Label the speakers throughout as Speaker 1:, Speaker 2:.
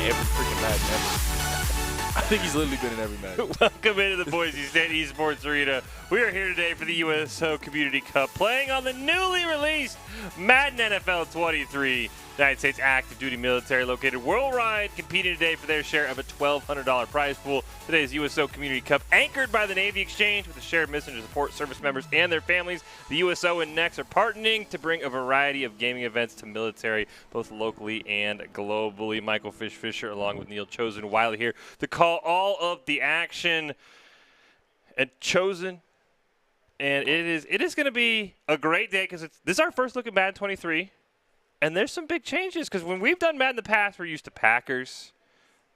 Speaker 1: every freaking match ever. I think he's literally been in every match.
Speaker 2: Welcome into the Boise State Esports Arena. We are here today for the USO Community Cup, playing on the newly released Madden NFL 23. United States active duty military located worldwide, competing today for their share of a $1,200 prize pool. Today's USO Community Cup, anchored by the Navy Exchange with a shared mission to support service members and their families. The USO and NEX are partnering to bring a variety of gaming events to military, both locally and globally. Michael Fisher, along with Neil Chosen Wiley here to call all of the action. And Chosen, and it is going to be a great day because this is our first look at Madden 23. And there's some big changes because when we've done Madden in the past, we're used to Packers,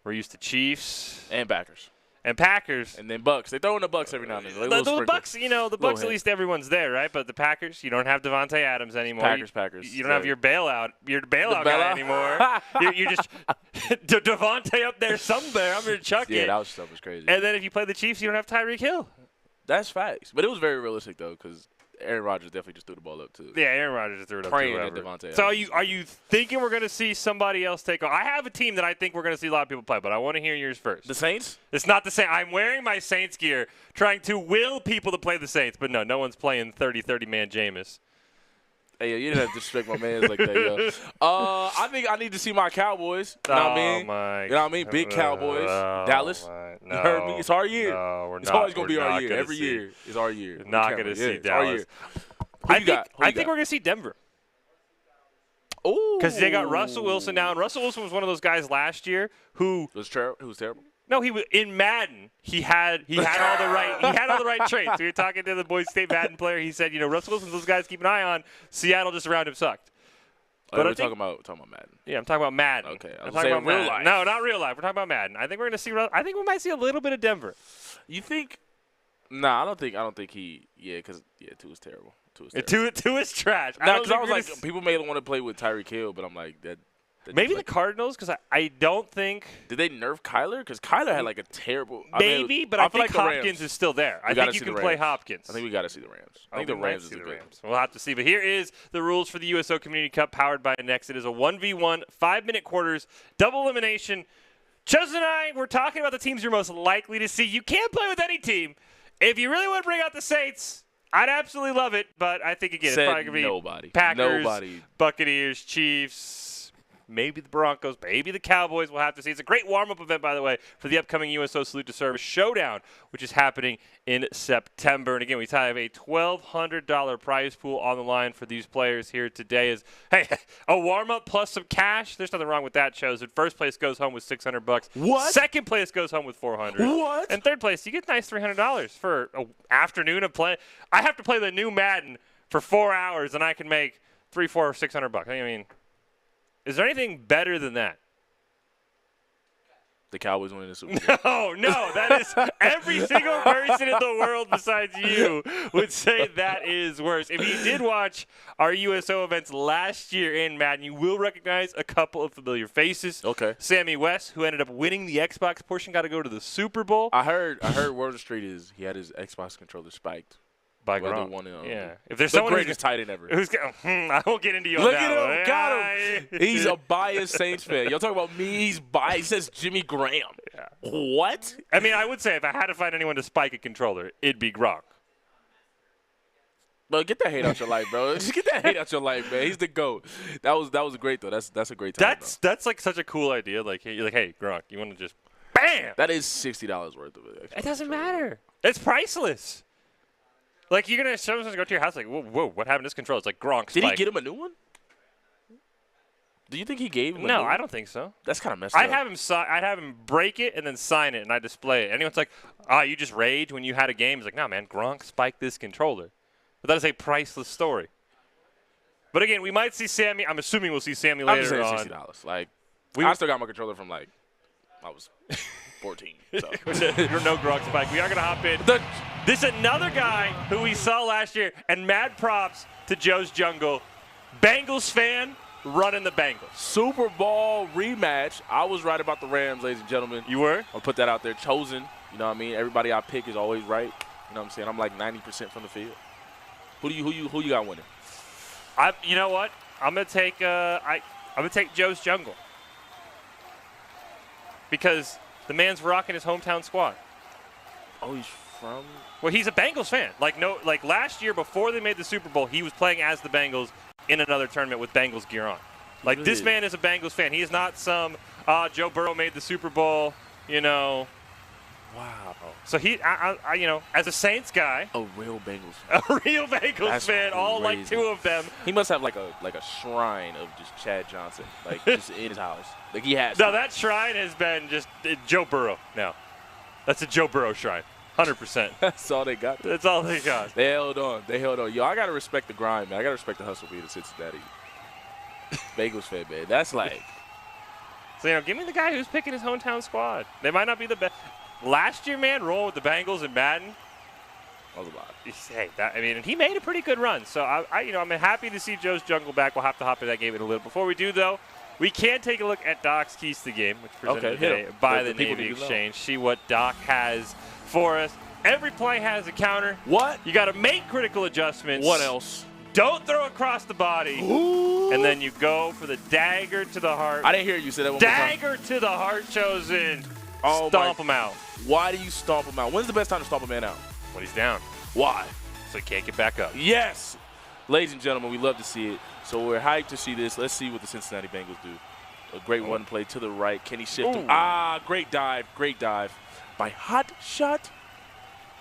Speaker 2: we're used to Chiefs.
Speaker 1: And Packers.
Speaker 2: And Packers.
Speaker 1: And then Bucks. They throw in the Bucks every now and then. Like
Speaker 2: the Bucks, you know, the Bucks at least everyone's there, right? But the Packers, you don't have Devontae Adams anymore.
Speaker 1: Packers.
Speaker 2: You don't have your bailout guy anymore. you're just Devontae up there somewhere. I'm going to chuck it.
Speaker 1: Yeah, that stuff was crazy.
Speaker 2: And then if you play the Chiefs, you don't have Tyreek Hill.
Speaker 1: That's facts. But it was very realistic, though, because Aaron Rodgers definitely just threw the ball up, too.
Speaker 2: Yeah, Aaron Rodgers just threw it up,
Speaker 1: praying
Speaker 2: too.
Speaker 1: at Devontae.
Speaker 2: So are you thinking we're going to see somebody else take over? I have a team that I think we're going to see a lot of people play, but I want to hear yours first.
Speaker 1: The Saints?
Speaker 2: It's not the same. I'm wearing my Saints gear, trying to will people to play the Saints, but no one's playing 30-man Jameis.
Speaker 1: Hey, yo, you didn't have to disrespect my mans like that, yo. I think I need to see my Cowboys. You know what I mean? You know what I mean? Big Cowboys. Dallas.
Speaker 2: No,
Speaker 1: you heard me? It's our year.
Speaker 2: No, we're
Speaker 1: it's
Speaker 2: not.
Speaker 1: always going to be our year. Every
Speaker 2: see.
Speaker 1: year is our year.
Speaker 2: We're not going to see Dallas.
Speaker 1: I
Speaker 2: think we're going to see Denver.
Speaker 1: Oh,
Speaker 2: because they got Russell Wilson now, and Russell Wilson was one of those guys last year who
Speaker 1: was terrible.
Speaker 2: No, he was in Madden. He had all the right traits. We were talking to the Boise State Madden player. He said, Russell Wilson's those guys keep an eye on. Seattle just around him sucked.
Speaker 1: But we're talking about Madden.
Speaker 2: Yeah, I'm talking about Madden.
Speaker 1: Okay,
Speaker 2: I'm talking about real life. No, not real life. We're talking about Madden. I think we're going to see. I think we might see a little bit of Denver.
Speaker 1: You think? Nah, I don't think he. Yeah, because Tua is terrible.
Speaker 2: Tua is trash.
Speaker 1: No, because I was like, people may want to play with Tyreek Hill, but I'm like that.
Speaker 2: Maybe the Cardinals, because I don't think.
Speaker 1: Did they nerf Kyler? Because Kyler had like a terrible.
Speaker 2: Maybe, but I think Hopkins is still there. I think you can play Hopkins.
Speaker 1: I think we got to see the Rams. I think the Rams is the
Speaker 2: Rams. We'll have to see. But here is the rules for the USO Community Cup powered by NEX. It is a 1v1, 5-minute quarters, double elimination. Chosen and I, we're talking about the teams you're most likely to see. You can't play with any team. If you really want to bring out the Saints, I'd absolutely love it. But I think, again, it's probably going to be Packers, Buccaneers, Chiefs. Maybe the Broncos, maybe the Cowboys. We'll have to see. It's a great warm-up event, by the way, for the upcoming USO Salute to Service Showdown, which is happening in September. And again, we have a $1,200 prize pool on the line for these players here today. Hey, a warm-up plus some cash. There's nothing wrong with that, Chosen. First place goes home with $600.
Speaker 1: What?
Speaker 2: Second place goes home with $400.
Speaker 1: What?
Speaker 2: And third place, you get a nice $300 for an afternoon of play. I have to play the new Madden for 4 hours, and I can make $300, $400, $600. I mean. Is there anything better than that?
Speaker 1: The Cowboys winning the Super Bowl.
Speaker 2: No. That is every single person in the world besides you would say that is worse. If you did watch our USO events last year in Madden, you will recognize a couple of familiar faces.
Speaker 1: Okay.
Speaker 2: Sammy West, who ended up winning the Xbox portion, got to go to the Super Bowl.
Speaker 1: I heard Word on the Street he had his Xbox controller spiked.
Speaker 2: By Gronk.
Speaker 1: Yeah.
Speaker 2: If there's
Speaker 1: the
Speaker 2: someone
Speaker 1: greatest tight end ever.
Speaker 2: I won't get into you on
Speaker 1: Look
Speaker 2: that
Speaker 1: at him.
Speaker 2: one.
Speaker 1: Got him. He's a biased Saints fan. Y'all talking about me. He's biased. He says Jimmy Graham.
Speaker 2: Yeah.
Speaker 1: What?
Speaker 2: I mean, I would say if I had to find anyone to spike a controller, it'd be Gronk.
Speaker 1: Bro, get that hate out your life, bro. Just get that hate out your life, man. He's the GOAT. That was great, though. That's a great time.
Speaker 2: That's like such a cool idea. You're like, hey, Gronk, you want to just bam?
Speaker 1: That is $60 worth of it.
Speaker 2: It doesn't matter. It's priceless. Like, you're going to someone's gonna go to your house like, whoa, what happened to this controller? It's like Gronk spike.
Speaker 1: Did he get him a new one? Do you think he gave him a new one?
Speaker 2: No, I don't think so.
Speaker 1: That's kind of messed up.
Speaker 2: I'd have him break it and then sign it, and I display it. Anyone's like, you just rage when you had a game. It's like, no, man, Gronk spiked this controller. But that is a priceless story. But, again, we might see Sammy. I'm assuming we'll see Sammy later on.
Speaker 1: I'm just saying $60. Like, I still got my controller from, like, I was 14. So.
Speaker 2: No Gronk spike. We are going to hop in. This is another guy who we saw last year, and mad props to Joe's Jungle. Bengals fan running the Bengals.
Speaker 1: Super Bowl rematch. I was right about the Rams, ladies and gentlemen.
Speaker 2: You were?
Speaker 1: I'll put that out there. Chosen. You know what I mean? Everybody I pick is always right. You know what I'm saying? I'm like 90% from the field. Who you got winning?
Speaker 2: You know what? I'm gonna take Joe's Jungle. because the man's rocking his hometown squad.
Speaker 1: Oh, he's from?
Speaker 2: Well, he's a Bengals fan. Like last year before they made the Super Bowl, he was playing as the Bengals in another tournament with Bengals gear on. Like, this man is a Bengals fan. He is not some, Joe Burrow made the Super Bowl, you know.
Speaker 1: Wow.
Speaker 2: So he, you know, as a Saints guy.
Speaker 1: A real Bengals fan.
Speaker 2: A real Bengals fan, all like 2 of them.
Speaker 1: He must have like a shrine of just Chad Johnson, like just in his house. Like he has.
Speaker 2: No, that shrine has been just Joe Burrow now. That's a Joe Burrow shrine. 100%.
Speaker 1: That's all they got.
Speaker 2: That's all they got.
Speaker 1: They held on. Yo, I got to respect the grind, man. I got to respect the hustle being a Cincinnati Bengals fan, man. That's like.
Speaker 2: So, you know, give me the guy who's picking his hometown squad. They might not be the best. Last year, man, rolling with the Bengals in Madden.
Speaker 1: That was a lot.
Speaker 2: Hey, and he made a pretty good run. So, I'm happy to see Joe's Jungle back. We'll have to hop in that game in a little. Before we do, though, we can take a look at Doc's keys to the game, which presented today by the Navy Exchange. See what Doc has for us. Every play has a counter.
Speaker 1: What?
Speaker 2: You got to make critical adjustments.
Speaker 1: What else?
Speaker 2: Don't throw across the body.
Speaker 1: Ooh.
Speaker 2: And then you go for the dagger to the heart.
Speaker 1: I didn't hear you say that one more time.
Speaker 2: Dagger to the heart, Chosen.
Speaker 1: Oh,
Speaker 2: stomp him out.
Speaker 1: Why do you stomp him out? When's the best time to stomp a man out?
Speaker 2: When he's down.
Speaker 1: Why?
Speaker 2: So he can't get back up.
Speaker 1: Yes. Ladies and gentlemen, we love to see it. So we're hyped to see this. Let's see what the Cincinnati Bengals do. A great one play to the right. Can he shift him? Great dive. Great dive by Hot Shot.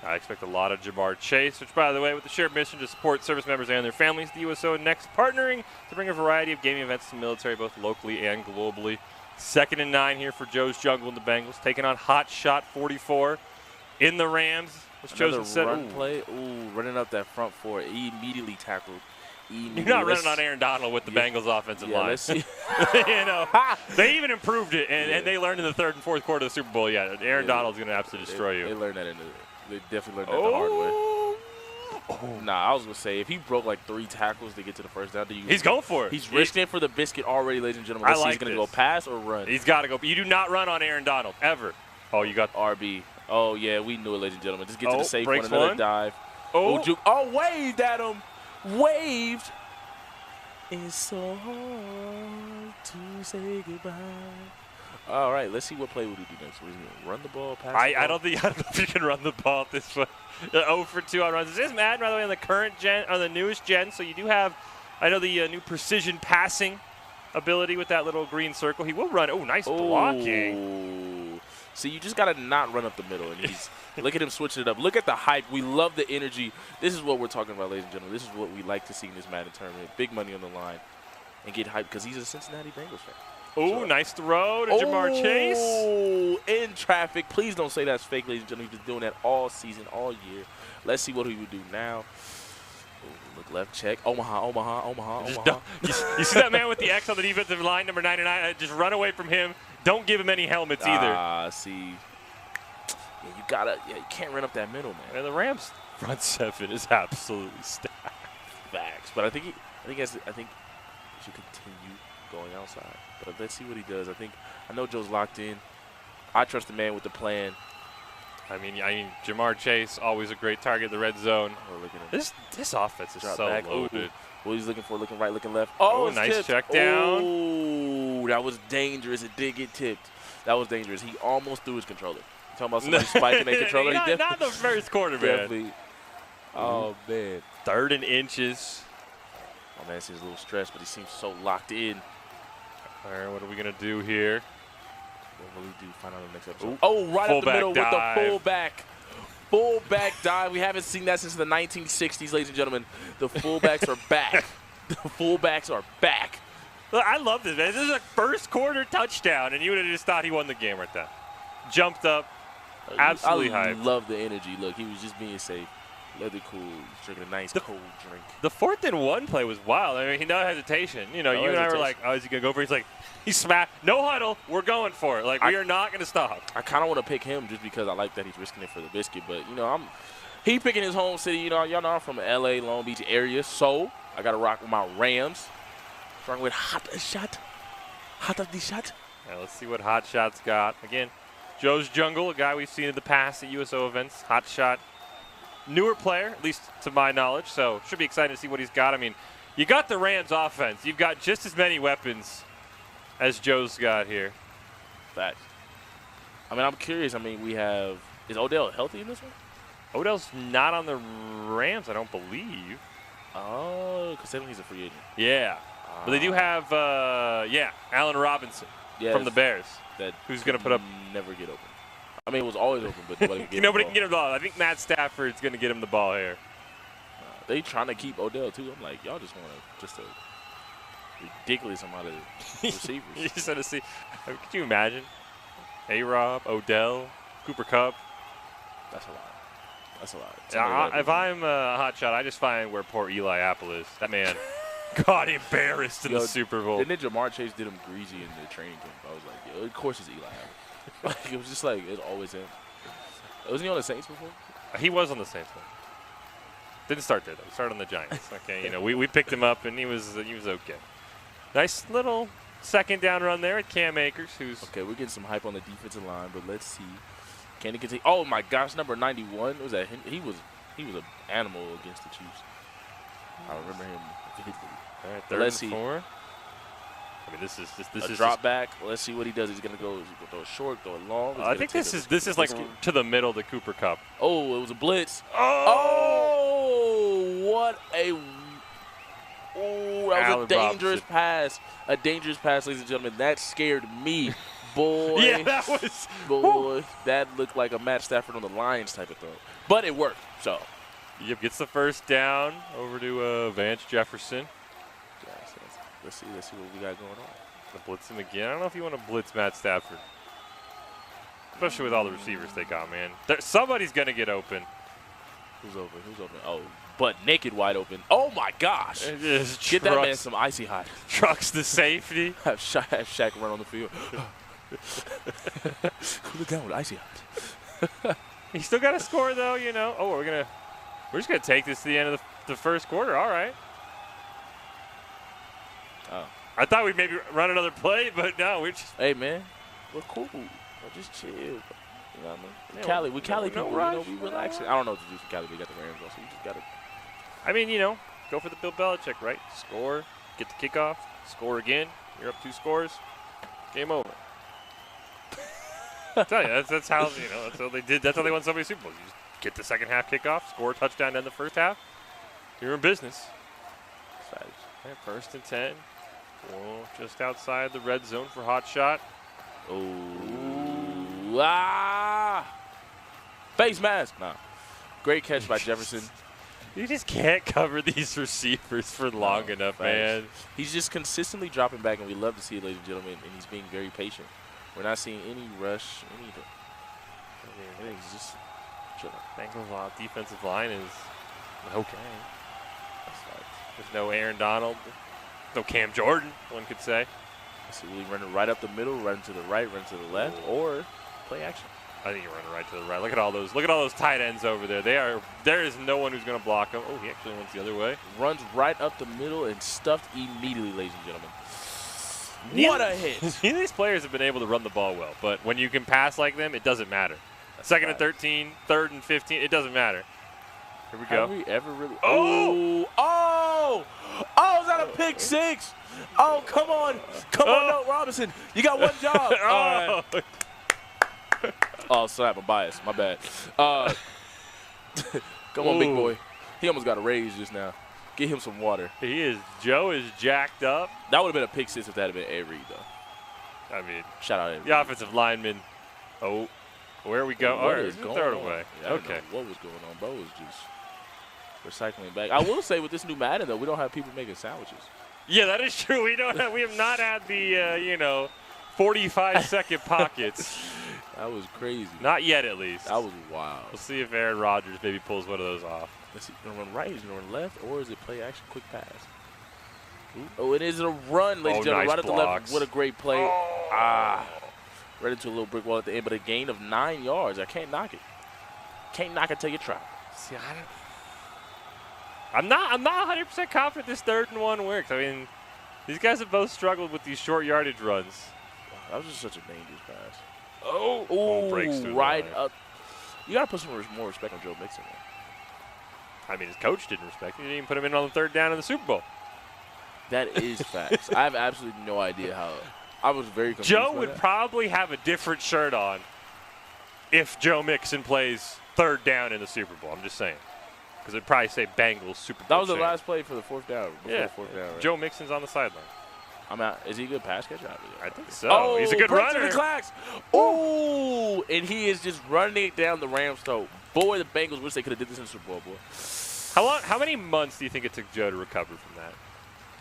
Speaker 2: I expect a lot of Jamar Chase, which, by the way, with the shared mission to support service members and their families, the USO and NEX partnering to bring a variety of gaming events to the military, both locally and globally. 2nd and 9 here for Joe's Jungle and the Bengals, taking on Hot Shot 44 in the Rams. Was chosen set
Speaker 1: run play. Running up that front four. He immediately tackled.
Speaker 2: You're not running on Aaron Donald with the Bengals offensive line.
Speaker 1: Let's see.
Speaker 2: You know, they even improved it, and they learned in the 3rd and 4th quarter of the Super Bowl. Yeah, Aaron Donald's going to absolutely destroy you.
Speaker 1: They learned that They definitely learned that the hard way. Nah, I was going to say, if he broke like 3 tackles to get to the first down,
Speaker 2: he's going for it.
Speaker 1: He's risking it for the biscuit already, ladies and gentlemen. He's going to go pass or run.
Speaker 2: He's got to go. You do not run on Aaron Donald, ever. Oh, you got
Speaker 1: RB. Oh, yeah, we knew it, ladies and gentlemen. Just get to the safe one, another dive. Waved at him. Waved. It's so hard to say goodbye. All right, let's see what play would he do next. He's going to run the ball, pass the ball.
Speaker 2: I don't know if you can run the ball this way. 0 for 2 on runs. This is Madden, by the way, on the current gen, or the newest gen. So you do have, I know, the new precision passing ability with that little green circle. He will run. Oh, nice blocking.
Speaker 1: See, you just got to not run up the middle. And he's look at him switching it up. Look at the hype. We love the energy. This is what we're talking about, ladies and gentlemen. This is what we like to see in this Madden tournament. Big money on the line. And get hyped because he's a Cincinnati Bengals fan.
Speaker 2: Oh, nice throw to Jamar Chase.
Speaker 1: Oh, in traffic. Please don't say that's fake, ladies and gentlemen. He's been doing that all season, all year. Let's see what he would do now. Ooh, look left, check. Omaha.
Speaker 2: You see that man with the X on the defensive line, number 99? Just run away from him. Don't give him any helmets either.
Speaker 1: See. Yeah, you can't run up that middle, man.
Speaker 2: And the Rams' front 7 is absolutely stacked.
Speaker 1: Facts. But I think he should continue going outside. But let's see what he does. I know Joe's locked in. I trust the man with the plan.
Speaker 2: I mean, Jamar Chase, always a great target in the red zone.
Speaker 1: Oh, look at him.
Speaker 2: This offense is so loaded.
Speaker 1: What he's looking for, looking right, looking left.
Speaker 2: Oh, nice check down.
Speaker 1: Oh, that was dangerous. It did get tipped. That was dangerous. He almost threw his controller. You talking about somebody spiking their controller?
Speaker 2: Not the first quarter, man.
Speaker 1: Definitely. Oh, man.
Speaker 2: 3rd and inches.
Speaker 1: Oh, man, seems a little stressed, but he seems so locked in.
Speaker 2: All right, what are we going to do here?
Speaker 1: What will we do? Find out in the next episode. Oh, right up the middle with the fullback. Fullback dive. We haven't seen that since the 1960s, ladies and gentlemen. The fullbacks are back. The fullbacks are back.
Speaker 2: Look, I love this, man. This is a first quarter touchdown, and you would have just thought he won the game right there. Jumped up. Absolutely hyped.
Speaker 1: I love the energy. Look, he was just being safe. Leather cool. He's drinking a nice cold drink.
Speaker 2: The 4th and 1 play was wild. I mean, he no hesitation. You know, you and I were like, oh, is he going to go for it? He's like, he smacked. No huddle. We're going for it. Like, we are not going to stop.
Speaker 1: I kind of want to pick him just because I like that he's risking it for the biscuit. But, you know, he picking his home city. You know, y'all know I'm from the L.A., Long Beach area. So I got to rock with my Rams. Rocking with Hot Shot. Hot of the shot.
Speaker 2: Yeah, let's see what Hot Shot's got. Again, Joe's Jungle, a guy we've seen in the past at USO events. Hot Shot. Newer player, at least to my knowledge, so should be excited to see what he's got. I mean, you got the Rams offense. You've got just as many weapons as Joe's got here.
Speaker 1: Facts. I mean, I'm curious. I mean, is Odell healthy in this one?
Speaker 2: Odell's not on the Rams, I don't believe.
Speaker 1: Oh, because he's a free agent.
Speaker 2: Yeah. But they do have, Allen Robinson from the Bears. Who's going to put up.
Speaker 1: Never get open. I mean, it was always open, but nobody can get
Speaker 2: nobody can get him the ball. I think Matt Stafford's going to get him the ball here.
Speaker 1: They trying to keep Odell, too. I'm like, y'all just want a ridiculous amount of receivers.
Speaker 2: You just want to see. Could you imagine? A-Rob, Odell, Cooper Kupp.
Speaker 1: That's a lot. That's a lot.
Speaker 2: If I'm a hot shot, I just find where poor Eli Apple is. That man got embarrassed in the Super Bowl.
Speaker 1: And then Jamar Chase did him greasy in the training camp. I was like, yo, of course it's Eli Apple. Like, it was just like, it's always him. Wasn't he on the Saints before?
Speaker 2: He was on the Saints. Didn't start there, though. He started on the Giants. Okay, we picked him up, and he was okay. Nice little second down run there at Cam Akers, who's...
Speaker 1: Okay, we're getting some hype on the defensive line, but let's see. Can he continue? Oh, my gosh, number 91. Was that him? He was an animal against the Chiefs. I remember him vividly.
Speaker 2: All right, let's see. 4. I mean, this is
Speaker 1: a drop back. Let's see what he does. He's gonna go throw it short, throw it long.
Speaker 2: I think this is like to the middle to Cooper Kupp.
Speaker 1: Oh, it was a blitz. Oh, what a that was
Speaker 2: Allen
Speaker 1: a dangerous
Speaker 2: Robinson.
Speaker 1: pass. A dangerous pass, ladies and gentlemen. That scared me, boy.
Speaker 2: Yeah, that was.
Speaker 1: Boy, that looked like a Matt Stafford on the Lions type of throw, but it worked. So.
Speaker 2: Yep, gets the first down over to Vance Jefferson.
Speaker 1: Let's see what we got going on.
Speaker 2: Blitz him again. I don't know if you want to blitz Matt Stafford, especially with all the receivers they got, man. Somebody's gonna get open.
Speaker 1: Who's open? Oh, butt naked, wide open. Oh my gosh! Get that man some icy hot.
Speaker 2: Trucks the safety.
Speaker 1: Have Shaq run on the field. Look down with icy hot.
Speaker 2: He still got to score though, Oh, we're just gonna take this to the end of the first quarter. All right.
Speaker 1: Oh.
Speaker 2: I thought we'd maybe run another play, but no, we're just.
Speaker 1: Hey man, we're cool. We're just chill. You know what I mean? Cali people. We relaxing. I don't know what to do for Cali. We got the Rams, so you just gotta.
Speaker 2: I mean, go for the Bill Belichick, right? Score, get the kickoff, score again. You're up 2 scores. Game over. I tell you, that's how that's how they did. That's how they won so many Super Bowls. You just get the second half kickoff, score a touchdown in the first half. You're in business. Right, 1st and 10. Whoa, just outside the red zone for hot shot.
Speaker 1: Oh, face mask. Nah. Great catch by Jefferson.
Speaker 2: You just can't cover these receivers for long enough, man.
Speaker 1: He's just consistently dropping back, and we love to see it, ladies and gentlemen, and he's being very patient. We're not seeing any rush, anything. He's just chilling.
Speaker 2: Bengals' defensive line is okay. There's no Aaron Donald, no Cam Jordan, one could say.
Speaker 1: So will he run it right up the middle, run to the right, run to the left, or play action?
Speaker 2: I think you're running right to the right. Look at all those tight ends over there. There is no one who's going to block him. Oh, he actually went the other way.
Speaker 1: Runs right up the middle and stuffed immediately, ladies and gentlemen. What a hit.
Speaker 2: Neither of these players have been able to run the ball well, but when you can pass like them, it doesn't matter. That's 2nd and 13, 3rd and 15, it doesn't matter. Here we go.
Speaker 1: Have we ever really? Oh, is that a pick 6? Oh, come on, no, Robinson, you got one job. All right. Oh, snap, I'm biased. My bad. Come on, big boy. He almost got a raise just now. Get him some water.
Speaker 2: Joe is jacked up.
Speaker 1: That would have been a pick 6 if that had been Ed Reed, though.
Speaker 2: I mean,
Speaker 1: shout out Ed Reed.
Speaker 2: The offensive lineman. Oh, where we go?
Speaker 1: What is going
Speaker 2: throw it
Speaker 1: on?
Speaker 2: away.
Speaker 1: Yeah, okay. What was going on? Bo was just recycling back. I will say with this new Madden, though, we don't have people making sandwiches.
Speaker 2: Yeah, that is true. We have not had the 45-second pockets.
Speaker 1: That was crazy.
Speaker 2: Not yet, at least.
Speaker 1: That was wild.
Speaker 2: We'll see if Aaron Rodgers maybe pulls one of those off.
Speaker 1: Let's see. Going to run right, is going to run left, or is it play action, quick pass? Ooh. Oh, it is a run, ladies and gentlemen.
Speaker 2: Nice
Speaker 1: right at the left. What a great play. Right into a little brick wall at the end, but a gain of 9 yards. I can't knock it. Can't knock it till you try.
Speaker 2: See, I'm not 100% confident this 3rd and 1 works. I mean, these guys have both struggled with these short yardage runs.
Speaker 1: That was just such a dangerous pass.
Speaker 2: Breaks through
Speaker 1: right up. You got to put some more respect on Joe Mixon, man.
Speaker 2: I mean, his coach didn't respect him. He didn't even put him in on the 3rd down in the Super Bowl.
Speaker 1: That is facts. I have absolutely no idea how. I was very confused.
Speaker 2: Joe would probably have a different shirt on if Joe Mixon plays third down in the Super Bowl. I'm just saying. Because it'd probably say Bengals Super Bowl.
Speaker 1: That was the
Speaker 2: champ.
Speaker 1: last play for the fourth down.
Speaker 2: Yeah.
Speaker 1: The fourth down, right?
Speaker 2: Joe Mixon's on the sideline.
Speaker 1: I'm out. Is he a good pass catcher?
Speaker 2: I think so.
Speaker 1: Oh,
Speaker 2: he's a good runner.
Speaker 1: Oh, and he is just running it down the Rams' throat. Boy, the Bengals wish they could have did this in the Super Bowl, boy.
Speaker 2: How many months do you think it took Joe to recover from that?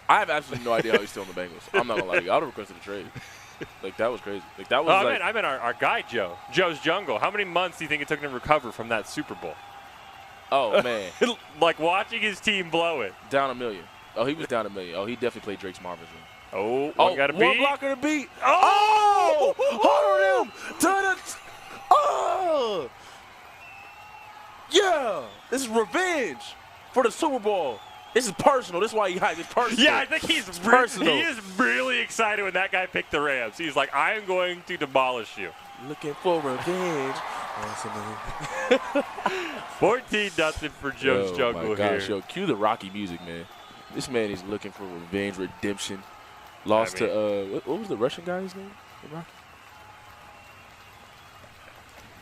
Speaker 1: I have absolutely no idea how he's still in the Bengals. I'm not gonna lie to you. I would have requested a trade. Like that was crazy. Like that was.
Speaker 2: I meant our guy Joe. Joe's Jungle. How many months do you think it took him to recover from that Super Bowl?
Speaker 1: Oh man.
Speaker 2: Like watching his team blow it.
Speaker 1: Down $1 million. Oh, he was down $1 million. Oh, he definitely played Drake's Marvin's room.
Speaker 2: One got a beat.
Speaker 1: One blocker to beat. Oh! Hold him to the. Oh! Yeah! This is revenge for the Super Bowl. This is personal. This is why he hyped. It's personal.
Speaker 2: Yeah, I think he's personal. He is really excited when that guy picked the Rams. He's like, I am going to demolish you.
Speaker 1: Looking for revenge.
Speaker 2: 14-0 for Joe's Jungle
Speaker 1: my gosh,
Speaker 2: here.
Speaker 1: Yo, cue the Rocky music, man. This man is looking for revenge, redemption. Lost to what was the Russian guy's name? Rocky.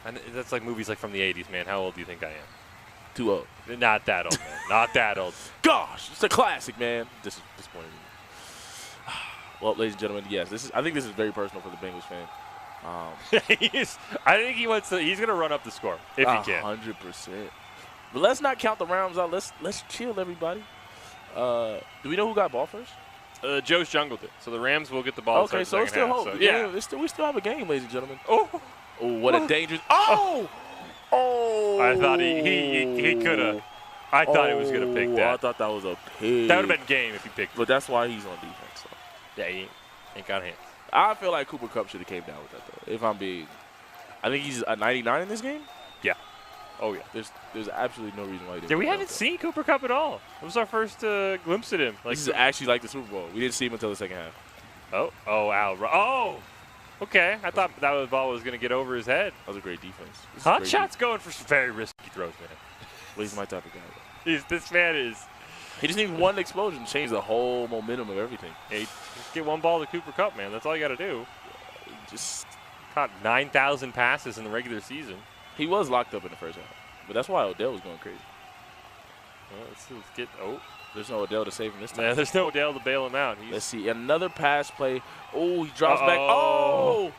Speaker 2: And that's like movies like from the 80s, man. How old do you think I am?
Speaker 1: Too old.
Speaker 2: Not that old, man. Not that old.
Speaker 1: Gosh, it's a classic, man. This is disappointing. Well, ladies and gentlemen, yes, I think this is very personal for the Bengals fan.
Speaker 2: I think he wants to. He's gonna run up the score if he can.
Speaker 1: 100%. But let's not count the Rams out. Let's chill, everybody. Do we know who got ball first?
Speaker 2: Joe's Jungle did. So the Rams will get the ball.
Speaker 1: Okay, so it's still hope.
Speaker 2: So,
Speaker 1: yeah, we still have a game, ladies and gentlemen.
Speaker 2: Oh,
Speaker 1: what a dangerous. Oh.
Speaker 2: I thought he could have. I thought he was gonna pick that.
Speaker 1: I thought that was a pick.
Speaker 2: That would have been game if he picked it.
Speaker 1: But that's why he's on defense. So.
Speaker 2: Yeah, he ain't got hands.
Speaker 1: I feel like Cooper Kupp should have came down with that though. If I'm being, I think he's a 99 in this game.
Speaker 2: Yeah. Oh yeah.
Speaker 1: There's absolutely no reason why he didn't.
Speaker 2: Yeah, we haven't seen Cooper Kupp at all. It was our first glimpse at him. Like,
Speaker 1: this is actually like the Super Bowl. We didn't see him until the second half.
Speaker 2: Oh, wow. Oh, okay. I thought that ball was going to get over his head.
Speaker 1: That was a great defense.
Speaker 2: Hot Shot's going for some very risky throws, man.
Speaker 1: Well, he's my type of guy.
Speaker 2: This man is.
Speaker 1: He just needs one explosion to change the whole momentum of everything.
Speaker 2: Hey, just get one ball to Cooper Kupp, man. That's all you got to do.
Speaker 1: Just
Speaker 2: caught 9,000 passes in the regular season.
Speaker 1: He was locked up in the first half, but that's why Odell was going crazy.
Speaker 2: Well, let's get. Oh,
Speaker 1: there's no Odell to save him this time.
Speaker 2: Yeah, there's no Odell to bail him out.
Speaker 1: Let's see another pass play. Oh, he drops back. Oh,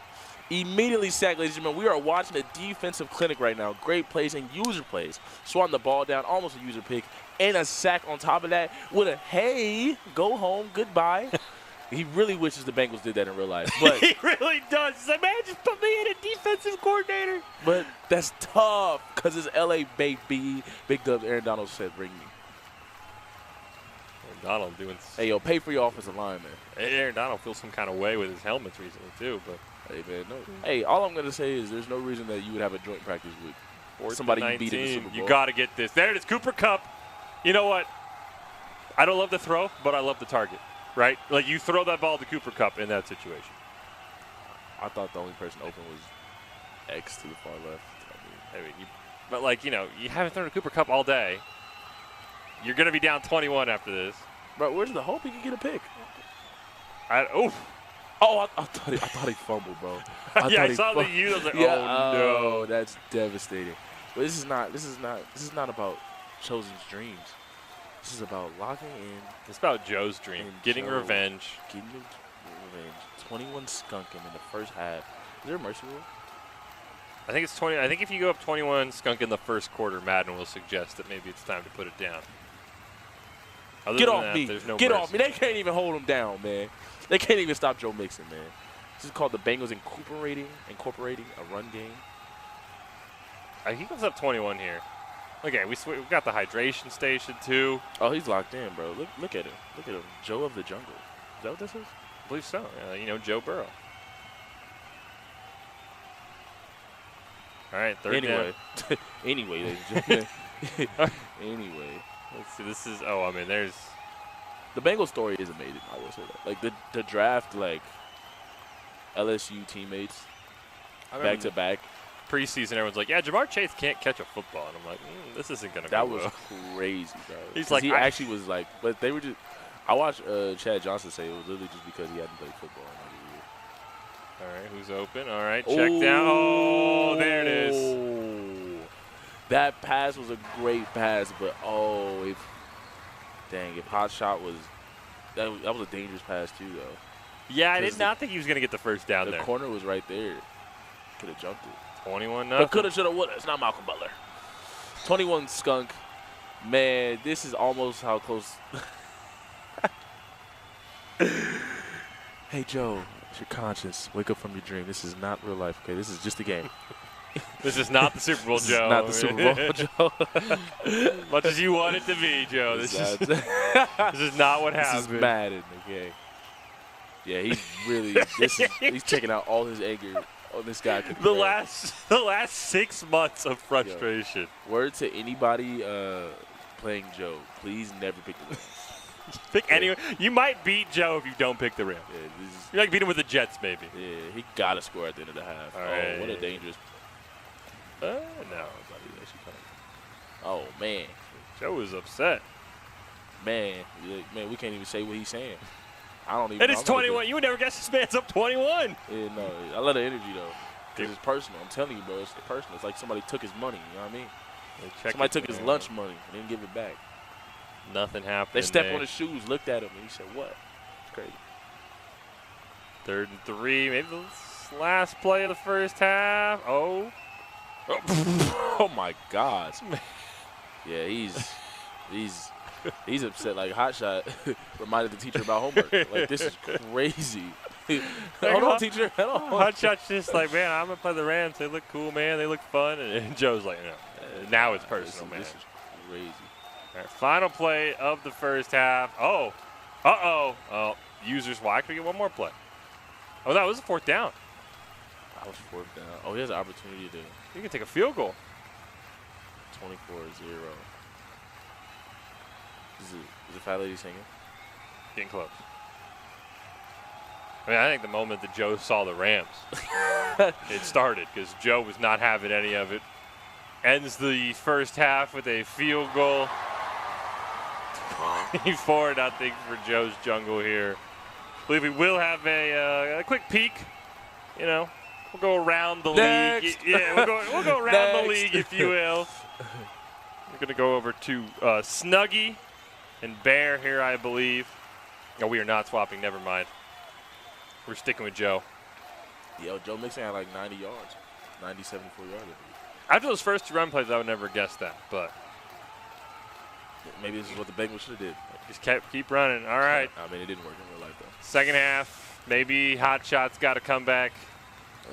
Speaker 1: immediately sacked, ladies and gentlemen. We are watching a defensive clinic right now. Great plays and user plays. Swatting the ball down, almost a user pick, and a sack on top of that with a hey, go home, goodbye. He really wishes the Bengals did that in real life. But
Speaker 2: he really does. He's like, man, just put me in a defensive coordinator.
Speaker 1: But that's tough because it's L.A. baby. Big Dubs, Aaron Donald said, bring me.
Speaker 2: Aaron Donald doing.
Speaker 1: Hey, yo, pay for your offensive line, man.
Speaker 2: Aaron Donald feels some kind of way with his helmets recently, too. But
Speaker 1: hey, man, no. Hey, all I'm going to say is there's no reason that you would have a joint practice with somebody you beat in the Super Bowl.
Speaker 2: You got to get this. There it is, Cooper Kupp. You know what? I don't love the throw, but I love the target. Right? Like, you throw that ball to Cooper Kupp in that situation.
Speaker 1: I thought the only person open was X to the far left.
Speaker 2: But, like, you know, you haven't thrown to Cooper Kupp all day. You're going to be down 21 after this.
Speaker 1: Bro, where's the hope he can get a pick?
Speaker 2: I
Speaker 1: thought he fumbled, bro.
Speaker 2: I saw the U. I was like,
Speaker 1: yeah,
Speaker 2: oh, no.
Speaker 1: That's devastating. But this is not about chosen dreams. This is about locking in.
Speaker 2: It's about Joe's dream. Getting revenge.
Speaker 1: Getting revenge. 21 skunking in the first half. Is there a mercy rule?
Speaker 2: I think it's 20. I think if you go up 21 skunk in the first quarter, Madden will suggest that maybe it's time to put it down.
Speaker 1: Get off me. Get off me. They can't even hold him down, man. They can't even stop Joe Mixon, man. This is called the Bengals incorporating a run game.
Speaker 2: He goes up 21 here. Okay, we got the hydration station, too.
Speaker 1: Oh, he's locked in, bro. Look at him. Look at him. Joe of the jungle. Is that what this is?
Speaker 2: I believe so. You know, Joe Burrow. All right, third down.
Speaker 1: Anyway, ladies and gentlemen. Anyway.
Speaker 2: Let's see. This is, there's.
Speaker 1: The Bengals story is amazing, I will say that. Like, the draft, like, LSU teammates, back-to-back.
Speaker 2: Preseason, everyone's like, yeah, Jamar Chase can't catch a football. And I'm like, this isn't going to go
Speaker 1: That
Speaker 2: well.
Speaker 1: was crazy, bro.
Speaker 2: He's like,
Speaker 1: he actually was like, but they were just, I watched Chad Johnson say it was literally just because he hadn't played football in like a year.
Speaker 2: All right, who's open? All right, check down. Oh, there it is.
Speaker 1: That pass was a great pass, but if Hot Shot was that was a dangerous pass too, though.
Speaker 2: Yeah, I did not think he was going to get the first down there.
Speaker 1: The corner was right there. Could have jumped it.
Speaker 2: 21-0.
Speaker 1: But coulda, shoulda, woulda. It's not Malcolm Butler. 21 Skunk. Man, this is almost how close. Hey, Joe, it's your conscience. Wake up from your dream. This is not real life, okay? This is just a game.
Speaker 2: This is not the Super Bowl, Joe.
Speaker 1: Not the Super Bowl, Joe.
Speaker 2: Much as you want it to be, Joe. This is not what happened.
Speaker 1: This is Madden, okay? Yeah, he's really. He's taking out all his anger on this guy.
Speaker 2: The last 6 months of frustration.
Speaker 1: Yo, word to anybody playing Joe, please never pick the Rams.
Speaker 2: Pick anyone. You might beat Joe if you don't pick the Rams.
Speaker 1: Yeah,
Speaker 2: you might beat him with the Jets, maybe.
Speaker 1: Yeah, he got to score at the end of the half.
Speaker 2: All right.
Speaker 1: What a dangerous.
Speaker 2: No.
Speaker 1: Oh, man.
Speaker 2: Joe is upset.
Speaker 1: Man, we can't even say what he's saying. I don't even.
Speaker 2: And it's 21. You would never guess this man's up 21.
Speaker 1: Yeah, no. I love the energy, though. Because it's personal. I'm telling you, bro. It's personal. It's like somebody took his money. You know what I mean? Somebody took his lunch money and didn't give it back.
Speaker 2: Nothing happened.
Speaker 1: They stepped on his shoes, looked at him, and he said, what? It's crazy.
Speaker 2: 3rd and 3. Maybe the last play of the first half. Oh,
Speaker 1: my God. Yeah, he's upset. Like Hot Shot reminded the teacher about homework. Like, this is crazy. Hold on, teacher. Hold on.
Speaker 2: Hot Shot's just like, man, I'm going to play the Rams. They look cool, man. They look fun. And Joe's like, no. Now it's personal, man.
Speaker 1: This is crazy.
Speaker 2: All right, final play of the first half. Oh. Oh, users. Well, I could get one more play. Oh, that was a 4th down.
Speaker 1: That was 4th down. Oh, he has an opportunity to.
Speaker 2: You can take a field goal.
Speaker 1: 24-0. Is the fat lady singing?
Speaker 2: Getting close. I mean, I think the moment that Joe saw the Rams, it started because Joe was not having any of it. Ends the first half with a field goal. 24-0 for Joe's Jungle here. I believe we will have a quick peek. You know, we'll go around the league. Yeah, we'll go around the league, if you will. We're going to go over to Snuggie and Bear here, I believe. No, we are not swapping. Never mind. We're sticking with Joe.
Speaker 1: Yo, Joe Mixon had like 90 yards. 74 yards, I believe.
Speaker 2: After those first 2 run plays, I would never guess that, but
Speaker 1: maybe this is what the Bengals should have did.
Speaker 2: Just keep running. All right.
Speaker 1: I mean, it didn't work in real life, though.
Speaker 2: Second half, maybe Hot Shot's got to come back.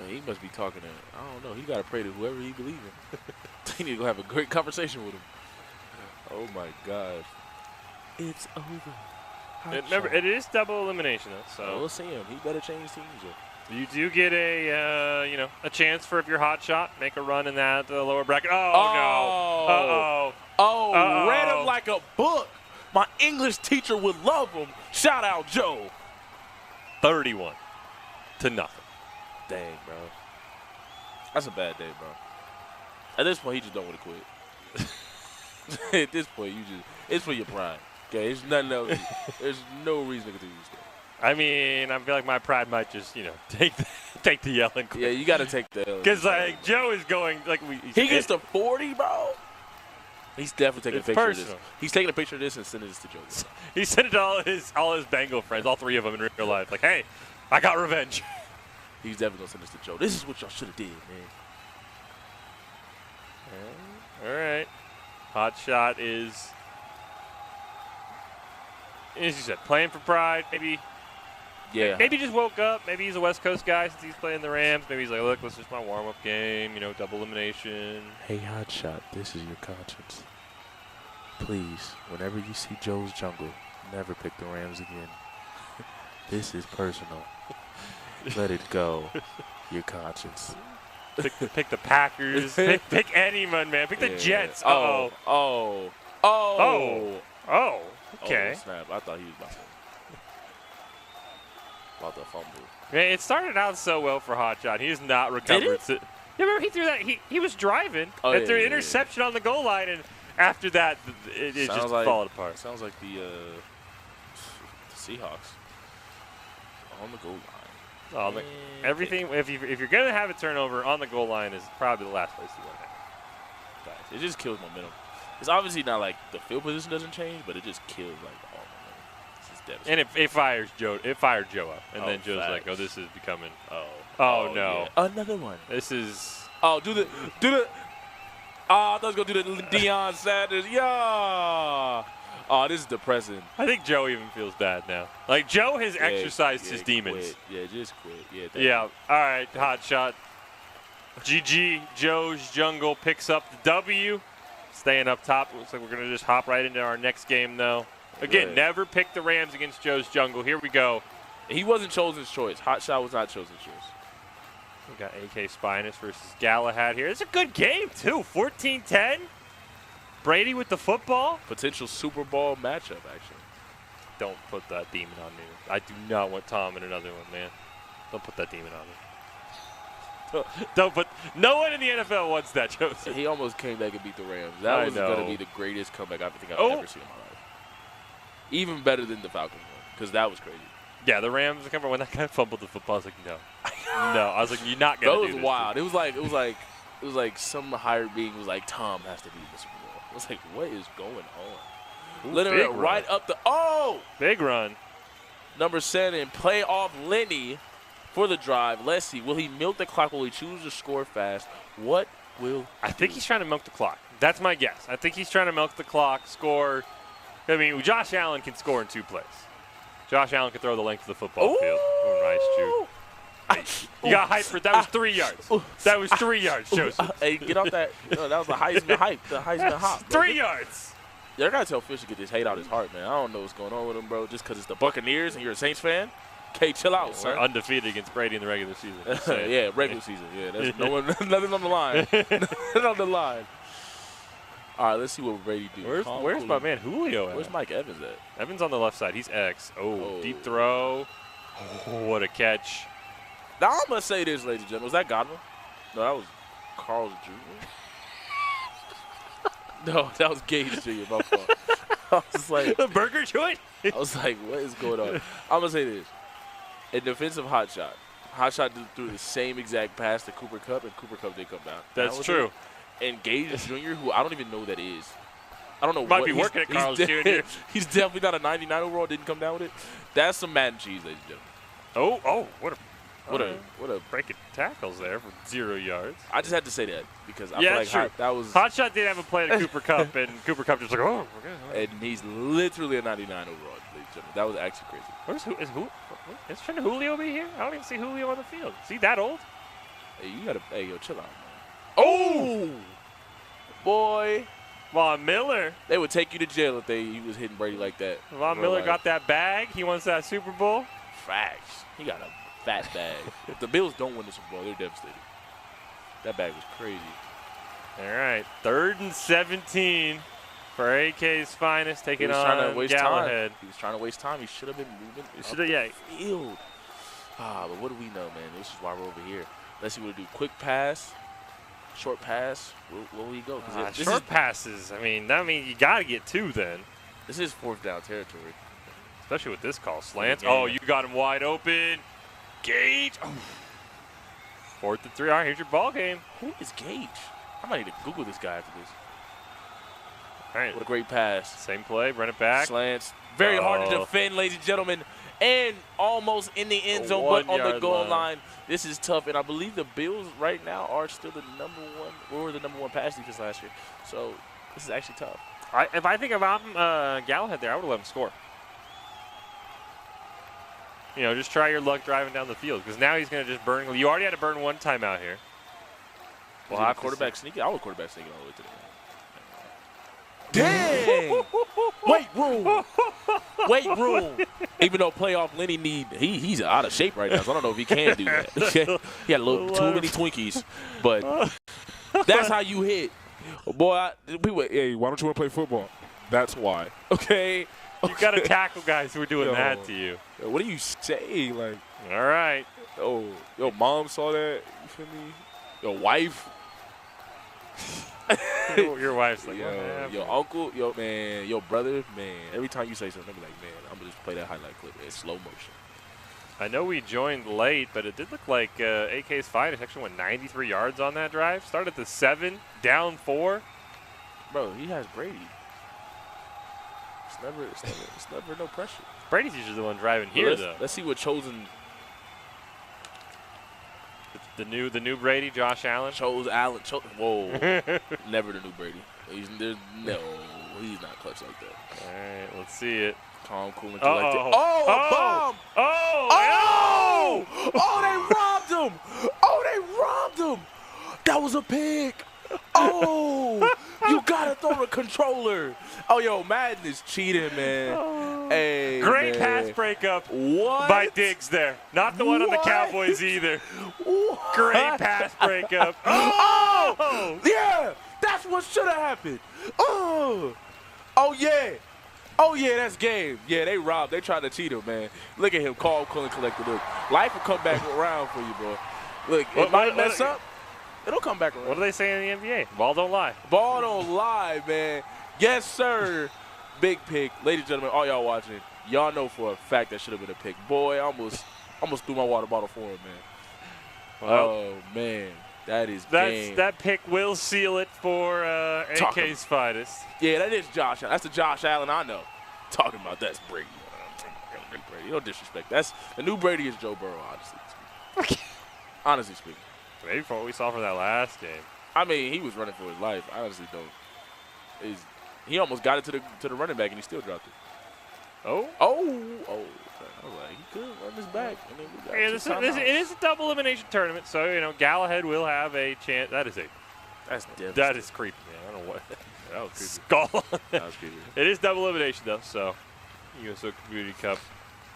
Speaker 1: He must be talking to, I don't know, he got to pray to whoever he believes in. They need to go have a great conversation with him. Oh, my gosh. It's over.
Speaker 2: It is double elimination, though. So
Speaker 1: we'll see him. He better change teams, though.
Speaker 2: You do get a chance for, if you're Hot Shot, make a run in that lower bracket. Oh, no.
Speaker 1: Read him like a book. My English teacher would love him. Shout out, Joe.
Speaker 2: 31-0.
Speaker 1: Dang, bro. That's a bad day, bro. At this point, he just don't want to quit. At this point, it's for your pride. Okay, it's nothing else. There's no reason to continue this game.
Speaker 2: I mean, I feel like my pride might just, take the yell and quit.
Speaker 1: Yeah, you got to take the L.
Speaker 2: Because, like, Joe is going, like,
Speaker 1: he gets to 40, bro. He's definitely taking a picture
Speaker 2: personal.
Speaker 1: of this. He's taking a picture of this and sending this to Joe.
Speaker 2: He sent it to all his Bengal friends, all 3 of them in real life. Like, hey, I got revenge.
Speaker 1: He's definitely going to send this to Joe. This is what y'all should have did, man.
Speaker 2: All right. Hot Shot is, as you said, playing for pride. Maybe just woke up. Maybe he's a West Coast guy since he's playing the Rams. Maybe he's like, look, this is my warm-up game, double elimination.
Speaker 1: Hey, Hot Shot, this is your conscience. Please, whenever you see Joe's Jungle, never pick the Rams again. This is personal. Let it go. Your conscience.
Speaker 2: Pick the Packers. pick anyone, man. Pick the Jets.
Speaker 1: Oh.
Speaker 2: Okay.
Speaker 1: Oh, snap. I thought he was about to fumble.
Speaker 2: Man, it started out so well for Hot Shot. He has not recovered.
Speaker 1: Did it?
Speaker 2: Yeah, remember he threw that? He was driving and threw an interception on the goal line, and after that, it just fallen apart.
Speaker 1: Sounds like the Seahawks on the goal line.
Speaker 2: Oh, everything. If you're gonna have a turnover on the goal line, is probably the last place you want to have.
Speaker 1: It just kills momentum. It's obviously not like the field position doesn't change, but it just kills like all momentum. It's just devastating.
Speaker 2: And it fires Joe. It fired Joe up, and then Joe's like, "Oh, this is becoming." Oh no!
Speaker 1: Yeah. Another one.
Speaker 2: This is.
Speaker 1: Oh, do the. Oh, I thought I was gonna do the Deion Sanders. Yeah. Oh, this is depressing.
Speaker 2: I think Joe even feels bad now. Like Joe has exercised his demons.
Speaker 1: Quit. Yeah, just quit.
Speaker 2: Yeah. All right, hot shot. GG. Joe's Jungle picks up the W. Staying up top. Looks like we're gonna just hop right into our next game though. Again, never pick the Rams against Joe's Jungle. Here we go.
Speaker 1: He wasn't chosen's choice. Hot shot was not chosen's choice.
Speaker 2: We got AK Spinus versus Galahad here. It's a good game too. 14-10. Brady with the football.
Speaker 1: Potential Super Bowl matchup, actually.
Speaker 2: Don't put that demon on me. I do not want Tom in another one, man. Don't put that demon on me. Don't put. No one in the NFL wants that, Joseph.
Speaker 1: He almost came back and beat the Rams. That was going to be the greatest comeback I think I've ever seen in my life. Even better than the Falcons one, because that was crazy.
Speaker 2: Yeah, the Rams. I remember when that guy fumbled the football. I was like, no, no. I was like, you're not gonna do this.
Speaker 1: That was wild. It was like some higher being was like, Tom has to be the Super Bowl. I was like, what is going on? Literally right up the
Speaker 2: big run.
Speaker 1: Number 7, play off Lenny for the drive. Let's see. Will he milk the clock? Will he choose to score fast? What will
Speaker 2: I think he's trying to milk the clock. That's my guess. I think he's trying to milk the clock, score. I mean, Josh Allen can score in 2 plays. Josh Allen can throw the length of the football field. Oh, nice, Juke. You got hyped for that. Was 3 yards. That was 3 yards, Joseph.
Speaker 1: Hey, get off that. That was the Heisman hype. The Heisman hop.
Speaker 2: 3 yards.
Speaker 1: Yeah, I got to tell Fish to get this hate out his heart, man. I don't know what's going on with him, bro. Just because it's the Buccaneers and you're a Saints fan. Okay, chill out, son.
Speaker 2: We're undefeated against Brady in the regular season.
Speaker 1: Yeah, regular season. Yeah, there's nothing on the line. Nothing on the line. All right, let's see what Brady do.
Speaker 2: Where's my man Julio at?
Speaker 1: Where's Mike Evans at?
Speaker 2: Evans on the left side. He's X. Oh, deep throw. Oh, what a catch.
Speaker 1: Now, I'm going to say this, ladies and gentlemen. Was that Godwin? No, that was Carl's Jr. No, that was Gage Jr. My fault. I was like,
Speaker 2: the burger joint?
Speaker 1: I was like, what is going on? I'm going to say this. A defensive hot shot. Hot shot threw the same exact pass to Cooper Kupp, and Cooper Kupp did come down.
Speaker 2: That's true.
Speaker 1: And Gage Jr., who I don't even know who that is. I don't know
Speaker 2: Might be working at Carl's Jr.
Speaker 1: He's definitely not a 99 overall. Didn't come down with it. That's some Madden cheese, ladies and gentlemen.
Speaker 2: What a break of tackles there for 0 yards.
Speaker 1: I just had to say that because I feel like that was
Speaker 2: Hotshot did have a play to Cooper Kupp, and Cooper Kupp just like, oh, okay.
Speaker 1: And he's literally a 99 overall, ladies and gentlemen. That was actually crazy.
Speaker 2: Is Julio be here? I don't even see Julio on the field. Is he that old?
Speaker 1: Hey, you gotta, chill out, man. Oh, boy.
Speaker 2: Von Miller.
Speaker 1: They would take you to jail if he was hitting Brady like that.
Speaker 2: Von Miller got that bag. He wants that Super Bowl.
Speaker 1: Facts. He got a fat bag. If the Bills don't win the Super Bowl, they're devastated. That bag was crazy.
Speaker 2: All right, 3rd and 17 for AK's finest, taking on Galahad.
Speaker 1: He was trying to waste time. He should have been moving. Field. But what do we know, man? This is why we're over here. Let's see what we do. Quick pass, short pass. Where will he go?
Speaker 2: Short passes. I mean, that means you got to get 2 then.
Speaker 1: This is 4th down territory.
Speaker 2: Especially with this call. Slants. Oh, you got him wide open. Gage. Oh. 4th and 3. All right, here's your ball game.
Speaker 1: Who is Gage? I might need to Google this guy after this.
Speaker 2: All right.
Speaker 1: What a great pass.
Speaker 2: Same play. Run it back.
Speaker 1: Slants. Very hard to defend, ladies and gentlemen. And almost in the end zone, but on the goal line. This is tough. And I believe the Bills right now are still the number 1. We were the number 1 pass defense last year. So this is actually tough.
Speaker 2: If I think about Galahad there, I would have let him score. You know, just try your luck driving down the field because now he's going to just burn. You already had to burn 1 timeout here.
Speaker 1: Well, quarterback sneaking. I would quarterback sneaking all the way to the end. Dang! Weight room. Weight room. Even though playoff Lenny he's out of shape right now, so I don't know if he can do that. He had a little too many Twinkies, but that's how you hit. Boy, people, hey, why don't you want to play football? That's why. Okay.
Speaker 2: You got to tackle guys who are doing that to you.
Speaker 1: What do you say? Like,
Speaker 2: all right.
Speaker 1: Oh, your mom saw that. You feel me? Your wife.
Speaker 2: Your wife's like,
Speaker 1: your uncle, your man, your brother, man. Every time you say something, they be like, man, I'm gonna just play that highlight clip in slow motion.
Speaker 2: I know we joined late, but it did look like AK's Finest actually went 93 yards on that drive. Started the 7, down 4.
Speaker 1: Bro, he has Brady. It's never no pressure.
Speaker 2: Brady's usually the one driving here, though.
Speaker 1: Let's see what Chosen.
Speaker 2: The new Brady, Josh Allen.
Speaker 1: Whoa, never the new Brady. He's not clutch like that.
Speaker 2: All right, let's see it.
Speaker 1: Calm, cool, and collected.
Speaker 2: Oh,
Speaker 1: A bomb!
Speaker 2: Oh!
Speaker 1: They robbed him! That was a pick. Oh, you gotta throw the controller. Oh, yo, Madden is cheating, man.
Speaker 2: Oh.
Speaker 1: Hey,
Speaker 2: Great
Speaker 1: man.
Speaker 2: pass breakup
Speaker 1: What?
Speaker 2: by Diggs there. Not the one on the Cowboys either.
Speaker 1: What?
Speaker 2: Great pass breakup.
Speaker 1: Oh, yeah, that's what should have happened. Oh, yeah. Oh, yeah, that's game. Yeah, they robbed. They tried to cheat him, man. Look at him, calm, cool, and collected. Look, life will come back around for you, bro. Look, it might mess up. It'll come back around.
Speaker 2: What do they say in the NBA? Ball don't lie.
Speaker 1: Ball don't lie, man. Yes, sir. Big pick. Ladies and gentlemen, all y'all watching, y'all know for a fact that should have been a pick. Boy, I almost threw my water bottle for him, man.
Speaker 2: Well,
Speaker 1: oh, man. That is game.
Speaker 2: That pick will seal it for AK's Finest.
Speaker 1: Yeah, that is Josh Allen. That's the Josh Allen I know. Talking about that's Brady. Brady. No disrespect. The new Brady is Joe Burrow, honestly speaking. Honestly speaking.
Speaker 2: Maybe from what we saw from that last game.
Speaker 1: I mean, he was running for his life. I honestly don't. He almost got it to the running back, and he still dropped it.
Speaker 2: Oh.
Speaker 1: I was like, he could run this back. And then we got
Speaker 2: it is a double elimination tournament, so Galahad will have a chance. That is creepy, man. I don't know what.
Speaker 1: That was creepy.
Speaker 2: Skull.
Speaker 1: That was creepy.
Speaker 2: It is double elimination though, so USO Community Cup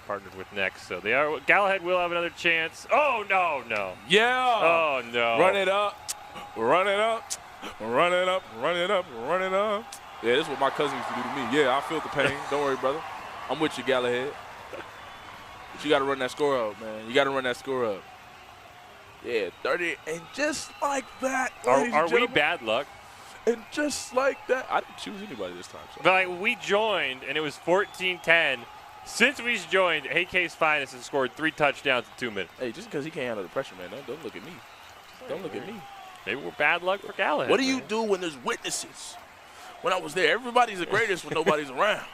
Speaker 2: partnered with NEX, so Galahad will have another chance. Oh no.
Speaker 1: Yeah.
Speaker 2: Oh no.
Speaker 1: Run it up. Run it up. Run it up. Run it up. Run it up. Yeah, this is what my cousin used to do to me. Yeah, I feel the pain. Don't worry, brother. I'm with you, Galahad. But you got to run that score up, man. You got to run that score up. Yeah, 30. And just like that,
Speaker 2: are we bad luck?
Speaker 1: And just like that, I didn't choose anybody this time. So.
Speaker 2: But we joined, and it was 14-10. Since we joined, AK's Finest has scored 3 touchdowns in 2 minutes.
Speaker 1: Hey, just because he can't handle the pressure, man, don't look at me. Don't look at me.
Speaker 2: Maybe we're bad luck for Galahad.
Speaker 1: What do you do when there's witnesses? When I was there, everybody's the greatest when nobody's around.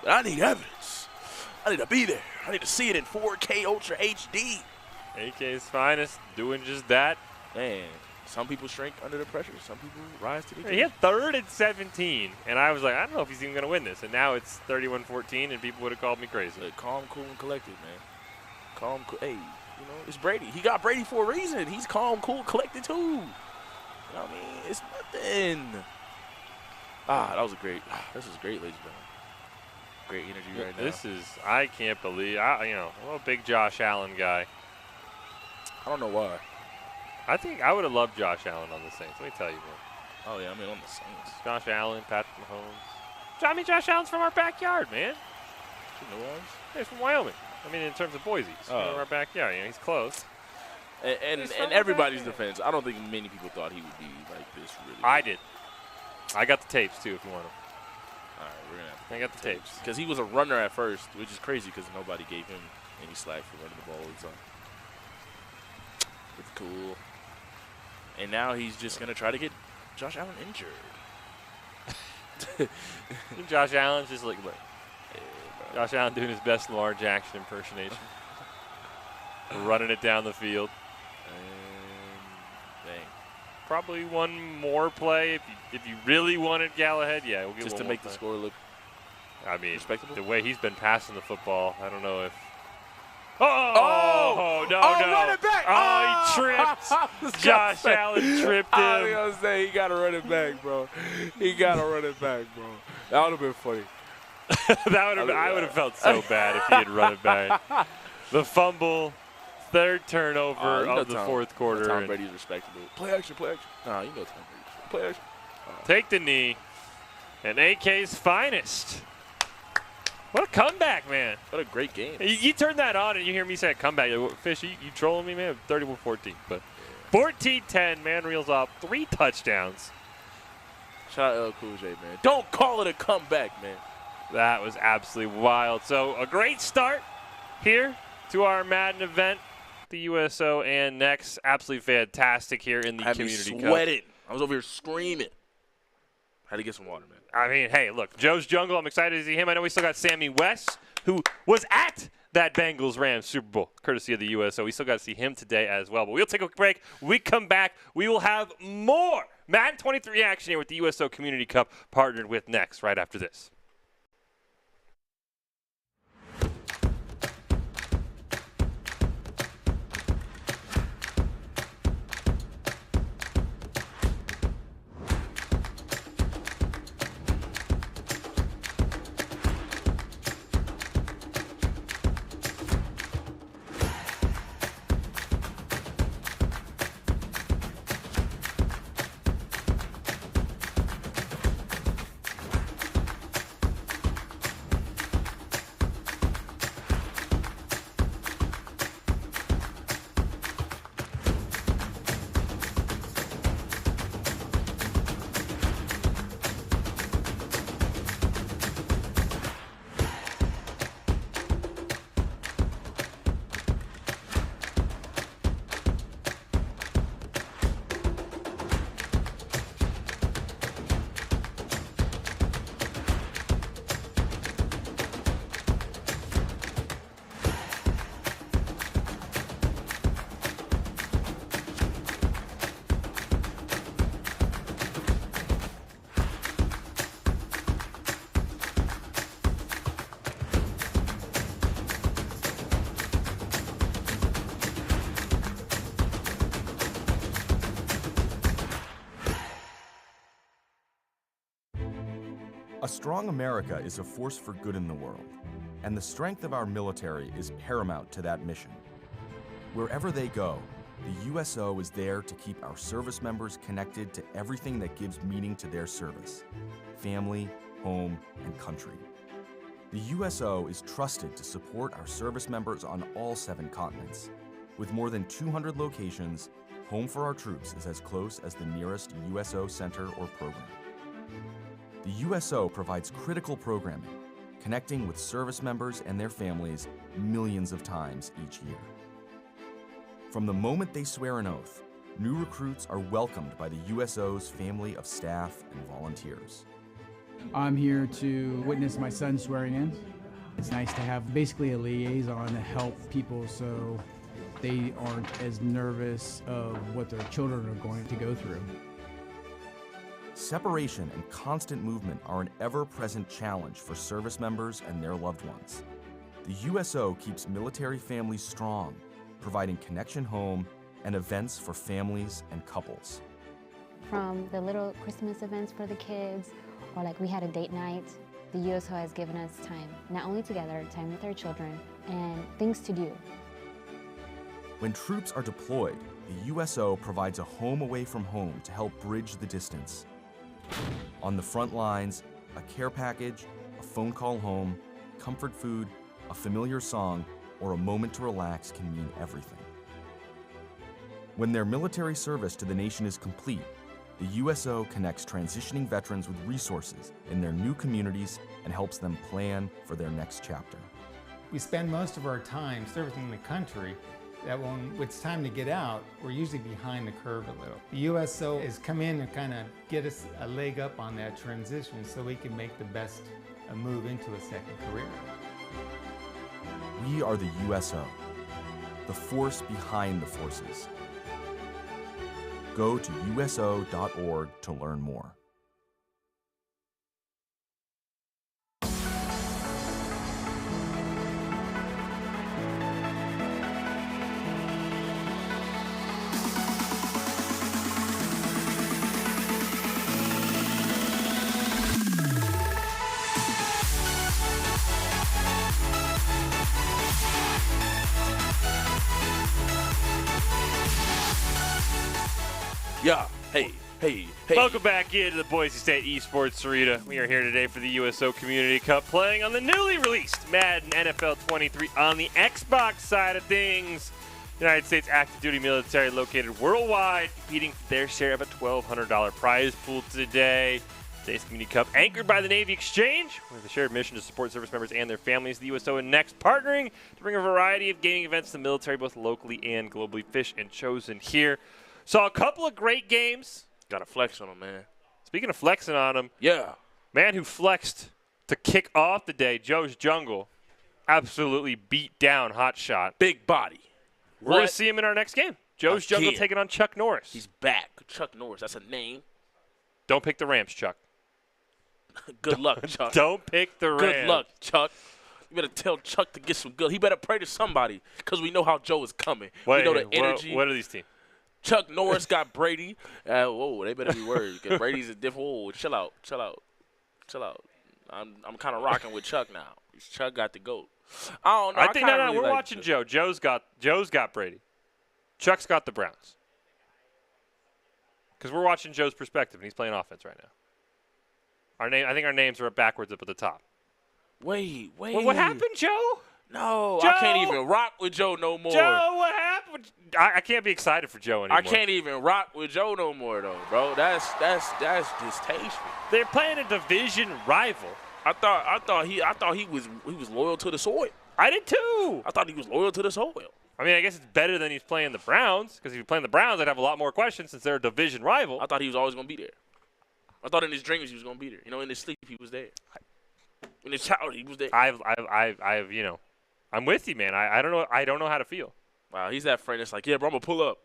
Speaker 1: But I need evidence. I need to be there. I need to see it in 4K Ultra HD.
Speaker 2: AK's Finest doing just that.
Speaker 1: Man, some people shrink under the pressure. Some people rise to the occasion.
Speaker 2: He had 3rd and 17, and I was like, I don't know if he's even going to win this. And now it's 31-14, and people would have called me crazy.
Speaker 1: Like, calm, cool, and collected, man. Calm, cool. Hey, it's Brady. He got Brady for a reason. He's calm, cool, collected, too. You know what I mean? It's nothing. This is great, ladies and gentlemen. Great energy right now.
Speaker 2: I can't believe, I'm a big Josh Allen guy.
Speaker 1: I don't know why.
Speaker 2: I think I would have loved Josh Allen on the Saints. Let me tell you, man.
Speaker 1: Oh, yeah, I mean, on the Saints.
Speaker 2: Josh Allen, Patrick Mahomes. Josh Allen's from our backyard, man. He's from Wyoming. I mean, in terms of Boise. He's from our backyard. He's close.
Speaker 1: And everybody's defense, I don't think many people thought he would be like this, really.
Speaker 2: I did. I got the tapes, too, if you want them.
Speaker 1: All right, we're going to have to.
Speaker 2: I got the tapes.
Speaker 1: Because he was a runner at first, which is crazy because nobody gave him any slack for running the ball all the time. It's cool. And now he's just going to try to get Josh Allen injured.
Speaker 2: Josh Allen's just like, Josh Allen doing his best Lamar Jackson impersonation. Running it down the field.
Speaker 1: Dang.
Speaker 2: Probably one more play if you really wanted Galahad. Yeah, we'll get
Speaker 1: just
Speaker 2: one
Speaker 1: to
Speaker 2: more
Speaker 1: make the score look respectable.
Speaker 2: The way he's been passing the football, I don't know if.
Speaker 1: No!
Speaker 2: Run
Speaker 1: it back!
Speaker 2: He tripped. Josh Allen tripped him.
Speaker 1: I was going to say, he got to run it back, bro. That would have been funny.
Speaker 2: I would have felt so bad if he had run it back. The fumble, 3rd turnover of the 4th quarter.
Speaker 1: Tom Brady's respectable. Play action. Nah, you know Tom Brady's play action.
Speaker 2: Take the knee. And AK's Finest. What a comeback, man.
Speaker 1: What a great game.
Speaker 2: You turn that on and you hear me say a comeback. Fish, you trolling me, man? 31-14. But 14-10, man reels off 3 touchdowns.
Speaker 1: Shout out LL Cool J, man. Don't call it a comeback, man.
Speaker 2: That was absolutely wild. So a great start here to our Madden event. The USO and NEX, absolutely fantastic here in the Community Cup.
Speaker 1: Sweating. I was over here screaming. Had to get some water, man.
Speaker 2: I mean, hey, look, Joe's Jungle, I'm excited to see him. I know we still got Sammy West, who was at that Bengals-Rams Super Bowl, courtesy of the USO. We still got to see him today as well. But we'll take a quick break. When we come back, we will have more Madden 23 action here with the USO Community Cup, partnered with NEX right after this.
Speaker 3: A strong America is a force for good in the world, and the strength of our military is paramount to that mission. Wherever they go, the USO is there to keep our service members connected to everything that gives meaning to their service: family, home, and country. The USO is trusted to support our service members on all 7 continents. With more than 200 locations, Home for our troops is as close as the nearest USO center or program. The USO provides critical programming, connecting with service members and their families millions of times each year. From the moment they swear an oath, new recruits are welcomed by the USO's family of staff and volunteers.
Speaker 4: I'm here to witness my son swearing in. It's nice to have basically a liaison to help people so they aren't as nervous of what their children are going to go through.
Speaker 3: Separation and constant movement are an ever-present challenge for service members and their loved ones. The USO keeps military families strong, providing connection home and events for families and couples.
Speaker 5: From the little Christmas events for the kids, or like we had a date night, the USO has given us time, not only together, time with our children, and things to do.
Speaker 3: When troops are deployed, the USO provides a home away from home to help bridge the distance. On the front lines, a care package, a phone call home, comfort food, a familiar song, or a moment to relax can mean everything. When their military service to the nation is complete, the USO connects transitioning veterans with resources in their new communities and helps them plan for their next chapter.
Speaker 6: We spend most of our time servicing the country, that when it's time to get out, we're usually behind the curve a little. The USO has come in and kind of get us a leg up on that transition so we can make the best move into a second career.
Speaker 3: We are the USO, the force behind the forces. Go to uso.org to learn more.
Speaker 1: Yeah, hey.
Speaker 2: Welcome back into the Boise State Esports Arena. We are here today for the USO Community Cup, playing on the newly released Madden NFL 23 on the Xbox side of things. United States active duty military located worldwide, competing for their share of a $1,200 prize pool today. Today's Community Cup, anchored by the Navy Exchange, with a shared mission to support service members and their families. The USO and NEX partnering to bring a variety of gaming events to the military, both locally and globally. Fish and chosen here. Saw a couple of great games.
Speaker 1: Got to flex on them, man.
Speaker 2: Speaking of flexing on them,
Speaker 1: yeah,
Speaker 2: man who flexed to kick off the day, Joe's Jungle, absolutely beat down Hot Shot.
Speaker 1: Big body.
Speaker 2: We're going to see him in our next game. Joe's Jungle taking on Chuck Norris.
Speaker 1: He's back. Chuck Norris, that's a name.
Speaker 2: Don't pick the Rams, Chuck.
Speaker 1: Good luck, Chuck.
Speaker 2: Don't pick the Rams.
Speaker 1: Good luck, Chuck. You better tell Chuck to get some good. He better pray to somebody because we know how Joe is coming.
Speaker 2: Wait,
Speaker 1: we know the energy.
Speaker 2: What are these teams?
Speaker 1: Chuck Norris got Brady. Whoa, they better be worried. Brady's a different. Whoa, chill out. I'm kind of rocking with Chuck now. Chuck got the GOAT. I don't know.
Speaker 2: I think
Speaker 1: really
Speaker 2: we're watching Joe. Joe's got Brady. Chuck's got the Browns. Because we're watching Joe's perspective, and he's playing offense right now. I think our names are backwards up at the top.
Speaker 1: Wait.
Speaker 2: What happened, Joe?
Speaker 1: No,
Speaker 2: Joe?
Speaker 1: I can't even rock with Joe no more.
Speaker 2: Joe, what happened? I can't be excited for Joe anymore.
Speaker 1: I can't even rock with Joe no more, though, bro. That's distasteful.
Speaker 2: They're playing a division rival.
Speaker 1: I thought he was loyal to the soil.
Speaker 2: I did too.
Speaker 1: I thought he was loyal to the soil.
Speaker 2: I mean, I guess it's better than he's playing the Browns, because if he's playing the Browns, I'd have a lot more questions since they're a division rival.
Speaker 1: I thought he was always going to be there. I thought in his dreams he was going to be there. You know, in his sleep he was there. In his childhood he was there.
Speaker 2: I'm with you, man. I don't know how to feel.
Speaker 1: Wow, he's that friend that's like, yeah, bro, I'm going to pull up.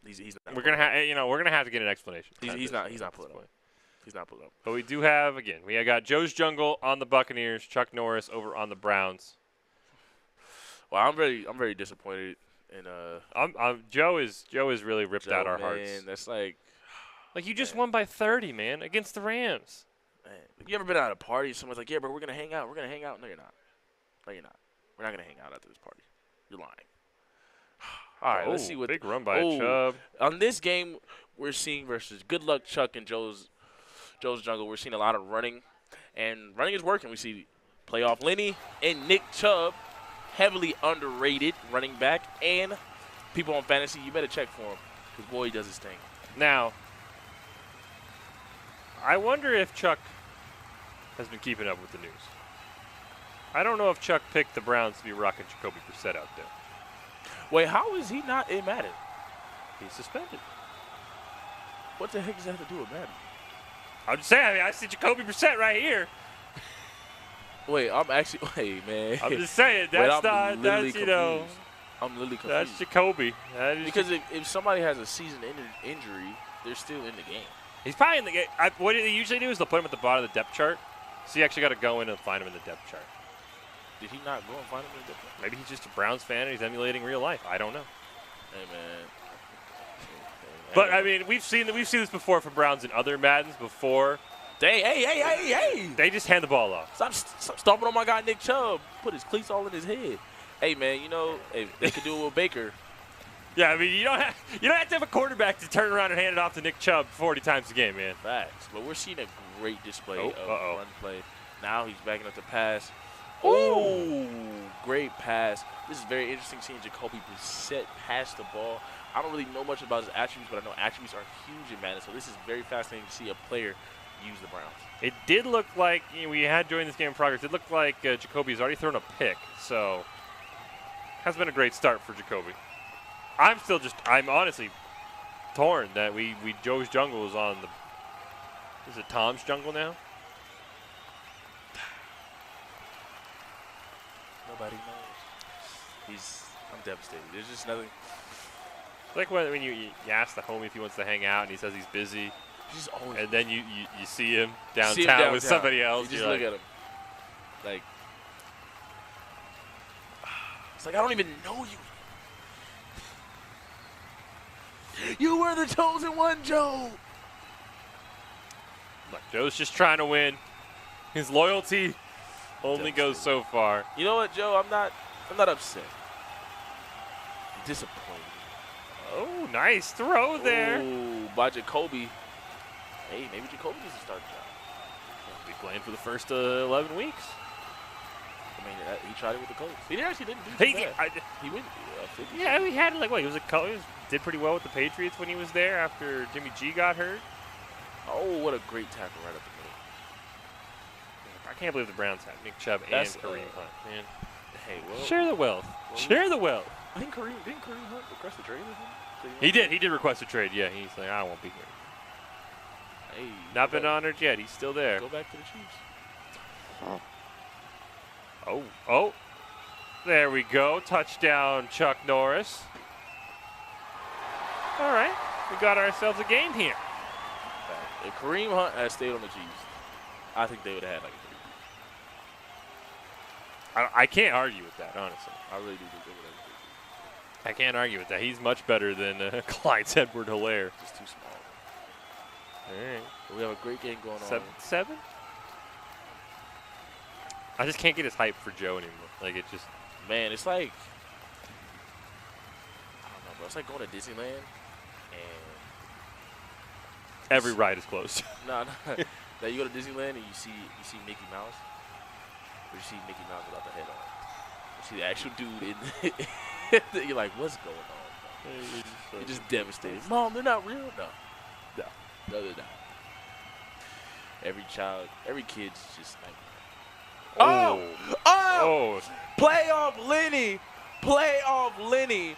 Speaker 1: He's not.
Speaker 2: We're gonna have to get an explanation.
Speaker 1: He's not pulling up. He's not pulling up.
Speaker 2: But we do have, again, we got Joe's Jungle on the Buccaneers, Chuck Norris over on the Browns.
Speaker 1: Well, I'm very disappointed, and
Speaker 2: Joe is really ripped out our hearts.
Speaker 1: Man, that's like
Speaker 2: you just won by 30, man, against the Rams.
Speaker 1: Man, you ever been at a party and someone's like, yeah, bro, we're gonna hang out. No, you're not. We're not gonna hang out after this party. You're lying. All right, let's see what
Speaker 2: big run by Chubb.
Speaker 1: On this game, we're seeing versus Good Luck Chuck and Joe's Jungle. We're seeing a lot of running, and running is working. We see playoff Lenny and Nick Chubb. Heavily underrated running back, and people on fantasy, you better check for him because boy, he does his thing.
Speaker 2: Now, I wonder if Chuck has been keeping up with the news. I don't know if Chuck picked the Browns to be rocking Jacoby Brissett out there.
Speaker 1: Wait, how is he not in Madden?
Speaker 2: He's suspended.
Speaker 1: What the heck does that have to do with Madden?
Speaker 2: I'm just saying, I see Jacoby Brissett right here.
Speaker 1: Wait, wait, man.
Speaker 2: I'm just saying, that's
Speaker 1: I'm literally confused.
Speaker 2: That's Jacoby.
Speaker 1: Because if somebody has a season-ending injury, they're still in the game.
Speaker 2: He's probably in the game. What they usually do is they'll put him at the bottom of the depth chart. So you actually got to go in and find him in the depth chart.
Speaker 1: Did he not go and find him in the depth chart?
Speaker 2: Maybe he's just a Browns fan and he's emulating real life. I don't know.
Speaker 1: Hey, man.
Speaker 2: But, I mean, we've seen this before from Browns in other Maddens before.
Speaker 1: Hey.
Speaker 2: They just hand the ball off.
Speaker 1: Stop stomping on my guy Nick Chubb. Put his cleats all in his head. Hey, man, they could do it with Baker.
Speaker 2: Yeah, I mean, you don't have to have a quarterback to turn around and hand it off to Nick Chubb 40 times a game, man.
Speaker 1: Facts. But we're seeing a great display of
Speaker 2: run
Speaker 1: play. Now he's backing up the pass. Oh, great pass. This is very interesting seeing Jacoby Brissett pass the ball. I don't really know much about his attributes, but I know attributes are huge in Madden. So this is very fascinating to see a player use the Browns.
Speaker 2: It did look like, we had during this game in progress, it looked like Jacoby's already thrown a pick. So has been a great start for Jacoby. I'm honestly torn that Joe's Jungle is on is it Tom's Jungle now?
Speaker 1: Nobody knows. I'm devastated. There's just nothing.
Speaker 2: It's like when you ask the homie if he wants to hang out and he says he's busy. And then you see him downtown with somebody else.
Speaker 1: You just look at him. Like, it's like, I don't even know you. You were the chosen one, Joe.
Speaker 2: Look, Joe's just trying to win. His loyalty only goes so far.
Speaker 1: You know what, Joe? I'm not upset. I'm disappointed.
Speaker 2: Oh, nice throw there.
Speaker 1: Oh, by Jacoby. Hey, maybe Jacoby needs to start the job.
Speaker 2: He'll be playing for the first 11 weeks.
Speaker 1: I mean, he tried it with the Colts. He actually didn't do too bad. He went 50.
Speaker 2: Yeah, he had he did pretty well with the Patriots when he was there after Jimmy G got hurt.
Speaker 1: Oh, what a great tackle right up the middle.
Speaker 2: I can't believe the Browns have Nick Chubb and Kareem Hunt, man.
Speaker 1: Hey, well,
Speaker 2: share the wealth. Share the wealth.
Speaker 1: I think Kareem Hunt request a trade with him? So
Speaker 2: He did request a trade, yeah. He's like, I won't be here.
Speaker 1: Hey,
Speaker 2: Not been honored yet. He's still there.
Speaker 1: Go back to the Chiefs.
Speaker 2: Oh. There we go. Touchdown, Chuck Norris. All right. We got ourselves a game here.
Speaker 1: If Kareem Hunt had stayed on the Chiefs, I think they would have had like a 3.
Speaker 2: I can't argue with that, honestly.
Speaker 1: I really do think they would have
Speaker 2: I can't argue with that. He's much better than Clyde's Edward-Helaire.
Speaker 1: Just too small.
Speaker 2: All right.
Speaker 1: But we have a great game going on.
Speaker 2: 7? I just can't get his hype for Joe anymore. Like, it just...
Speaker 1: Man, it's like... I don't know, bro. It's like going to Disneyland and...
Speaker 2: Every ride is closed.
Speaker 1: No. Now you go to Disneyland and you see Mickey Mouse. Or you see Mickey Mouse without the head on. You see the actual dude in... You're like, what's going on, bro? You're just devastated. Mom, they're not real? No, they're not. Every kid's just like... Oh! Playoff Lenny.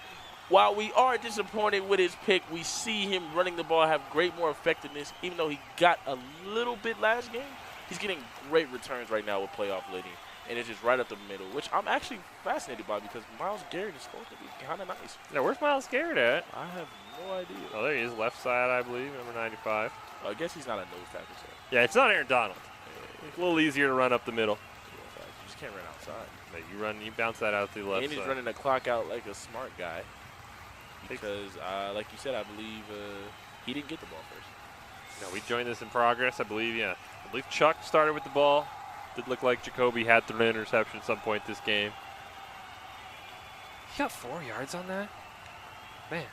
Speaker 1: While we are disappointed with his pick, we see him running the ball have more effectiveness. Even though he got a little bit last game, he's getting great returns right now with playoff Lenny. And it's just right up the middle, which I'm actually fascinated by because Myles Garrett is supposed to be kind of nice.
Speaker 2: Now, where's Myles Garrett at?
Speaker 1: I have no idea.
Speaker 2: Oh, there he is, left side, I believe, number 95.
Speaker 1: I guess he's not a nose tackle, so.
Speaker 2: Yeah, it's not Aaron Donald. It's a little easier to run up the middle.
Speaker 1: You just can't run outside.
Speaker 2: You bounce that out to the left
Speaker 1: And he's
Speaker 2: side.
Speaker 1: running the clock out like a smart guy because, like you said, I believe he didn't get the ball first.
Speaker 2: No, we joined this in progress, I believe, yeah. I believe Chuck started with the ball. Did look like Jacoby had thrown an interception at some point this game. He got 4 yards on that? Man.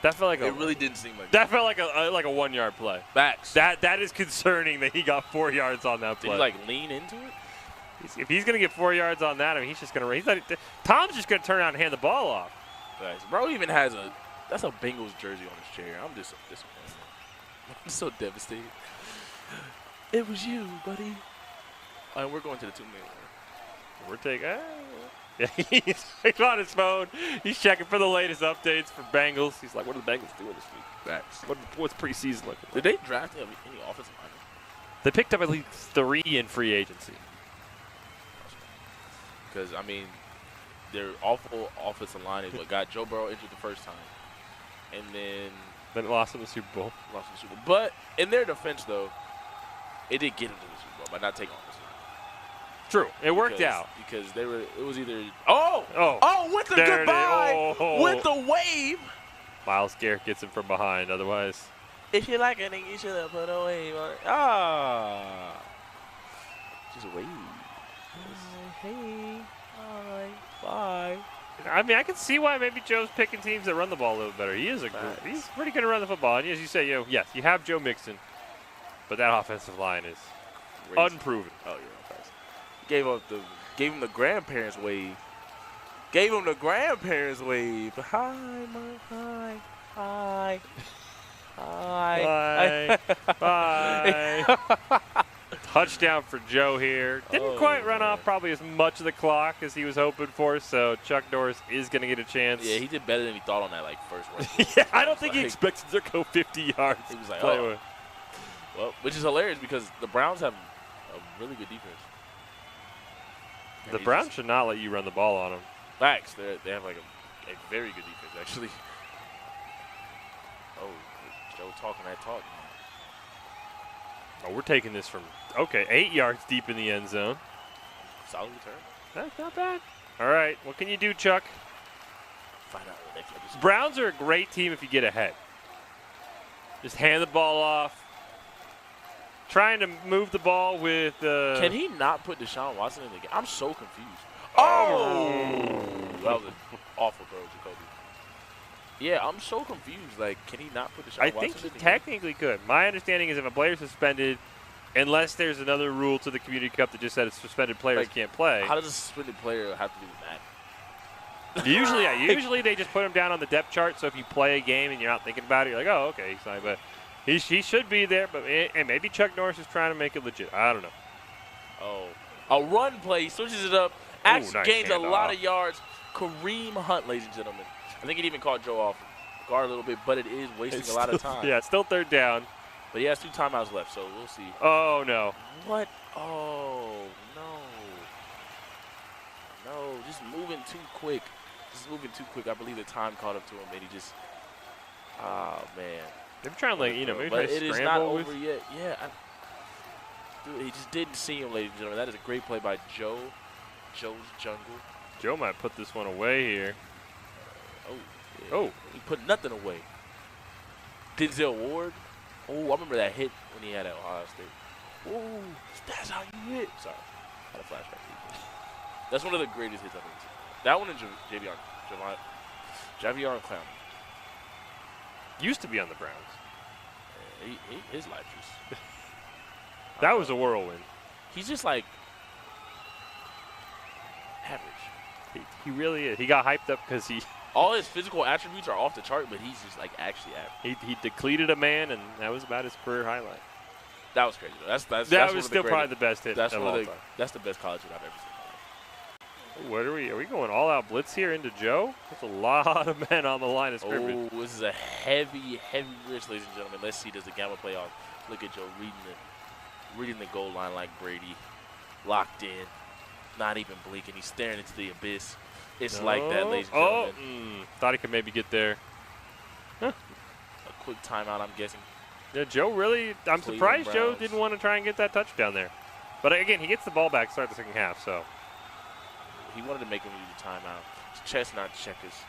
Speaker 2: That felt like
Speaker 1: it really didn't seem like
Speaker 2: that. Felt like a 1 yard play.
Speaker 1: Backs.
Speaker 2: That is concerning that he got 4 yards on that play.
Speaker 1: Did he like lean into it?
Speaker 2: If he's gonna get 4 yards on that, I mean he's just gonna Tom's just gonna turn around and hand the ball off.
Speaker 1: Guys, bro even has that's a Bengals jersey on his chair. I'm just disappointed. I'm so devastated. It was you, buddy. And we're going to the 2-minute warning.
Speaker 2: We're taking. Yeah, he's on his phone. He's checking for the latest updates for Bengals. He's like, what are the Bengals doing this week?
Speaker 1: Facts.
Speaker 2: What's preseason looking like?
Speaker 1: Did they draft any offensive linemen?
Speaker 2: They picked up at least 3 in free agency.
Speaker 1: Because, I mean, their awful offensive line is what got Joe Burrow injured the first time. And then
Speaker 2: lost in the Super Bowl.
Speaker 1: But in their defense, though, it did get them to the Super Bowl by not taking on this.
Speaker 2: True. It worked out.
Speaker 1: Because it was either with the
Speaker 2: there
Speaker 1: goodbye, with the wave.
Speaker 2: Myles Garrett gets him from behind. Otherwise,
Speaker 1: if you like anything, you should have put a wave on it. Just a wave. Hey, bye.
Speaker 2: I mean, I can see why maybe Joe's picking teams that run the ball a little better. He's pretty good at running the football. And as you say, yes, you have Joe Mixon, but that offensive line is unproven.
Speaker 1: Oh, yeah. Gave him the grandparents wave.
Speaker 2: Bye. Touchdown for Joe here. Didn't quite run off probably as much of the clock as he was hoping for, so Chuck Norris is going to get a chance.
Speaker 1: Yeah, he did better than he thought on that first run.
Speaker 2: Yeah, I don't think he expected to go 50 yards.
Speaker 1: He was like, well, which is hilarious because the Browns have a really good defense.
Speaker 2: The Browns should not let you run the ball on them.
Speaker 1: Facts. They have like a very good defense, actually. Oh, Joe talking that talk.
Speaker 2: Oh, we're taking this from, 8 yards deep in the end zone.
Speaker 1: Solid return.
Speaker 2: That's not bad. All right, what can you do, Chuck?
Speaker 1: Find out what next episode.
Speaker 2: Browns are a great team if you get ahead. Just hand the ball off. Trying to move the ball with.
Speaker 1: Can he not put Deshaun Watson in the game? I'm so confused. That was an awful throw, Jacoby. Yeah, I'm so confused. Like, can he not put Deshaun Watson in the game?
Speaker 2: I think he technically could. My understanding is if a player's suspended, unless there's another rule to the Community Cup that just said suspended players can't play.
Speaker 1: How does a suspended player have to do with that?
Speaker 2: Usually they just put him down on the depth chart. So if you play a game and you're not thinking about it, you're like, oh, okay, he's fine. But He should be there, but and maybe Chuck Norris is trying to make it legit. I don't know.
Speaker 1: Oh, a run play, switches it up, actually
Speaker 2: nice
Speaker 1: gains a lot
Speaker 2: handoff.
Speaker 1: of yards. Kareem Hunt, ladies and gentlemen. I think it even caught Joe off guard a little bit, but it is wasting a lot of time.
Speaker 2: Yeah, it's still 3rd down.
Speaker 1: But he has 2 timeouts left, so we'll see.
Speaker 2: Oh, no.
Speaker 1: What? Oh, no. No, just moving too quick. I believe the time caught up to him, and he just, oh, man.
Speaker 2: They're trying to, like, maybe try
Speaker 1: but
Speaker 2: to
Speaker 1: it is not
Speaker 2: scramble
Speaker 1: over yet. Yeah. Dude, he just didn't see him, ladies and gentlemen. That is a great play by Joe. Joe's Jungle.
Speaker 2: Joe might put this one away here.
Speaker 1: Oh, yeah.
Speaker 2: Oh.
Speaker 1: He put nothing away. Denzel Ward. Oh, I remember that hit when he had at Ohio State. Oh, that's how you hit. Sorry. I had a flashback. That's one of the greatest hits I've ever seen. That one and Javion Clown.
Speaker 2: Used to be on the Browns.
Speaker 1: His life just.
Speaker 2: That was a whirlwind.
Speaker 1: He's just like average.
Speaker 2: He really is. He got hyped up because
Speaker 1: all his physical attributes are off the chart, but he's just like actually average.
Speaker 2: he depleted a man, and that was about his career highlight.
Speaker 1: That was crazy, though.
Speaker 2: That was still probably the best hit.
Speaker 1: That's the best college hit I've ever seen.
Speaker 2: What are we going all out blitz here into Joe? There's a lot of men on the line of scrimmage.
Speaker 1: Oh, this is a heavy risk, ladies and gentlemen. Let's see, does the gamma play off? Look at Joe reading the goal line like Brady, locked in, not even blinking. He's staring into the abyss. It's like that, ladies and gentlemen.
Speaker 2: Thought he could maybe get there.
Speaker 1: Huh. A quick timeout, I'm guessing.
Speaker 2: Yeah, Joe really. I'm surprised
Speaker 1: Browns.
Speaker 2: Joe didn't want to try and get that touchdown there. But again, he gets the ball back to start the second half, so.
Speaker 1: He wanted to make him use the timeout. It's chess, not checkers,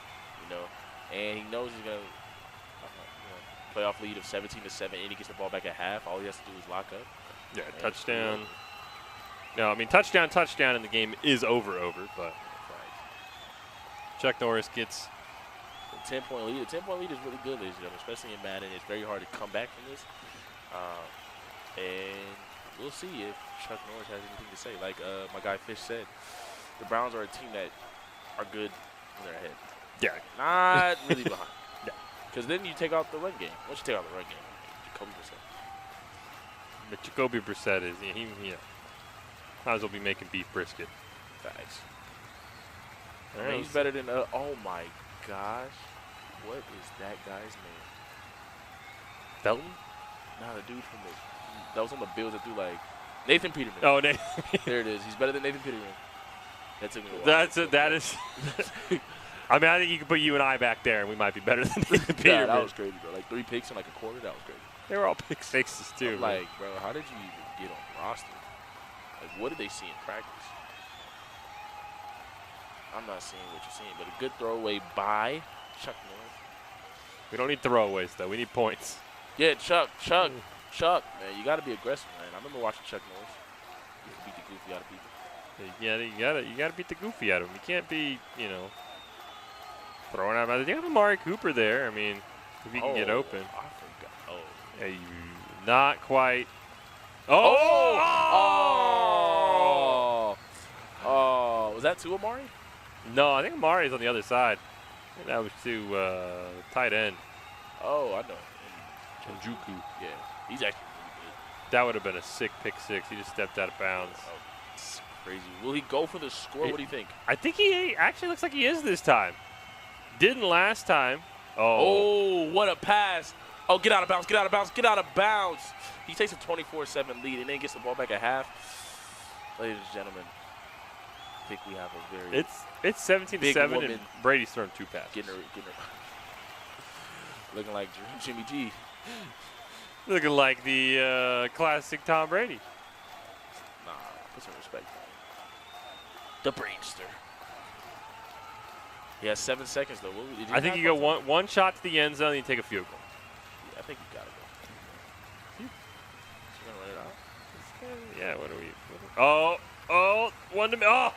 Speaker 1: And he knows he's going to playoff lead of 17-7, and he gets the ball back at half. All he has to do is lock up.
Speaker 2: Yeah, touchdown. No, I mean, touchdown, and the game is over, but Chuck Norris gets
Speaker 1: a 10-point lead. A 10-point lead is really good, ladies and gentlemen, especially in Madden. It's very hard to come back from this. And we'll see if Chuck Norris has anything to say. Like my guy Fish said, the Browns are a team that are good when they're ahead.
Speaker 2: Yeah.
Speaker 1: Not really behind.
Speaker 2: Yeah.
Speaker 1: Because then you take out the run game. Once you take out the run game, Jacoby Brissett.
Speaker 2: But Jacoby Brissett is, he might as well be making beef brisket.
Speaker 1: Facts. I mean, he's better than, oh my gosh. What is that guy's name?
Speaker 2: Felton?
Speaker 1: Nah, the dude from that was on the Bills that threw like Nathan Peterman.
Speaker 2: Oh, Nathan.
Speaker 1: There it is. He's better than Nathan Peterman. That took me a while.
Speaker 2: That is. I mean, I think you could put you and I back there, and we might be better than Nathan Peterman.
Speaker 1: Yeah, that was crazy, bro. Like 3 picks in like a quarter. That was crazy.
Speaker 2: They were all pick sixes too.
Speaker 1: Like, bro, how did you even get on the roster? Like, what did they see in practice? I'm not seeing what you're seeing, but a good throwaway by Chuck Norris.
Speaker 2: We don't need throwaways though. We need points.
Speaker 1: Yeah, Chuck, man, you got to be aggressive, man. I remember watching Chuck Norris. He could beat the goofy out of people.
Speaker 2: Yeah, you gotta beat the goofy out of him. You can't be, throwing out. They have Amari Cooper there. I mean, if he can get open.
Speaker 1: I forgot. Oh.
Speaker 2: Hey, not quite.
Speaker 1: Oh, was that to Amari?
Speaker 2: No, I think Amari's on the other side. I think that was to tight end.
Speaker 1: Oh, I know.
Speaker 2: Njoku.
Speaker 1: Yeah, he's actually really good.
Speaker 2: That would have been a sick pick six. He just stepped out of bounds.
Speaker 1: Oh, it's crazy. Will he go for the score? What do you think?
Speaker 2: I think he actually looks like he is this time. Didn't last time.
Speaker 1: Oh, what a pass. Oh, get out of bounds, get out of bounds, get out of bounds. He takes a 24-7 lead and then gets the ball back at half. Ladies and gentlemen, I think we have a very
Speaker 2: It's 17-7 and Brady's thrown 2 passes.
Speaker 1: Getting her. Looking like Jimmy G.
Speaker 2: Looking like the classic Tom Brady.
Speaker 1: Nah, put some respect on him. The Brainster. He has 7 seconds, though.
Speaker 2: I think you go one shot to the end zone and you take a field goal.
Speaker 1: Yeah, I think you got to go. She's going to run it out?
Speaker 2: Yeah, what are we? Oh, 1 to me. Oh!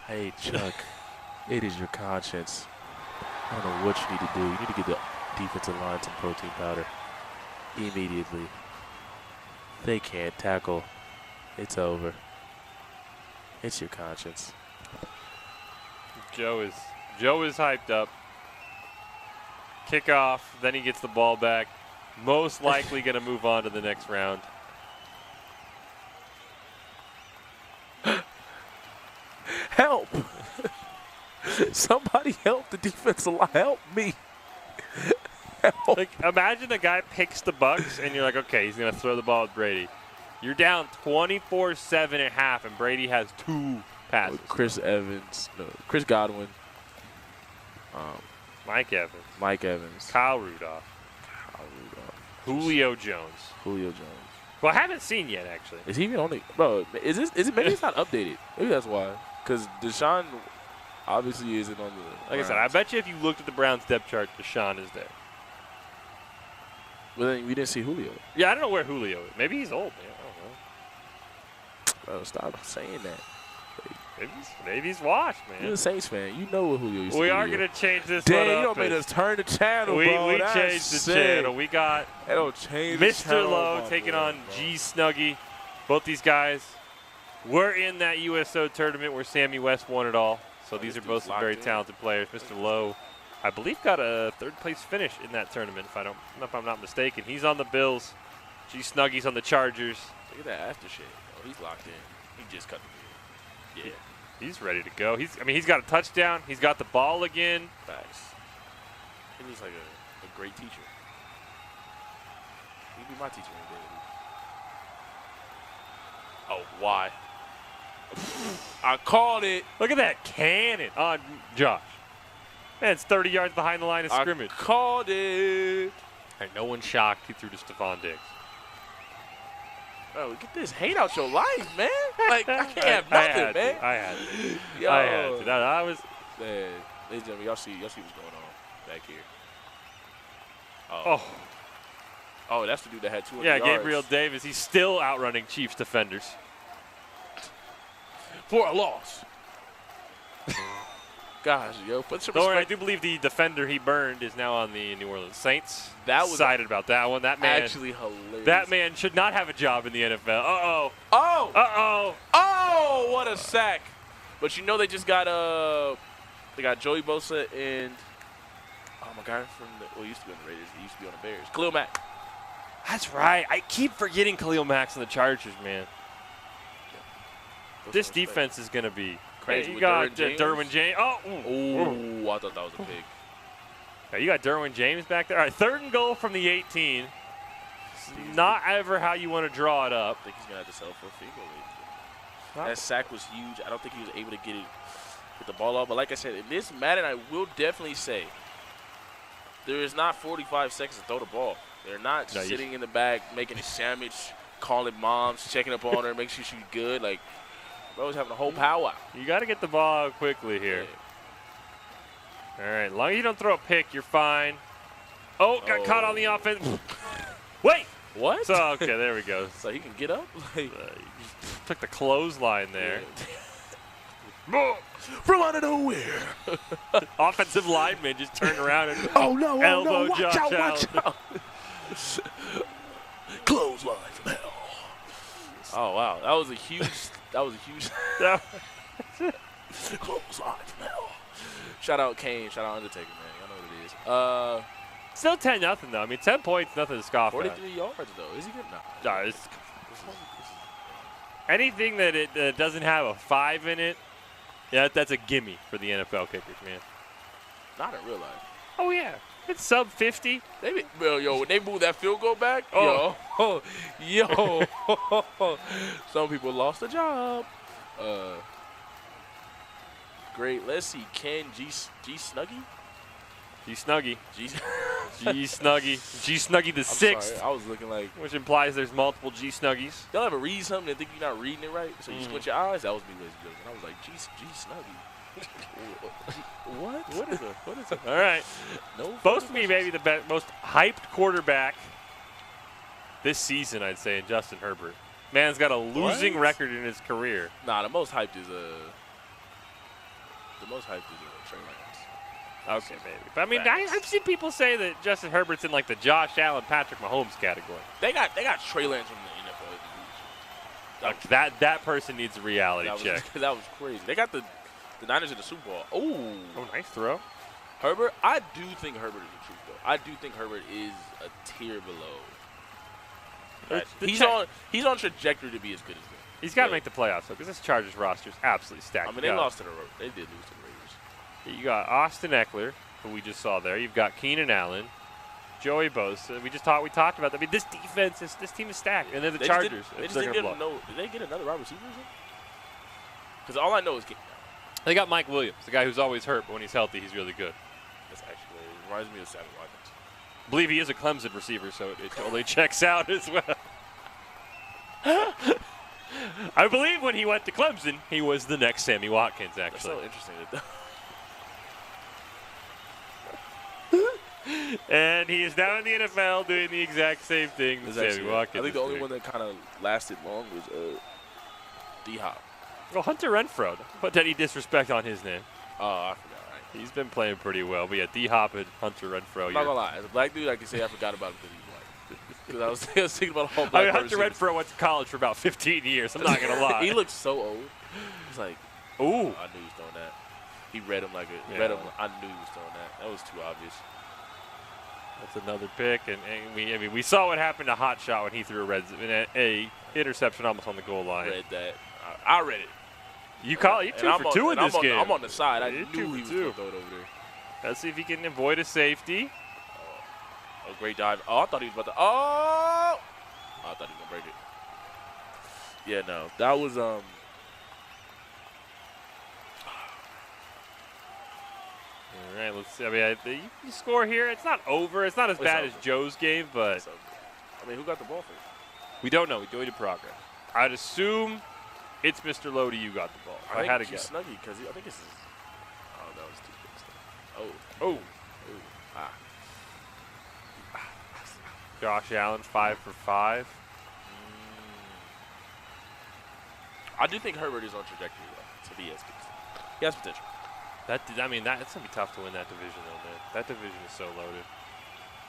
Speaker 1: Hey, Chuck, it is your conscience. I don't know what you need to do. You need to get the defensive line some protein powder immediately. They can't tackle. It's over. It's your conscience.
Speaker 2: Joe is hyped up. Kickoff, then he gets the ball back. Most likely going to move on to the next round.
Speaker 1: Help! Somebody help the defensive line. Help me. Help.
Speaker 2: Like, imagine the guy picks the Bucks, and you're like, okay, he's going to throw the ball at Brady. You're down 24-7 at half, and Brady has 2 passes.
Speaker 1: Chris Evans, no, Chris Godwin,
Speaker 2: Mike Evans.
Speaker 1: Mike Evans,
Speaker 2: Kyle Rudolph. Julio Jones. Who I haven't seen yet, actually.
Speaker 1: Is he even on the – bro, is it maybe it's not updated. Maybe that's why. Because Deshaun obviously isn't on the –
Speaker 2: Like I said, I bet you if you looked at the Browns depth chart, Deshaun is there.
Speaker 1: Well, then we didn't see Julio.
Speaker 2: Yeah, I don't know where Julio is. Maybe he's old, man. I don't know.
Speaker 1: Bro, stop saying that.
Speaker 2: Maybe he's washed, man.
Speaker 1: You're a Saints fan. You know what Julio used to be.
Speaker 2: We are going to change this
Speaker 1: one
Speaker 2: up.
Speaker 1: You don't made us turn the channel,
Speaker 2: we
Speaker 1: bro.
Speaker 2: We changed the channel. We got Mr. Lowe taking on G Snuggy. Both these guys were in that USO tournament where Sammy West won it all. So these are both some very talented players. Mr. Lowe, I believe, got a third-place finish in that tournament, if I'm not mistaken. He's on the Bills. G Snuggy's on the Chargers.
Speaker 1: Look at that after shit. Oh, he's locked in. He just cut the deal. Yeah.
Speaker 2: He's ready to go. He's got a touchdown. He's got the ball again.
Speaker 1: Facts. He looks like a great teacher. He'd be my teacher one day. Oh, why? I called it.
Speaker 2: Look at that cannon on Josh. Man, it's 30 yards behind the line of scrimmage.
Speaker 1: I called it.
Speaker 2: And no one's shocked he threw to Stephon Diggs.
Speaker 1: Bro, get this hate out your life, man. Like, I can't have nothing, man.
Speaker 2: I had to.
Speaker 1: Yo.
Speaker 2: I had to. I was.
Speaker 1: Man, ladies and gentlemen, y'all see what's going on back here. Oh, that's the dude that had 200 yards.
Speaker 2: Yeah, Gabriel Davis. He's still outrunning Chiefs defenders.
Speaker 1: For a loss. Gosh, yo, put some
Speaker 2: Don't worry, I
Speaker 1: respect.
Speaker 2: do believe the defender he burned is now on the New Orleans Saints.
Speaker 1: That was
Speaker 2: excited about that one. That man
Speaker 1: actually hilarious.
Speaker 2: That man should not have a job in the NFL.
Speaker 1: Oh! Oh! What a sack! But you know they just got they got Joey Bosa and my guy from he used to be on the Raiders. He used to be on the Bears. Khalil Mack.
Speaker 2: That's right. I keep forgetting Khalil Mack's on the Chargers, man. This defense is going to be crazy. You got Derwin James.
Speaker 1: Oh, I thought that was a big.
Speaker 2: Yeah, you got Derwin James back there. All right, 3rd and goal from the 18. Not ever how you want to draw it up.
Speaker 1: I think he's going to have to settle for a field goal. That sack was huge. I don't think he was able to get the ball out. But like I said, in this Madden, I will definitely say there is not 45 seconds to throw the ball. They're not sitting in the back, making a sandwich, calling moms, checking up on her, making sure she's good. Like, bro's having a whole powwow.
Speaker 2: You got to get the ball out quickly here. Yeah. All right, as long as you don't throw a pick, you're fine. Got caught on the offense. Wait.
Speaker 1: What?
Speaker 2: So, okay, there we go.
Speaker 1: So he can get up?
Speaker 2: He took the clothesline there.
Speaker 1: Yeah. From out of nowhere.
Speaker 2: Offensive lineman just turned around and
Speaker 1: elbow
Speaker 2: Josh Allen.
Speaker 1: Watch out. Clothesline from hell. Oh, wow. That was a huge clothesline from hell. Shout out Kane. Shout out Undertaker, man. Y'all know what it is.
Speaker 2: Still 10-0, though. I mean, 10 points, nothing to scoff at.
Speaker 1: 43 yards, though. Is he good? Nah.
Speaker 2: Anything that it doesn't have a 5 in it, yeah, that's a gimme for the NFL kickers, man.
Speaker 1: Not in real life.
Speaker 2: Oh, yeah. It's sub 50.
Speaker 1: Yo, when they move that field goal back, yo, some people lost their job. Great. Let's see. Ken G Snuggy?
Speaker 2: G Snuggy.
Speaker 1: G
Speaker 2: Snuggy. G Snuggy the 6th.
Speaker 1: Sorry, I was looking like.
Speaker 2: Which implies there's multiple G Snuggies.
Speaker 1: Y'all ever read something and think you're not reading it right? So you squint your eyes? That was me, ladies and gentlemen. I was like, G Snuggy. What? What is it?
Speaker 2: All right. Supposed to be maybe the most hyped quarterback this season, I'd say, in Justin Herbert. Man's got a losing record in his career.
Speaker 1: Nah, the most hyped is Trey Lance.
Speaker 2: Okay, maybe. But I mean, I've seen people say that Justin Herbert's in like the Josh Allen, Patrick Mahomes category.
Speaker 1: They got Trey Lance from the NFL.
Speaker 2: That person needs a reality check.
Speaker 1: That was crazy. They got the Niners in the Super Bowl. Oh,
Speaker 2: nice throw.
Speaker 1: Herbert, I do think Herbert is the truth, though. I do think Herbert is a tier below. He's on trajectory to be as good as them.
Speaker 2: He's got to make the playoffs, though, because this Chargers roster is absolutely stacked.
Speaker 1: I mean, they lost to the Raiders. They did lose to the Raiders.
Speaker 2: You got Austin Eckler, who we just saw there. You've got Keenan Allen, Joey Bosa. We talked about that. I mean, this team is stacked, and they're the Chargers.
Speaker 1: Did they get another wide receiver? Because all I know is Keenan Allen.
Speaker 2: They got Mike Williams, the guy who's always hurt, but when he's healthy, he's really good.
Speaker 1: That's actually reminds me of Sammy Watkins.
Speaker 2: I believe he is a Clemson receiver, so it totally checks out as well. I believe when he went to Clemson, he was the next Sammy Watkins, actually.
Speaker 1: That's so interesting.
Speaker 2: And he is now in the NFL doing the exact same thing that Sammy Watkins.
Speaker 1: I think the only one that kind of lasted long was D-Hop.
Speaker 2: Well, Hunter Renfrow. Put any disrespect on his name.
Speaker 1: Oh, I forgot. Right.
Speaker 2: He's been playing pretty well. But yeah, D-Hop and Hunter Renfrow.
Speaker 1: I'm not gonna lie. As a black dude, I can say I forgot about him because he's white. Because I was thinking about all black.
Speaker 2: Hunter Renfrow went to college for about 15 years. I'm not gonna lie.
Speaker 1: He looks so old. He's like,
Speaker 2: ooh.
Speaker 1: I knew he was throwing that. He read him like a. Read him. I knew he was throwing that. That was too obvious.
Speaker 2: That's another pick, and we saw what happened to Hot Shot when he threw a interception almost on the goal line.
Speaker 1: Read that. I read it.
Speaker 2: You call it. You 2 for 2 in this game.
Speaker 1: I'm on the side. I knew he was going to throw it over there.
Speaker 2: Let's see if he can avoid a safety.
Speaker 1: Oh, great dive. Oh, I thought he was about to. Oh! I thought he was going to break it. Yeah, no. That was. All
Speaker 2: right, let's see. I mean, you score here. It's not over. It's not as bad as Joe's game, but.
Speaker 1: I mean, who got the ball first?
Speaker 2: We don't know. We do it in progress. I'd assume it's Mr. Lodi. You got the ball. I had to guess.
Speaker 1: Snuggie, because I think this is. Oh, that was too big.
Speaker 2: Josh Allen 5 for 5.
Speaker 1: I do think Herbert is on trajectory though, to be as good. He has potential.
Speaker 2: That's gonna be tough to win that division though, man. That division is so loaded.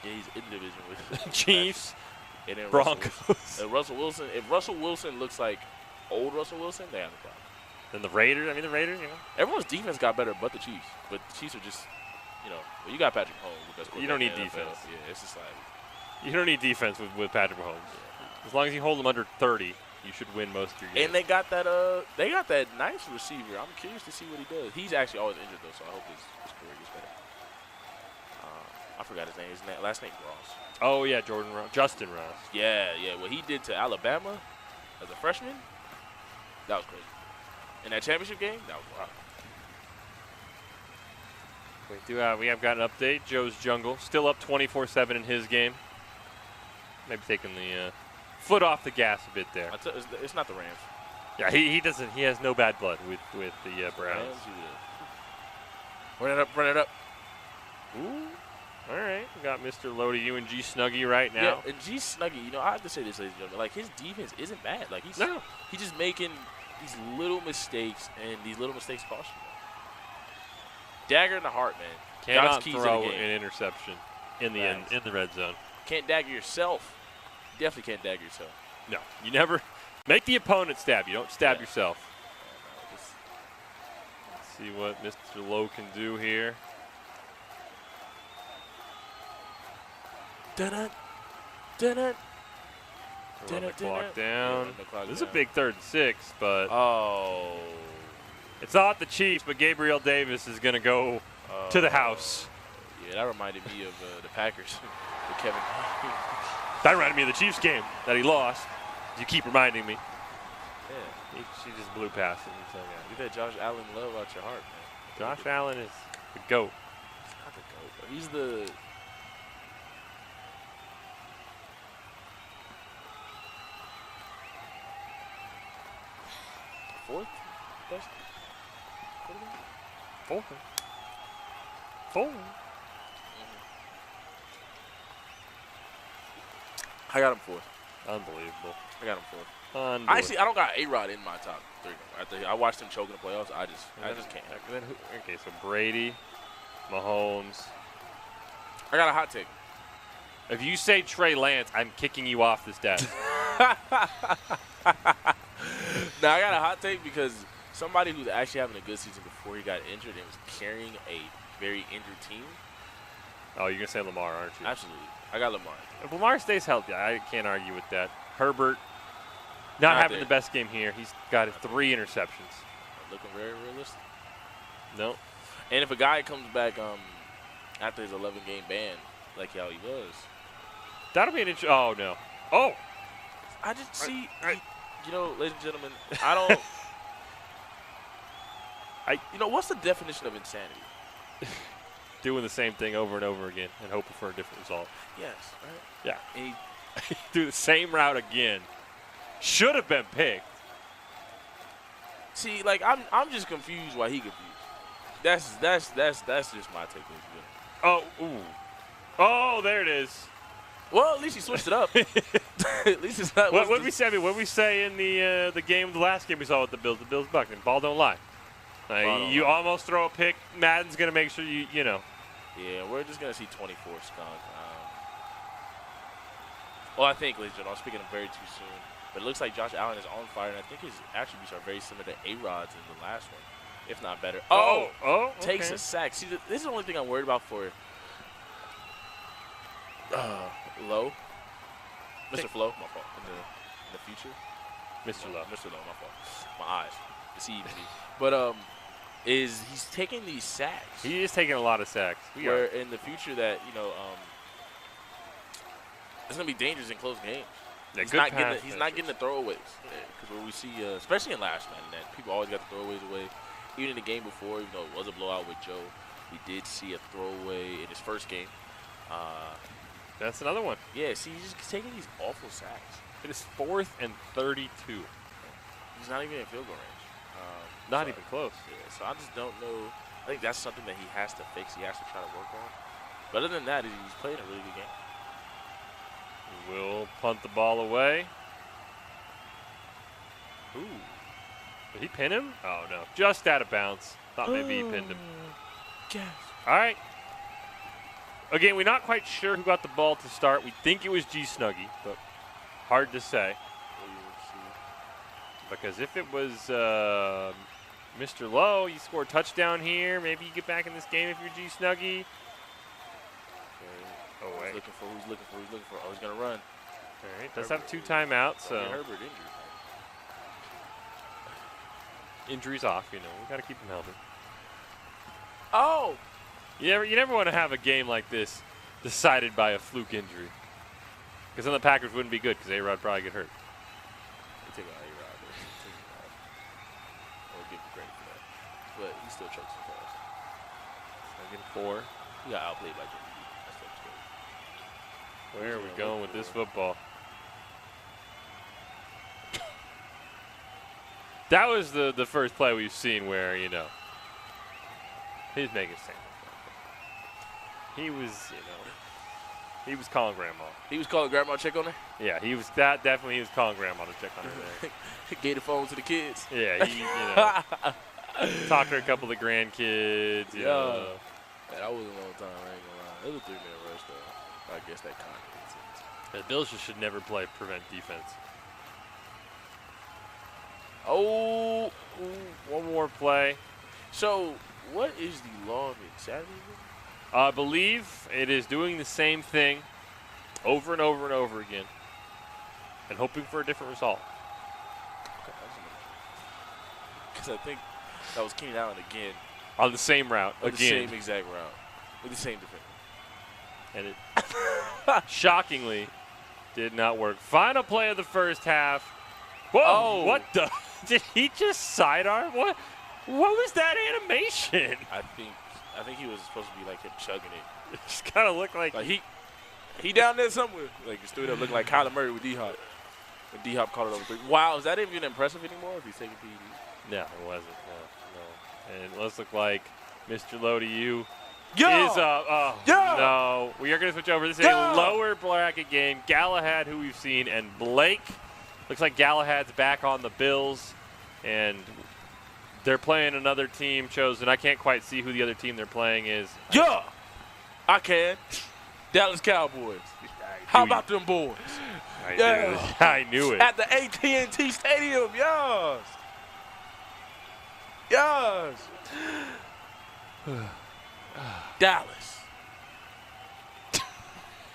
Speaker 1: Yeah, he's in the division with
Speaker 2: Chiefs,
Speaker 1: and then
Speaker 2: Broncos,
Speaker 1: Russell Wilson. If Russell Wilson looks like old Russell Wilson, they have a problem.
Speaker 2: Then the Raiders. I mean, the Raiders. You know,
Speaker 1: everyone's defense got better, but the Chiefs. But the Chiefs are just, well, you got Patrick Mahomes, the best quarterback.
Speaker 2: You don't need
Speaker 1: in the NFL.
Speaker 2: defense.
Speaker 1: Yeah, it's just like
Speaker 2: you don't need defense with Patrick Mahomes. Yeah. As long as you hold them under 30. You should win most of your games.
Speaker 1: And they got that nice receiver. I'm curious to see what he does. He's actually always injured though, so I hope his career gets better. I forgot his name. Last name Ross.
Speaker 2: Oh yeah, Justin Ross.
Speaker 1: Yeah. What he did to Alabama as a freshman, that was crazy. In that championship game, that was wild.
Speaker 2: We have got an update. Joe's Jungle still up 24-7 in his game. Maybe taking the foot off the gas a bit there.
Speaker 1: It's not the Rams.
Speaker 2: Yeah, he doesn't. He has no bad blood with the Browns.
Speaker 1: Run it up.
Speaker 2: Ooh. All right, we got Mr. Lodi, you and G Snuggie right now.
Speaker 1: Yeah, and G Snuggie, I have to say this, ladies and gentlemen, like his defense isn't bad. Like he's just making these little mistakes, and these little mistakes cost you. Dagger in the heart, man.
Speaker 2: Cannot throw an interception in the red zone.
Speaker 1: Can't dagger yourself. Definitely can't dagger yourself.
Speaker 2: No, you never make the opponent stab you. Don't stab yourself. Let's see what Mr. Lowe can do here.
Speaker 1: Clock
Speaker 2: down. This is a big 3rd and 6, but it's not the Chiefs, but Gabriel Davis is going to go to the house.
Speaker 1: Yeah, that reminded me of the Packers with Kevin.
Speaker 2: That reminded me of the Chiefs game that he lost. You keep reminding me.
Speaker 1: Yeah.
Speaker 2: She just blew past him. So, yeah.
Speaker 1: Get that Josh Allen love out your heart, man.
Speaker 2: Josh Allen is the GOAT.
Speaker 1: He's not the GOAT, but he's the... fourth best?
Speaker 2: Fourth.
Speaker 1: I got him fourth.
Speaker 2: Unbelievable.
Speaker 1: I got him fourth. Actually, I don't got A-Rod in my top 3. I watched him choke in the playoffs. I just can't.
Speaker 2: Okay, so Brady, Mahomes.
Speaker 1: I got a hot take.
Speaker 2: If you say Trey Lance, I'm kicking you off this desk.
Speaker 1: Now, I got a hot take because somebody who's actually having a good season before he got injured and was carrying a very injured team.
Speaker 2: Oh, you're going to say Lamar, aren't you?
Speaker 1: Absolutely. I got Lamar.
Speaker 2: If Lamar stays healthy, I can't argue with that. Herbert, not having the best game here. He's got 3 interceptions.
Speaker 1: Looking very realistic.
Speaker 2: No.
Speaker 1: And if a guy comes back after his 11-game ban, like how he was.
Speaker 2: That'll be an interesting. Oh, no. Oh.
Speaker 1: I just see, you know, ladies and gentlemen, I don't. You know, what's the definition of insanity?
Speaker 2: Doing the same thing over and over again and hoping for a different result.
Speaker 1: Yes, right?
Speaker 2: Yeah.
Speaker 1: And
Speaker 2: he do the same route again. Should have been picked.
Speaker 1: See, like I'm just confused why he confused. That's just my take on it.
Speaker 2: Oh, ooh. Oh, there it is.
Speaker 1: Well, at least he switched it up. At least it's not.
Speaker 2: What did we say? What we say in the game, the last game we saw with the Bills? The Bills bucking. Ball don't lie. You almost throw a pick. Madden's gonna make sure you know.
Speaker 1: Yeah, we're just gonna see 24 skunk. Well, I think, ladies and gentlemen, I'm speaking very too soon, but it looks like Josh Allen is on fire, and I think his attributes are very similar to A-Rod's in the last one, if not better.
Speaker 2: Okay.
Speaker 1: Takes a sack. See, this is the only thing I'm worried about for Lowe. Mr. Flo, my fault. In the future.
Speaker 2: Mr. Lowe,
Speaker 1: my fault. My eyes. Deceived me. But he's taking these sacks.
Speaker 2: He is taking a lot of sacks.
Speaker 1: Where in the future that, you know, it's going to be dangerous in close games.
Speaker 2: Yeah,
Speaker 1: he's not getting the throwaways. Because what we see, especially in last Madden, that people always got the throwaways away. Even in the game before, even though it was a blowout with Joe, we did see a throwaway in his first game.
Speaker 2: That's another one.
Speaker 1: Yeah, see, he's just taking these awful sacks.
Speaker 2: It is 4th and 32.
Speaker 1: He's not even in field goal range.
Speaker 2: Not even close.
Speaker 1: Yeah, so I just don't know. I think that's something that he has to fix. He has to try to work on. But other than that, he's playing a really good game.
Speaker 2: He will punt the ball away. Ooh. Did he pin him? Oh, no. Just out of bounds. Thought maybe he pinned him.
Speaker 1: Yes.
Speaker 2: All right. Again, we're not quite sure who got the ball to start. We think it was G Snuggy, but hard to say. Because if it was Mr. Lowe, you score a touchdown here. Maybe you get back in this game if you're G Snuggy.
Speaker 1: Okay. Oh, wait. Who's looking for? Oh, he's going to run.
Speaker 2: All right. Does have 2 timeouts. So.
Speaker 1: Herbert injured.
Speaker 2: Injuries off, you know. We got to keep him healthy.
Speaker 1: Oh!
Speaker 2: You never want to have a game like this decided by a fluke injury. Because then the Packers wouldn't be good because A-Rod probably get hurt.
Speaker 1: Take out A-Rod. I'll give him credit for that. But he still chokes him fast.
Speaker 2: Second 4.
Speaker 1: He got outplayed by Jimmy. That's good.
Speaker 2: Where are we going with this football? That was the first play we've seen where, you know, he's making sense. He was, you know, he was calling grandma.
Speaker 1: He was calling grandma to check on her?
Speaker 2: Yeah, he was definitely he was calling grandma to check on her there.
Speaker 1: Gave the phone to the kids.
Speaker 2: Yeah, he, you know, talked to a couple of the grandkids. You know.
Speaker 1: Man, that was a long time, I ain't gonna lie. It was a 3-minute rush, though. I guess that kind of makes sense.
Speaker 2: The Bills just should never play prevent defense.
Speaker 1: Oh,
Speaker 2: one more play.
Speaker 1: So, what is the law of insanity?
Speaker 2: I believe it is doing the same thing over and over and over again and hoping for a different result.
Speaker 1: Because I think that was Keenan Allen again.
Speaker 2: On the same route again.
Speaker 1: The same exact route. With the same defender.
Speaker 2: And it shockingly did not work. Final play of the first half. Whoa,
Speaker 1: oh.
Speaker 2: What the? Did he just sidearm? What was that animation?
Speaker 1: I think he was supposed to be like him chugging it.
Speaker 2: It just kind of looked like
Speaker 1: he down there somewhere. Like he stood up looking like Kyler Murray with D-Hop. When D-Hop caught it over 3. Wow, is that even impressive anymore if he's taking PED?
Speaker 2: No, it wasn't. No. And let's look like Mr. Lowe to you.
Speaker 1: Yeah.
Speaker 2: Is no. We are going to switch over. This is a lower bracket game. Galahad, who we've seen, and Blake. Looks like Galahad's back on the Bills, and they're playing another team chosen. I can't quite see who the other team they're playing is.
Speaker 1: Yeah, I can. Dallas Cowboys. How about them boys?
Speaker 2: I knew it.
Speaker 1: At the AT&T Stadium, yes. Yes. Dallas.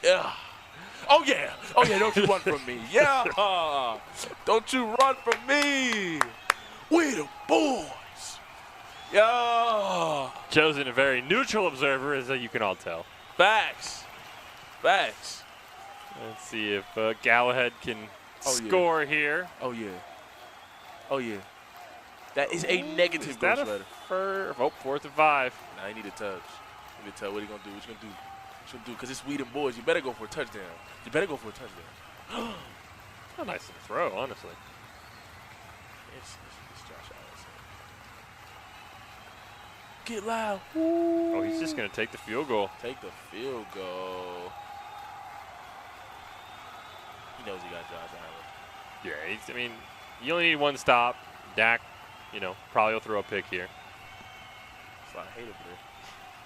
Speaker 1: Yeah. Oh, yeah. Oh, yeah. Don't you run from me. Yeah. Don't you run from me. We the boys. Yeah.
Speaker 2: Chosen a very neutral observer, as you can all tell.
Speaker 1: Facts. Facts.
Speaker 2: Let's see if Galahad can score here.
Speaker 1: Oh, yeah. Oh, yeah. That is a negative.
Speaker 2: Is that a fourth and 5.
Speaker 1: Nah, I need a touch. I need to tell what he gonna do. What you gonna do? What you gonna do? Because it's we them boys. You better go for a touchdown. You better go for a touchdown.
Speaker 2: Not nice to throw, honestly.
Speaker 1: It's Josh Allen. Get loud.
Speaker 2: Oh, he's just gonna take the field goal.
Speaker 1: Take the field goal. He knows he got Josh Allen.
Speaker 2: Yeah, I mean, you only need one stop. Dak, probably will throw a pick here.
Speaker 1: It's a lot of hate over there.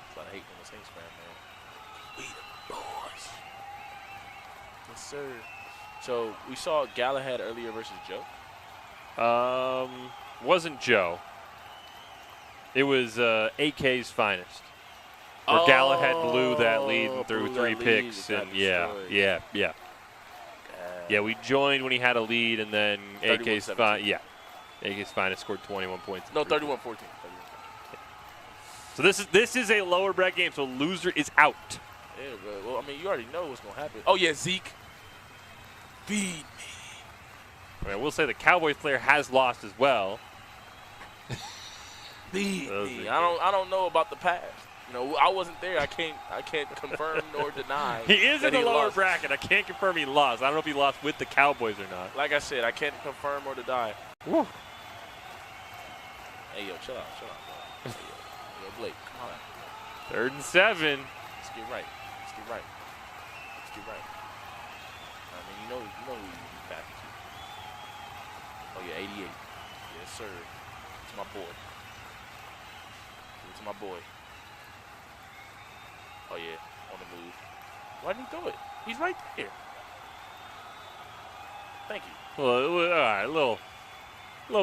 Speaker 1: It's a lot of hate on the Saints fan, man. We the boys. Yes, sir. So we saw Galahad earlier versus Joe.
Speaker 2: Wasn't Joe. It was AK's finest. Where Galahad blew that lead and threw 3 picks, and yeah. We joined when he had a lead, and then AK's finest scored 21 points.
Speaker 1: No, 31-14.
Speaker 2: So this is a lower bracket game, so loser is out.
Speaker 1: Yeah, well, I mean, you already know what's gonna happen. Oh yeah, Zeke. Feed me.
Speaker 2: I mean, I will say the Cowboys player has lost as well.
Speaker 1: Feed me. I don't know about the past. I wasn't there. I can't confirm nor deny.
Speaker 2: He is in the lower bracket. I can't confirm he lost. I don't know if he lost with the Cowboys or not.
Speaker 1: Like I said, I can't confirm or deny.
Speaker 2: Woo.
Speaker 1: Hey, yo, chill out, bro. Hey, yo, Blake, come on.
Speaker 2: 3rd and 7.
Speaker 1: Let's get right. I mean, you know who you back to. Oh, yeah, 88. Yes, sir. It's my boy. It's my boy. Oh, yeah, on the move. Why didn't he throw it? He's right there. Thank you.
Speaker 2: Well, all right, little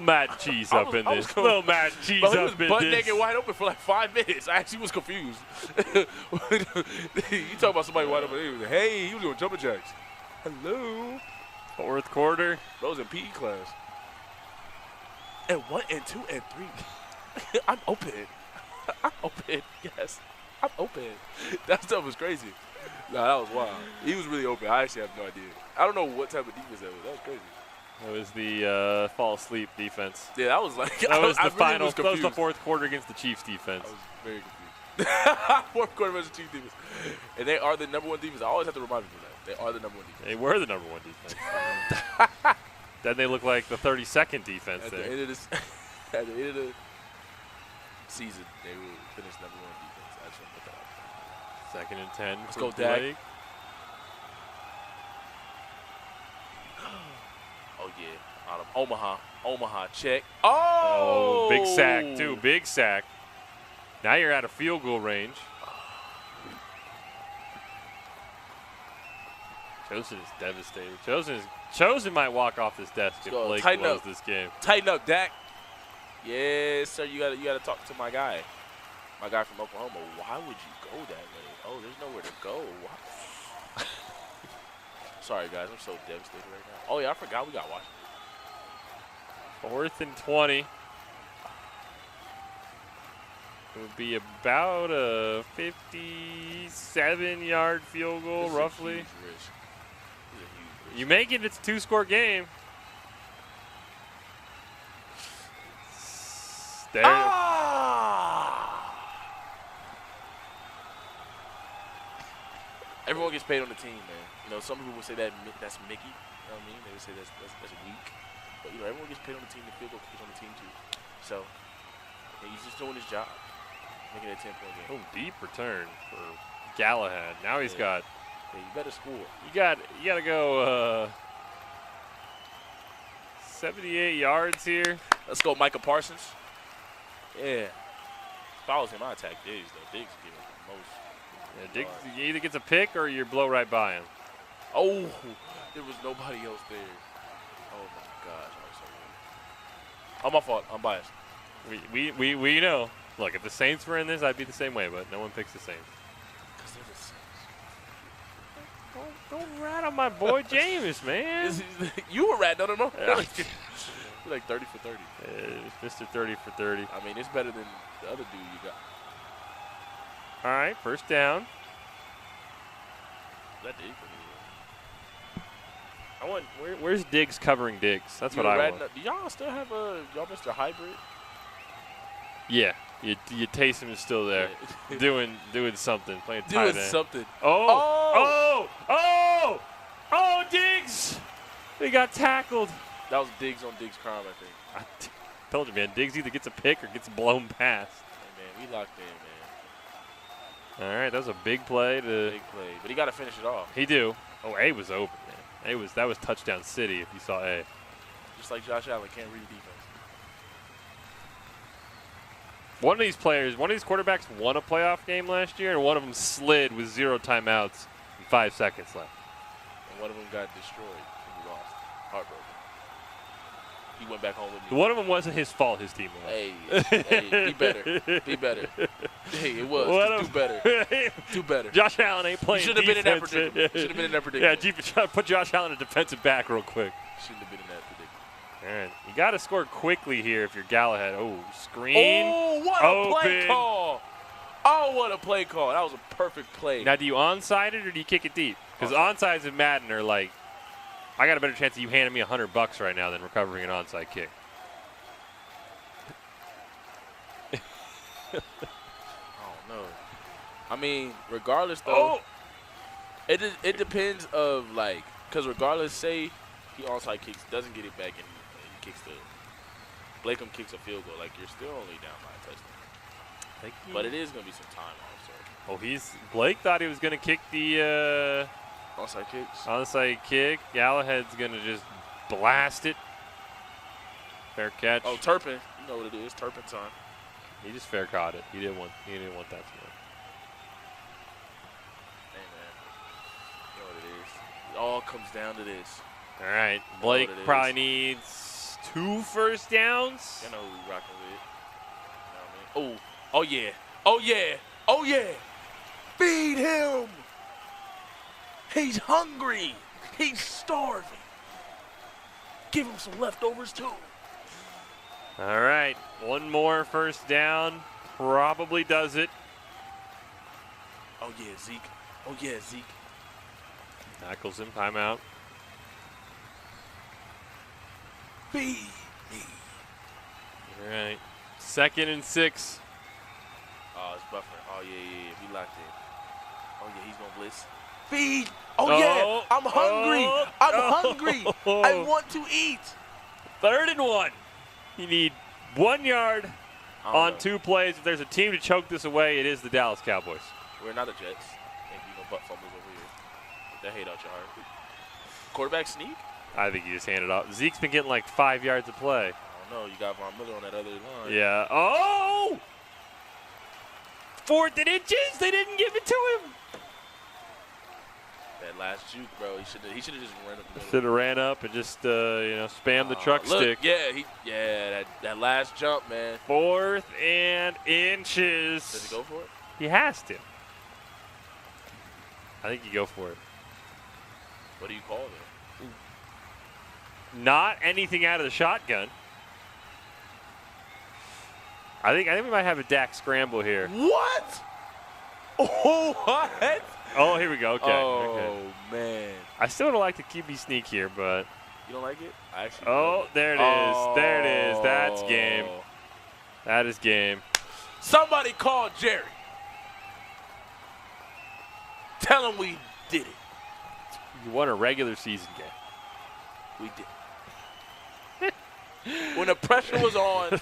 Speaker 2: Matt and cheese up in this. Little Matt and cheese up in this. He was
Speaker 1: butt naked wide open for like 5 minutes. I actually was confused. You talk about somebody wide open. He was like, hey, he was doing jumping jacks. Hello.
Speaker 2: 4th quarter.
Speaker 1: That was in PE class. And 1 and 2 and 3. I'm open. Yes. I'm open. That stuff was crazy. Nah, that was wild. He was really open. I actually have no idea. I don't know what type of defense that was. That was crazy.
Speaker 2: That was the fall asleep defense.
Speaker 1: Yeah, that was like
Speaker 2: that was the
Speaker 1: final.
Speaker 2: That was the 4th quarter against the Chiefs defense.
Speaker 1: I was very confused. 4th quarter versus Chiefs defense, and they are the #1 defense. I always have to remind people that they are the #1 defense.
Speaker 2: They were the #1 defense. Then they look like the 32nd defense.
Speaker 1: At the end of the season, they will finish #1 defense. I just want to put that out there.
Speaker 2: 2nd and 10.
Speaker 1: Let's go, Dak. Oh, yeah. Out of Omaha, check. Oh!
Speaker 2: Big sack, too. Big sack. Now you're out of field goal range. Chosen is devastated. Chosen might walk off this desk if Blake blows this game.
Speaker 1: Tighten up, Dak. Yes, sir. You gotta talk to my guy from Oklahoma. Why would you go that way? Oh, there's nowhere to go. What? Sorry, guys. I'm so devastated right now. Oh, yeah, I forgot we got Washington.
Speaker 2: 4th and 20. It would be about a 57-yard field goal, roughly.
Speaker 1: Huge risk.
Speaker 2: You make it, it's a 2-score game. There.
Speaker 1: Everyone gets paid on the team, man. Some people would say that's Mickey. You know what I mean? They would say that's weak. But everyone gets paid on the team. The field goal kickers on the team too. So he's just doing his job, making it a 10-point game.
Speaker 2: Oh, deep return for Galahad. Now he's got.
Speaker 1: Yeah, you better score.
Speaker 2: You got to go 78 yards here.
Speaker 1: Let's go, Micah Parsons. Yeah. If I was him, I'd attack Diggs, though. Diggs is giving the most.
Speaker 2: Yeah, Diggs either gets a pick or you blow right by him.
Speaker 1: Oh, there was nobody else there. Oh, my gosh. Oh, my fault. I'm biased.
Speaker 2: We know. Look, if the Saints were in this, I'd be the same way, but no one picks the Saints.
Speaker 1: Because they're the Saints.
Speaker 2: Don't rat on my boy James, man.
Speaker 1: You were ratting on him. You're like 30 for 30.
Speaker 2: Mr. 30 for 30.
Speaker 1: I mean, it's better than the other dude you got.
Speaker 2: All right, first down.
Speaker 1: That Diggs.
Speaker 2: I want. Where's Diggs covering Diggs? That's what I want.
Speaker 1: Do y'all still have y'all Mr. Hybrid?
Speaker 2: Yeah. Taysom is still there, doing something, playing tight end.
Speaker 1: Doing something.
Speaker 2: Oh, Diggs! He got tackled.
Speaker 1: That was Diggs on Diggs' crime, I think.
Speaker 2: I told you, man. Diggs either gets a pick or gets blown past.
Speaker 1: Hey, man, we locked in, man.
Speaker 2: All right, that was a big play.
Speaker 1: Big play, but he got to finish it off.
Speaker 2: He do. Oh, A was open, man. That was touchdown city if you saw A.
Speaker 1: Just like Josh Allen can't read defense.
Speaker 2: One of these quarterbacks won a playoff game last year, and one of them slid with 0 timeouts and 5 seconds left.
Speaker 1: And one of them got destroyed and he lost. Heartbroken. He went back home with me.
Speaker 2: One of them wasn't his fault. His team won.
Speaker 1: Hey, be better. Be better. Hey, it was. Do better. Do better.
Speaker 2: Josh Allen ain't playing
Speaker 1: defense. Should have been in that predicament. Should have been in that predicament.
Speaker 2: Yeah, put Josh Allen in defensive back real quick.
Speaker 1: Shouldn't have been in that predicament.
Speaker 2: All right, you got to score quickly here if you're Galahad. Oh, screen.
Speaker 1: Oh, what a play call. Oh, what a play call. That was a perfect play.
Speaker 2: Now, do you onside it or do you kick it deep? Because onsides in Madden are like, I got a better chance of you handing me $100 right now than recovering an onside kick.
Speaker 1: Oh, no. I mean, regardless, though, it depends of, like, because regardless, say he onside kicks, doesn't get it back, and he kicks Blakeham kicks a field goal, like, you're still only down by a touchdown. But it is going to be some time off, so.
Speaker 2: Oh, Blake thought he was going to kick the
Speaker 1: onside kicks.
Speaker 2: Onside kick. Galahad's going to just blast it. Fair catch.
Speaker 1: Oh, Turpin. You know what it is. Turpin time.
Speaker 2: He just fair caught it. He didn't want that to work.
Speaker 1: Hey, man. You know what it is. It all comes down to this.
Speaker 2: All right. Blake probably needs 2 first downs.
Speaker 1: You know who we rocking with. You know what I mean? Oh, yeah. Oh, yeah. Oh, yeah. Feed him. He's hungry. He's starving. Give him some leftovers, too.
Speaker 2: All right. One more first down. Probably does it.
Speaker 1: Oh, yeah, Zeke. Oh, yeah, Zeke.
Speaker 2: Tackles him. Timeout.
Speaker 1: Feed me.
Speaker 2: All right. 2nd and 6.
Speaker 1: Oh, it's buffering. Oh, yeah. He locked in. Oh, yeah, he's going to blitz. Feed. Oh, yeah. I'm hungry. I'm hungry. I want to eat.
Speaker 2: 3rd and 1. You need 1 yard on 2 plays. If there's a team to choke this away, it is the Dallas Cowboys.
Speaker 1: We're not the Jets. Ain't no butt fumbles over here. Get that hate out your heart. Quarterback sneak?
Speaker 2: I think you just handed off. Zeke's been getting like 5 yards of play.
Speaker 1: I don't know. You got Von Miller on that other line.
Speaker 2: Yeah. Oh! 4th and inches. They didn't give it to him.
Speaker 1: That last juke, bro. He should have just ran up the middle.
Speaker 2: Should have ran up and just spam the truck stick.
Speaker 1: Yeah, that last jump, man.
Speaker 2: 4th and inches.
Speaker 1: Does he go for it?
Speaker 2: He has to. I think you go for it.
Speaker 1: What do you call it?
Speaker 2: Not anything out of the shotgun. I think we might have a Dak scramble here.
Speaker 1: What? Oh, what?
Speaker 2: Oh, here we go. Okay.
Speaker 1: Oh, man.
Speaker 2: I still don't like the QB sneak here, but.
Speaker 1: You don't like it? I actually.
Speaker 2: There it is. There it is. That's game. That is game.
Speaker 1: Somebody call Jerry. Tell him we did it.
Speaker 2: You won a regular season game.
Speaker 1: We did. When the pressure was on,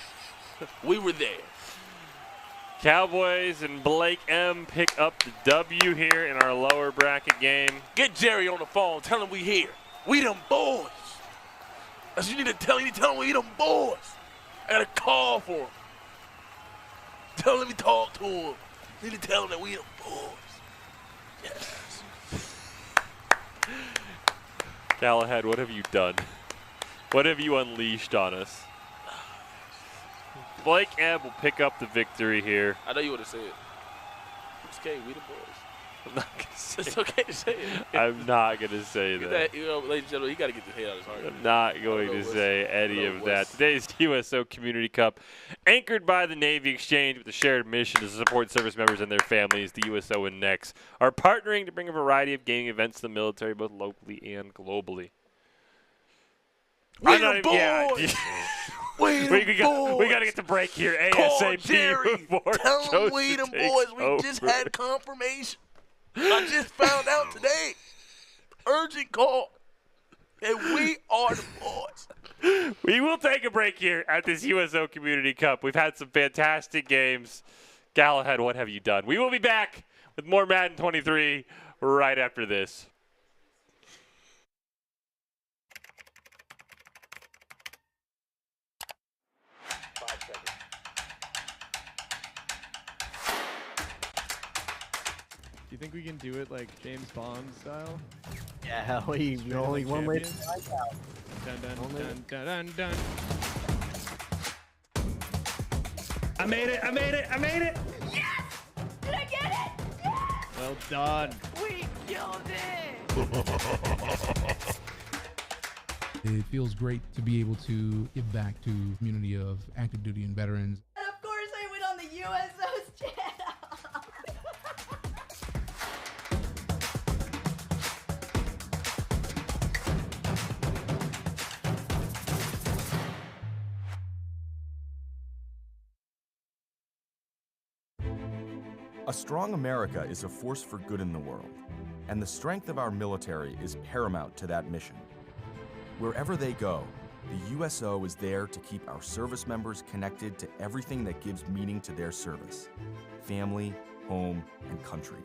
Speaker 1: we were there.
Speaker 2: Cowboys and Blake M pick up the W here in our lower bracket game.
Speaker 1: Get Jerry on the phone. Tell him we here. We them boys. That's what you need to tell him. You tell him we them boys. I got a call for him. Tell him to talk to him. You need to tell him that we them boys. Yes.
Speaker 2: Galahad, what have you done? What have you unleashed on us? Blake Ebb will pick up the victory here.
Speaker 1: I know you would have said it. It's okay, we the boys.
Speaker 2: I'm not going to say
Speaker 1: It's okay to say it.
Speaker 2: I'm not going to say that.
Speaker 1: You know, ladies and gentlemen, you got to get the hate out of his heart.
Speaker 2: I'm not going to say any of that. Today's USO Community Cup, anchored by the Navy Exchange with a shared mission to support service members and their families. The USO and NEX are partnering to bring a variety of gaming events to the military, both locally and globally.
Speaker 1: We the boys!
Speaker 2: We got to get the break here ASAP.
Speaker 1: Jerry, tell him we them boys. We just had confirmation. I just found out today. Urgent call. And we are the boys.
Speaker 2: We will take a break here at this USO Community Cup. We've had some fantastic games. Galahad, what have you done? We will be back with more Madden 23 right after this.
Speaker 7: Do you think we can do it like James Bond style?
Speaker 8: Yeah, only one way to
Speaker 7: champions?
Speaker 8: find out.
Speaker 7: Dun dun dun dun dun dun. I made it! I made it! I made it!
Speaker 9: Yes! Did I get it? Yes!
Speaker 7: Well done.
Speaker 9: We killed it!
Speaker 10: It feels great to be able to give back to the community of active duty and veterans.
Speaker 9: And of course I went on the USO's channel.
Speaker 3: A strong America is a force for good in the world, and the strength of our military is paramount to that mission. Wherever they go, the USO is there to keep our service members connected to everything that gives meaning to their service: family, home, and country.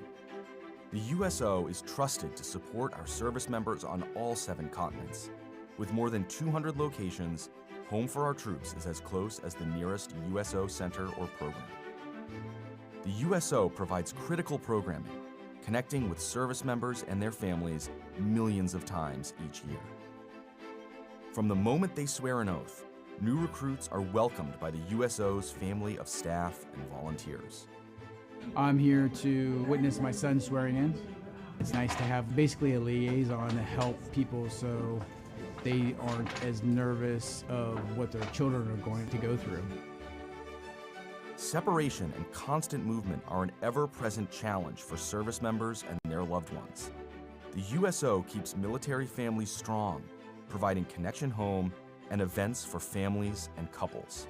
Speaker 3: The USO is trusted to support our service members on all 7 continents. With more than 200 locations, home for our troops is as close as the nearest USO center or program. The USO provides critical programming, connecting with service members and their families millions of times each year. From the moment they swear an oath, new recruits are welcomed by the USO's family of staff and volunteers.
Speaker 4: I'm here to witness my son swearing in. It's nice to have basically a liaison to help people so they aren't as nervous of what their children are going to go through.
Speaker 3: Separation and constant movement are an ever-present challenge for service members and their loved ones. The USO keeps military families strong, providing connection home and events for families and couples.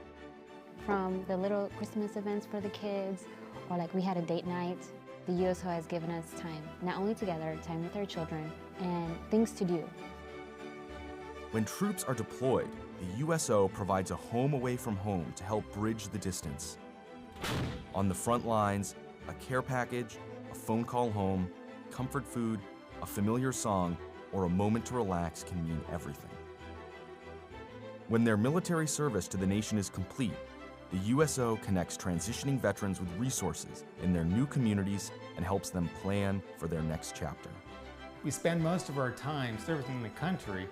Speaker 5: From the little Christmas events for the kids, or like we had a date night, the USO has given us time, not only together, time with our children, and things to do.
Speaker 3: When troops are deployed, the USO provides a home away from home to help bridge the distance. On the front lines, a care package, a phone call home, comfort food, a familiar song, or a moment to relax can mean everything. When their military service to the nation is complete, the USO connects transitioning veterans with resources in their new communities and helps them plan for their next chapter.
Speaker 6: We spend most of our time servicing the country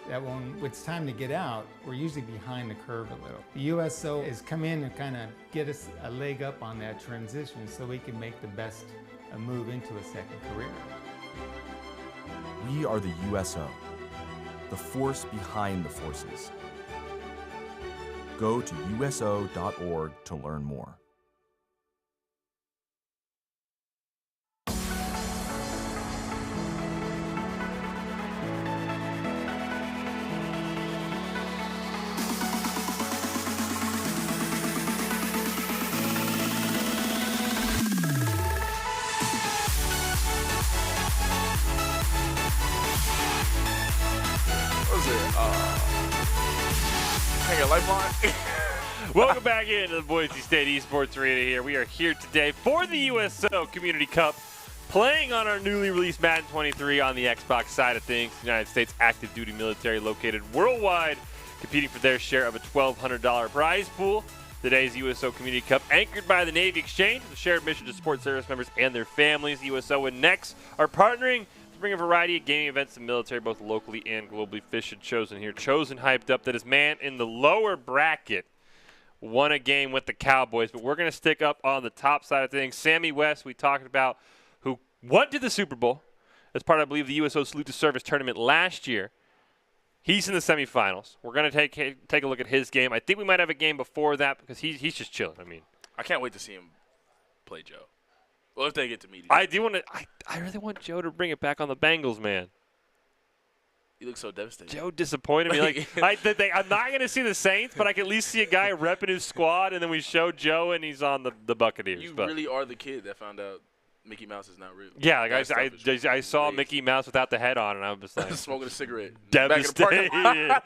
Speaker 6: that when it's time to get out, we're usually behind the curve a little. The USO has come in and kind of get us a leg up on that transition so we can make the best move into a second career.
Speaker 3: We are the USO, the force behind the forces. Go to USO.org to learn more.
Speaker 2: Welcome back into the Boise State Esports Arena here. We are here today for the USO Community Cup, playing on our newly released Madden 23 on the Xbox side of things. The United States active duty military located worldwide, competing for their share of a $1,200 prize pool. Today's USO Community Cup, anchored by the Navy Exchange, with a shared mission to support service members and their families. USO and NEX are partnering to bring a variety of gaming events to the military, both locally and globally. Fish and Chosen here. Chosen hyped up that his man in the lower bracket won a game with the Cowboys. But we're going to stick up on the top side of things. Sammy West, we talked about, who went to the Super Bowl as part of, I believe, the USO Salute to Service tournament last year. He's in the semifinals. We're going to take a look at his game. I think we might have a game before that because he's just chilling. I mean,
Speaker 1: I can't wait to see him play Joe. Well, if they get to meet him.
Speaker 2: I do want to. I really want Joe to bring it back on the Bengals, man.
Speaker 1: He looks so devastated.
Speaker 2: Joe disappointed me. I'm not going to see the Saints, but I can at least see a guy repping his squad, and then we show Joe, and he's on the Buccaneers.
Speaker 1: You really are the kid that found out Mickey Mouse is not real.
Speaker 2: Yeah, like I saw Mickey Mouse without the head on, and I was just like
Speaker 1: smoking a cigarette.
Speaker 2: Devastated.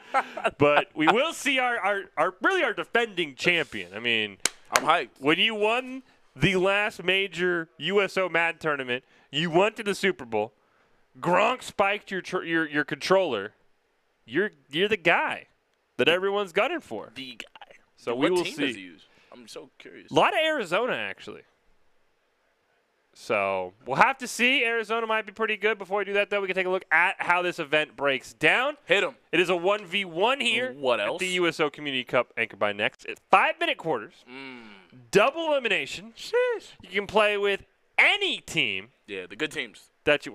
Speaker 2: But we will see our defending champion. I mean,
Speaker 1: I'm hyped.
Speaker 2: When you won the last major USO Madden tournament, you went to the Super Bowl. Gronk spiked your controller. You're the guy that everyone's gunning for.
Speaker 1: The guy.
Speaker 2: So
Speaker 1: what
Speaker 2: we will
Speaker 1: team
Speaker 2: see.
Speaker 1: Does he use? I'm so curious.
Speaker 2: A lot of Arizona actually. So we'll have to see. Arizona might be pretty good. Before we do that, though, we can take a look at how this event breaks down.
Speaker 1: Hit him.
Speaker 2: It is a 1v1 here.
Speaker 1: What else?
Speaker 2: At the USO Community Cup, anchored by NEX. 5-minute quarters. Double elimination.
Speaker 1: Sheesh.
Speaker 2: You can play with any team.
Speaker 1: Yeah, the good teams.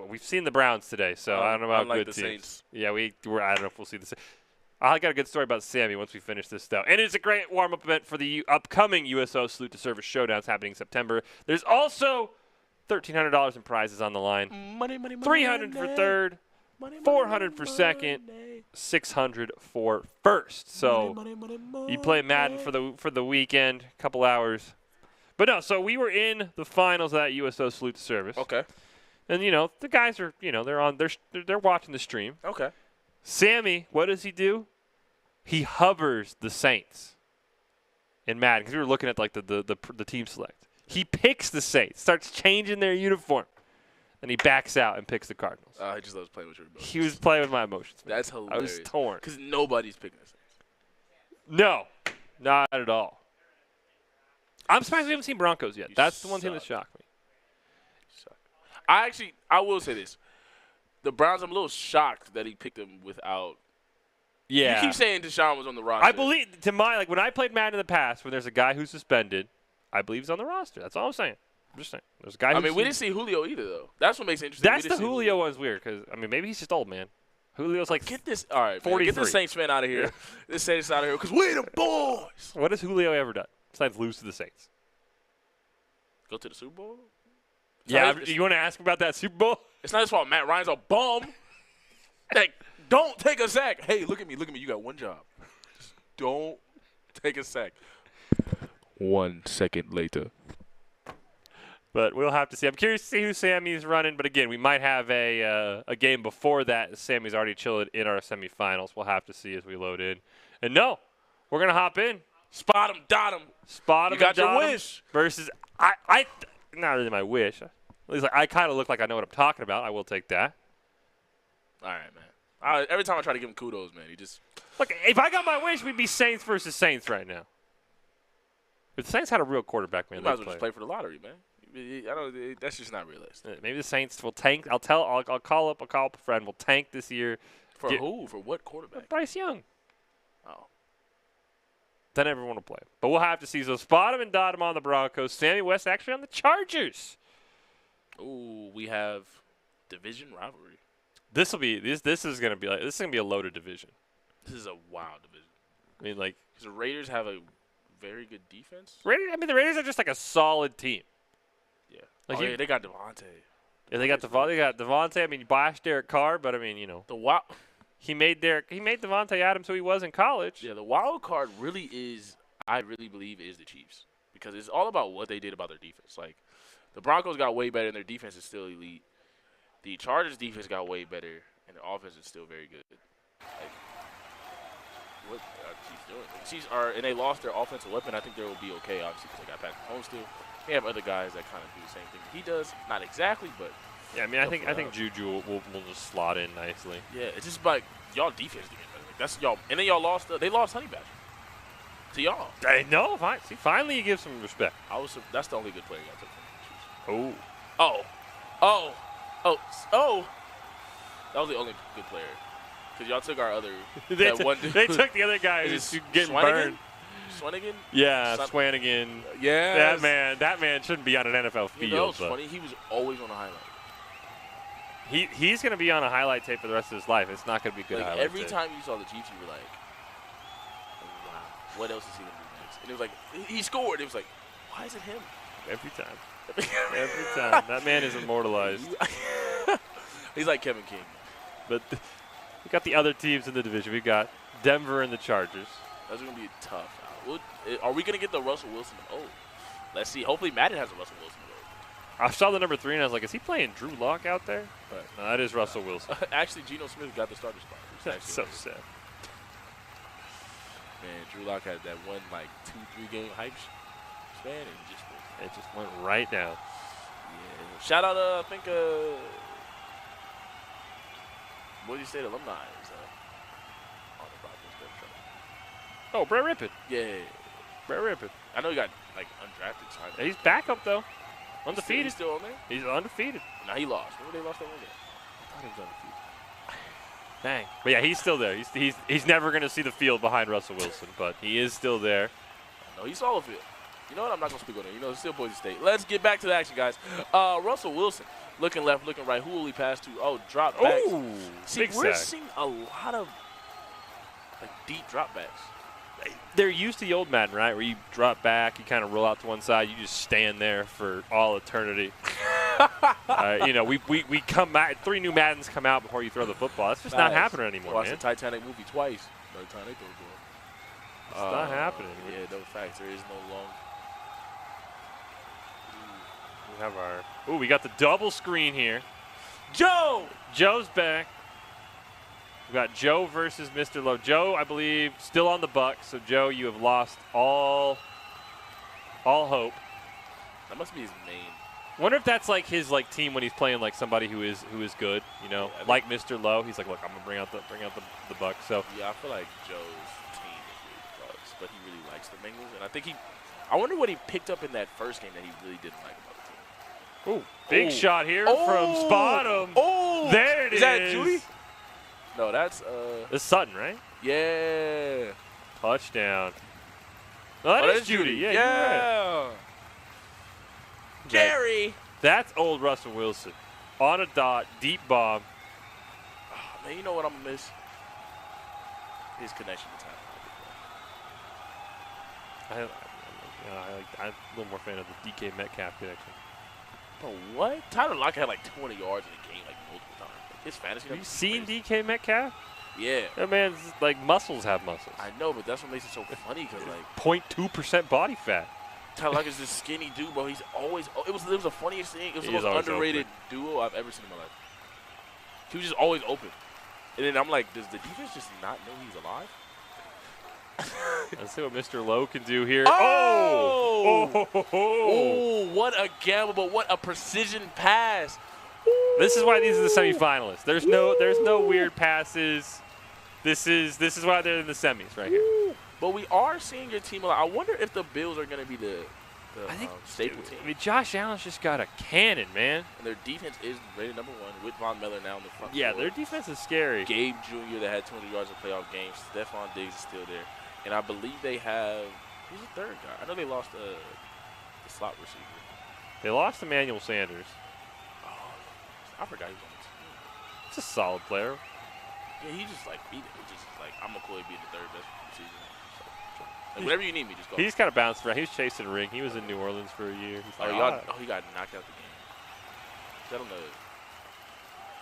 Speaker 2: We've seen the Browns today, so I don't know about good teams.
Speaker 1: Saints.
Speaker 2: Yeah, I don't know if we'll see the Saints. I got a good story about Sammy once we finish this, though. And it's a great warm-up event for the upcoming USO Salute to Service Showdowns happening in September. There's also $1,300 in prizes on the line.
Speaker 1: Money,
Speaker 2: $300 for third, $400 for second, $600 for first. So you play Madden for the weekend, a couple hours. But no, so we were in the finals of that USO Salute to Service.
Speaker 1: Okay.
Speaker 2: And the guys are, they're watching the stream.
Speaker 1: Okay.
Speaker 2: Sammy, what does he do? He hovers the Saints in Madden because we were looking at like the team select. He picks the Saints, starts changing their uniform, and he backs out and picks the Cardinals.
Speaker 1: He just loves playing with your emotions.
Speaker 2: He was playing with my emotions. Man.
Speaker 1: That's hilarious.
Speaker 2: I was torn.
Speaker 1: Because nobody's picking the Saints.
Speaker 2: No, not at all. I'm surprised we haven't seen Broncos yet. That's the one thing that shocked me.
Speaker 1: I will say this. The Browns, I'm a little shocked that he picked them without.
Speaker 2: Yeah.
Speaker 1: You keep saying Deshaun was on the roster.
Speaker 2: I believe, when I played Madden in the past, when there's a guy who's suspended, I believe he's on the roster. That's all I'm saying. I'm just saying. There's a guy.
Speaker 1: We didn't see Julio either, though. That's what makes it interesting.
Speaker 2: That's the Julio one's weird because maybe he's just old, man. Julio's like
Speaker 1: get this. All right,
Speaker 2: 43.
Speaker 1: Get the Saints fan out of here. This Saints out of here because we're the boys.
Speaker 2: What has Julio ever done besides lose to the Saints?
Speaker 1: Go to the Super Bowl.
Speaker 2: Yeah, you want to ask about that Super Bowl?
Speaker 1: It's not his fault. Matt Ryan's a bum. Don't take a sack. Hey, look at me. You got one job. Just don't take a sack. 1 second later.
Speaker 2: But we'll have to see. I'm curious to see who Sammy's running. But again, we might have a game before that. Sammy's already chilled in our semifinals. We'll have to see as we load in. And no, we're gonna hop in.
Speaker 1: Spot him, dot him.
Speaker 2: Spot him.
Speaker 1: You got your wish.
Speaker 2: Versus not really my wish. At least I kind of look like I know what I'm talking about. I will take that.
Speaker 1: All right, man. Every time I try to give him kudos, man, he just
Speaker 2: look. If I got my wish, we'd be Saints versus Saints right now. If the Saints had a real quarterback, man,
Speaker 1: you might as well just play for the lottery, man. That's just not realistic.
Speaker 2: Maybe the Saints will tank. I'll call up a friend. We'll tank this year.
Speaker 1: For who? For what quarterback?
Speaker 2: Bryce Young.
Speaker 1: Oh.
Speaker 2: Then everyone will play. But we'll have to see. So spot him and dot him on the Broncos. Sammy West actually on the Chargers.
Speaker 1: Ooh, we have division rivalry.
Speaker 2: This is gonna be a loaded division.
Speaker 1: This is a wild division.
Speaker 2: I mean, like,
Speaker 1: because the Raiders have a very good defense.
Speaker 2: The Raiders are just like a solid team.
Speaker 1: Yeah.
Speaker 2: Like
Speaker 1: they got Devontae.
Speaker 2: Yeah, they got Devontae. I mean, you bashed Derek Carr, but I mean, he made Devontae Adams who he was in college.
Speaker 1: Yeah, the wild card really is, I really believe, is the Chiefs because it's all about what they did about their defense. Like, the Broncos got way better, and their defense is still elite. The Chargers' defense got way better, and their offense is still very good. Like, what are the Chiefs doing? The Chiefs and they lost their offensive weapon. I think they will be okay, obviously, because they got Patrick Mahomes still. They have other guys that kind of do the same thing he does. Not exactly, but
Speaker 2: yeah. I mean, I think Juju will just slot in nicely.
Speaker 1: Yeah, it's just like y'all defense to get better. Like, that's y'all, and then y'all lost. They lost Honey Badger to y'all.
Speaker 2: I know. See, finally, you give some respect.
Speaker 1: That's the only good player y'all took from the Chiefs.
Speaker 2: Oh.
Speaker 1: That was the only good player. Because y'all took our other.
Speaker 2: They took the other guy who's getting burned.
Speaker 1: Swanigan?
Speaker 2: Yeah, Swanigan.
Speaker 1: Yeah.
Speaker 2: That man shouldn't be on an NFL field.
Speaker 1: You know what's funny? He was always on a highlight.
Speaker 2: He's going to be on a highlight tape for the rest of his life. It's not going to be a good highlight
Speaker 1: every
Speaker 2: tape.
Speaker 1: time you saw the Chiefs, you were like, oh, wow, what else is he going to do next? And it was like, he scored. It was like, why is it him?
Speaker 2: Every time. Every time. That man is immortalized.
Speaker 1: He's like Kevin King.
Speaker 2: But we got the other teams in the division. We got Denver and the Chargers.
Speaker 1: That's going to be tough. Are we going to get the Russell Wilson? Oh, let's see. Hopefully Madden has a Russell Wilson.
Speaker 2: I saw the number 3, and I was like, is he playing Drew Lock out there? But no, that is Russell Wilson.
Speaker 1: Actually, Geno Smith got the starter spot.
Speaker 2: That's so sad.
Speaker 1: Man, Drew Lock had that one, 2-3 game hype span, and
Speaker 2: it just went right down.
Speaker 1: Yeah. Shout out, I think, what did you say, the alumni is on the broadcast.
Speaker 2: Oh, Brett Rippon.
Speaker 1: Yeah.
Speaker 2: Brett Rippon.
Speaker 1: I know he got, undrafted. So
Speaker 2: yeah, he's back up, though. Undefeated.
Speaker 1: He's still on there?
Speaker 2: He's undefeated.
Speaker 1: Nah, he lost. Remember they lost that one game? I thought he was undefeated.
Speaker 2: Dang. But yeah, he's still there. He's never going to see the field behind Russell Wilson, but he is still there.
Speaker 1: No, he saw the field. You know what? I'm not going to speak on it. It's still Boise State. Let's get back to the action, guys. Russell Wilson, looking left, looking right. Who will he pass to? Oh, drop backs.
Speaker 2: Ooh,
Speaker 1: see, we're seeing a lot of deep drop backs.
Speaker 2: They're used to the old Madden, right, where you drop back, you kind of roll out to one side, you just stand there for all eternity. We come back, 3 new Maddens come out before you throw the football. That's just not happening anymore,
Speaker 1: Watch
Speaker 2: man.
Speaker 1: the Titanic movie twice by the time they throw the ball.
Speaker 2: It's not happening.
Speaker 1: Yeah, no facts. There is no long.
Speaker 2: We have our. Ooh, we got the double screen here. Joe's back. We got Joe versus Mr. Lowe. Joe, I believe, still on the Bucks. So Joe, you have lost all hope.
Speaker 1: That must be his main.
Speaker 2: Wonder if that's like his team when he's playing somebody who is good,
Speaker 1: Yeah,
Speaker 2: like Mr. Lowe. He's like, look, I'm gonna bring out the Bucks. So
Speaker 1: yeah, I feel like Joe's team is really the Bucks, but he really likes the Bengals, and I think I wonder what he picked up in that first game that he really didn't like about the team.
Speaker 2: Ooh, big shot here from Spottom.
Speaker 1: Oh,
Speaker 2: there it is.
Speaker 1: Is that Judy? No, that's
Speaker 2: It's Sutton, right?
Speaker 1: Yeah.
Speaker 2: Touchdown. No, that is Judy. Yeah. You're right.
Speaker 1: Jerry.
Speaker 2: That's old Russell Wilson. On a dot, deep bomb.
Speaker 1: Oh, man, you know what I'm going to miss? His connection to time.
Speaker 2: I'm a little more fan of the DK Metcalf connection.
Speaker 1: Bro, what? Tyler Lockett had 20 yards in a game multiple times. His fantasy.
Speaker 2: Have you seen DK Metcalf?
Speaker 1: Yeah.
Speaker 2: That man's muscles have muscles.
Speaker 1: I know, but that's what makes it so funny because
Speaker 2: 0.2% body fat.
Speaker 1: Tyler Lockett's this skinny dude, bro. He's always. It was the funniest thing. It was the most underrated duo I've ever seen in my life. He was just always open. And then I'm like, does the defense just not know he's alive?
Speaker 2: Let's see what Mr. Lowe can do here.
Speaker 1: Oh, what a gamble, but what a precision pass. Ooh.
Speaker 2: This is why these are the semifinalists. There's no weird passes. This is why they're in the semis right here.
Speaker 1: But we are seeing your team a lot. I wonder if the Bills are going to be the staple team.
Speaker 2: I mean, Josh Allen's just got a cannon, man.
Speaker 1: And their defense is rated #1 with Von Miller now in the front.
Speaker 2: Yeah, their defense is scary.
Speaker 1: Gabe Jr. that had 200 yards in playoff games. Stephon Diggs is still there. And I believe they have – who's the third guy? I know they lost the slot receiver.
Speaker 2: They lost Emmanuel Sanders.
Speaker 1: Oh, I forgot he was on the team.
Speaker 2: It's a solid player.
Speaker 1: Yeah, he just beat it. It's just I'm going to call it being the third best receiver. Whenever you need me, just go.
Speaker 2: He's kind of bounced around. He was chasing a ring. He was in New Orleans for a year.
Speaker 1: He got knocked out the game. I don't know.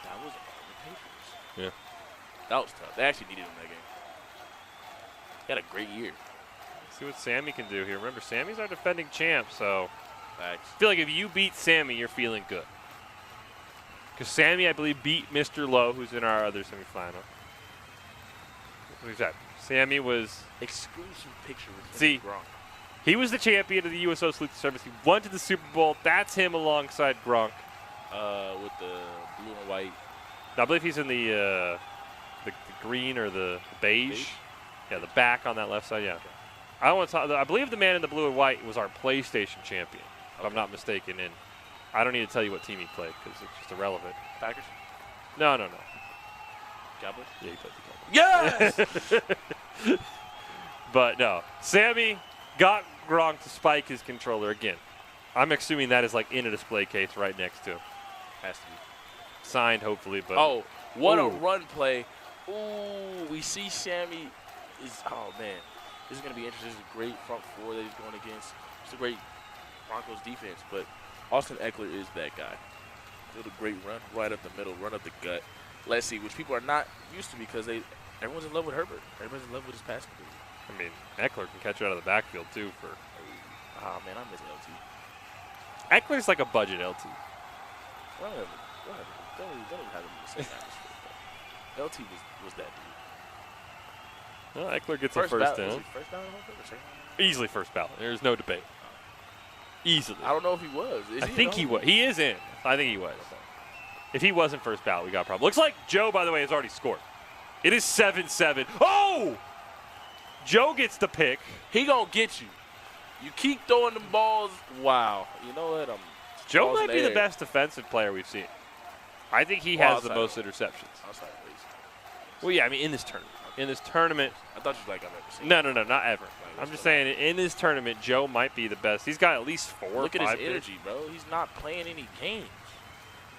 Speaker 1: That was the Patriots.
Speaker 2: Yeah.
Speaker 1: That was tough. They actually needed him that game. He had a great year.
Speaker 2: Let's see what Sammy can do here. Remember, Sammy's our defending champ, so
Speaker 1: Facts.
Speaker 2: I feel like if you beat Sammy, you're feeling good. Because Sammy, I believe, beat Mr. Lowe, who's in our other semifinal. Who's that? Sammy was
Speaker 1: exclusive picture with
Speaker 2: Gronk. He was the champion of the USO Salute Service. He won to the Super Bowl. That's him alongside Gronk.
Speaker 1: With the blue and white.
Speaker 2: I believe he's in the green or the beige. Yeah, the back on that left side. Yeah. Okay. I believe the man in the blue and white was our PlayStation champion, if I'm not mistaken. And I don't need to tell you what team he played because it's just irrelevant.
Speaker 1: Packers?
Speaker 2: No.
Speaker 1: Cowboys?
Speaker 2: Yeah, he played the Cowboys.
Speaker 1: Yes!
Speaker 2: But no, Sammy got Gronk to spike his controller again. I'm assuming that is like in a display case right next to him. Has to be signed, hopefully. But
Speaker 1: oh, what a run play! Ooh, we see Sammy is. Oh man, this is gonna be interesting. This is a great front four that he's going against. It's a great Broncos defense, but Austin Eckler is that guy. Did a great run right up the middle, run up the gut. Let's see, which people are not used to because everyone's in love with Herbert. Everybody's in love with his passing ability.
Speaker 2: I mean, Eckler can catch you out of the backfield too.
Speaker 1: Oh man, I miss LT.
Speaker 2: Eckler's like a budget LT.
Speaker 1: Whatever. Don't even have him in the same atmosphere. LT was that dude.
Speaker 2: Well, Eckler gets a first down.
Speaker 1: Was he first down or second down?
Speaker 2: Easily first ballot. There's no debate. Easily.
Speaker 1: I don't know if he was.
Speaker 2: I think he was. He is in. I think he was. If he wasn't first ballot, we got a problem. Looks like Joe, by the way, has already scored. It is 7-7. Oh! Joe gets the pick.
Speaker 1: He gonna get you. You keep throwing them balls. Wow. You know what?
Speaker 2: Joe might be the best defensive player we've seen. I think he has the most interceptions. Well, yeah, I mean, in this tournament. In this tournament.
Speaker 1: I thought you like I've ever seen.
Speaker 2: No, not ever. I'm just saying, in this tournament, Joe might be the best. He's got at least 4 or 5
Speaker 1: Look at his energy, bro. He's not playing any games.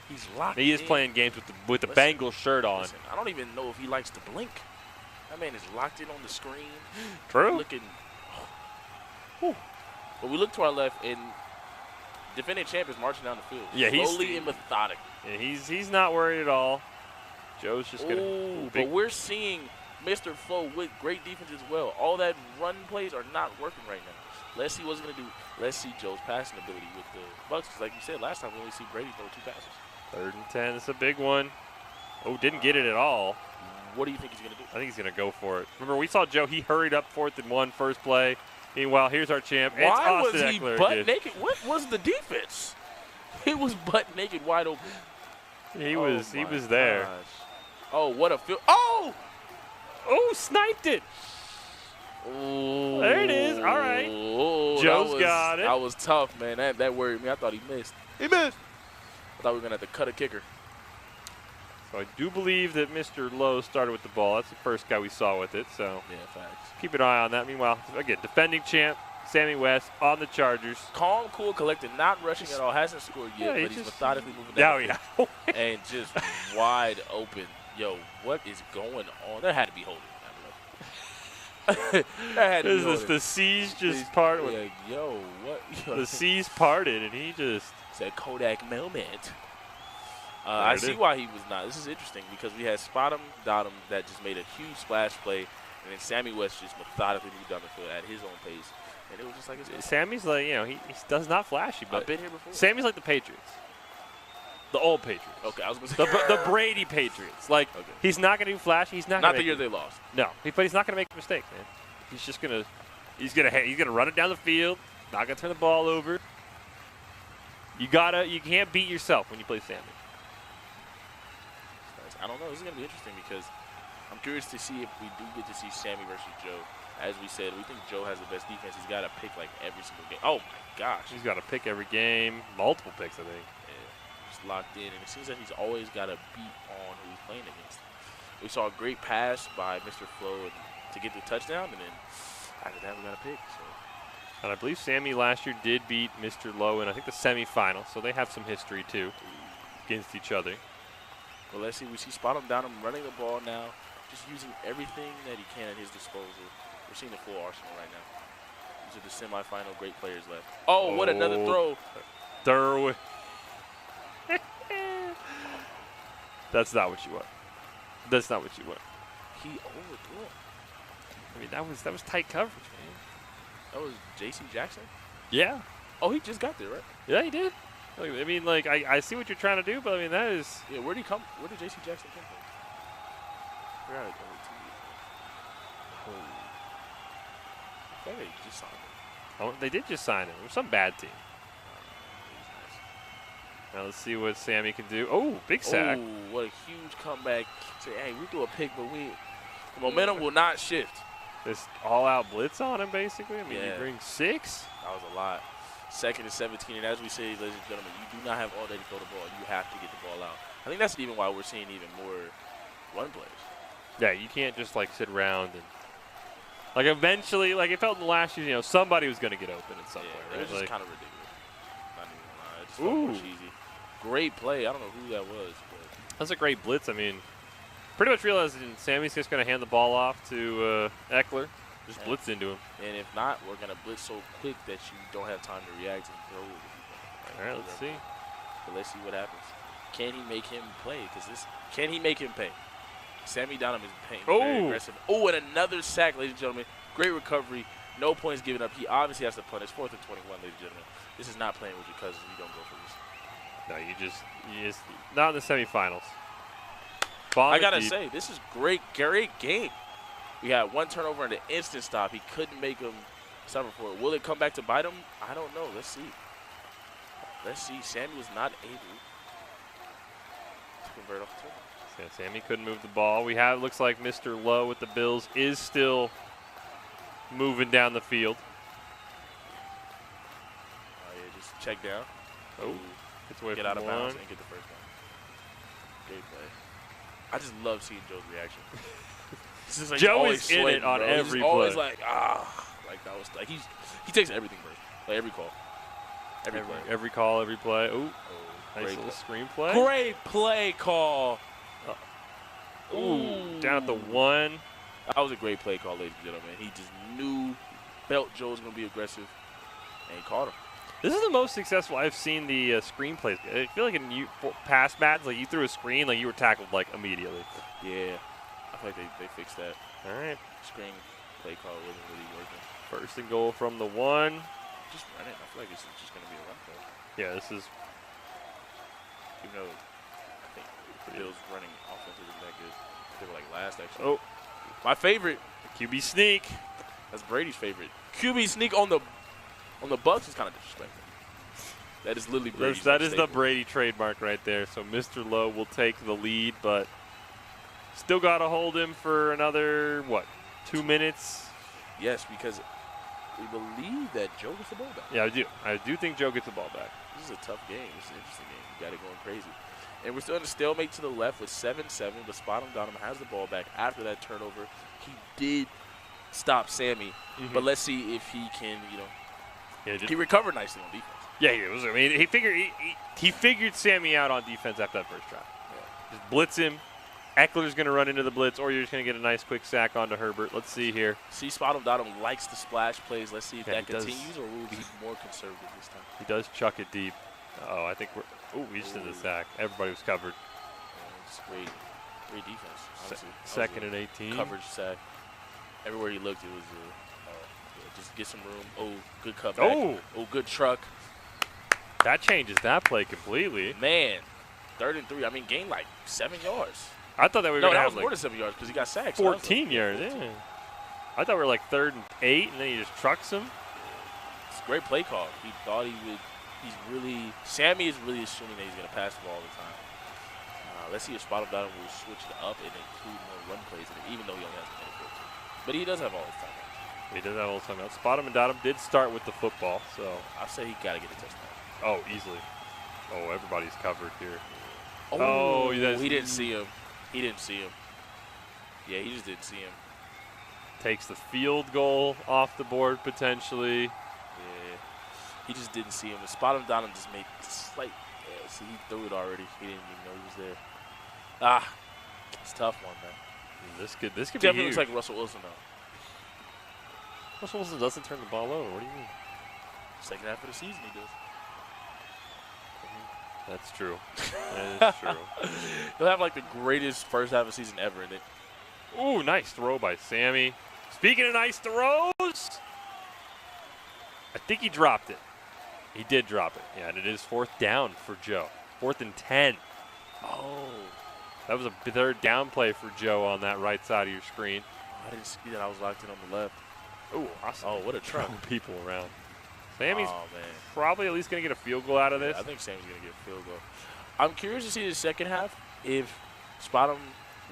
Speaker 1: He's locked in.
Speaker 2: He is playing games with the Bengals shirt on.
Speaker 1: Listen, I don't even know if he likes to blink. That man is locked in on the screen.
Speaker 2: True.
Speaker 1: Looking. But we look to our left, and defending champ is marching down the field.
Speaker 2: Yeah,
Speaker 1: slowly and methodically.
Speaker 2: Yeah, he's not worried at all. Joe's just going to.
Speaker 1: But we're seeing Mr. Flo with great defense as well. All that run plays are not working right now. Let's see what he's going to do. Let's see Joe's passing ability with the Bucks. Because like you said, last time we only see Brady throw 2 passes.
Speaker 2: 3rd and 10. It's a big one. Oh, didn't get it at all.
Speaker 1: What do you think he's going to do?
Speaker 2: I think he's going to go for it. Remember, we saw Joe. He hurried up 4th and 1, first play. Meanwhile, here's our champ.
Speaker 1: Why
Speaker 2: it's Austin
Speaker 1: was he
Speaker 2: Eckler
Speaker 1: butt
Speaker 2: again.
Speaker 1: naked? What was the defense? He was butt naked, wide open.
Speaker 2: He was there.
Speaker 1: Gosh. Oh, what a field! Oh!
Speaker 2: Oh, sniped it.
Speaker 1: Ooh.
Speaker 2: There it is. All right.
Speaker 1: Ooh,
Speaker 2: Joe's got it.
Speaker 1: That was tough, man. That worried me. I thought he missed. He missed. I thought we were going to have to cut a kicker.
Speaker 2: So I do believe that Mr. Lowe started with the ball. That's the first guy we saw with it. So
Speaker 1: yeah, facts.
Speaker 2: Keep an eye on that. Meanwhile, again, defending champ Sammy West on the Chargers.
Speaker 1: Calm, cool, collected, not rushing at all. Hasn't scored yet, but he's methodically moving down the field. And just wide open. Yo, what is going on? There had to be holding. There had to be holding.
Speaker 2: The seas just parted.
Speaker 1: Yeah, yo, what?
Speaker 2: The seas parted, and he just
Speaker 1: said Kodak moment. I see why he was not. This is interesting because we had Spot 'em, Dot 'em that just made a huge splash play, and then Sammy West just methodically moved down the field at his own pace, and it was just like his
Speaker 2: Sammy's like, you know, he does not flashy, but
Speaker 1: I've been here before.
Speaker 2: Sammy's like the Patriots, the old Patriots.
Speaker 1: Okay, I was gonna say
Speaker 2: the Brady Patriots. Like he's not gonna do flashy. He's not
Speaker 1: the year they lost.
Speaker 2: No, but he's not gonna make mistakes, man. He's just gonna he's gonna run it down the field. Not gonna turn the ball over. You can't beat yourself when you play Sammy.
Speaker 1: I don't know. This is going to be interesting because I'm curious to see if we do get to see Sammy versus Joe. As we said, we think Joe has the best defense. He's got to pick like every single game. Oh, my gosh.
Speaker 2: He's got to pick every game. Multiple picks, I think.
Speaker 1: Yeah, just locked in. And it seems like he's always got a beat on who he's playing against. We saw a great pass by Mr. Flo to get the touchdown. And then after that, we got a pick. So.
Speaker 2: And I believe Sammy last year did beat Mr. Lowe in, I think, the semifinal. So they have some history, too, against each other.
Speaker 1: Well, let's see. We see Spot 'em, Down 'em running the ball now, just using everything that he can at his disposal. We're seeing the full arsenal right now. These are the semifinal great players left. Oh, what another throw.
Speaker 2: Derwin. That's not what you want. That's not what you want.
Speaker 1: He overthrew it.
Speaker 2: I mean, that was tight coverage, man.
Speaker 1: That was J.C. Jackson?
Speaker 2: Yeah.
Speaker 1: Oh, he just got there, right?
Speaker 2: Yeah, he did. I mean, like, I see what you're trying to do, but I mean, that is.
Speaker 1: Yeah, where did J.C. Jackson come from? Where are they going to? Oh. They just signed him.
Speaker 2: Oh, they did just sign him. It was some bad team. Now let's see what Sammy can do. Oh, big sack.
Speaker 1: Oh, what a huge comeback. Say, hey, we threw a pick, but the momentum will not shift.
Speaker 2: This all-out blitz on him, basically. I mean,
Speaker 1: yeah.
Speaker 2: He brings 6.
Speaker 1: That was a lot. 2nd and 17, and as we say, ladies and gentlemen, you do not have all day to throw the ball. You have to get the ball out. I think that's even why we're seeing even more run plays.
Speaker 2: Yeah, you can't just, like, sit around and Like eventually, like it felt in the last year, you know, somebody was going to get open at some point, right?
Speaker 1: It was just
Speaker 2: Like,
Speaker 1: kind of ridiculous. Not even gonna lie. It just felt more cheesy. Great play. I don't know who that was. But.
Speaker 2: That's a great blitz. I mean, pretty much realizing Sammy's just going to hand the ball off to Eckler. Just blitz into him.
Speaker 1: And if not, we're going to blitz so quick that you don't have time to react and throw it.
Speaker 2: All right, let's see.
Speaker 1: But let's see what happens. Can he make him play? Can he make him pay? Sammy Donham is paying very aggressive. Oh, and another sack, ladies and gentlemen. Great recovery. No points given up. He obviously has to punt. It's 4th and 21, ladies and gentlemen. This is not playing with your cousins. You don't go for this.
Speaker 2: No, you just not in the semifinals.
Speaker 1: I got to say, this is great game. We had one turnover and an instant stop. He couldn't make him suffer for it. Will it come back to bite him? I don't know. Let's see. Sammy was not able to convert off the turn.
Speaker 2: Yeah, Sammy couldn't move the ball. Looks like Mr. Lowe with the Bills is still moving down the field.
Speaker 1: Yeah, just check down.
Speaker 2: Gets away
Speaker 1: get
Speaker 2: from
Speaker 1: out of
Speaker 2: one.
Speaker 1: bounds and get the first down. Great play. I just love seeing Joe's reaction. Like
Speaker 2: Joe is in it on every play.
Speaker 1: Always like that was like he takes everything first, like every call,
Speaker 2: every call, every play. Ooh, nice little screen play.
Speaker 1: Great play call.
Speaker 2: Ooh, down at the 1.
Speaker 1: That was a great play call, ladies and gentlemen. He just felt Joe was gonna be aggressive, and he caught him.
Speaker 2: This is the most successful I've seen the screen plays. I feel like in past Mads, like you threw a screen, like you were tackled like immediately.
Speaker 1: Yeah. I feel like they fixed that.
Speaker 2: All right.
Speaker 1: Screen play call wasn't really working.
Speaker 2: 1st and goal from the 1.
Speaker 1: Just run it. I feel like it's just going to be a run play.
Speaker 2: Yeah, this is.
Speaker 1: Even though I think the Bills running offense isn't that good. They were like last, actually.
Speaker 2: Oh.
Speaker 1: My favorite.
Speaker 2: The QB sneak.
Speaker 1: That's Brady's favorite. QB sneak on the Bucs is kind of disrespectful. That is literally Brady's
Speaker 2: That is the Brady trademark right there. So Mr. Lowe will take the lead, but still got to hold him for another, 2 minutes?
Speaker 1: Yes, because we believe that Joe gets the ball back.
Speaker 2: Yeah, I do. I do think Joe gets the ball back.
Speaker 1: This is a tough game. This is an interesting game. You got it going crazy. And we're still in a stalemate to the left with 7-7, but Donham has the ball back after that turnover. He did stop Sammy, but let's see if he can, he recovered nicely on defense.
Speaker 2: Yeah, he was. I mean, he figured Sammy out on defense after that first drive. Yeah. Just blitz him. Eckler's going to run into the blitz, or you're just going to get a nice quick sack onto Herbert. Let's see here.
Speaker 1: See, Donham likes the splash plays. Let's see if that continues, or will be more conservative this time.
Speaker 2: He does chuck it deep. Oh, I think we're. Oh, we just did the sack. Everybody was covered.
Speaker 1: Yeah, it's great defense. Honestly.
Speaker 2: 2nd and 18.
Speaker 1: Coverage sack. Everywhere he looked, it was just get some room. Oh, good cutback. Oh, good truck.
Speaker 2: That changes that play completely.
Speaker 1: Man, 3rd and 3. I mean, gained like 7 yards.
Speaker 2: I thought that we were going to have
Speaker 1: more than 7 yards because he got sacked.
Speaker 2: 14 yards. Yeah. I thought we were like 3rd and 8, and then he just trucks him.
Speaker 1: It's a great play call. He thought he would. Sammy is really assuming that he's going to pass the ball all the time. Let's see if Donham will switch it up and include more run plays in it, even though he only has a minute 14. But he does have all his time out.
Speaker 2: He does have all his time out. Donham did start with the football, so.
Speaker 1: I say he got to get a touchdown.
Speaker 2: Oh, easily. Oh, everybody's covered here.
Speaker 1: Oh, he didn't see him. He didn't see him. Yeah, he just didn't see him.
Speaker 2: Takes the field goal off the board potentially.
Speaker 1: Yeah, he just didn't see him. Donham just made slight. Yeah, see, he threw it already. He didn't even know he was there. It's a tough one, man.
Speaker 2: This could
Speaker 1: definitely
Speaker 2: be huge.
Speaker 1: looks like Russell Wilson though.
Speaker 2: Russell Wilson doesn't turn the ball over. What do you mean?
Speaker 1: Second half of the season, he does.
Speaker 2: That's true. That is true.
Speaker 1: He'll have like the greatest first half of the season ever in it.
Speaker 2: Ooh, nice throw by Sammy. Speaking of nice throws, I think he dropped it. He did drop it. Yeah, and it is 4th down for Joe. 4th and 10.
Speaker 1: Oh.
Speaker 2: That was a 3rd down play for Joe on that right side of your screen.
Speaker 1: I didn't see that. I was locked in on the left.
Speaker 2: Ooh, awesome.
Speaker 1: Oh, what a truck.
Speaker 2: People around. Sammy's
Speaker 1: man.
Speaker 2: probably at least going to get a field goal out of this.
Speaker 1: I think Sammy's going to get a field goal. I'm curious to see the second half if Donham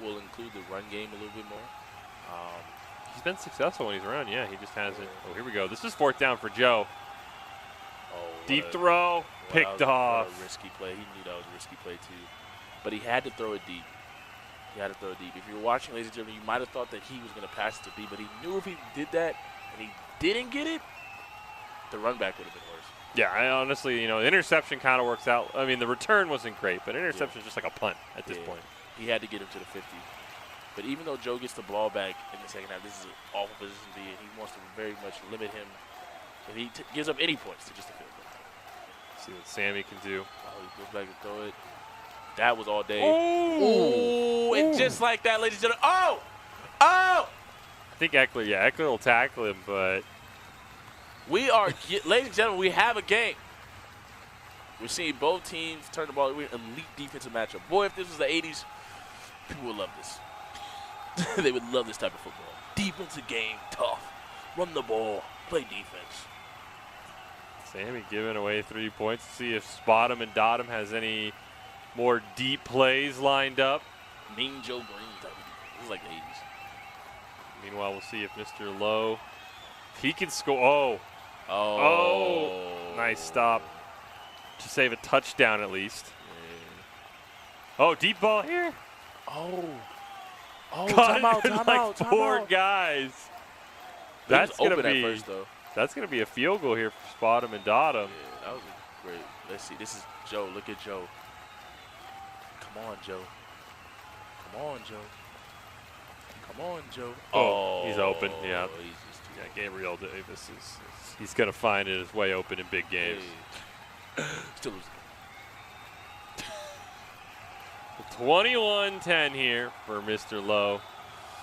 Speaker 1: will include the run game a little bit more.
Speaker 2: He's been successful when he's around. Yeah, he just hasn't. Oh, here we go. This is 4th down for Joe. Deep throw, picked off.
Speaker 1: What a risky play. He knew that was a risky play too. But he had to throw it deep. He had to throw it deep. If you were watching, ladies and gentlemen, you might have thought that he was going to pass it to B, but he knew if he did that and he didn't get it, the run back would have been worse.
Speaker 2: Yeah, I honestly, you know, interception kind of works out. I mean, the return wasn't great, but interception is just like a punt at this point.
Speaker 1: He had to get him to the 50. But even though Joe gets the ball back in the second half, this is an awful position to be in. He wants to very much limit him. If he gives up any points to just a field goal.
Speaker 2: See what Sammy can do.
Speaker 1: Oh, he goes back and throw it. That was all day.
Speaker 2: Ooh.
Speaker 1: Ooh. And just like that, ladies and gentlemen. Oh! Oh!
Speaker 2: I think Eckler will tackle him, but
Speaker 1: we are, ladies and gentlemen, we have a game. We're seeing both teams turn the ball. We're an elite defensive matchup. Boy, if this was the 80s, people would love this. They would love this type of football. Defensive game, tough. Run the ball, play defense.
Speaker 2: Sammy giving away 3 points. See if Spot 'em and Dot 'em has any more deep plays lined up.
Speaker 1: Mean Joe Green type of defense. This is like the 80s.
Speaker 2: Meanwhile, we'll see if Mr. Lowe, if he can score. Oh, nice stop to save a touchdown at least.
Speaker 1: Yeah.
Speaker 2: Oh, deep ball here.
Speaker 1: Oh,
Speaker 2: time out.
Speaker 1: Time
Speaker 2: four
Speaker 1: out.
Speaker 2: guys. That's gonna
Speaker 1: open
Speaker 2: be
Speaker 1: at first, though.
Speaker 2: That's gonna be a field goal here for Spot 'em and Dot 'em.
Speaker 1: Yeah, that was great. Let's see. This is Joe. Look at Joe. Come on, Joe. Come on, Joe. Come on, Joe.
Speaker 2: Oh, he's open. Yeah.
Speaker 1: He's just
Speaker 2: Gabriel Davis he's gonna find it his way open in big games.
Speaker 1: Hey. Still losing.
Speaker 2: 21-10 here for Mr. Lowe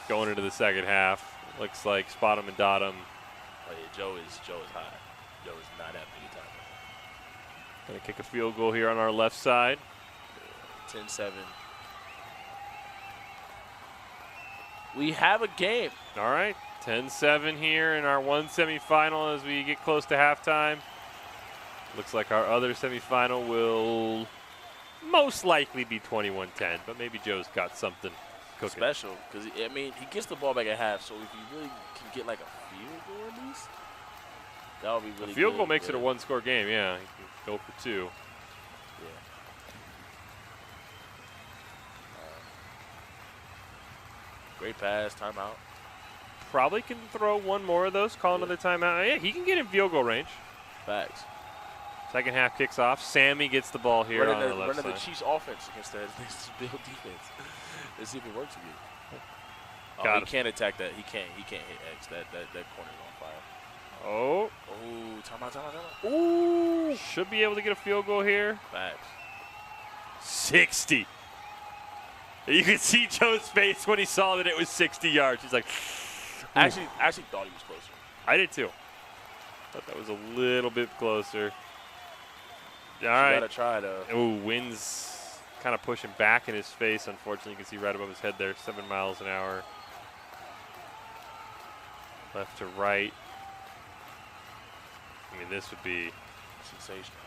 Speaker 2: going into the second half. Looks like Spot 'em and Dot 'em.
Speaker 1: Oh, yeah, Joe is high. Joe is not having any time.
Speaker 2: Gonna kick a field goal here on our left side.
Speaker 1: 10-7. We have a game.
Speaker 2: All right, 10-7 here in our one semifinal as we get close to halftime. Looks like our other semifinal will most likely be 21-10, but maybe Joe's got something cooking.
Speaker 1: Special, because, I mean, he gets the ball back at half, so if you really can get like a field goal at least, that would be really good.
Speaker 2: A field goal makes it a one-score game, yeah. He can go for 2.
Speaker 1: Yeah. Great pass, timeout.
Speaker 2: Probably can throw one more of those, call another timeout. Yeah, he can get in field goal range.
Speaker 1: Facts.
Speaker 2: Second half kicks off. Sammy gets the ball here on the left side.
Speaker 1: Running the Chiefs offense against that Bill defense. Let's see if it works again. Oh, he can't attack that. He can't hit X. That corner's on fire.
Speaker 2: Oh.
Speaker 1: Oh, timeout.
Speaker 2: Ooh. Should be able to get a field goal here.
Speaker 1: Facts.
Speaker 2: 60. You could see Joe's face when he saw that it was 60 yards. He's like,
Speaker 1: actually thought he was closer.
Speaker 2: I did too. Thought that was a little bit closer. All right.
Speaker 1: Gotta try though.
Speaker 2: Ooh, wind's kind of pushing back in his face. Unfortunately, you can see right above his head there, 7 miles an hour. Left to right. I mean, this would be
Speaker 1: sensational.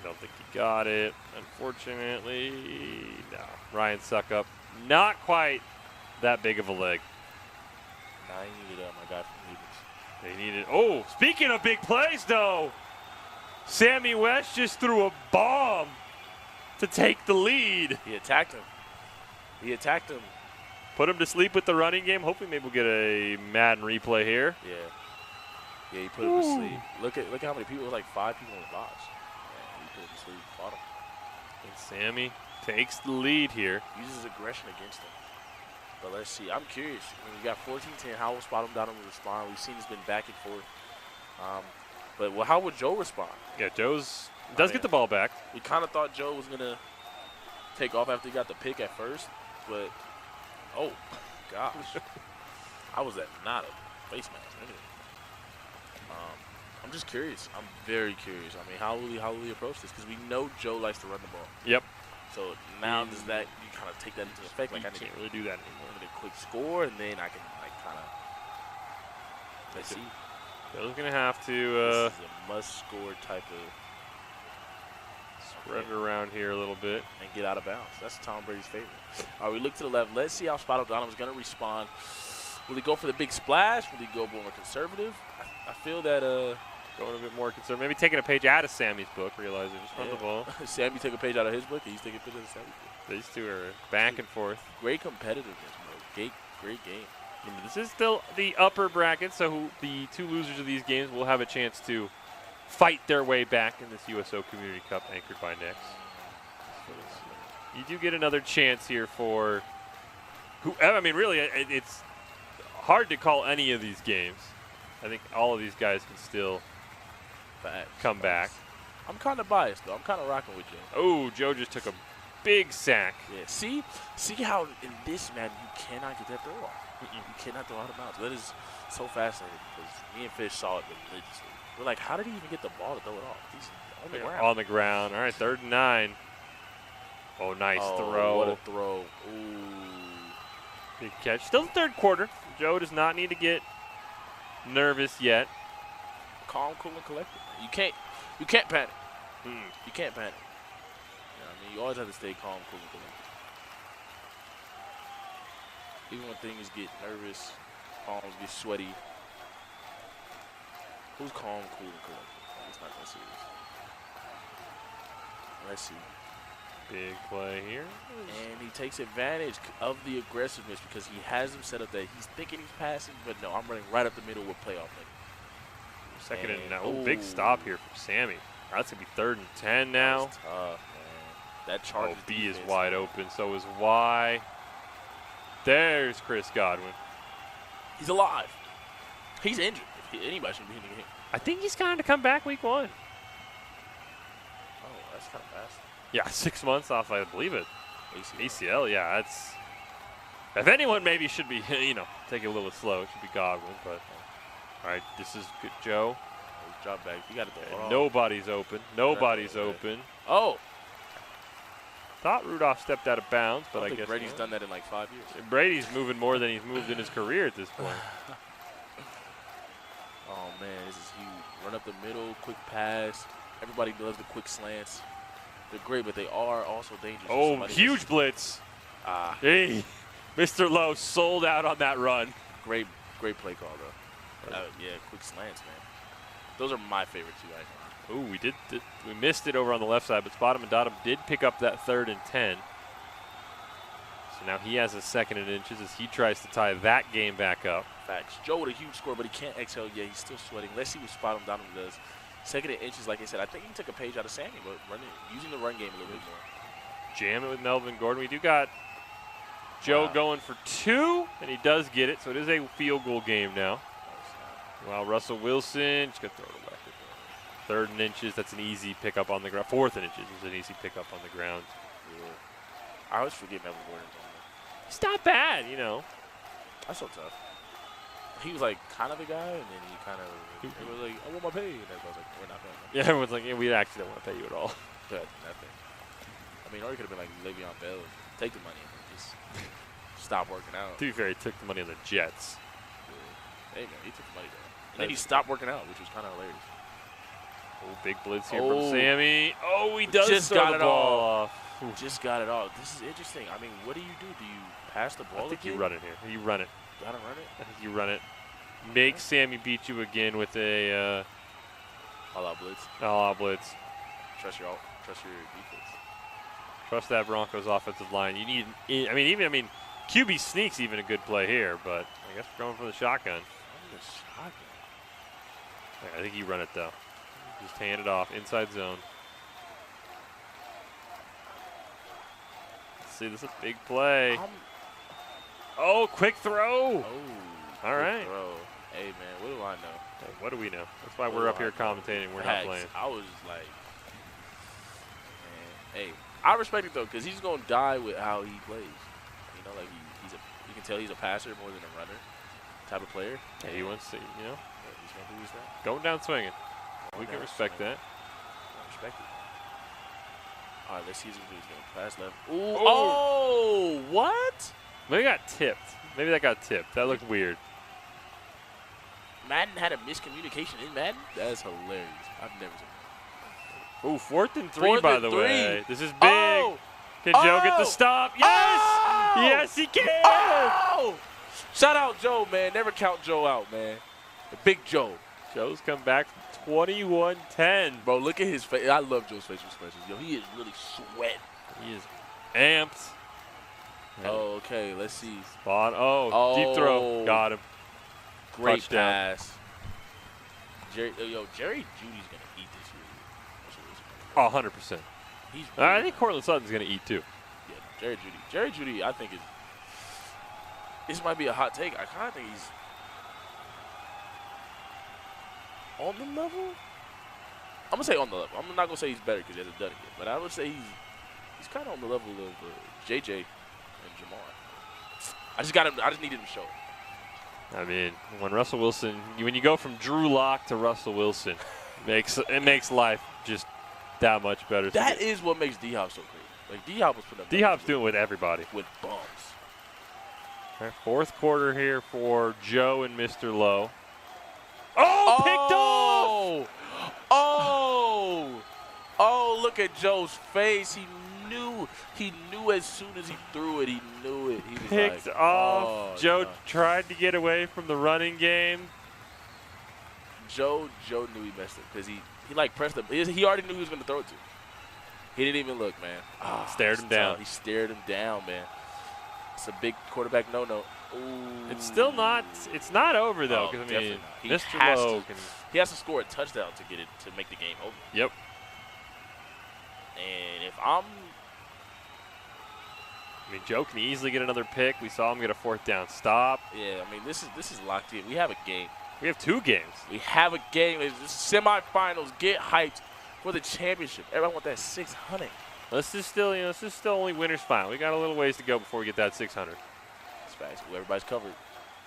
Speaker 2: I don't think he got it, unfortunately. No. Ryan Suckup, not quite that big of a leg.
Speaker 1: Nah, he needed my guy from Eagles.
Speaker 2: They needed. Oh, speaking of big plays, though, Sammy West just threw a bomb to take the lead.
Speaker 1: He attacked him.
Speaker 2: Put him to sleep with the running game. Hopefully, maybe we'll get a Madden replay here.
Speaker 1: Yeah, he put him to sleep. Look at how many people. It was like 5 people in the box. Yeah, he put him to sleep. Fought him.
Speaker 2: And Sammy takes the lead here.
Speaker 1: Uses aggression against him. But let's see. I'm curious. I mean, we got 14-10. How will Spot 'em Dot 'em respond? We've seen it's been back and forth. But how would Joe respond?
Speaker 2: Yeah, does get the ball back.
Speaker 1: We kind of thought Joe was gonna take off after he got the pick at first, but oh gosh, I was at not a face mask. I'm just curious. I'm very curious. I mean, how will he approach this? Because we know Joe likes to run the ball.
Speaker 2: Yep.
Speaker 1: So now does that you kind of take that into effect? Like I
Speaker 2: can't really do that anymore.
Speaker 1: I need a quick score, and then I can like kind of let's see.
Speaker 2: Joe's gonna have to
Speaker 1: this is a must-score type of
Speaker 2: spread it around here a little bit
Speaker 1: and get out of bounds. That's Tom Brady's favorite. All right, we look to the left. Let's see how Spot 'em Dot 'em is going to respond. Will he go for the big splash? Will he go more conservative? I feel that
Speaker 2: going a bit more concerned. Maybe taking a page out of Sammy's book, realizing just run the ball.
Speaker 1: Sammy took a page out of his book, and he's taking a page out of Sammy's book.
Speaker 2: These two are back and forth.
Speaker 1: Great competitiveness, bro. Great game.
Speaker 2: This is still the upper bracket, so the two losers of these games will have a chance to fight their way back in this USO Community Cup anchored by NEX. You do get another chance here for whoever. I mean, really, it's hard to call any of these games. I think all of these guys can still come back.
Speaker 1: I'm kind of biased, though. I'm kind of rocking with Joe.
Speaker 2: Oh, Joe just took a big sack.
Speaker 1: Yeah, see how in this, man, you cannot get that throw off. You cannot throw out of bounds. That is so fascinating because me and Fish saw it religiously. We're like, how did he even get the ball to throw it off? He's on the ground.
Speaker 2: On the ground. All right, 3rd and 9. Oh, nice throw.
Speaker 1: What a throw. Ooh.
Speaker 2: Big catch. Still the 3rd quarter. Joe does not need to get nervous yet.
Speaker 1: Calm, cool, and collected. You can't panic. You can't panic. You know what I mean? You always have to stay calm, cool, and collected. Even when things get nervous, palms get sweaty. Who's calm, cool, and collected? It's not that serious. Let's see.
Speaker 2: Big play here.
Speaker 1: And he takes advantage of the aggressiveness because he has him set up that he's thinking he's passing, but no, I'm running right up the middle with playoff money.
Speaker 2: 2nd and 9. Oh, big stop here from Sammy. That's going to be 3rd and 10 now.
Speaker 1: That's tough, man. That Chargers
Speaker 2: B is wide open. So is Y. There's Chris Godwin.
Speaker 1: He's alive. He's injured. If anybody should be hitting him.
Speaker 2: I think he's going to come back week 1.
Speaker 1: Oh, that's kind of fast.
Speaker 2: Yeah, 6 months off, I believe it. ACL, yeah. That's. If anyone maybe should be, take it a little slow, it should be Godwin. But all right, this is good, Joe.
Speaker 1: He's dropped back. You got to throw it.
Speaker 2: Nobody's open. Nobody's open.
Speaker 1: Oh.
Speaker 2: Thought Rudolph stepped out of bounds, but I guess
Speaker 1: Brady's done that in like 5 years.
Speaker 2: Brady's moving more than he's moved in his career at this point.
Speaker 1: Oh man, this is huge. Run up the middle, quick pass. Everybody loves the quick slants. They're great, but they are also dangerous.
Speaker 2: Oh, huge blitz. Hey, Mr. Lowe sold out on that run.
Speaker 1: Great play call, though. Yeah, quick slants, man. Those are my favorite two right now.
Speaker 2: Oh, we missed it over on the left side, but Spottum and Dottum did pick up that 3rd and 10. So now he has a 2nd and inches as he tries to tie that game back up.
Speaker 1: Facts. Joe with a huge score, but he can't exhale yet. He's still sweating. Let's see what Spottum Dottum does. 2nd and inches, like I said. I think he took a page out of Sammy, but using the run game a little bit more.
Speaker 2: Jam it with Melvin Gordon. We do got Joe going for 2, and he does get it, so it is a field goal game now. Wow, Russell Wilson just going to throw it away. 3rd and inches, that's an easy pickup on the ground. 4th and inches is an easy pickup on the ground.
Speaker 1: Yeah. I always forget Melvin Gordon's on there.
Speaker 2: It's not bad,
Speaker 1: That's so tough. He was like kind of the guy, and then he kind of was like, I want my pay. And I was like, we're not paying.
Speaker 2: Yeah, everyone's like, yeah, we actually don't want to pay you at all.
Speaker 1: Good, nothing. I mean, or he could have been like Le'Veon Bell, take the money and just stop working out.
Speaker 2: To be fair, he took the money on the Jets.
Speaker 1: Yeah. Hey, man, he took the money though. And then he stopped working out, which was kind of hilarious.
Speaker 2: Oh, big blitz here from Sammy. Oh, he does
Speaker 1: just
Speaker 2: throw
Speaker 1: got
Speaker 2: the
Speaker 1: it
Speaker 2: ball off.
Speaker 1: Just got it off. This is interesting. I mean, what do you do? Do you pass the ball
Speaker 2: I think
Speaker 1: again?
Speaker 2: you run it here. You run it.
Speaker 1: Gotta run it?
Speaker 2: I think you run it. Make Sammy beat you again with a
Speaker 1: all-out blitz.
Speaker 2: All-out blitz.
Speaker 1: Trust your defense.
Speaker 2: Trust that Broncos offensive line. You need. I mean, QB sneak's even a good play here, but I guess we're going for the shotgun. I think you run it though. Just hand it off inside zone. Let's see, this is a big play. Oh, quick throw.
Speaker 1: Oh,
Speaker 2: all right.
Speaker 1: Throw. Hey man, what do I know?
Speaker 2: Hey, what do we know? That's why we're up here commentating. We're not playing.
Speaker 1: I was like, man, hey, I respect it though, because he's gonna die with how he plays. You know, like you can tell he's a passer more than a runner type of player.
Speaker 2: Yeah, he wants to,
Speaker 1: he's gonna do his thing.
Speaker 2: Going down swinging. We can respect that.
Speaker 1: I respect it. All right, let's see what he's gonna pass left. Ooh, oh, what?
Speaker 2: Maybe got tipped. Maybe that got tipped. That looked weird.
Speaker 1: Madden had a miscommunication in Madden? That's hilarious. I've never seen that.
Speaker 2: Ooh, 4th and 3, by the way. This is big.
Speaker 1: Oh.
Speaker 2: Can Joe get the stop? Yes!
Speaker 1: Oh.
Speaker 2: Yes, he can!
Speaker 1: Oh. Shout out Joe, man. Never count Joe out, man. The big Joe.
Speaker 2: Joe's come back from 21-10.
Speaker 1: Bro, look at his face. I love Joe's facial expressions. Yo, he is really sweating.
Speaker 2: He is amped.
Speaker 1: Oh, okay. Let's see.
Speaker 2: Spot. Oh, deep throw. Got him.
Speaker 1: Great
Speaker 2: Touchdown.
Speaker 1: pass. Jerry Judy's going to eat this year.
Speaker 2: Oh, 100%. I think Cortland Sutton's going to eat too.
Speaker 1: Yeah, Jerry Judy. Jerry Judy, I think, is. This might be a hot take. I kind of think he's on the level. I'm going to say on the level. I'm not going to say he's better because he hasn't done it yet. But I would say he's kind of on the level of JJ and Jamar. I just needed him to show it.
Speaker 2: I mean, when Russell Wilson, when you go from Drew Lock to Russell Wilson, it makes life just that much better.
Speaker 1: That is what makes D-Hop so great. Like, D-Hop was putting up.
Speaker 2: D-Hop's doing it with everybody.
Speaker 1: With bums.
Speaker 2: All right, fourth quarter here for Joe and Mr. Lowe. Oh, picked off!
Speaker 1: Oh, look at Joe's face. He knew as soon as he threw it, he knew it. He was
Speaker 2: picked
Speaker 1: like,
Speaker 2: off.
Speaker 1: Oh,
Speaker 2: Joe
Speaker 1: no.
Speaker 2: tried to get away from the running game.
Speaker 1: Joe knew he messed up because he like pressed him. He already knew he was going to throw it to. He didn't even look, man.
Speaker 2: Stared him down.
Speaker 1: He stared him down, man. It's a big quarterback no-no.
Speaker 2: It's still not. It's not over though.
Speaker 1: Oh,
Speaker 2: Because I mean,
Speaker 1: Mr.
Speaker 2: Lowe
Speaker 1: he has to score a touchdown to make the game over.
Speaker 2: Yep.
Speaker 1: And if
Speaker 2: I mean, Joe can easily get another pick. We saw him get a fourth down stop.
Speaker 1: Yeah, I mean, this is locked in. We have a game.
Speaker 2: We have 2 games.
Speaker 1: We have a game. It's semifinals. Get hyped for the championship. Everyone want that 600.
Speaker 2: This is still only winners final. We got a little ways to go before we get that 600.
Speaker 1: It's fast. Everybody's covered.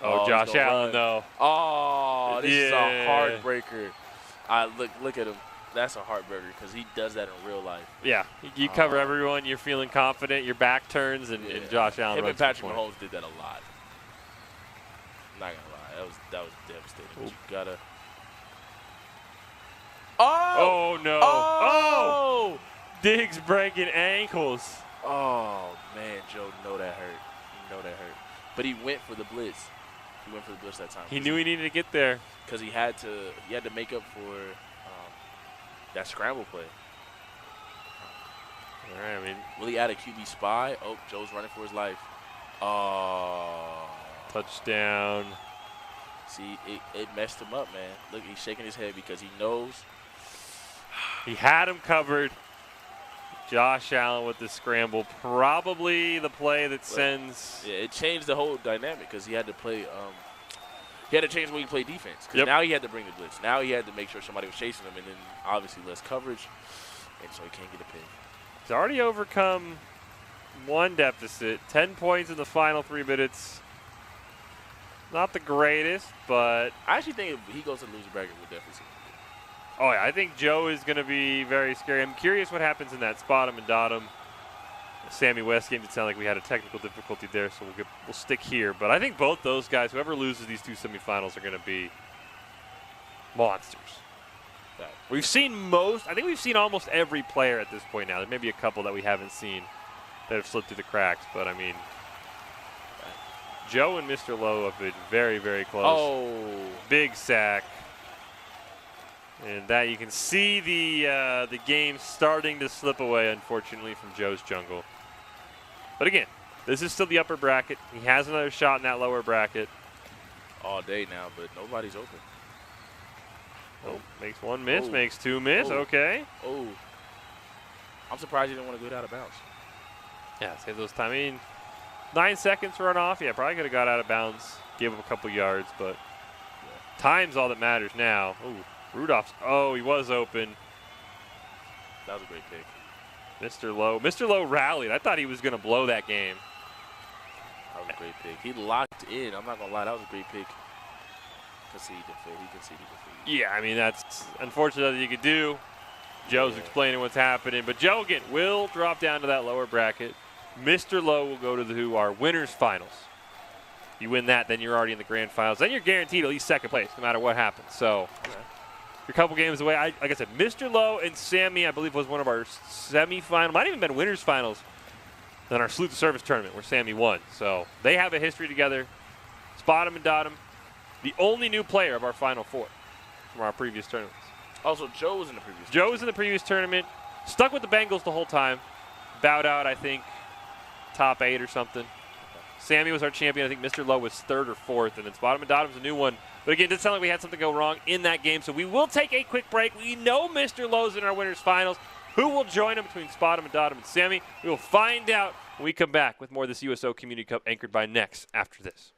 Speaker 2: Oh, Josh Allen though.
Speaker 1: Oh, this is a heartbreaker. Look at him. That's a heartbreaker because he does that in real life.
Speaker 2: Yeah, you cover everyone. You're feeling confident. Your back turns, and Josh Allen.
Speaker 1: Him
Speaker 2: runs
Speaker 1: and Patrick
Speaker 2: for
Speaker 1: Mahomes did that a lot. I'm not gonna lie, that was devastating. But you gotta.
Speaker 2: Oh no! Oh! Diggs breaking ankles.
Speaker 1: Oh man, Joe, know that hurt. But he went for the blitz. That time.
Speaker 2: He knew he needed to get there
Speaker 1: because he had to make up for that scramble play.
Speaker 2: All right, I mean,
Speaker 1: will he add a QB spy? Oh, Joe's running for his life. Oh,
Speaker 2: touchdown.
Speaker 1: See, it messed him up, man. Look, he's shaking his head because he knows.
Speaker 2: He had him covered. Josh Allen with the scramble. Probably the play that sends.
Speaker 1: Yeah, it changed the whole dynamic because he had to play. He had to change the way he played defense because now he had to bring the blitz. Now he had to make sure somebody was chasing him, and then obviously less coverage, and so he can't get a pick.
Speaker 2: He's already overcome one deficit. 10 points in the final 3 minutes. Not the greatest, but
Speaker 1: I actually think if he goes to loser bracket, we'll definitely see him.
Speaker 2: Oh, yeah, I think Joe is going to be very scary. I'm curious what happens in that spot him and dot him. Sammy West game did sound like we had a technical difficulty there, so we'll stick here. But I think both those guys, whoever loses these 2 semifinals, are going to be monsters. I think we've seen almost every player at this point now. There may be a couple that we haven't seen that have slipped through the cracks, but I mean, Joe and Mr. Lowe have been very, very close.
Speaker 1: Oh.
Speaker 2: Big sack. And that you can see the game starting to slip away, unfortunately, from Joe's jungle. But again, this is still the upper bracket. He has another shot in that lower bracket.
Speaker 1: All day now, but nobody's open.
Speaker 2: Oh, makes 1 miss, makes 2 miss. Okay.
Speaker 1: Oh. I'm surprised he didn't want to go out of bounds.
Speaker 2: Yeah, save those time. I mean, 9 seconds run off. Yeah, probably could have got out of bounds, gave up a couple yards, but time's all that matters now. Ooh. Rudolph's, he was open.
Speaker 1: That was a great pick.
Speaker 2: Mr. Lowe rallied. I thought he was going to blow that game.
Speaker 1: That was a great pick. He locked in. I'm not going to lie. That was a great pick. He conceded defeat.
Speaker 2: Yeah, I mean, that's unfortunate that you could do. Joe's explaining what's happening. But Joe, again, will drop down to that lower bracket. Mr. Lowe will go to who are winners finals. You win that, then you're already in the grand finals. Then you're guaranteed at least second place, no matter what happens. So you're a couple games away. Like I said, Mr. Lowe and Sammy, I believe, was one of our semifinal. Might even been winners finals in our Salute the Service tournament where Sammy won. So they have a history together. Spot him and dot him. The only new player of our Final Four. from our previous tournaments.
Speaker 1: Also, Joe was in the previous.
Speaker 2: Joe was in the previous tournament. Stuck with the Bengals the whole time. Bowed out, I think, top 8 or something. Sammy was our champion. I think Mr. Lowe was 3rd or 4th. And then Spottom and Dottom's a new one. But again, it did sound like we had something go wrong in that game. So we will take a quick break. We know Mr. Lowe's in our winners finals. Who will join him between Spottom and Dottom and Sammy? We will find out when we come back with more of this USO Community Cup anchored by NEX after this.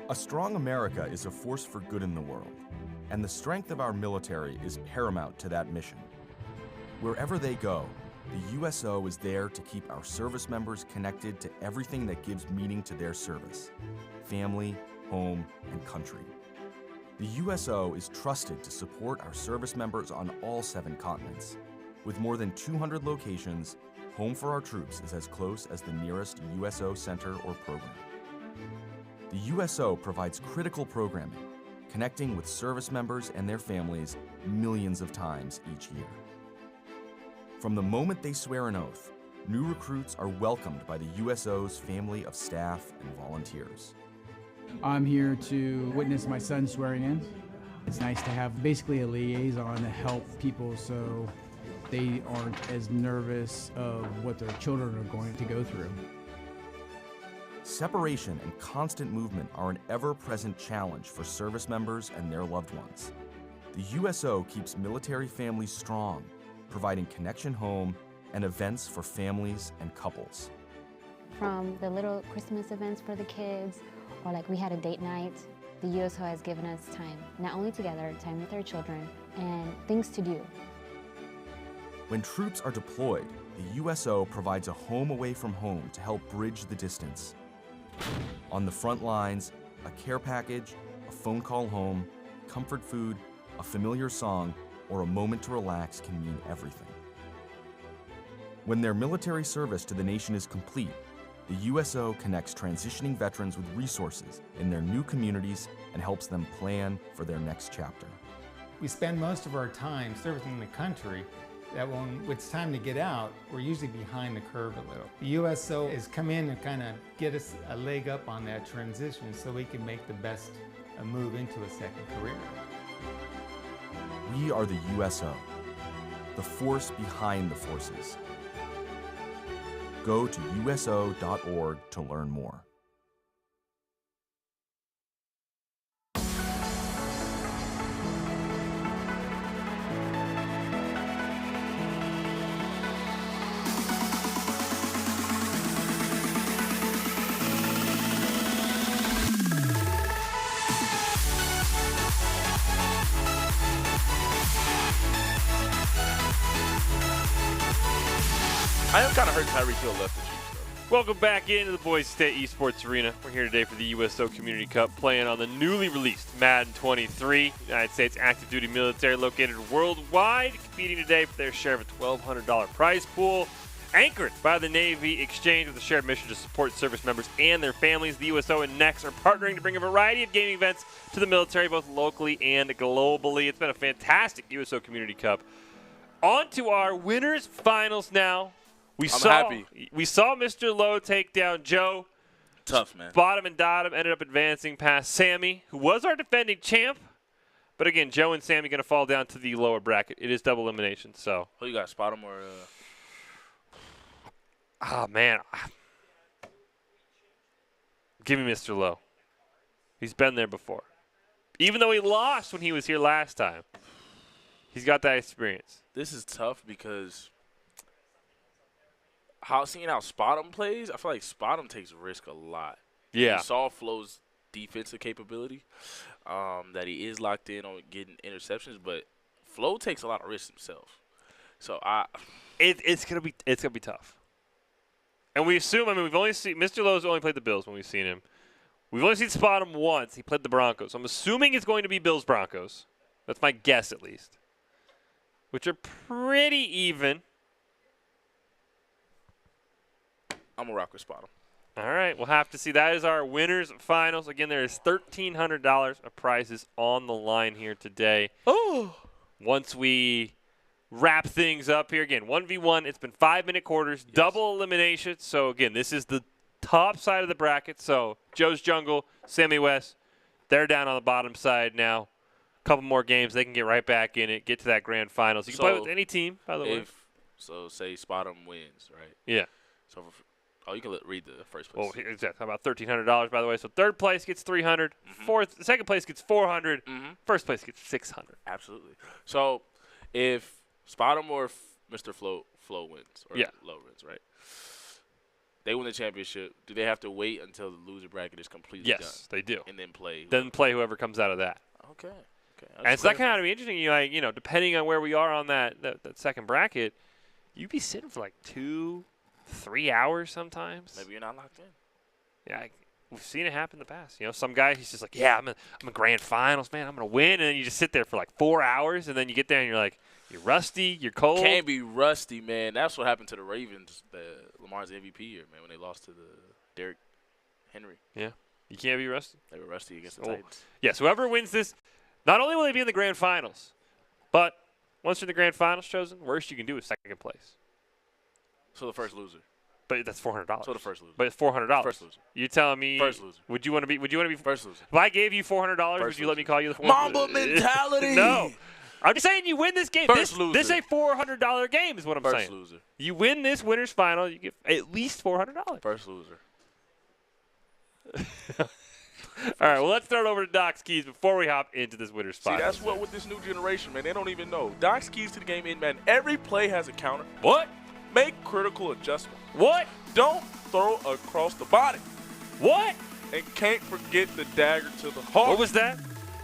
Speaker 3: A strong America is a force for good in the world, and the strength of our military is paramount to that mission. Wherever they go, the USO is there to keep our service members connected to everything that gives meaning to their service: family, home, and country. The USO is trusted to support our service members on all 7 continents. With more than 200 locations, Home for Our Troops is as close as the nearest USO center or program. The USO provides critical programming, connecting with service members and their families millions of times each year. From the moment they swear an oath, new recruits are welcomed by the USO's family of staff and volunteers.
Speaker 4: I'm here to witness my son swearing in. It's nice to have basically a liaison to help people so they aren't as nervous of what their children are going to go through.
Speaker 3: Separation and constant movement are an ever-present challenge for service members and their loved ones. The USO keeps military families strong, providing connection home and events for families and couples.
Speaker 5: From the little Christmas events for the kids, or like we had a date night, the USO has given us time, not only together, time with our children, and things to do.
Speaker 3: When troops are deployed, the USO provides a home away from home to help bridge the distance. On the front lines, a care package, a phone call home, comfort food, a familiar song, or a moment to relax can mean everything. When their military service to the nation is complete, the USO connects transitioning veterans with resources in their new communities and helps them plan for their next chapter.
Speaker 6: We spend most of our time servicing the country that when it's time to get out, we're usually behind the curve a little. The USO has come in and kind of get us a leg up on that transition so we can make the best move into a second career.
Speaker 3: We are the USO, the force behind the forces. Go to USO.org to learn more.
Speaker 1: I am kind of hurt Tyreek Hill left the Chiefs, though.
Speaker 2: Welcome back into the Boys State Esports Arena. We're here today for the USO Community Cup, playing on the newly released Madden 23. United States active duty military located worldwide, competing today for their share of a $1,200 prize pool. Anchored by the Navy Exchange with a shared mission to support service members and their families, the USO and NEX are partnering to bring a variety of gaming events to the military, both locally and globally. It's been a fantastic USO Community Cup. On to our winners finals now. We saw Mr. Lowe take down Joe.
Speaker 1: Tough, man.
Speaker 2: Bottom and Dottom ended up advancing past Sammy, who was our defending champ. But again, Joe and Sammy going to fall down to the lower bracket. It is double elimination, so.
Speaker 1: Who you got, Spot him or?
Speaker 2: Oh, man. Give me Mr. Lowe. He's been there before. Even though he lost when he was here last time, he's got that experience.
Speaker 1: This is tough because seeing how Spot'em plays, I feel like Spot'em takes risk a lot.
Speaker 2: Yeah.
Speaker 1: You saw Flo's defensive capability, that he is locked in on getting interceptions, but Flo takes a lot of risks himself. So
Speaker 2: it's gonna be tough. And we assume, we've only seen Mr. Lowe's only played the Bills when we've seen him. We've only seen Spot'em once. He played the Broncos. So I'm assuming it's going to be Bills Broncos. That's my guess, at least. Which are pretty even.
Speaker 1: I'm going to rock with Spot'em.
Speaker 2: All right, we'll have to see. That is our winners finals. Again, there is $1,300 of prizes on the line here today.
Speaker 1: Oh!
Speaker 2: Once we wrap things up here, again, 1v1. It's been 5-minute quarters, double elimination. So, again, this is the top side of the bracket. So, Joe's Jungle, Sammy West, they're down on the bottom side now. A couple more games, they can get right back in it, get to that grand finals. You can play with any team, by the way.
Speaker 1: So, say Spot'em wins, right?
Speaker 2: Yeah.
Speaker 1: So, you can read the first place.
Speaker 2: Oh, exactly. How about $1,300, by the way? So third place gets $300. Second place gets $400. First place gets $600.
Speaker 1: Absolutely. So if Spot'em or Mr. Flo wins, or Low wins, right? They win the championship. Do they have to wait until the loser bracket is completely done?
Speaker 2: Yes, they do.
Speaker 1: And then play.
Speaker 2: Then play whoever comes out of that.
Speaker 1: Okay.
Speaker 2: And so that kind of be interesting. You know, depending on where we are on that second bracket, you'd be sitting for like 2-3 hours sometimes.
Speaker 1: Maybe you're not locked in.
Speaker 2: Yeah, we've seen it happen in the past. You know, some guy, he's just like, yeah, I'm a grand finals, man. I'm going to win. And then you just sit there for like 4 hours, and then you get there and you're like, you're rusty, you're cold.
Speaker 1: Can't be rusty, man. That's what happened to the Ravens, Lamar's MVP year, man, when they lost to the Derrick Henry.
Speaker 2: Yeah, you can't be rusty.
Speaker 1: They were rusty against the Titans.
Speaker 2: Yes, whoever wins this, not only will they be in the grand finals, but once you're in the grand finals chosen, worst you can do is second place.
Speaker 1: So the first loser.
Speaker 2: But that's $400.
Speaker 1: So the first loser.
Speaker 2: But it's $400.
Speaker 1: First loser.
Speaker 2: You're telling me
Speaker 1: first loser.
Speaker 2: Would you want to be
Speaker 1: first loser?
Speaker 2: If I gave you $400, would you let me call you the fourth
Speaker 1: Mamba mentality?
Speaker 2: No. I'm just saying you win this game.
Speaker 1: First loser.
Speaker 2: This is a $400 game is what I'm saying.
Speaker 1: First loser.
Speaker 2: You win this winner's final, you get at least $400.
Speaker 1: First loser.
Speaker 2: All right, well, let's throw it over to Doc's Keys before we hop into this winner's final.
Speaker 1: See, that's what with this new generation, man. They don't even know. Doc's Keys to the game in, man. Every play has a counter.
Speaker 2: What?
Speaker 1: Make critical adjustments.
Speaker 2: What?
Speaker 1: Don't throw across the body.
Speaker 2: What?
Speaker 1: And can't forget the dagger to the heart.
Speaker 2: What was that?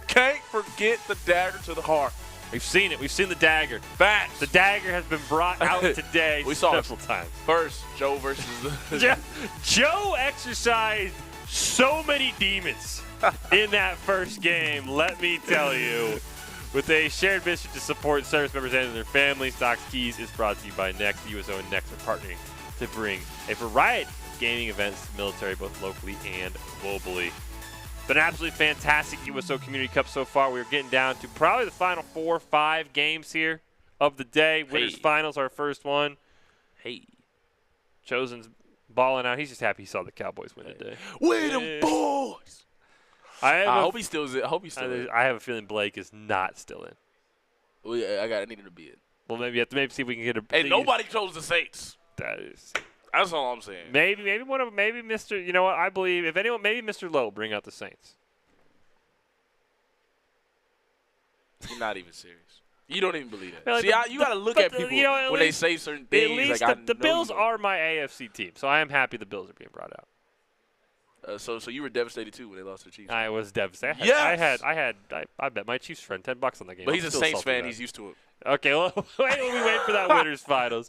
Speaker 1: Can't forget the dagger to the heart.
Speaker 2: We've seen it. We've seen the dagger.
Speaker 1: Facts.
Speaker 2: The dagger has been brought out today
Speaker 1: we saw
Speaker 2: several times.
Speaker 1: First, Joe versus the
Speaker 2: Joe exercised so many demons in that first game, let me tell you. With a shared mission to support service members and their families, Doc's Keys is brought to you by NEX. The USO and NEX are partnering to bring a variety of gaming events to the military, both locally and globally. Been an absolutely fantastic USO Community Cup so far. We're getting down to probably the final 4 or 5 games here of the day. Winners finals, our first one.
Speaker 1: Hey.
Speaker 2: Chosen's balling out. He's just happy he saw the Cowboys win today.
Speaker 1: Win them boys! I hope he's still in.
Speaker 2: I have a feeling Blake is not still in.
Speaker 1: Well, yeah, I need him to be in.
Speaker 2: Well, maybe see if we can get a.
Speaker 1: Hey, nobody chose the Saints. That's all I'm saying.
Speaker 2: Maybe Mr. You know what? I believe if anyone, maybe Mr. Lowe will bring out the Saints.
Speaker 1: You're not even serious. You don't even believe that.
Speaker 2: Like,
Speaker 1: see, you got to look at people when they say certain things.
Speaker 2: At least the Bills are my AFC team, so I am happy the Bills are being brought out.
Speaker 1: So you were devastated too when they lost to the Chiefs.
Speaker 2: I was devastated.
Speaker 1: Yes!
Speaker 2: I bet my Chiefs friend $10 on the game.
Speaker 1: But he's a Saints fan. He's used to it.
Speaker 2: Okay, well, we wait for that winners finals.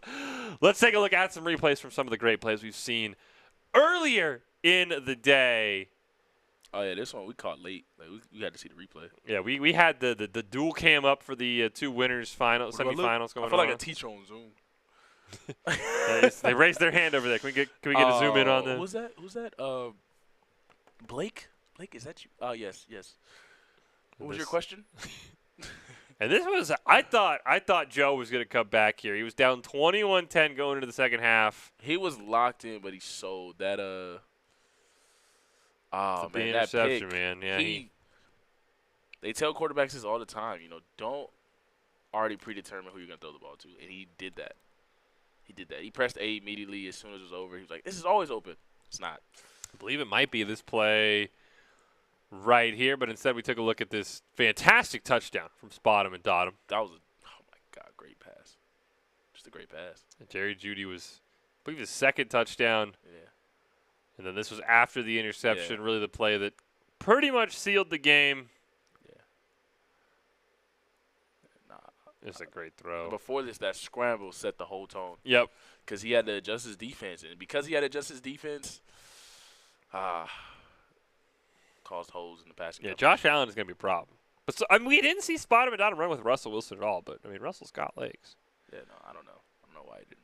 Speaker 2: Let's take a look at some replays from some of the great plays we've seen earlier in the day.
Speaker 1: Oh yeah, this one we caught late. Like we had to see the replay.
Speaker 2: Yeah, we had the dual cam up for the 2 winners semifinals going on.
Speaker 1: I feel like a teacher on Zoom.
Speaker 2: They raised their hand over there. Can we get a zoom in on them?
Speaker 1: Who's that? Blake? Blake, is that you? Oh, yes. What was your question?
Speaker 2: And this was, I thought Joe was going to come back here. He was down 21-10 going into the second half.
Speaker 1: He was locked in, but he sold that. Oh
Speaker 2: the
Speaker 1: man,
Speaker 2: interception,
Speaker 1: that pick,
Speaker 2: man. Yeah,
Speaker 1: they tell quarterbacks this all the time. Don't already predetermine who you're going to throw the ball to, and he did that. He pressed A immediately as soon as it was over. He was like, "This is always open." It's not.
Speaker 2: I believe it might be this play right here, but instead we took a look at this fantastic touchdown from Spot Him and Dot Him.
Speaker 1: That was oh my God, great pass. Just a great pass.
Speaker 2: And Jerry Jeudy was, I believe, his second touchdown.
Speaker 1: Yeah.
Speaker 2: And then this was after the interception,
Speaker 1: Yeah.
Speaker 2: really the play that pretty much sealed the game.
Speaker 1: Yeah.
Speaker 2: It's a great throw.
Speaker 1: Before this, that scramble set the whole tone.
Speaker 2: Yep.
Speaker 1: Because he had to adjust his defense. And because he had to adjust his defense, caused holes in the passing game.
Speaker 2: Josh Allen is going to be a problem. But we didn't see Spot Him and Dot Him run with Russell Wilson at all. But, Russell's got legs.
Speaker 1: Yeah, no, I don't know. I don't know why he didn't.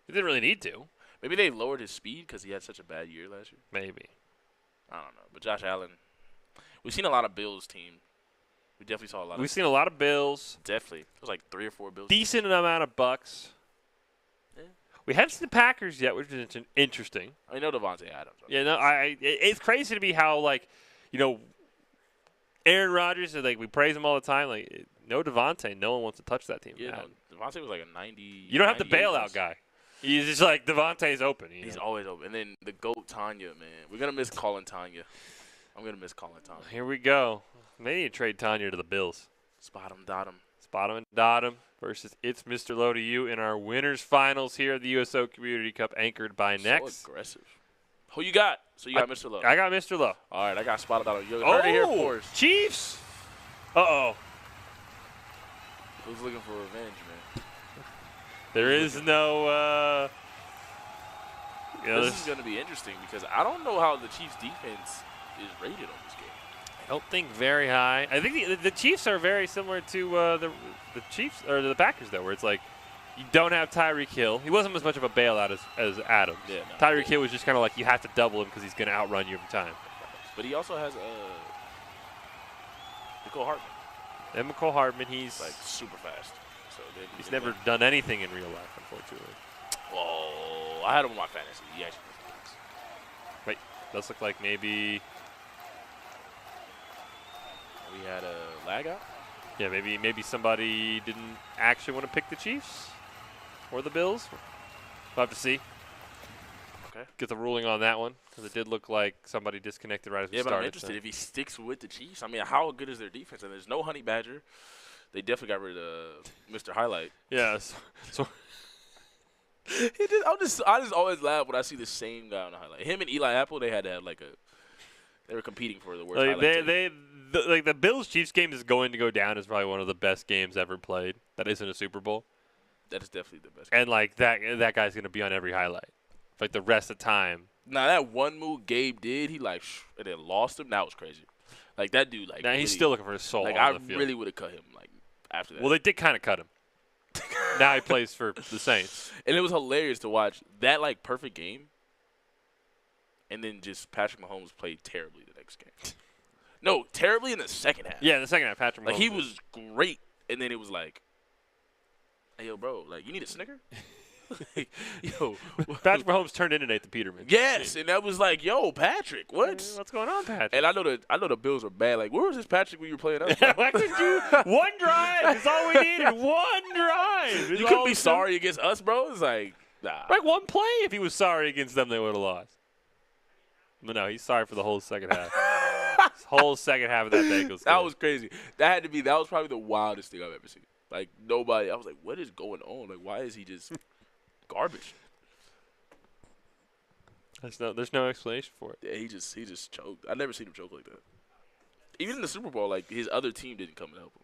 Speaker 2: He didn't really need to.
Speaker 1: Maybe they lowered his speed because he had such a bad year last year.
Speaker 2: Maybe.
Speaker 1: I don't know. But Josh Allen, we've seen a lot of Bills team. We definitely saw a lot.
Speaker 2: We've seen a lot of Bills.
Speaker 1: Definitely. It was like 3 or 4 Bills.
Speaker 2: Decent amount of Bucks.
Speaker 1: Yeah.
Speaker 2: We haven't seen the Packers yet, which is interesting.
Speaker 1: I know Devontae Adams.
Speaker 2: Yeah, no, it's crazy to me how, Aaron Rodgers, we praise him all the time. No Devontae, no one wants to touch that team.
Speaker 1: Yeah, no, Devontae was like a 90.
Speaker 2: You don't have the bailout guy. He's just like, Devontae's open.
Speaker 1: He's always open. And then the GOAT, Tanya, man. We're going to miss Colin Tanya. I'm going to miss Colin Tanya.
Speaker 2: Here we go. They need to trade Tanya to the Bills.
Speaker 1: Spot him, dot him.
Speaker 2: Spot him and dot him versus It's Mr. Low to You in our winners finals here at the USO Community Cup, anchored by NEX.
Speaker 1: So aggressive. Who you got? So you got Mr. Low.
Speaker 2: I got Mr. Low.
Speaker 1: All right, I got Spot him, dot him. You heard it here first.
Speaker 2: Chiefs. Uh-oh.
Speaker 1: Who's looking for revenge, man?
Speaker 2: There is no
Speaker 1: this is going to be interesting because I don't know how the Chiefs' defense is rated on this game.
Speaker 2: I don't think very high. I think the Chiefs are very similar to the Chiefs or the Packers, though, where it's like you don't have Tyreek Hill. He wasn't as much of a bailout as Adams.
Speaker 1: Yeah, no.
Speaker 2: Tyreek Hill was just kind of like you have to double him because he's going to outrun you every time.
Speaker 1: But he also has Nicole Hartman.
Speaker 2: And McCole Hartman, he's
Speaker 1: like super fast. So
Speaker 2: he's never done anything in real life, unfortunately.
Speaker 1: Oh, I had him on my fantasy. He actually plays.
Speaker 2: Wait, does look like maybe
Speaker 1: we had a lag out.
Speaker 2: Yeah, maybe somebody didn't actually want to pick the Chiefs or the Bills. We'll have to see.
Speaker 1: Okay.
Speaker 2: Get the ruling on that one because it did look like somebody disconnected right as we started.
Speaker 1: Yeah, but I'm interested if he sticks with the Chiefs. I mean, how good is their defense? And there's no Honey Badger. They definitely got rid of Mr. Highlight.
Speaker 2: Yeah. So
Speaker 1: I just always laugh when I see the same guy on the highlight. Him and Eli Apple, they had to have they were competing for the worst highlight.
Speaker 2: The Bills-Chiefs game is going to go down as probably one of the best games ever played. That isn't a Super Bowl.
Speaker 1: That is definitely the best game.
Speaker 2: And that guy's going to be on every highlight. The rest of the time.
Speaker 1: Now, that one move Gabe did, he and then lost him. That was crazy. That dude,
Speaker 2: now
Speaker 1: really,
Speaker 2: he's still looking for his soul on
Speaker 1: I
Speaker 2: the field.
Speaker 1: really would have cut him, after that.
Speaker 2: Well, they did kind of cut him. Now he plays for the Saints.
Speaker 1: And it was hilarious to watch that, perfect game. And then just Patrick Mahomes played terribly the next game. No, terribly in the second half.
Speaker 2: Yeah, in the second half, Patrick Mahomes.
Speaker 1: He was great. And then it was hey, yo, bro, you need a Snicker? Yo.
Speaker 2: Patrick Mahomes turned into Nathan Peterman.
Speaker 1: Yes, and that was yo, Patrick, what?
Speaker 2: What's going on, Patrick?
Speaker 1: And I know the Bills are bad. Where was this Patrick when you were playing us?
Speaker 2: Why couldn't you? One drive. That's all we needed. One drive.
Speaker 1: You couldn't be sorry against us, bro. It's nah.
Speaker 2: One play. If he was sorry against them, they would have lost. But no, he's sorry for the whole second half. Whole second half of that Bengals game.
Speaker 1: That was crazy. That was probably the wildest thing I've ever seen. Nobody. I was what is going on? Why is he just garbage?
Speaker 2: There's no explanation for it.
Speaker 1: Yeah, he just choked. I never seen him choke like that. Even in the Super Bowl, his other team didn't come and help him.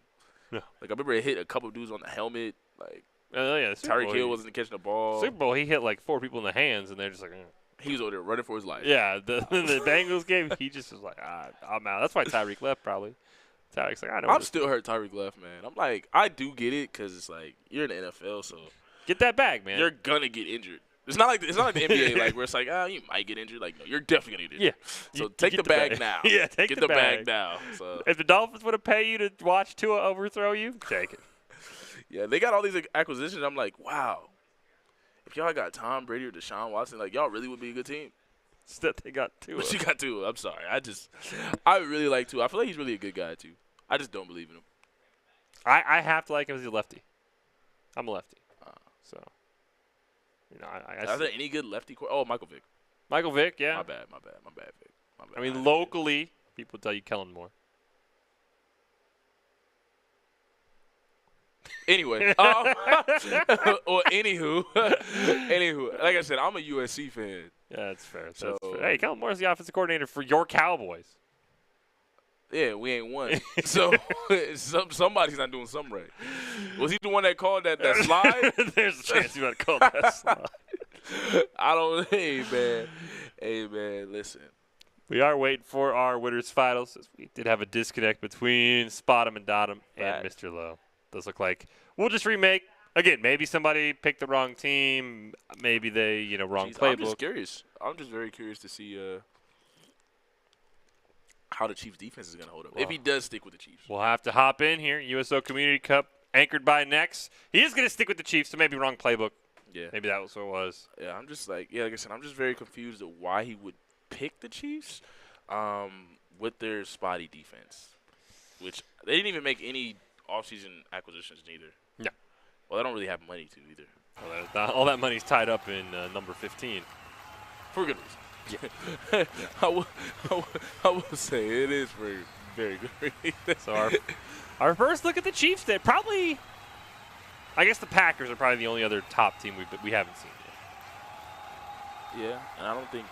Speaker 2: No.
Speaker 1: I remember it hit a couple dudes on the helmet.
Speaker 2: Yeah,
Speaker 1: Tyreek Hill wasn't catching the ball.
Speaker 2: Super Bowl, he hit 4 people in the hands, and they're just
Speaker 1: He was over there running for his life.
Speaker 2: Yeah, the Bengals game, he just was I'm out. That's why Tyreek left, probably. Tyreek's I know.
Speaker 1: I'm still hurt Tyreek left, man. I'm I do get it because it's you're in the NFL, so
Speaker 2: Get that bag, man.
Speaker 1: You're gonna get injured. It's not like the NBA, like where it's like, you might get injured. Like, no, you're definitely gonna get injured.
Speaker 2: Yeah.
Speaker 1: So take the bag now.
Speaker 2: Yeah, take
Speaker 1: get
Speaker 2: the
Speaker 1: bag now. So
Speaker 2: if the Dolphins would have paid you to watch Tua overthrow you, take it.
Speaker 1: Yeah, they got all these acquisitions. I'm like, wow. If y'all got Tom Brady or Deshaun Watson, like y'all really would be a good team.
Speaker 2: Instead, they got Tua.
Speaker 1: But you got Tua. I'm sorry. I really like Tua. I feel like he's really a good guy too. I just don't believe in him.
Speaker 2: I have to like him as a lefty. I'm a lefty. So. You know,
Speaker 1: Are there any good lefty? Oh, Michael Vick.
Speaker 2: Michael Vick, yeah.
Speaker 1: My bad, Vic. My bad.
Speaker 2: I mean, locally, people tell you Kellen Moore.
Speaker 1: Anyway, or anywho, like I said, I'm a USC fan.
Speaker 2: Yeah, that's fair. So, hey, Kellen Moore's the offensive coordinator for your Cowboys.
Speaker 1: Yeah, we ain't won. So somebody's not doing something right. Was he the one that called that slide?
Speaker 2: There's a chance he might call that slide.
Speaker 1: I don't. Hey man, listen.
Speaker 2: We are waiting for our winners finals. We did have a disconnect between Spot 'em and Dot 'em and Mr. Lowe. Does look like we'll just remake again. Maybe somebody picked the wrong team. Maybe they wrong playbook.
Speaker 1: I'm just curious. I'm just very curious to see how the Chiefs defense is going to hold up. Well, if he does stick with the Chiefs.
Speaker 2: We'll have to hop in here. USO Community Cup anchored by NEX. He is going to stick with the Chiefs, so maybe wrong playbook.
Speaker 1: Yeah.
Speaker 2: Maybe that was what it was.
Speaker 1: Yeah, I'm just like I said, I'm just very confused at why he would pick the Chiefs with their spotty defense, which they didn't even make any offseason acquisitions neither.
Speaker 2: No.
Speaker 1: Well, they don't really have money to either.
Speaker 2: Well, all that money's tied up in number 15.
Speaker 1: For good reason. Yeah. I will say it is for very good reason.
Speaker 2: So our first look at the Chiefs, they probably, I guess the Packers are probably the only other top team we haven't seen yet.
Speaker 1: Yeah, and I think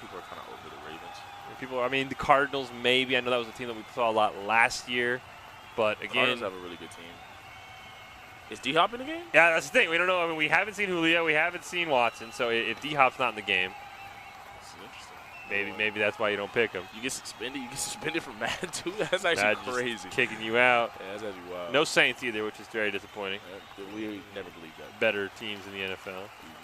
Speaker 1: people are kind of over the Ravens.
Speaker 2: I mean, the Cardinals maybe. I know that was a team that we saw a lot last year, but again,
Speaker 1: Cardinals have a really good team. Is D-Hop in the game?
Speaker 2: Yeah, that's the thing. We don't know. I mean, we haven't seen Julio. We haven't seen Watson. So if D-Hop's not in the game, maybe that's why you don't pick him.
Speaker 1: You get suspended. You get suspended from Madden too. That's actually
Speaker 2: Madden
Speaker 1: crazy.
Speaker 2: Just kicking you out.
Speaker 1: Yeah, that's actually wild.
Speaker 2: No Saints either, which is very disappointing.
Speaker 1: We never believed that.
Speaker 2: Better teams in the NFL.
Speaker 1: We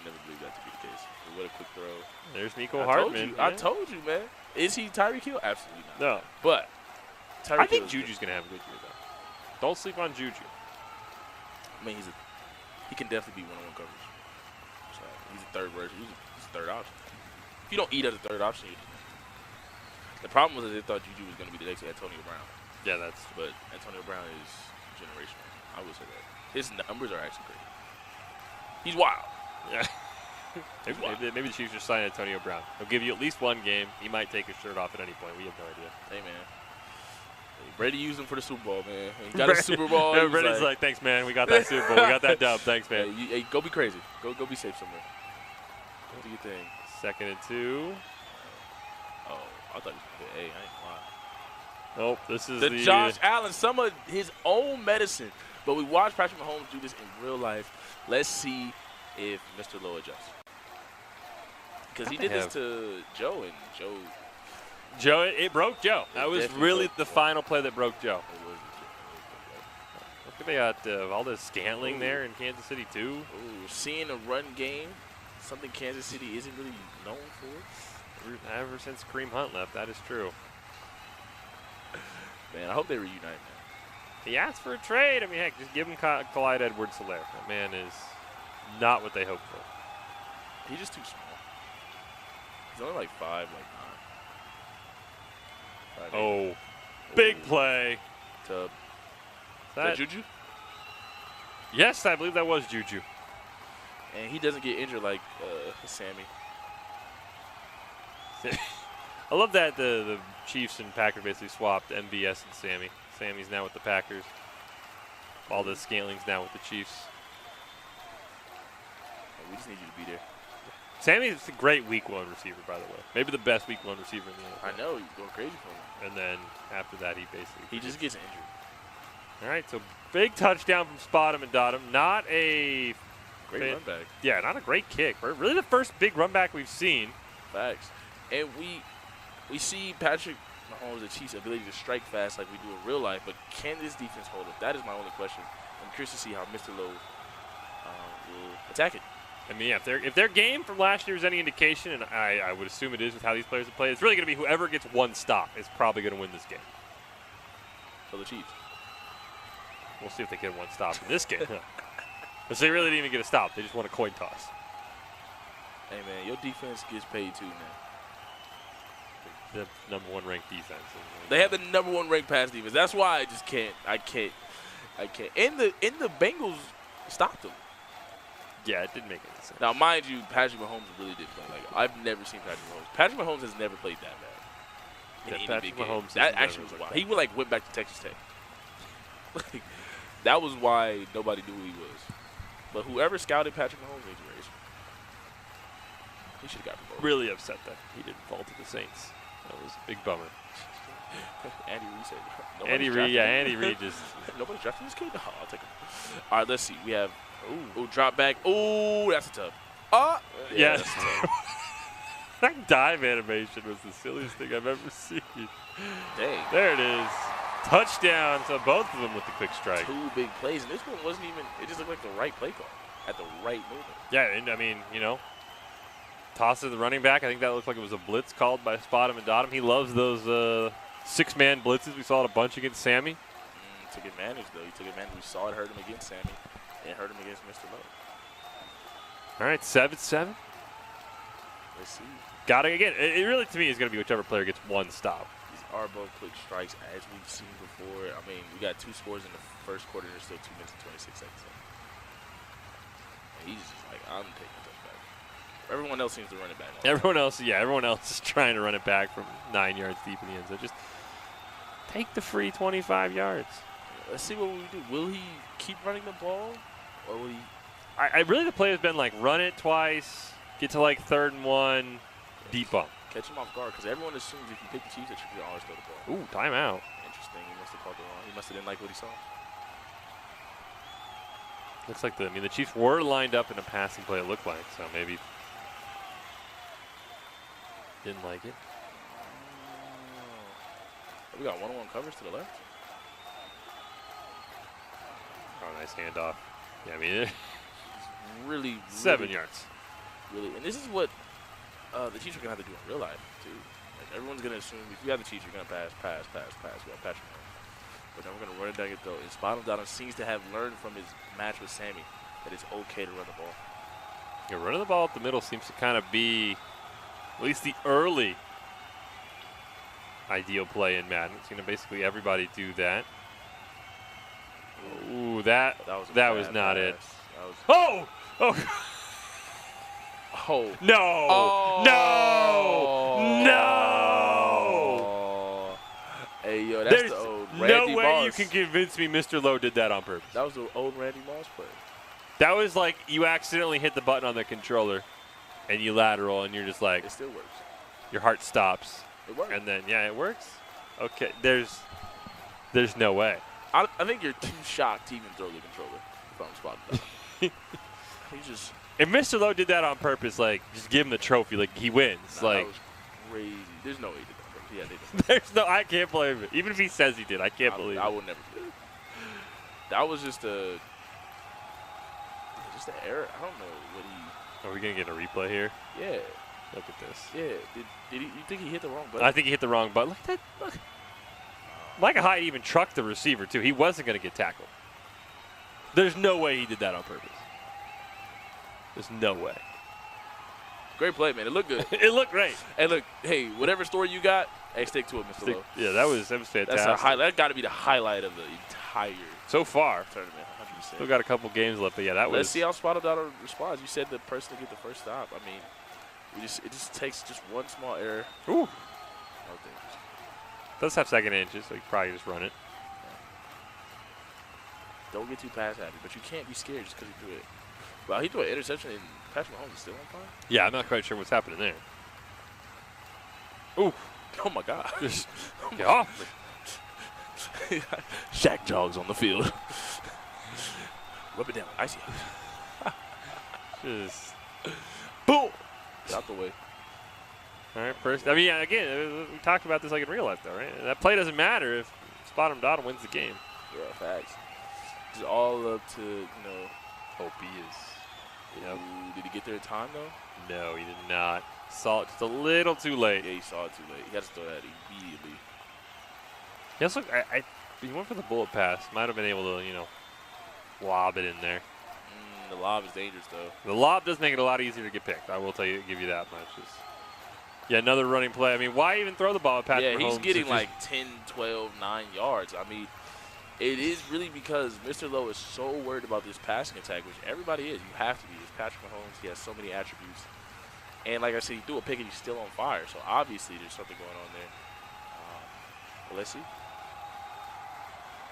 Speaker 1: never believed that to be the case. But what a quick throw.
Speaker 2: There's Nico Hartman.
Speaker 1: I told you, man. Is he Tyreek Hill? Absolutely not.
Speaker 2: No.
Speaker 1: But
Speaker 2: I think Juju's going to have a good year, though. Don't sleep on Juju.
Speaker 1: I mean, he can definitely be one-on-one coverage. So he's a third version. He's a third option. If you don't eat as a third option, the problem was that they thought Juju was going to be the next Antonio Brown.
Speaker 2: Yeah,
Speaker 1: but Antonio Brown is generational. I would say that. His numbers are actually great. He's wild.
Speaker 2: Yeah. Maybe the Chiefs just sign Antonio Brown. He'll give you at least one game. He might take his shirt off at any point. We have no idea.
Speaker 1: Hey, man. Brady used him for the Super Bowl, man. He got a Super Bowl.
Speaker 2: Brady's like, thanks, man. We got that Super Bowl. We got that dub. Thanks, man.
Speaker 1: Hey, go be crazy. Go be safe somewhere. Go do your thing.
Speaker 2: 2nd and 2.
Speaker 1: Oh, I thought he was going to hit A. I ain't lying.
Speaker 2: Nope, this is
Speaker 1: the Josh Allen, some of his own medicine. But we watched Patrick Mahomes do this in real life. Let's see if Mr. Lowe adjusts. Because he did this to Joe, and Joe,
Speaker 2: it broke Joe. That was really the final play that broke Joe. Look, they got all this Scantling there in Kansas City, too.
Speaker 1: Ooh, seeing a run game, something Kansas City isn't really known for.
Speaker 2: Ever since Kareem Hunt left, that is true.
Speaker 1: Man, I hope they reunite, man.
Speaker 2: He asked for a trade. I mean, heck, just give him Clyde Edwards-Helaire. That man is not what they hoped for.
Speaker 1: He's just too small. He's only like 5, like 9.
Speaker 2: Oh, big play.
Speaker 1: Tub. Is that Juju?
Speaker 2: Yes, I believe that was Juju.
Speaker 1: And he doesn't get injured like Sammy.
Speaker 2: I love that the Chiefs and Packers basically swapped MVS and Sammy. Sammy's now with the Packers. All the Scantling's now with the Chiefs.
Speaker 1: We just need you to be there.
Speaker 2: Sammy's a great week 1 receiver, by the way. Maybe the best week 1 receiver in the NFL.
Speaker 1: I know, he's going crazy for him.
Speaker 2: And then after that, he
Speaker 1: just gets injured.
Speaker 2: All right, so big touchdown from Spot 'em and Dot 'em. Not a
Speaker 1: great run back.
Speaker 2: Yeah, not a great kick. Really the first big run back we've seen.
Speaker 1: Facts. And we see Patrick Mahomes, the Chiefs' ability to strike fast like we do in real life, but can this defense hold up? That is my only question. I'm curious to see how Mr. Lowe will attack it.
Speaker 2: I mean, yeah, if their game from last year is any indication, and I would assume it is with how these players have played, it's really going to be whoever gets one stop is probably going to win this game.
Speaker 1: So the Chiefs.
Speaker 2: We'll see if they get one stop in this game. Because they really didn't even get a stop. They just won a coin toss.
Speaker 1: Hey, man, your defense gets paid too, man.
Speaker 2: The #1 ranked defense.
Speaker 1: They have the #1 ranked pass defense. That's why I just can't. I can't. And the Bengals stopped them.
Speaker 2: Yeah, it didn't make any sense.
Speaker 1: Now, mind you, Patrick Mahomes really did play. Like, I've never seen Patrick Mahomes. Patrick Mahomes has never played that bad.
Speaker 2: Yeah, Patrick Mahomes.
Speaker 1: That actually was wild. He went back to Texas Tech. Like, that was why nobody knew who he was. But whoever scouted Patrick Mahomes needs a raise. He should have got promoted.
Speaker 2: Really upset that he didn't fall to the Saints. That was a big bummer.
Speaker 1: Andy Reid said.
Speaker 2: Andy Reid just.
Speaker 1: Nobody's drafting this kid? Oh, I'll take him. All right, let's see. We have. Ooh, drop back. Ooh, that's a tough.
Speaker 2: Yeah.
Speaker 1: That's tough.
Speaker 2: That dive animation was the silliest thing I've ever seen.
Speaker 1: Dang.
Speaker 2: There it is. Touchdown to both of them with the quick strike.
Speaker 1: 2 big plays, and this one wasn't even. It just looked like the right play call at the right moment.
Speaker 2: Yeah, and I mean, you know, toss to the running back. I think that looked like it was a blitz called by Spot him and Dot him. He loves those 6-man blitzes. We saw it a bunch against Sammy.
Speaker 1: Took advantage, though. He took advantage. We saw it hurt him against Sammy and hurt him against Mr. Lowe.
Speaker 2: All right, 7-7.
Speaker 1: Let's see.
Speaker 2: Got it again. It really, to me, is going to be whichever player gets one stop.
Speaker 1: These are both quick strikes, as we've seen before. I mean, we got 2 scores in the first quarter. There's still 2 minutes and 26 seconds left. And he's just like, I'm taking a touchback. Everyone else seems to run it back.
Speaker 2: Everyone else is trying to run it back from 9 yards deep in the end zone. Just take the free 25 yards.
Speaker 1: Let's see what we do. Will he keep running the ball, or will he?
Speaker 2: I really, the play has been like run it twice, get to like 3rd and 1, deep bump.
Speaker 1: Catch him off guard, because everyone assumes if you pick the Chiefs that you can always throw the ball.
Speaker 2: Ooh, timeout.
Speaker 1: Interesting. He must have called it wrong. He must have didn't like what he saw.
Speaker 2: Looks like the Chiefs were lined up in a passing play, it looked like, so maybe didn't like it.
Speaker 1: We got 1-on-1 coverage to the left.
Speaker 2: Oh, nice handoff. Yeah, I mean,
Speaker 1: really
Speaker 2: 7 yards.
Speaker 1: Really, and this is what the Chiefs are going to have to do in real life, too. Like, everyone's going to assume if you have the Chiefs, you're going to pass. We have Patrick Mahomes. But then we're going to run it down your throat. And Spot him down seems to have learned from his match with Sammy that it's okay to run the ball.
Speaker 2: Yeah, running the ball up the middle seems to kind of be at least the early ideal play in Madden. It's going to basically everybody do that. Ooh, that was not it. Oh!
Speaker 1: Oh.
Speaker 2: No!
Speaker 1: Oh.
Speaker 2: No! No!
Speaker 1: Hey, yo, that's
Speaker 2: There's
Speaker 1: the old Randy
Speaker 2: no way
Speaker 1: Moss.
Speaker 2: you can convince me Mr. Lowe did that on purpose.
Speaker 1: That was the old Randy Moss play.
Speaker 2: That was like you accidentally hit the button on the controller and you lateral and you're just like,
Speaker 1: it still works.
Speaker 2: Your heart stops.
Speaker 1: It works.
Speaker 2: And then, yeah, it works? Okay, there's no way.
Speaker 1: I think you're too shocked to even throw the controller if I'm spotted. He just.
Speaker 2: If Mr. Lowe did that on purpose, like, just give him the trophy, like, he wins.
Speaker 1: Nah,
Speaker 2: like,
Speaker 1: that was crazy. There's no way he did that on purpose. Yeah, they did.
Speaker 2: There's no, I can't believe it. Even if he says he did, I can't believe it.
Speaker 1: I would never do it. That was just an error. I don't know what he.
Speaker 2: Are we going to get a replay here?
Speaker 1: Yeah.
Speaker 2: Look at this.
Speaker 1: Yeah. Did you think he hit the wrong button?
Speaker 2: I think he hit the wrong button. Look at that. Look. Micah Hyde even trucked the receiver, too. He wasn't going to get tackled. There's no way he did that on purpose. There's no way.
Speaker 1: Great play, man. It looked good.
Speaker 2: It looked great.
Speaker 1: Hey, look. Hey, whatever story you got, hey, stick to it, Mr. Lowe.
Speaker 2: Yeah, that was fantastic.
Speaker 1: That got to be the highlight of the entire
Speaker 2: so far
Speaker 1: tournament. 100%.
Speaker 2: Still got a couple games left, but yeah, that was.
Speaker 1: Let's see how Spotted Dot responds. You said the person to get the first stop. I mean, it just takes just one small error.
Speaker 2: Ooh.
Speaker 1: Okay.
Speaker 2: Does have second inches, so you can probably just run it.
Speaker 1: Don't get too pass happy, but you can't be scared just because he threw it. Well, he threw an interception, and Patrick Mahomes is still on fire.
Speaker 2: Yeah, I'm not quite sure what's happening there. Ooh.
Speaker 1: Oh, my God.
Speaker 2: Just get off me.
Speaker 1: Shaq jogs on the field. Whip it down. Icy.
Speaker 2: Just
Speaker 1: boom. Get out the way.
Speaker 2: All right, first. I mean, yeah, again, we talked about this like in real life, though, right? That play doesn't matter if Spot him Dot wins the game.
Speaker 1: Yeah, facts. It's all up to,
Speaker 2: hope he is Yep.
Speaker 1: Ooh, did he get there in time, though?
Speaker 2: No, he did not. Saw it just a little too late.
Speaker 1: Yeah, he saw it too late. He had to throw that immediately.
Speaker 2: He also, he went for the bullet pass. Might have been able to, lob it in there.
Speaker 1: The lob is dangerous, though.
Speaker 2: The lob does make it a lot easier to get picked. I will give you that much. Yeah, another running play. I mean, why even throw the ball at Patrick Mahomes?
Speaker 1: Yeah, he's getting like 10, 12, 9 yards. I mean, it is really because Mr. Lowe is so worried about this passing attack, which everybody is. You have to be. It's Patrick Mahomes. He has so many attributes. And like I said, he threw a pick and he's still on fire. So obviously there's something going on there. But let's see.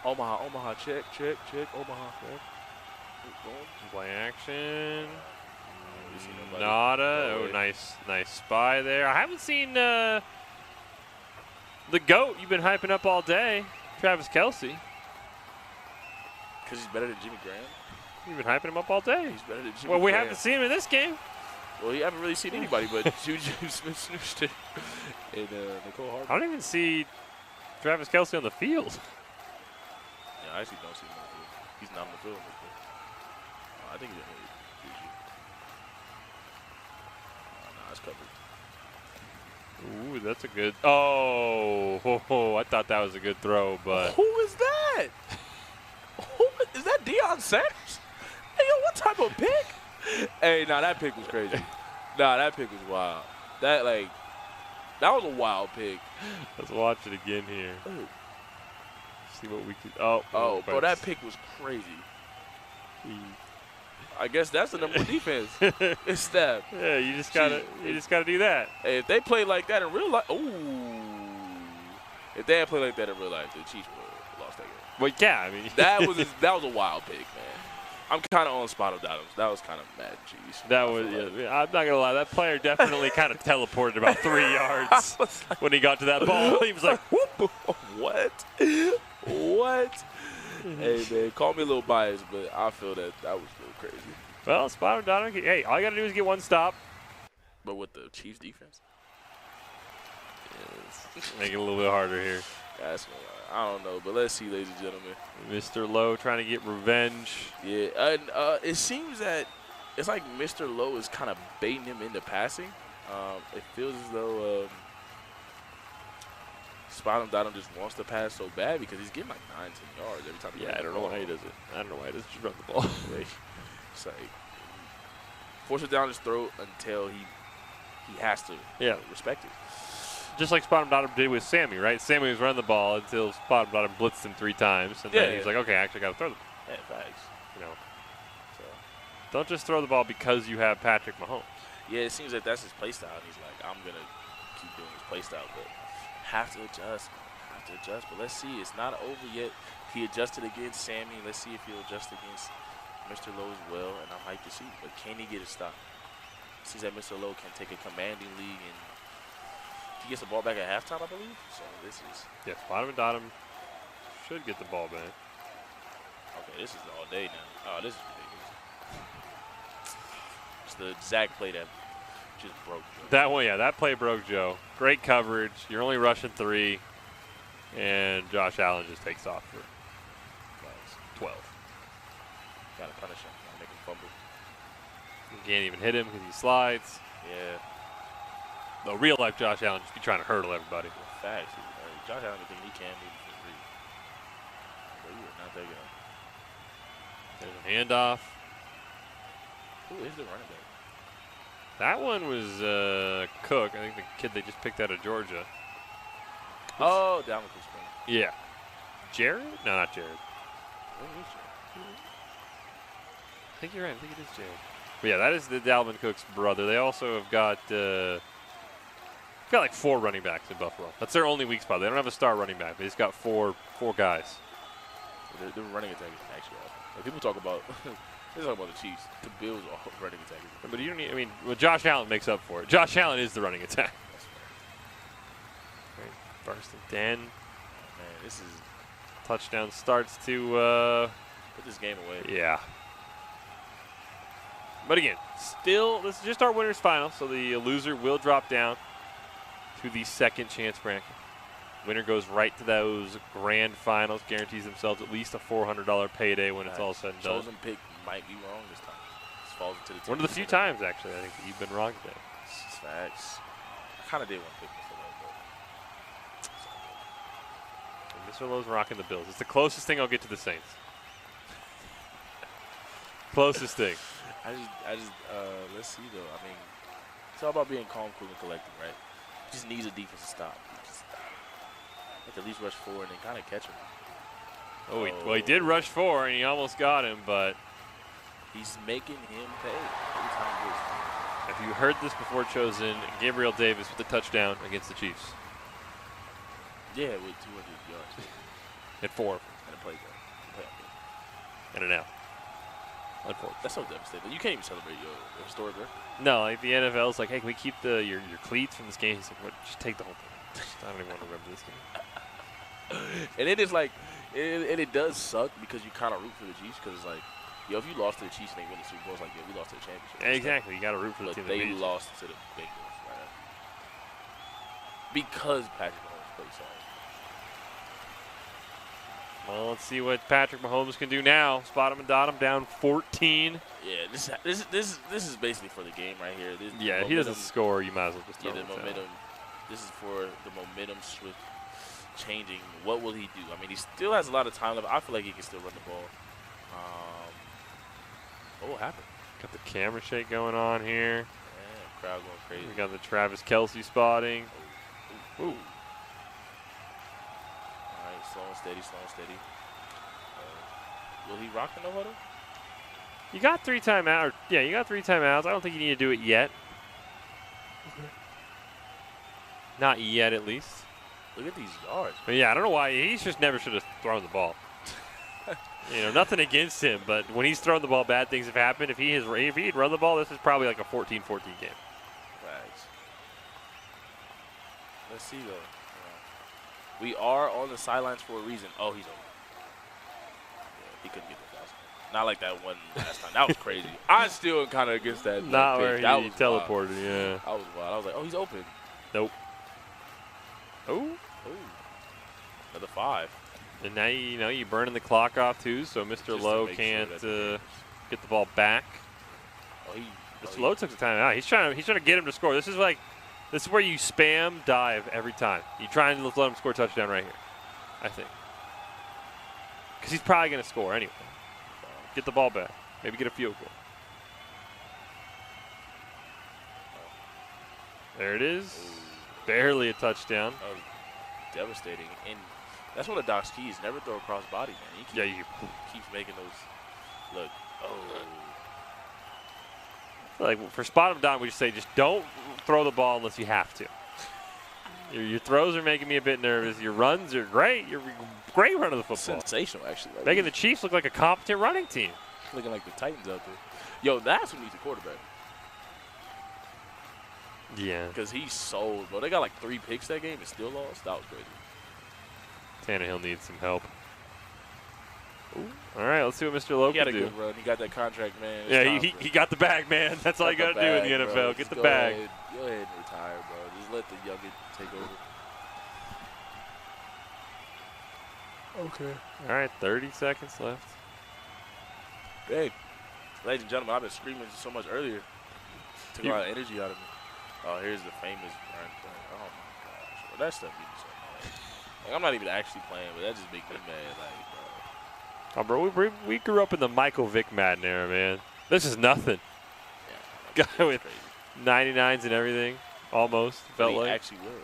Speaker 1: Omaha, check. Omaha, check.
Speaker 2: Play action. Nada. Oh, nice spy there. I haven't seen the GOAT you've been hyping up all day, Travis Kelce.
Speaker 1: Because he's better than Jimmy Graham?
Speaker 2: You've been hyping him up all day.
Speaker 1: He's better than Jimmy
Speaker 2: Well, we
Speaker 1: Graham.
Speaker 2: haven't seen him in this game.
Speaker 1: Well, you haven't really seen anybody but Juju Smith-Schuster and Nicole Hardman.
Speaker 2: I don't even see Travis Kelce on the field.
Speaker 1: Yeah, I actually don't see him on the field. He's not on the field. I think he's in Juju. Nah, it's covered.
Speaker 2: Ooh, that's a good. Oh, I thought that was a good throw, but.
Speaker 1: Who is that? Is that Deion Sanders? Hey, yo, what type of pick? Hey, nah, that pick was crazy. Nah, that pick was wild. That was a wild pick.
Speaker 2: Let's watch it again here.
Speaker 1: Ooh.
Speaker 2: See what we could.
Speaker 1: Bro, that pick was crazy. I guess that's the number one defense. It's step.
Speaker 2: Yeah, you just gotta do that.
Speaker 1: Hey, if they play like that in real life, if they had played like that in real life, the Chiefs would have lost that game.
Speaker 2: Well, yeah, I mean
Speaker 1: that was a wild pick, man. I'm kind of on Spotted Adams. That was kind of Madden cheese.
Speaker 2: That was. Yeah, I'm not gonna lie. That player definitely kind of teleported about 3 yards when he got to that ball. He was like, "Whoop!"
Speaker 1: What? Hey man, call me a little biased, but I feel that was a little crazy.
Speaker 2: Well, Spotted Adams. Hey, all you gotta do is get one stop.
Speaker 1: But with the Chiefs defense,
Speaker 2: make it a little bit harder here.
Speaker 1: I don't know, but let's see, ladies and gentlemen.
Speaker 2: Mr. Lowe trying to get revenge.
Speaker 1: Yeah, and it seems that it's like Mr. Lowe is kind of baiting him into passing. It feels as though Spotted Adams just wants to pass so bad because he's getting like 9, 10 yards every time.
Speaker 2: Yeah, I don't know why he does it. I don't know why he doesn't just run the ball.
Speaker 1: It's like force it down his throat until he has to respect it.
Speaker 2: Just like Spotted Adams did with Sammy, right? Sammy was running the ball until Spotted Adams blitzed him 3 times, and then he was like, "Okay, I actually got to throw the ball."
Speaker 1: Yeah, facts.
Speaker 2: So don't just throw the ball because you have Patrick Mahomes.
Speaker 1: Yeah, it seems like that's his play style. He's like, "I'm gonna keep doing his play style, but have to adjust, man. Have to adjust." But let's see, it's not over yet. He adjusted against Sammy. Let's see if he'll adjust against Mr. Lowe as well, and I'm hyped to see. But can he get a stop? It seems that Mr. Lowe can take a commanding lead and. He gets the ball back at halftime, I believe. So this is.
Speaker 2: Yeah, Spotted Adams should get the ball back.
Speaker 1: Okay, this is all day now. Oh, this is ridiculous. It's the exact play that just broke Joe.
Speaker 2: That one, yeah, that play broke Joe. Great coverage. You're only rushing 3, and Josh Allen just takes off for 12.
Speaker 1: Gotta punish him. Gotta make him fumble.
Speaker 2: You can't even hit him because he slides.
Speaker 1: Yeah.
Speaker 2: The real life Josh Allen just be trying to hurdle everybody.
Speaker 1: Facts. Josh Allen think he can move for 3. But he would not take it.
Speaker 2: There's a handoff.
Speaker 1: Who is the running back?
Speaker 2: That one was Cook. I think the kid they just picked out of Georgia.
Speaker 1: Oh, down with the spring.
Speaker 2: Yeah. Jared? No, not Jared.
Speaker 1: Where is Jared?
Speaker 2: I think you're right. I think it is Jared. But yeah, that is the Dalvin Cook's brother. They also have got like 4 running backs in Buffalo. That's their only weak spot. They don't have a star running back. They just got four guys.
Speaker 1: The running attack is actually awful. Like people talk about, they talk about the Chiefs. The Bills are running attack.
Speaker 2: But you don't need. I mean, well, Josh Allen makes up for it. Josh Allen is the running attack. Right, first and 10.
Speaker 1: Man, this is
Speaker 2: touchdown starts to
Speaker 1: put this game away.
Speaker 2: Yeah. But again, still, this is just our winners final, so the loser will drop down to the second chance bracket. Winner goes right to those grand finals, guarantees themselves at least a $400 payday when it's all said and done.
Speaker 1: Chosen pick might be wrong this time. It's just falls into the.
Speaker 2: One of the few times, actually, I think that you've been wrong today.
Speaker 1: It's facts. I kind of did want to pick Mr. Lowe, but
Speaker 2: Mr. Lowe's rocking the Bills. It's the closest thing I'll get to the Saints. Closest thing.
Speaker 1: Let's see though. I mean, it's all about being calm, cool, and collected, right? Just needs a defensive stop. At least rush 4 and then kind of catch him.
Speaker 2: Oh, well, he did rush 4 and he almost got him, but
Speaker 1: he's making him pay every time he goes.
Speaker 2: If you heard this before, Chosen, Gabriel Davis with the touchdown against the Chiefs.
Speaker 1: Yeah, with 200 yards.
Speaker 2: At 4.
Speaker 1: And a play down.
Speaker 2: And an out. Unfortunately.
Speaker 1: That's so devastating. You can't even celebrate your historic record.
Speaker 2: No, like the NFL's like, hey, can we keep your cleats from this game? He's like, what? Just take the whole thing. I don't even want to remember this game.
Speaker 1: And it is like, it does suck because you kind of root for the Chiefs because it's like, yo, if you lost to the Chiefs and they win the Super Bowl, it's like, yeah, we lost to the championship.
Speaker 2: Exactly. You got to root for the team.
Speaker 1: But they lost to the Bengals, right? Because Patrick Mahomes played so.
Speaker 2: Well, let's see what Patrick Mahomes can do now. Spot him and dot him, down 14.
Speaker 1: Yeah, this is basically for the game right here.
Speaker 2: Yeah, if he doesn't score, you might as well just throw him.
Speaker 1: Momentum. This is for the momentum swift changing. What will he do? I mean, he still has a lot of time left. I feel like he can still run the ball. What happened?
Speaker 2: Got the camera shake going on here.
Speaker 1: Yeah, crowd going crazy.
Speaker 2: We got the Travis Kelce spotting. Ooh.
Speaker 1: All right, slow and steady, slow and steady. Will he rock the no huddle?
Speaker 2: You got 3 timeouts. Yeah, you got 3 timeouts. I don't think you need to do it yet.
Speaker 1: Okay.
Speaker 2: Not yet, at least.
Speaker 1: Look at these yards.
Speaker 2: But yeah, I don't know why. He just never should have thrown the ball. You know, nothing against him, but when he's thrown the ball, bad things have happened. If he'd run the ball, this is probably like a 14-14 game.
Speaker 1: Facts. Let's see, though. We are on the sidelines for a reason. Oh, he's over. Yeah, he couldn't get the fast one. Not like that one last time. That was crazy. I still kind of against that.
Speaker 2: Not where
Speaker 1: that
Speaker 2: he teleported, wild. Yeah.
Speaker 1: That was wild. I was like, oh, he's open.
Speaker 2: Nope. Oh.
Speaker 1: Another 5.
Speaker 2: And now you're burning the clock off too, so Mr. Lowe can't get the ball back. Mr. Lowe took the time out. He's trying to get him to score. This is where you spam dive every time. You try and let him score a touchdown right here, I think, because he's probably going to score anyway. Get the ball back. Maybe get a field goal. There it is. Barely a touchdown.
Speaker 1: Devastating. And that's one of Doc's keys. Never throw across body, man. He keeps making those. Look.
Speaker 2: Like for spot him down, we just say just don't throw the ball unless you have to. Your throws are making me a bit nervous. Your runs are great. You're great running the football.
Speaker 1: Sensational, actually. Like,
Speaker 2: making the Chiefs look like a competent running team.
Speaker 1: Looking like the Titans out there. Yo, that's who needs a quarterback.
Speaker 2: Yeah.
Speaker 1: Because he's sold, bro. They got like 3 picks that game and still lost. That was crazy.
Speaker 2: Tannehill needs some help. Ooh. All right, let's see what Mr. Lowe can do.
Speaker 1: He had a good run. He got that contract, man.
Speaker 2: Yeah, he got the bag, man. That's all you got to do in the NFL.
Speaker 1: Bro.
Speaker 2: Get the bag.
Speaker 1: Go ahead and retire, bro. Just let the youngin take over. Okay.
Speaker 2: All right, 30 seconds left.
Speaker 1: Hey, ladies and gentlemen, I've been screaming so much earlier. Took a lot of energy out of me. Oh, here's the famous run. Oh, my gosh. Well, that stuff gets me so mad. Like, I'm not even actually playing, but that just makes me mad. Like,
Speaker 2: bro. Oh, bro, we grew up in the Michael Vick Madden era, man. This is nothing.
Speaker 1: Yeah,
Speaker 2: guy with 99s and everything, almost, felt
Speaker 1: he
Speaker 2: like.
Speaker 1: Actually was.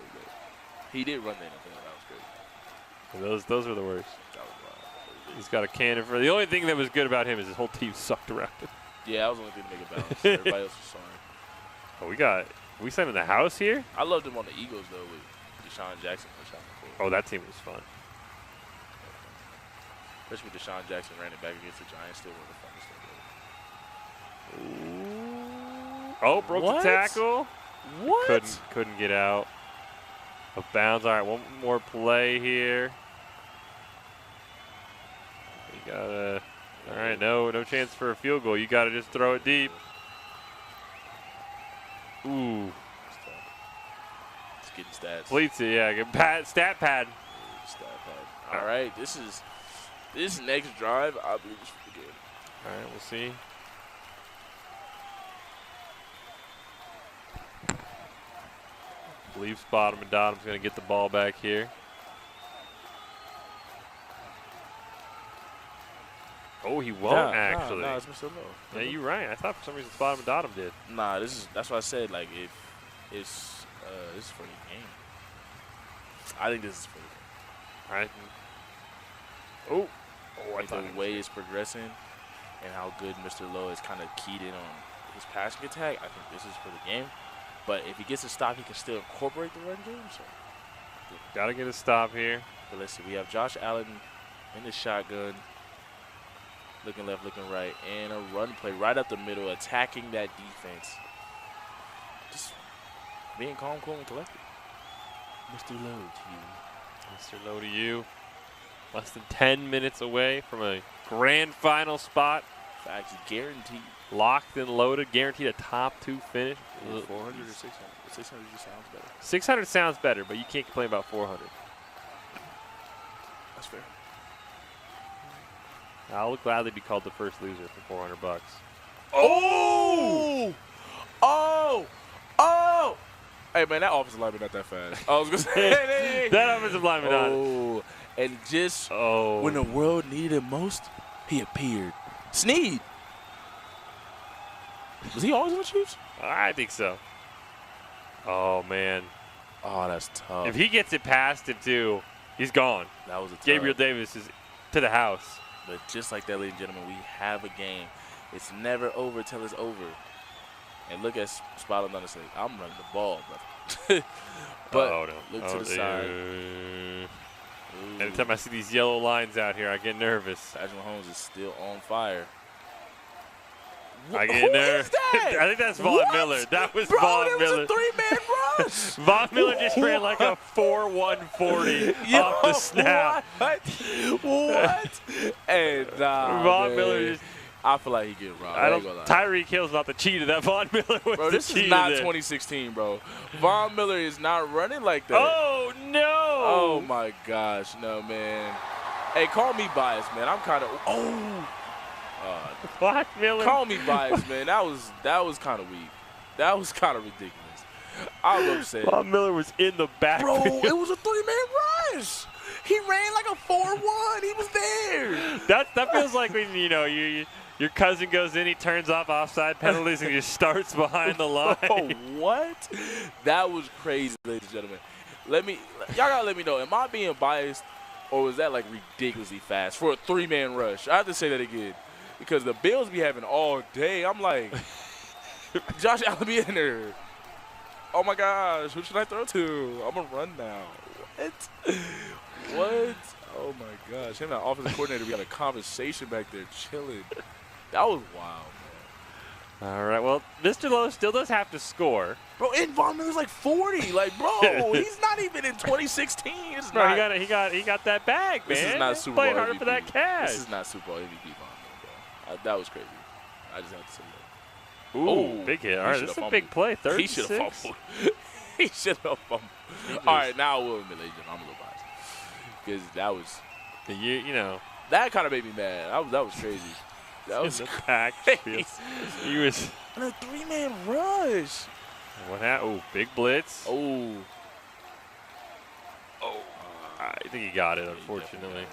Speaker 1: He did run the NFL. That was crazy.
Speaker 2: Those were the worst.
Speaker 1: That was wild.
Speaker 2: He's got a cannon for. The only thing that was good about him is his whole team sucked around him.
Speaker 1: Yeah, that was the only thing to make it balance. Everybody else was sorry.
Speaker 2: Oh, we sent in the house here?
Speaker 1: I loved him on the Eagles, though, with Deshaun Jackson.
Speaker 2: Oh, that team was fun.
Speaker 1: Especially with Deshaun Jackson ran it back against the Giants. Still one of the funnest things.
Speaker 2: Oh, broke the tackle.
Speaker 1: What?
Speaker 2: Couldn't get out of bounds. All right, one more play here. You gotta. All right, no chance for a field goal. You gotta just throw it deep. Ooh.
Speaker 1: It's getting stats.
Speaker 2: Pleats it, yeah. Stat pad.
Speaker 1: Stat pad. All right, this next drive, I believe, is for the game.
Speaker 2: All right, we'll see. Leaf spot him, and Donham's going to get the ball back here. Oh, he won't actually.
Speaker 1: No, it's Mr. Lowe.
Speaker 2: Yeah, you're right. I thought for some reason Spot him and Donham did.
Speaker 1: Nah, that's why I said like if it's this is for the game. I think this is for the game.
Speaker 2: All right.
Speaker 1: Like the way it's progressing and how good Mr. Lowe is kind of keyed in on his passing attack, I think this is for the game. But if he gets a stop, he can still incorporate the run game. So
Speaker 2: got to get a stop here.
Speaker 1: But let's see. We have Josh Allen in the shotgun. Looking left, looking right, and a run play right up the middle, attacking that defense. Just being calm, cool, and collected. Mr. Lowe to you.
Speaker 2: Mr. Lowe to you. Less than 10 minutes away from a grand final spot.
Speaker 1: Facts, guaranteed.
Speaker 2: Locked and loaded, guaranteed a top 2 finish.
Speaker 1: 400 or 600? 600 just sounds better.
Speaker 2: 600 sounds better, but you can't complain about 400.
Speaker 1: That's fair.
Speaker 2: I'll gladly be called the first loser for $400.
Speaker 1: Oh! Oh! Oh! Hey, man, that offensive lineman not that fast. I was going to say.
Speaker 2: That offensive lineman not.
Speaker 1: And just when the world needed him most, he appeared. Sneed. Was he always in the Chiefs?
Speaker 2: I think so. Oh, man.
Speaker 1: Oh, that's tough.
Speaker 2: If he gets it past him, too, he's gone.
Speaker 1: That was a tough.
Speaker 2: Gabriel Davis is to the house.
Speaker 1: But just like that, ladies and gentlemen, we have a game. It's never over till it's over. And look at Spot on the side. I'm running the ball, brother. But look to the side.
Speaker 2: Anytime I see these yellow lines out here, I get nervous.
Speaker 1: Patrick Mahomes is still on fire.
Speaker 2: I get nervous. I think that's Von Miller. That was Von Miller.
Speaker 1: That was a 3-man rush.
Speaker 2: Von Miller just ran like a 4.140 off the snap.
Speaker 1: What? And
Speaker 2: Von Miller just.
Speaker 1: I feel like he getting robbed.
Speaker 2: Tyreek Hill's not the cheater. That Von Miller was
Speaker 1: bro, this is not 2016, bro. Von Miller is not running like that.
Speaker 2: Oh, no.
Speaker 1: Oh, my gosh. No, man. Hey, call me biased, man. I'm kind of.
Speaker 2: Von Miller.
Speaker 1: Call me biased, man. That was kind of weak. That was kind of ridiculous. I was upset.
Speaker 2: Von Miller was in the back.
Speaker 1: Bro, it was a 3-man rush. He ran like a 4-1. He was there.
Speaker 2: That feels like when, your cousin goes in, he turns off offside penalties, and he just starts behind the line.
Speaker 1: Oh, what? That was crazy, ladies and gentlemen. Y'all gotta let me know. Am I being biased, or was that like ridiculously fast for a 3-man rush? I have to say that again, because the Bills be having all day. I'm like, Josh Allen be in there. Oh my gosh, who should I throw to? I'm gonna run now. What? Oh my gosh, him and that offensive coordinator, we got a conversation back there chilling. That was wild, man.
Speaker 2: All right, well, Mr. Lowe still does have to score.
Speaker 1: Bro, and Von Miller's like 40. Like, bro, he's not even in 2016.
Speaker 2: Bro, he got that bag, man.
Speaker 1: This is not Super Bowl
Speaker 2: playing harder
Speaker 1: MVP.
Speaker 2: for that cash.
Speaker 1: This is not Super Bowl MVP, Von Miller, bro. That was crazy. I just have to say that.
Speaker 2: Ooh, big hit. All right, this is a big play. 36.
Speaker 1: He should have fumbled. He should have fumbled. All right, now I will admit, ladies and gentlemen, I'm a little biased. Because that was, that kind of made me mad. That was crazy. That was
Speaker 2: packed. He was
Speaker 1: on a 3-man rush.
Speaker 2: What happened? Oh, big blitz.
Speaker 1: Oh.
Speaker 2: I think he got it, unfortunately.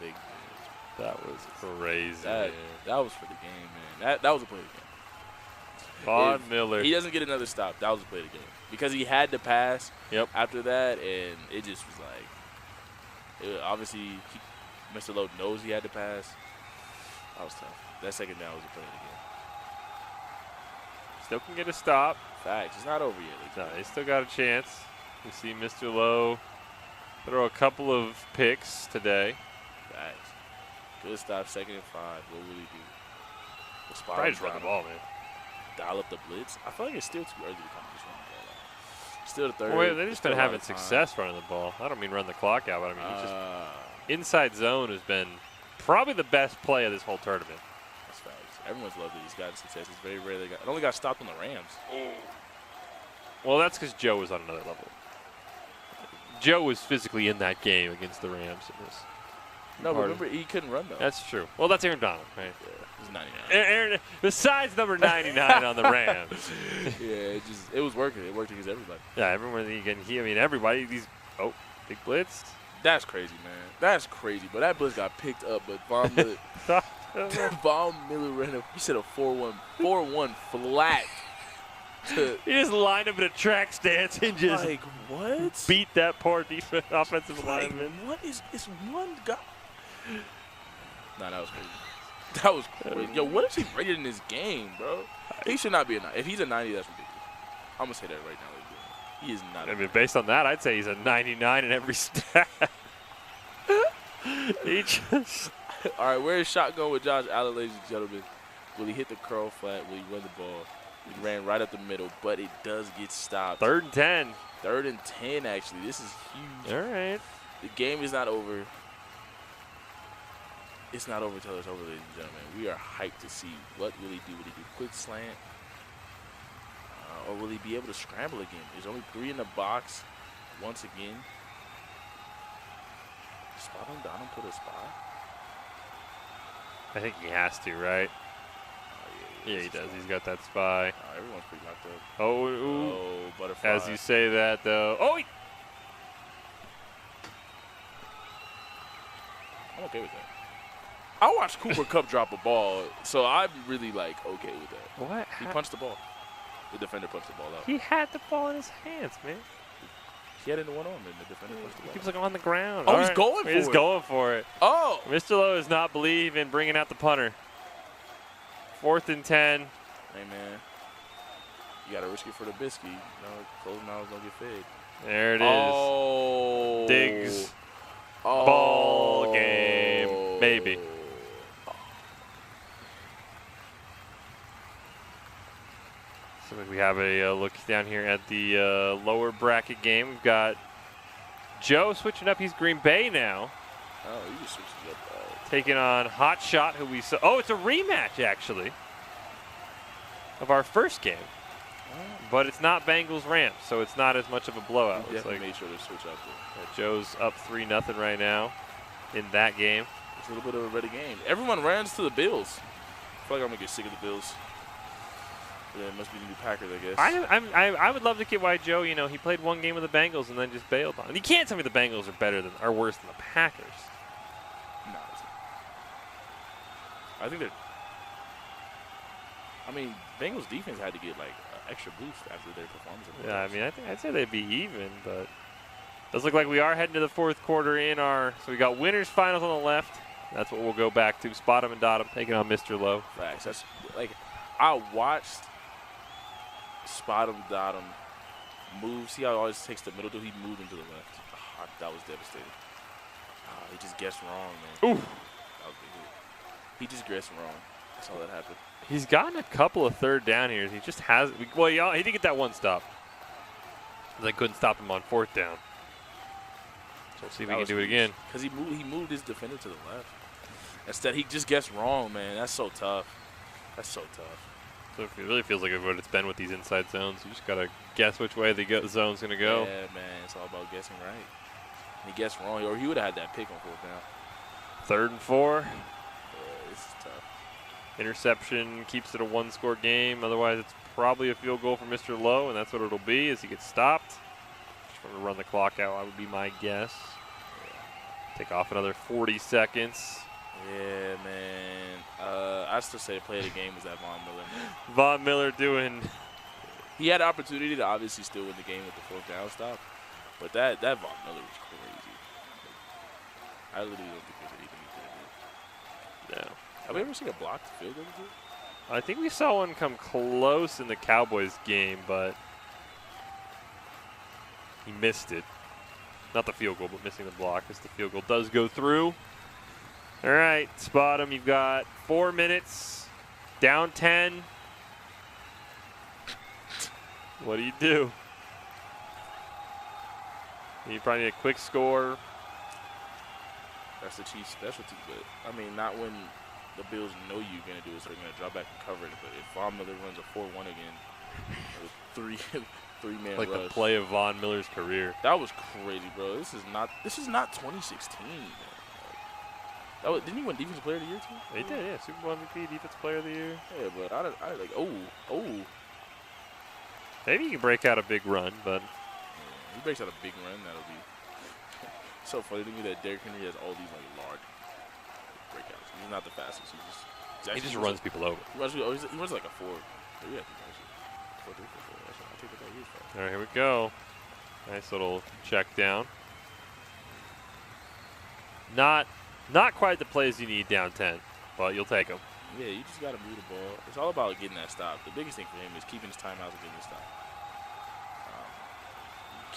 Speaker 1: Big blitz.
Speaker 2: That was crazy.
Speaker 1: That was for the game, man. That was a play of the game.
Speaker 2: Von Miller.
Speaker 1: He doesn't get another stop. That was a play of the game. Because he had to pass after that, and it just was like, obviously, Mr. Lowe knows he had to pass. That was tough. That second down was a play of the game.
Speaker 2: Still can get a stop.
Speaker 1: Facts. It's not over yet.
Speaker 2: No, they still got a chance. We see Mr. Lowe throw a couple of picks today.
Speaker 1: Facts. Good stop, 2nd and 5. What will he do?
Speaker 2: Probably just run the ball, man.
Speaker 1: Dial up the blitz. I feel like it's still too early to come just run the ball out. Still the third.
Speaker 2: Well, they've just been having success running the ball. I don't mean run the clock out, but I mean just inside zone has been probably the best play of this whole tournament.
Speaker 1: That's facts. Everyone's loved it. He's gotten success. It's very rare. It only got stopped on the Rams.
Speaker 2: Oh. Well, that's because Joe was on another level. Joe was physically in that game against the Rams in this.
Speaker 1: No, but remember, he couldn't run, though.
Speaker 2: That's true. Well, that's Aaron Donald, right?
Speaker 1: Yeah, he's 99.
Speaker 2: Aaron, besides number 99 on the Rams.
Speaker 1: Yeah, it was working. It worked against everybody.
Speaker 2: Yeah, everyone you can hear. I mean, everybody. Big blitz.
Speaker 1: That's crazy, man. That's crazy. But that blitz got picked up. But Von Miller, Von Miller ran he said a 4-1 flat.
Speaker 2: He just lined up in a track stance and just
Speaker 1: like what?
Speaker 2: Beat that poor offensive
Speaker 1: like,
Speaker 2: lineman.
Speaker 1: What is one guy? Nah, that was crazy. That was crazy. Yo, what is he rated in this game, bro? He should not be a 90. If he's a 90, that's ridiculous. I'm gonna say that right now. He is not.
Speaker 2: I mean, based on that, I'd say he's a 99 in every stat. He just.
Speaker 1: All right, where's shotgun with Josh Allen, ladies and gentlemen? Will he hit the curl flat? Will he run the ball? He ran right up the middle, but it does get stopped.
Speaker 2: 3rd and 10.
Speaker 1: 3rd and 10, actually. This is huge.
Speaker 2: All right.
Speaker 1: The game is not over. It's not over till it's over, ladies and gentlemen. We are hyped to see what will he do. Will he do quick slant? Or will he be able to scramble again? There's only 3 in the box once again. Spot him down and put a spot?
Speaker 2: I think he has to, right? Yeah, he does. He's got that spy.
Speaker 1: Everyone's pretty locked up.
Speaker 2: Oh,
Speaker 1: butterfly.
Speaker 2: As you say that, though. Oh,
Speaker 1: I'm okay with that. I watched Cooper Kupp drop a ball, so I'm really, like, okay with that.
Speaker 2: What?
Speaker 1: He punched the ball. The defender punched the ball out.
Speaker 2: He had the ball in his hands, man.
Speaker 1: He had it in one arm, and the defender punched the ball.
Speaker 2: He was like on the ground.
Speaker 1: Oh, he's going for it.
Speaker 2: He's going for it.
Speaker 1: Oh.
Speaker 2: Mr. Lowe does not believe in bringing out the punter. 4th and 10.
Speaker 1: Hey, man. You got to risk it for the biscuit. You know, closed mouths don't get fed.
Speaker 2: There it is.
Speaker 1: Oh.
Speaker 2: Diggs.
Speaker 1: Oh.
Speaker 2: Ball game. Maybe. So we have a look down here at the lower bracket game. We've got Joe switching up. He's Green Bay now.
Speaker 1: Oh, he just switched it up.
Speaker 2: Taking on Hot Shot, who we saw. Oh, it's a rematch, actually, of our first game. But it's not Bengals-Rams, so it's not as much of a blowout.
Speaker 1: He definitely made sure to switch up there.
Speaker 2: Joe's up 3-0 right now in that game.
Speaker 1: It's a little bit of a ready game. Everyone runs to the Bills. I feel like I'm going to get sick of the Bills. Yeah, it must be the new Packers, I guess.
Speaker 2: I would love to get why Joe, you know, he played one game with the Bengals and then just bailed on it. You can't tell me the Bengals are worse than the Packers.
Speaker 1: No. I think Bengals defense had to get, like, an extra boost after their performance.
Speaker 2: Yeah, I mean, I'd say they'd be even, but does look like we are heading to the 4th quarter so we got winners finals on the left. That's what we'll go back to. Spot him and dot him, taking on Mr. Lowe.
Speaker 1: Facts. That's, like, I watched Spot him, dot him, move. See how he always takes the middle, he moved him to the left. Oh, that was devastating. He just guessed wrong, man.
Speaker 2: Ooh.
Speaker 1: That was big hit. He just guessed wrong. That's all that happened.
Speaker 2: He's gotten a couple of 3rd down here. He just has. Well, he did get that one stop. They couldn't stop him on 4th down. So we'll see if we can do it again.
Speaker 1: Because he moved his defender to the left. Instead, he just guessed wrong, man. That's so tough. That's so tough.
Speaker 2: So it really feels like what it's been with these inside zones. You just got to guess which way the zone's going to go.
Speaker 1: Yeah, man. It's all about guessing right. He guessed wrong, or he would have had that pick on 4th down.
Speaker 2: 3rd and 4.
Speaker 1: Yeah, this is tough.
Speaker 2: Interception keeps it a 1-score game. Otherwise, it's probably a field goal for Mr. Lowe, and that's what it'll be as he gets stopped. Just want to run the clock out, that would be my guess. Yeah. Take off another 40 seconds.
Speaker 1: Yeah, man. I still say the play of the game was that Von Miller, man.
Speaker 2: Von Miller doing.
Speaker 1: He had the opportunity to obviously still win the game with the 4th down stop, but that Von Miller was crazy. I literally don't think there's anything he could have done.
Speaker 2: No.
Speaker 1: Have we ever seen a blocked field goal before?
Speaker 2: I think we saw one come close in the Cowboys game, but he missed it. Not the field goal, but missing the block as the field goal does go through. All right, Spot him. You've got 4 minutes, down 10. What do? You probably need a quick score.
Speaker 1: That's the Chiefs' specialty, but, I mean, not when the Bills know you're going to do it, so they're going to drop back and cover it. But if Von Miller runs a 4-1 again, three-man
Speaker 2: like
Speaker 1: rush.
Speaker 2: The play of Von Miller's career.
Speaker 1: That was crazy, bro. This is not 2016, man. Oh, didn't he win Defensive Player of the Year too?
Speaker 2: He did, yeah. Super Bowl MVP, Defensive Player of the Year.
Speaker 1: Yeah, but I like, oh.
Speaker 2: Maybe he can break out a big run, but
Speaker 1: Yeah, he breaks out a big run, that'll be so funny to me that Derrick Henry has all these like large breakouts. He's not the fastest.
Speaker 2: he just runs people over.
Speaker 1: He runs like a 4. Yeah, 4-3-4. I take that he is fast.
Speaker 2: All right, here we go. Nice little check down. Not quite the plays you need down 10, but you'll take them.
Speaker 1: Yeah, you just got to move the ball. It's all about getting that stop. The biggest thing for him is keeping his timeouts and getting the stop.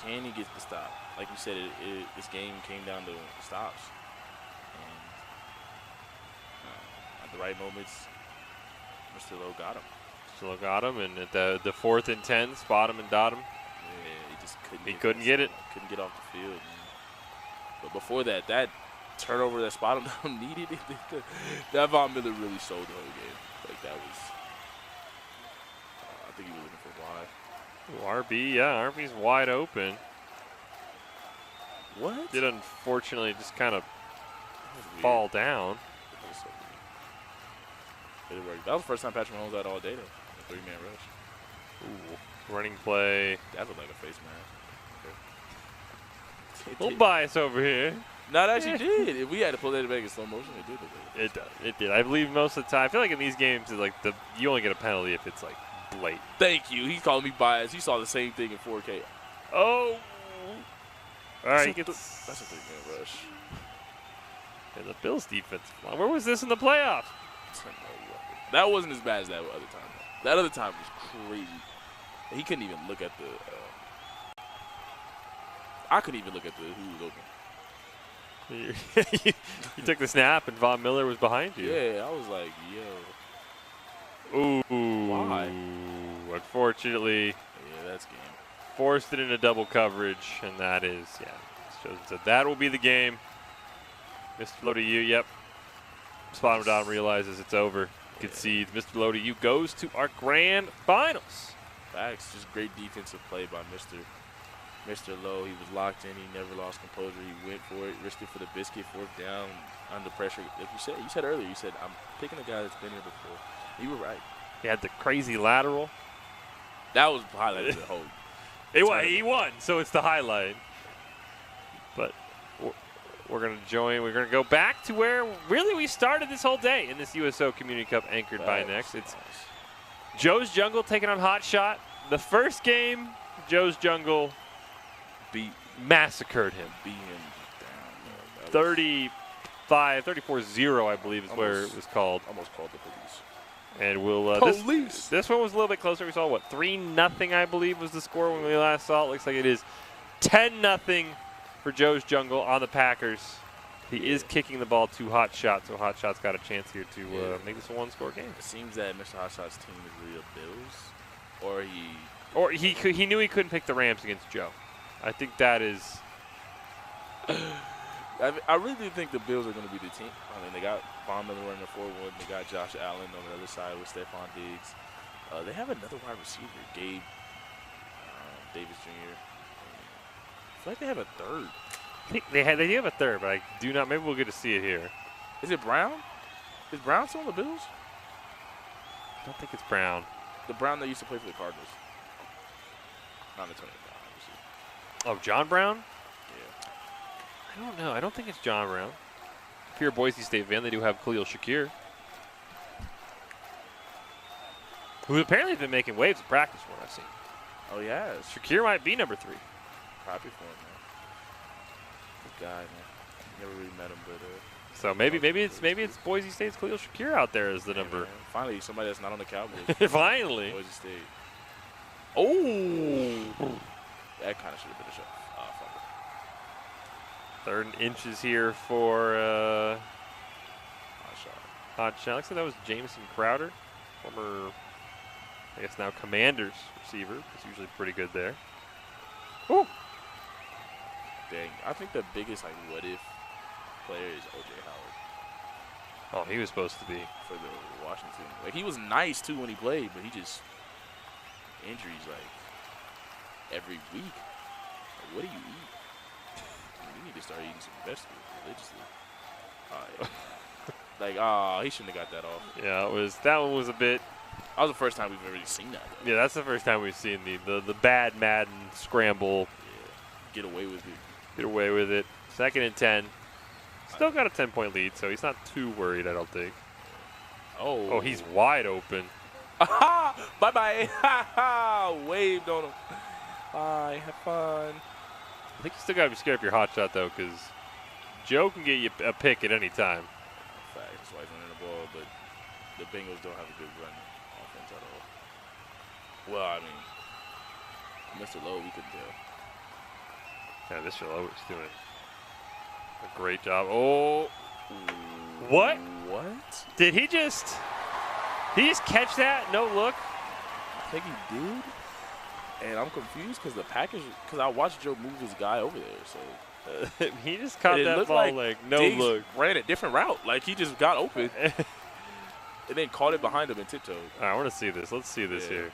Speaker 1: Can he get the stop? Like you said, this game came down to stops. And at the right moments, Mr. Lowe got him.
Speaker 2: Mr. Lowe got him, and at the 4th and 10, spot him and dot him.
Speaker 1: Yeah, he just couldn't.
Speaker 2: He couldn't get it.
Speaker 1: Couldn't get off the field. Man. But before that turnover that spot him down needed, that Von Miller really sold the whole game. Like that was, I think he was looking for wide.
Speaker 2: RB, yeah, RB's wide open.
Speaker 1: What?
Speaker 2: Did unfortunately just kind of fall down.
Speaker 1: That was so weird. It worked. That was the first time Patrick Mahomes had all day though. A 3-man rush.
Speaker 2: Ooh, running play.
Speaker 1: That looked like a face mask.
Speaker 2: A little bias over here.
Speaker 1: No, it actually did. If we had to pull that back in slow motion, it did look like
Speaker 2: it does. It did. I believe most of the time. I feel like in these games, it's like you only get a penalty if it's like blatant.
Speaker 1: Thank you. He called me biased. He saw the same thing in 4K.
Speaker 2: Oh. All right.
Speaker 1: That's a 3-man rush.
Speaker 2: And the Bills defense. Where was this in the playoffs?
Speaker 1: That wasn't as bad as that other time. That other time was crazy. He couldn't even look at the. I couldn't even look at who was open.
Speaker 2: You took the snap and Von Miller was behind you.
Speaker 1: Yeah, I was like, yo.
Speaker 2: Ooh.
Speaker 1: Why?
Speaker 2: Unfortunately.
Speaker 1: Yeah, that's game.
Speaker 2: Forced it into double coverage, and that is, so that will be the game. Mr. Low to you, yep. Spot him down, realizes it's over. Concedes. Mr. Low to you goes to our grand finals.
Speaker 1: Facts. Just great defensive play by Mr. Lowe. He was locked in. He never lost composure. He went for it, risked it for the biscuit, 4th down, under pressure. Like you said earlier, I'm picking a guy that's been here before. You were right.
Speaker 2: He had the crazy lateral.
Speaker 1: That was highlighted the whole.
Speaker 2: He won, so it's the highlight. But we're going to join. We're going to go back to where really we started this whole day in this USO Community Cup anchored by NEX. It's Joe's Jungle taking on Hot Shot. The first game, Joe's Jungle massacred him.
Speaker 1: Beat him down.
Speaker 2: 34-0, I believe, is where it was called.
Speaker 1: Almost called the police.
Speaker 2: And we'll this one was a little bit closer. We saw 3-0, I believe, was the score when we last saw it. Looks like it is 10-0 for Joe's Jungle on the Packers. He is kicking the ball to Hot Shot, so Hot Shot's got a chance here to make this a 1-score game.
Speaker 1: It seems that Mr. Hot Shot's team is really the Bills,
Speaker 2: or he knew he couldn't pick the Rams against Joe. I think that is.
Speaker 1: I really do think the Bills are going to be the team. I mean, they got Von Miller running the 4-1. They got Josh Allen on the other side with Stephon Diggs. They have another wide receiver, Gabe Davis Jr. I feel like they have a third.
Speaker 2: I think they do have a third, but I do not. Maybe we'll get to see it here.
Speaker 1: Is it Brown? Is Brown still on the Bills?
Speaker 2: I don't think it's Brown.
Speaker 1: The Brown that used to play for the Cardinals. Not Antonio Brown, obviously.
Speaker 2: Oh, John Brown?
Speaker 1: Yeah.
Speaker 2: I don't know. I don't think it's John Brown. If you're a Boise State fan, they do have Khalil Shakir, who apparently has been making waves in practice from what I've seen.
Speaker 1: Oh, yeah.
Speaker 2: Shakir might be number 3.
Speaker 1: Happy for him, man. Good guy, man. Never really met him, but
Speaker 2: so maybe it's Boise State's Khalil Shakir out there as the number.
Speaker 1: Man. Finally, somebody that's not on the Cowboys.
Speaker 2: Finally.
Speaker 1: Boise State. Oh! That kind of should have been a shot.
Speaker 2: Third and inches here for
Speaker 1: Hot Shot.
Speaker 2: Hot Shot. Looks like that was Jameson Crowder, former, I guess now Commanders receiver. He's usually pretty good there. Ooh.
Speaker 1: Dang, I think the biggest what if player is O.J. Howard.
Speaker 2: Oh, he was supposed to be
Speaker 1: for the Washington. Like he was nice too when he played, but he just injuries every week. Like, what do you eat? You need to start eating some vegetables religiously. Like, he shouldn't have got that off.
Speaker 2: Yeah, that one was a bit.
Speaker 1: That was the first time we've ever seen that.
Speaker 2: Yeah, that's the first time we've seen the bad Madden scramble.
Speaker 1: Yeah, get away with it.
Speaker 2: Get away with it. 2nd and 10. Still got a 10-point lead, so he's not too worried, I don't think. Oh, he's wide open.
Speaker 1: Bye-bye. Waved on him. Bye. Have fun.
Speaker 2: I think you still got to be scared of your hot shot, though, because Joe can get you a pick at any time.
Speaker 1: Fact. That's why he's running the ball, but the Bengals don't have a good run offense at all. Well, I mean, Mr. Lowe, we couldn't tell.
Speaker 2: Yeah, Mr. Lowe is doing a great job. Oh. What?
Speaker 1: What?
Speaker 2: Did he just catch that? No look?
Speaker 1: I think he did. And I'm confused because I watched Joe move his guy over there. So
Speaker 2: he just caught that ball like no
Speaker 1: Diggs
Speaker 2: look.
Speaker 1: Ran a different route. Like he just got open. And then caught it behind him and tiptoed.
Speaker 2: All right, I want to see this. Let's see this here.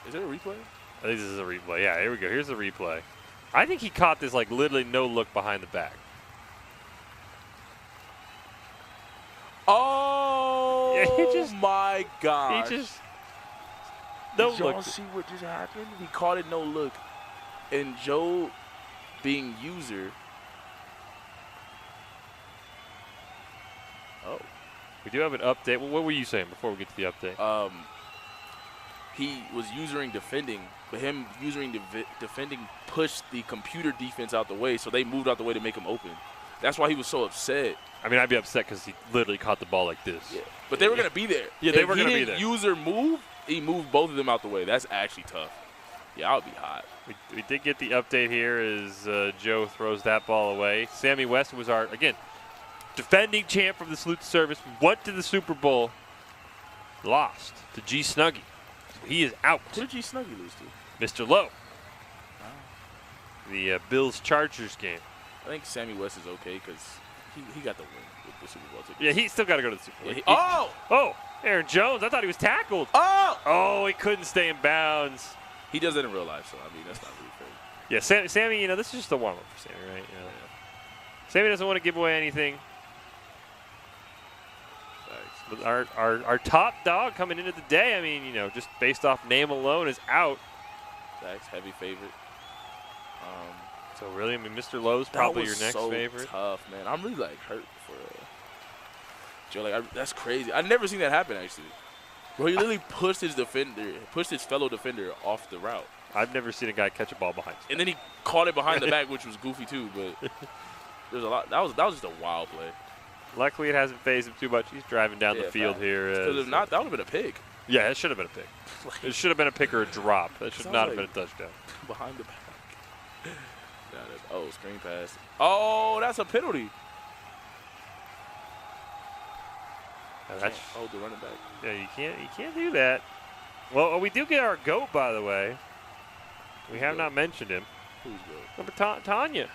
Speaker 1: Is it a replay?
Speaker 2: I think this is a replay. Yeah, here we go. Here's the replay. I think he caught this like literally no look behind the back.
Speaker 1: Oh,
Speaker 2: yeah,
Speaker 1: my gosh.
Speaker 2: He just no
Speaker 1: Did
Speaker 2: look.
Speaker 1: y'all see what just happened? He caught it no look. And Joe, being user. Oh.
Speaker 2: We do have an update. Well, what were you saying before we get to the update?
Speaker 1: He was usering defending, but him using defending pushed the computer defense out the way, so they moved out the way to make him open. That's why he was so upset.
Speaker 2: I mean, I'd be upset because he literally caught the ball like this.
Speaker 1: Yeah. But they were going to be there.
Speaker 2: Yeah, they were going to be there.
Speaker 1: If he didn't user move, he moved both of them out the way. That's actually tough. Yeah, I would be hot.
Speaker 2: We did get the update here as Joe throws that ball away. Sammy West was our, again, defending champ from the Salute to Service. Went to the Super Bowl. Lost to G. Snuggie. So he is out.
Speaker 1: Who did G. Snuggie lose to?
Speaker 2: Mr. Lowe. The Bills-Chargers game.
Speaker 1: I think Sammy West is okay because he got the win with the Super Bowl ticket.
Speaker 2: Yeah, he still got to go to the Super Bowl.
Speaker 1: Yeah,
Speaker 2: Oh, Aaron Jones. I thought he was tackled. Oh, he couldn't stay in bounds.
Speaker 1: He does it in real life, so, I mean, that's not really fair.
Speaker 2: Yeah, Sammy, this is just a warm-up for Sammy, right? Sammy doesn't want to give away anything. But our top dog coming into the day, I mean, just based off name alone, is out.
Speaker 1: That's heavy favorite.
Speaker 2: So really, I mean, Mr. Lowe's probably your next favorite.
Speaker 1: Tough, man. I'm really hurt for Joe. That's crazy. I've never seen that happen actually. Bro, he literally pushed his fellow defender off the route.
Speaker 2: I've never seen a guy catch a ball behind.
Speaker 1: And then he caught it behind the back, which was goofy too. But there's a lot. That was just a wild play.
Speaker 2: Luckily, it hasn't phased him too much. He's driving down the field here.
Speaker 1: If not, that would have been a pick.
Speaker 2: Yeah, it should have been a pick. It should have been a pick or a drop. That should not have been a touchdown.
Speaker 1: Behind the back. Screen pass. Oh, that's a penalty.
Speaker 2: That's
Speaker 1: hold the running back.
Speaker 2: Yeah, you can't do that. Well, we do get our GOAT, by the way. We have not mentioned him.
Speaker 1: Who's GOAT?
Speaker 2: Number Tanya.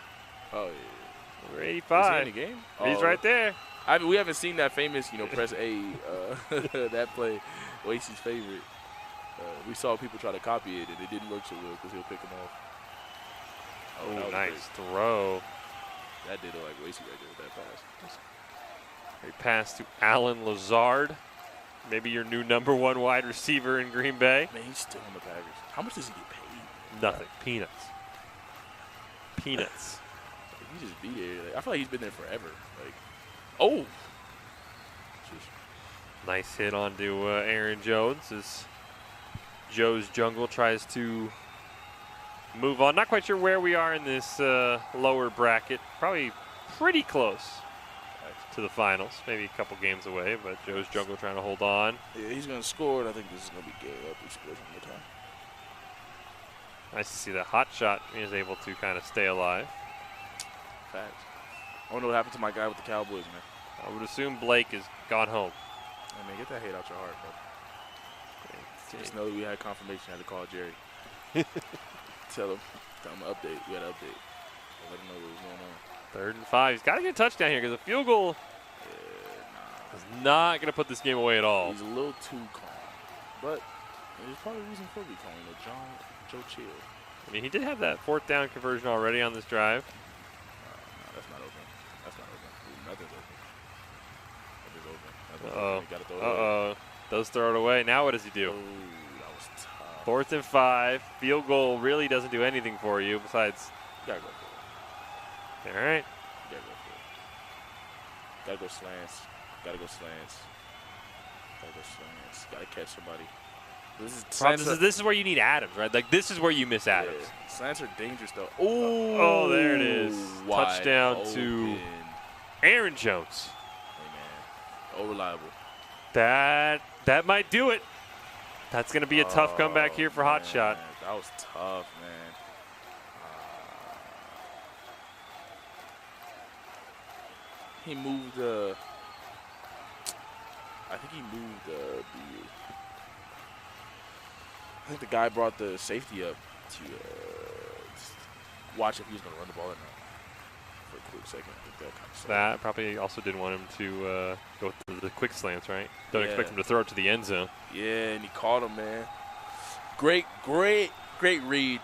Speaker 1: Oh yeah.
Speaker 2: Number 85.
Speaker 1: Is he in the game?
Speaker 2: He's right there.
Speaker 1: I mean, we haven't seen that famous, press A, that play, Lacey's favorite. We saw people try to copy it, and it didn't work so well because he'll pick them off.
Speaker 2: Oh, nice throw.
Speaker 1: That did look like Lacey right there with that pass.
Speaker 2: A pass to Alan Lazard. Maybe your new #1 wide receiver in Green Bay.
Speaker 1: Man, he's still on the Packers. How much does he get paid?
Speaker 2: Nothing. Peanuts. Peanuts.
Speaker 1: He just be there. I feel like he's been there forever. Oh.
Speaker 2: Nice hit onto Aaron Jones as Joe's Jungle tries to move on. Not quite sure where we are in this lower bracket. Probably pretty close to the finals. Maybe a couple games away, but Joe's Jungle trying to hold on.
Speaker 1: Yeah, he's going to score, and I think this is going to be good. I hope he scores one more time.
Speaker 2: Nice to see that hot shot. He is able to kind of stay alive.
Speaker 1: Facts. I wonder what happened to my guy with the Cowboys, man.
Speaker 2: I would assume Blake has gone home.
Speaker 1: Hey, man, get that hate out your heart, bro. Just know that we had confirmation. I had to call Jerry. Tell him an update. We had an update. Let him know what was going on.
Speaker 2: 3rd and 5. He's got to get a touchdown here because a field goal is not going to put this game away at all.
Speaker 1: He's a little too calm. But there's probably a reason for me calling it Joe Chill.
Speaker 2: I mean, he did have that 4th down conversion already on this drive.
Speaker 1: No, that's not open. That's not open. Nothing's open.
Speaker 2: Uh-oh. Does throw it away. Now what does he do?
Speaker 1: Oh, that was tough.
Speaker 2: 4th and 5. Field goal really doesn't do anything for you besides.
Speaker 1: You gotta go for it.
Speaker 2: All right.
Speaker 1: You gotta go for it. Gotta go slants. Gotta go slants. Gotta go slants. Gotta catch somebody.
Speaker 2: This is where you need Adams, right? Like, this is where you miss Adams.
Speaker 1: Yeah. Slants are dangerous, though. Ooh.
Speaker 2: Oh, there it is. Touchdown
Speaker 1: open.
Speaker 2: To Aaron Jones.
Speaker 1: Hey, man. Oh, reliable.
Speaker 2: That might do it. That's going to be a tough comeback here for Hot Shot.
Speaker 1: That was tough, man. He moved I think he moved I think the guy brought the safety up to watch if he was going to run the ball or not for a quick second. I think that kind of
Speaker 2: that probably also didn't want him to go through the quick slants, right? Don't expect him to throw it to the end zone.
Speaker 1: Yeah, and he caught him, man. Great read. Great read.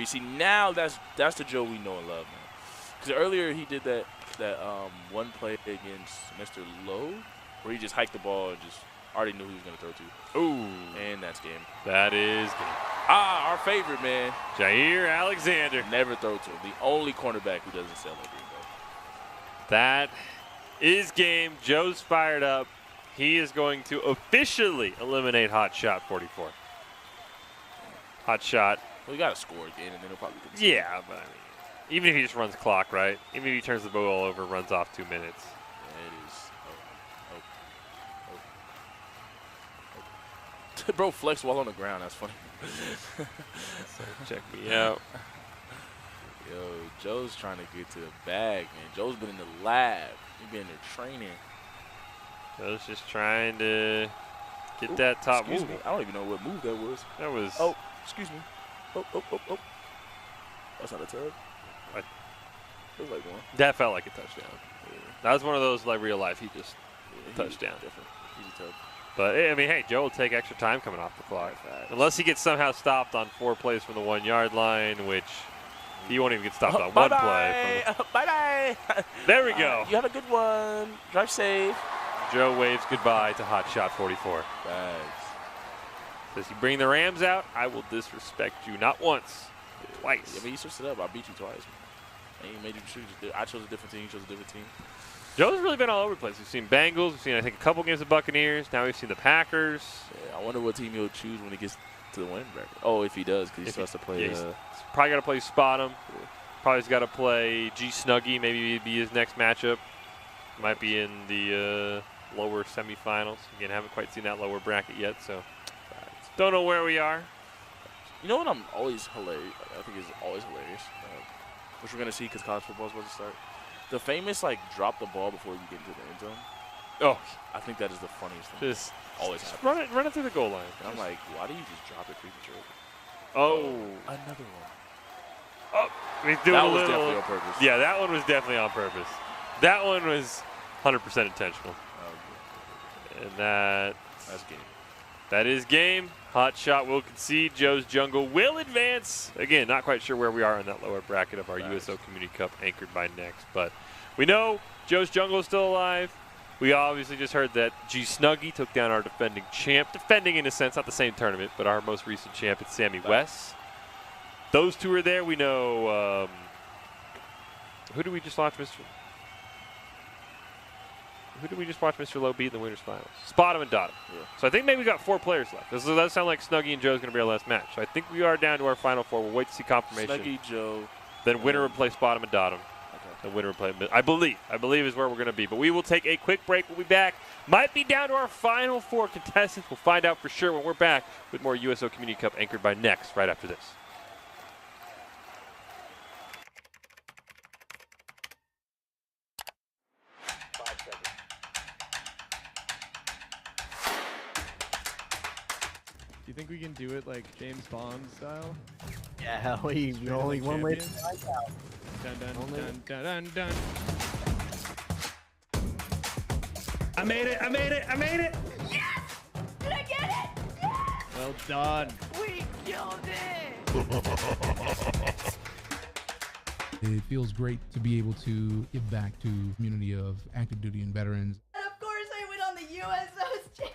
Speaker 1: See, now that's the Joe we know and love, man. Because earlier he did that one play against Mr. Lowe where he just hiked the ball and just already knew he was going to throw to.
Speaker 2: Ooh.
Speaker 1: And that's game.
Speaker 2: That is game.
Speaker 1: Our favorite, man.
Speaker 2: Jair Alexander.
Speaker 1: Never throw to him. The only cornerback who doesn't sell at Green Bay.
Speaker 2: That is game. Joe's fired up. He is going to officially eliminate Hot Shot 44. Hot Shot.
Speaker 1: Well, you got to score again, and then he'll probably get the
Speaker 2: Yeah, but I mean, even if he just runs clock, right? Even if he turns the ball over, runs off 2 minutes.
Speaker 1: Yeah, it is. Bro, flex while on the ground. That's funny.
Speaker 2: So check me out.
Speaker 1: Yo, Joe's trying to get to the bag, man. Joe's been in the lab. He's been in there training.
Speaker 2: Joe's just trying to get that top
Speaker 1: excuse
Speaker 2: move.
Speaker 1: Me. I don't even know what move that was.
Speaker 2: That was.
Speaker 1: Oh, excuse me. Oh. That's not a tug. It was like one.
Speaker 2: That felt like a touchdown. Yeah. That was one of those like real life. He just touchdown.
Speaker 1: Different. Easy tug.
Speaker 2: But, I mean, hey, Joe will take extra time coming off the clock. Unless he gets somehow stopped on 4 plays from the 1 yard line, which he won't even get stopped on one play.
Speaker 1: Bye-bye.
Speaker 2: There we go.
Speaker 1: You have a good one. Drive safe.
Speaker 2: Joe waves goodbye to Hot Shot 44.
Speaker 1: Thanks.
Speaker 2: Says you bring the Rams out, I will disrespect you not once, but twice.
Speaker 1: Yeah, I mean, you switched it up. I beat you twice. And you made you choose. I chose a different team. You chose a different team.
Speaker 2: Joe's really been all over the place. We've seen Bengals. We've seen, I think, a couple games of Buccaneers. Now we've seen the Packers.
Speaker 1: Yeah, I wonder what team he'll choose when he gets to the win bracket. Oh, if he does, because he still has to play.
Speaker 2: Yeah, he's probably got to play Spot him. Yeah. Probably's got to play G Snuggie. Maybe he'd be his next matchup. Might be in the lower semifinals. Again, haven't quite seen that lower bracket yet, so don't know where we are.
Speaker 1: You know what I'm always hilarious? I think is always hilarious, which we're going to see because college football is about to start. The famous, like, drop the ball before you get into the end zone.
Speaker 2: Oh.
Speaker 1: I think that is the funniest thing.
Speaker 2: Just
Speaker 1: always happens.
Speaker 2: Run it through the goal line.
Speaker 1: And I'm like, why do you just drop it prematurely?
Speaker 2: Oh.
Speaker 1: Another one.
Speaker 2: Oh. He's doing
Speaker 1: that
Speaker 2: a
Speaker 1: was
Speaker 2: little,
Speaker 1: definitely on purpose.
Speaker 2: Yeah, that one was definitely on purpose. That one was 100% intentional. And that's
Speaker 1: game.
Speaker 2: That is game. Hot Shot will concede. Joe's Jungle will advance. Again, not quite sure where we are in that lower bracket of our USO Community Cup anchored by NEX. But we know Joe's Jungle is still alive. We obviously just heard that G Snuggie took down our defending champ. Defending in a sense, not the same tournament, but our most recent champ, it's Sammy West. Those two are there. We know, who did we just watch, Mr. Lowe beat in the winners finals? Spot him and dot him.
Speaker 1: Yeah.
Speaker 2: So I think maybe we got 4 players left. This does sound like Snuggie and Joe's going to be our last match. So I think we are down to our final 4. We'll wait to see confirmation.
Speaker 1: Snuggie, Joe.
Speaker 2: Then winner would play Spot him and dot him. Okay. The winner would play, I believe is where we're going to be. But we will take a quick break. We'll be back. Might be down to our final 4 contestants. We'll find out for sure when we're back with more USO Community Cup anchored by NEX right after this.
Speaker 7: Do you think we can do it like James Bond style?
Speaker 8: Yeah, we only one way to
Speaker 7: champions?
Speaker 8: find out.
Speaker 7: Dun dun
Speaker 8: Only-
Speaker 7: dun dun dun dun.
Speaker 9: I made it! Yes! Did I get it? Yes!
Speaker 7: Well done.
Speaker 9: We killed it!
Speaker 10: It feels great to be able to give back to the community of active duty and veterans.
Speaker 9: And of course I went on the
Speaker 11: USO's channel.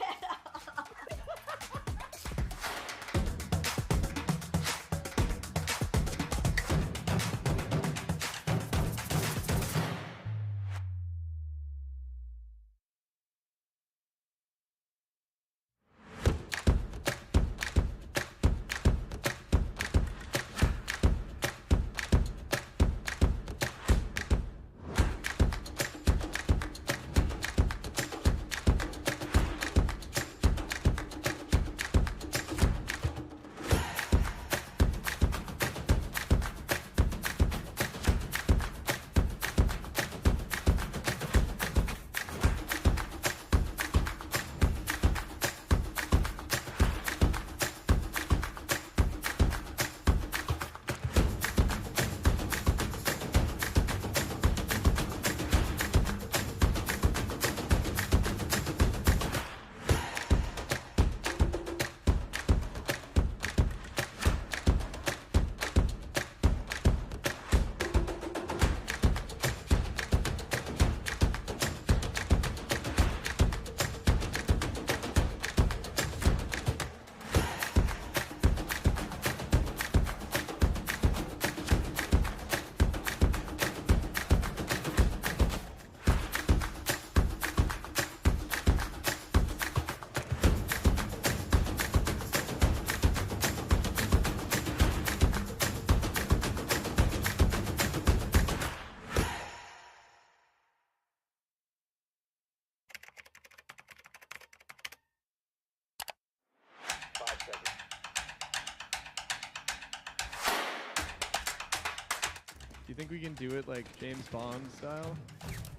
Speaker 7: Do you think we can do it like James Bond style?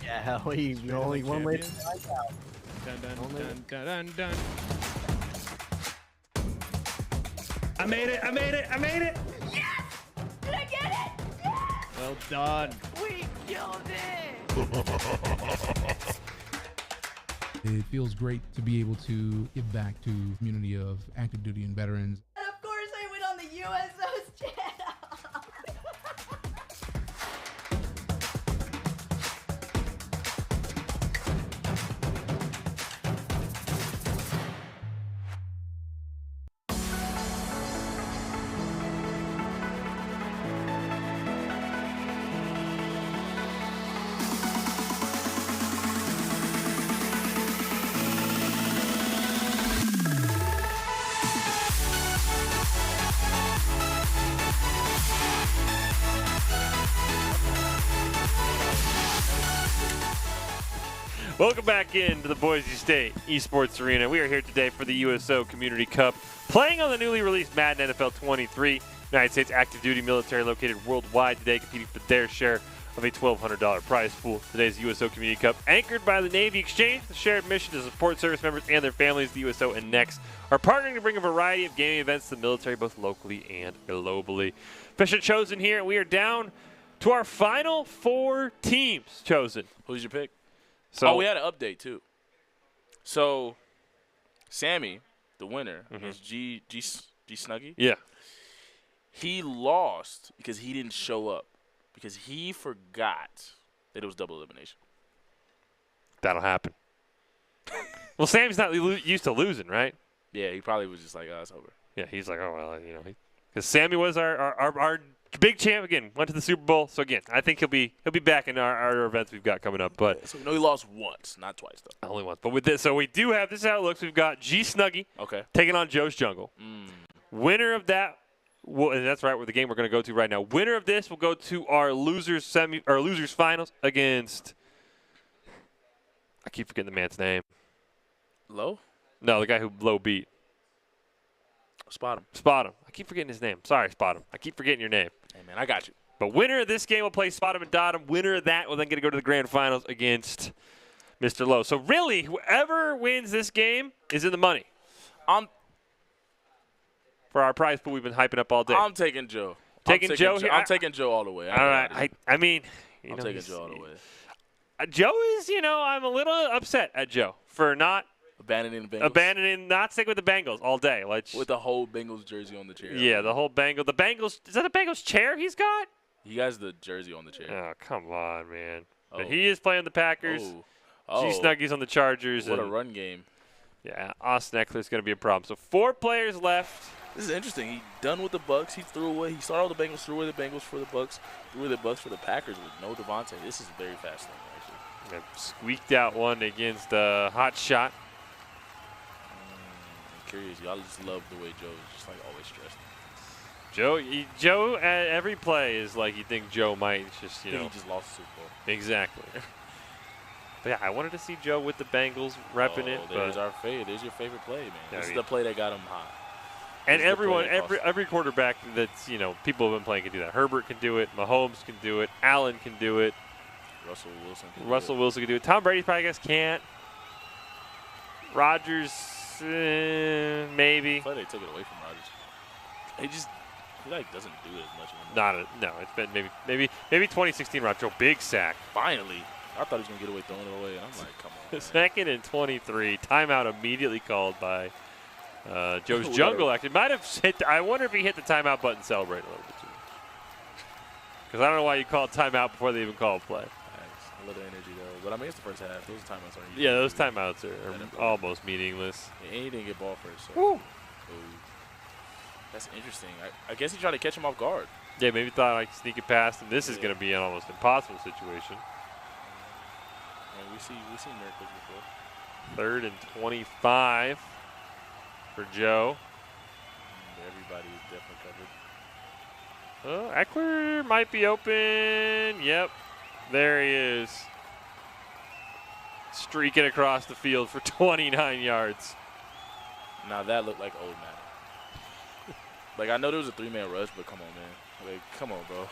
Speaker 8: Yeah, the only one way to find out.
Speaker 7: Dun dun dun dun dun dun.
Speaker 9: I made it! I made it! I made it!
Speaker 11: Yes! Did I get it? Yes!
Speaker 7: Well done.
Speaker 11: We killed it!
Speaker 10: It feels great to be able to give back to the community of active duty and veterans.
Speaker 11: And of course I went on the USO's channel.
Speaker 2: Welcome back into the Boise State Esports Arena. We are here today for the USO Community Cup, playing on the newly released Madden NFL 23. United States active duty military located worldwide today, competing for their share of a $1,200 prize pool. Today's USO Community Cup, anchored by the Navy Exchange, the shared mission to support service members and their families. The USO and NEX are partnering to bring a variety of gaming events to the military, both locally and globally. Fish are chosen here, and we are down to our final 4 teams chosen.
Speaker 1: Who's your pick?
Speaker 2: So,
Speaker 1: we had an update, too. So, Sammy, the winner, is G Snuggy.
Speaker 2: Yeah.
Speaker 1: He lost because he didn't show up, because he forgot that it was double elimination.
Speaker 2: That'll happen. Well, Sammy's not used to losing, right?
Speaker 1: Yeah, he probably was just like, oh, it's over.
Speaker 2: Yeah, he's like, oh, well, you know. Because Sammy was our big champ again, went to the Super Bowl. So, again, I think he'll be back in our events we've got coming up. But
Speaker 1: so we know he lost once, not twice, though.
Speaker 2: Only once. But with this, so we do have, this is how it looks. We've got G Snuggy taking on Joe's Jungle. Winner of that, and that's right, with the game we're going to go to right now. Winner of this will go to our losers finals against, I keep forgetting the man's name.
Speaker 1: Low?
Speaker 2: No, the guy who Low beat.
Speaker 1: Spot him.
Speaker 2: Spot him. I keep forgetting his name. Sorry, Spot him. I keep forgetting your name.
Speaker 1: Hey, man, I got you.
Speaker 2: But winner of this game will play Spot him and Dot him. Winner of that will then get to go to the grand finals against Mr. Low. So really, whoever wins this game is in the money. For our prize pool we've been hyping up all day.
Speaker 1: I'm taking Joe.
Speaker 2: Taking Joe here?
Speaker 1: I'm taking Joe all the way.
Speaker 2: All right. I mean,
Speaker 1: I'm taking Joe all the way.
Speaker 2: Joe is, I'm a little upset at Joe for not
Speaker 1: abandoning the Bengals.
Speaker 2: Not sticking with the Bengals all day.
Speaker 1: With the whole Bengals jersey on the chair.
Speaker 2: Yeah, the whole Bengals. The Bengals, is that a Bengals chair he's got?
Speaker 1: He has the jersey on the chair.
Speaker 2: Oh, come on, man. Oh. But he is playing the Packers.
Speaker 1: Oh,
Speaker 2: G-Snuggies on the Chargers.
Speaker 1: What a run game.
Speaker 2: Yeah, Austin Eckler's going to be a problem. So 4 players left.
Speaker 1: This is interesting. He done with the Bucks. He threw away. He started with the Bengals, threw away the Bengals for the Bucks, threw away the Bucks for the Packers with no Devontae. This is very fascinating, actually.
Speaker 2: They've squeaked out one against Hot Shot.
Speaker 1: I'm curious. Y'all just love the way Joe is just like always stressed.
Speaker 2: Joe at every play is like you think Joe might just, you know.
Speaker 1: He just lost the Super Bowl.
Speaker 2: Exactly. But yeah, I wanted to see Joe with the Bengals repping it.
Speaker 1: There's our favorite. There's your favorite play, man.
Speaker 2: Yeah,
Speaker 1: This is the play that got him hot.
Speaker 2: And everyone, every quarterback that's, you know, people have been playing can do that. Herbert can do it. Mahomes can do it. Allen can do it.
Speaker 1: Russell Wilson
Speaker 2: can do it. Tom Brady probably can't. Rodgers, maybe.
Speaker 1: I thought they took it away from Rodgers. He like doesn't do it as much anymore.
Speaker 2: No. It's been maybe 2016 Rodgers, big sack.
Speaker 1: Finally. I thought he was going to get away throwing it away, and I'm like, come on.
Speaker 2: Second and 23. Timeout immediately called by Joe's Jungle. Actually, might have hit. I wonder if he hit the timeout button, celebrate a little bit too. Because I don't know why you called timeout before they even called play.
Speaker 1: A little energy though, but I mean it's the first half. Those timeouts are.
Speaker 2: Yeah, those timeouts are almost meaningless.
Speaker 1: And he didn't get ball first. So. That's interesting. I guess he tried to catch him off guard.
Speaker 2: Yeah, maybe thought I could sneak it past him. This is going to be an almost impossible situation.
Speaker 1: And we've seen miracles before.
Speaker 2: 3rd and 25 for Joe.
Speaker 1: Everybody is definitely covered.
Speaker 2: Eckler might be open. Yep, there he is. Streaking across the field for 29 yards.
Speaker 1: Now that looked like old Madden. Like, I know there was a 3-man rush, but come on, man. Like, come on, bro.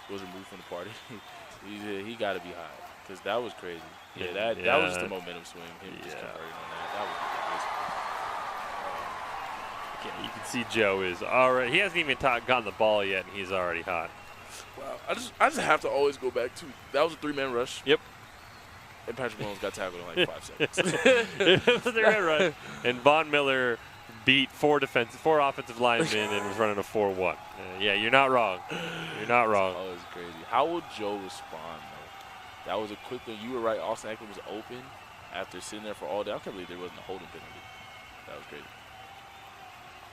Speaker 1: He was removed from the party. he got to be high, because that was crazy. Yeah, that was just a momentum swing. Him just converting on that. That was
Speaker 2: ridiculous. You can see Joe is already. He hasn't even gotten the ball yet, and he's already hot.
Speaker 1: Wow. I just have to always go back to that was a 3-man rush.
Speaker 2: Yep.
Speaker 1: And Patrick Mahomes got tackled in like 5 seconds.
Speaker 2: It was a 3-man rush. And Von Miller beat 4 offensive linemen and was running a 4-1. Yeah, you're not wrong. You're not wrong.
Speaker 1: That was crazy. How will Joe respond, though? That was a quick thing. You were right. Austin Eckler was open after sitting there for all day. I can't believe there wasn't a holding penalty. That was crazy.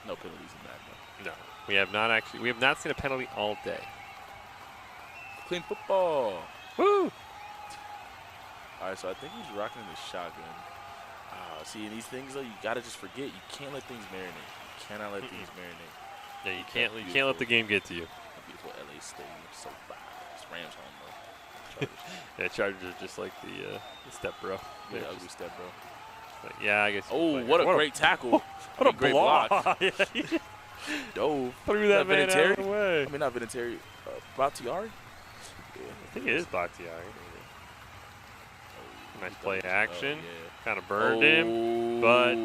Speaker 1: No penalties in that, though.
Speaker 2: No. We have not seen a penalty all day.
Speaker 1: Clean football.
Speaker 2: Woo!
Speaker 1: All right, so I think he's rocking the shotgun. See, in these things, though, you got to just forget. You can't let things marinate. You cannot let things marinate.
Speaker 2: Yeah, you can't let the game get to you.
Speaker 1: Beautiful LA Stadium. So bad. It's Rams home, though. Chargers.
Speaker 2: Yeah, Chargers are just like the step bro.
Speaker 1: Yeah, ugly step bro.
Speaker 2: But yeah, I guess.
Speaker 1: Oh, what a great tackle.
Speaker 2: What a
Speaker 1: great
Speaker 2: block.
Speaker 1: Dove.
Speaker 2: Threw that man out of the way.
Speaker 1: I mean, not Vinatieri. Bakhtiari?
Speaker 2: Yeah, I think it is Bakhtiari. Nice play action. Kind of burned him, but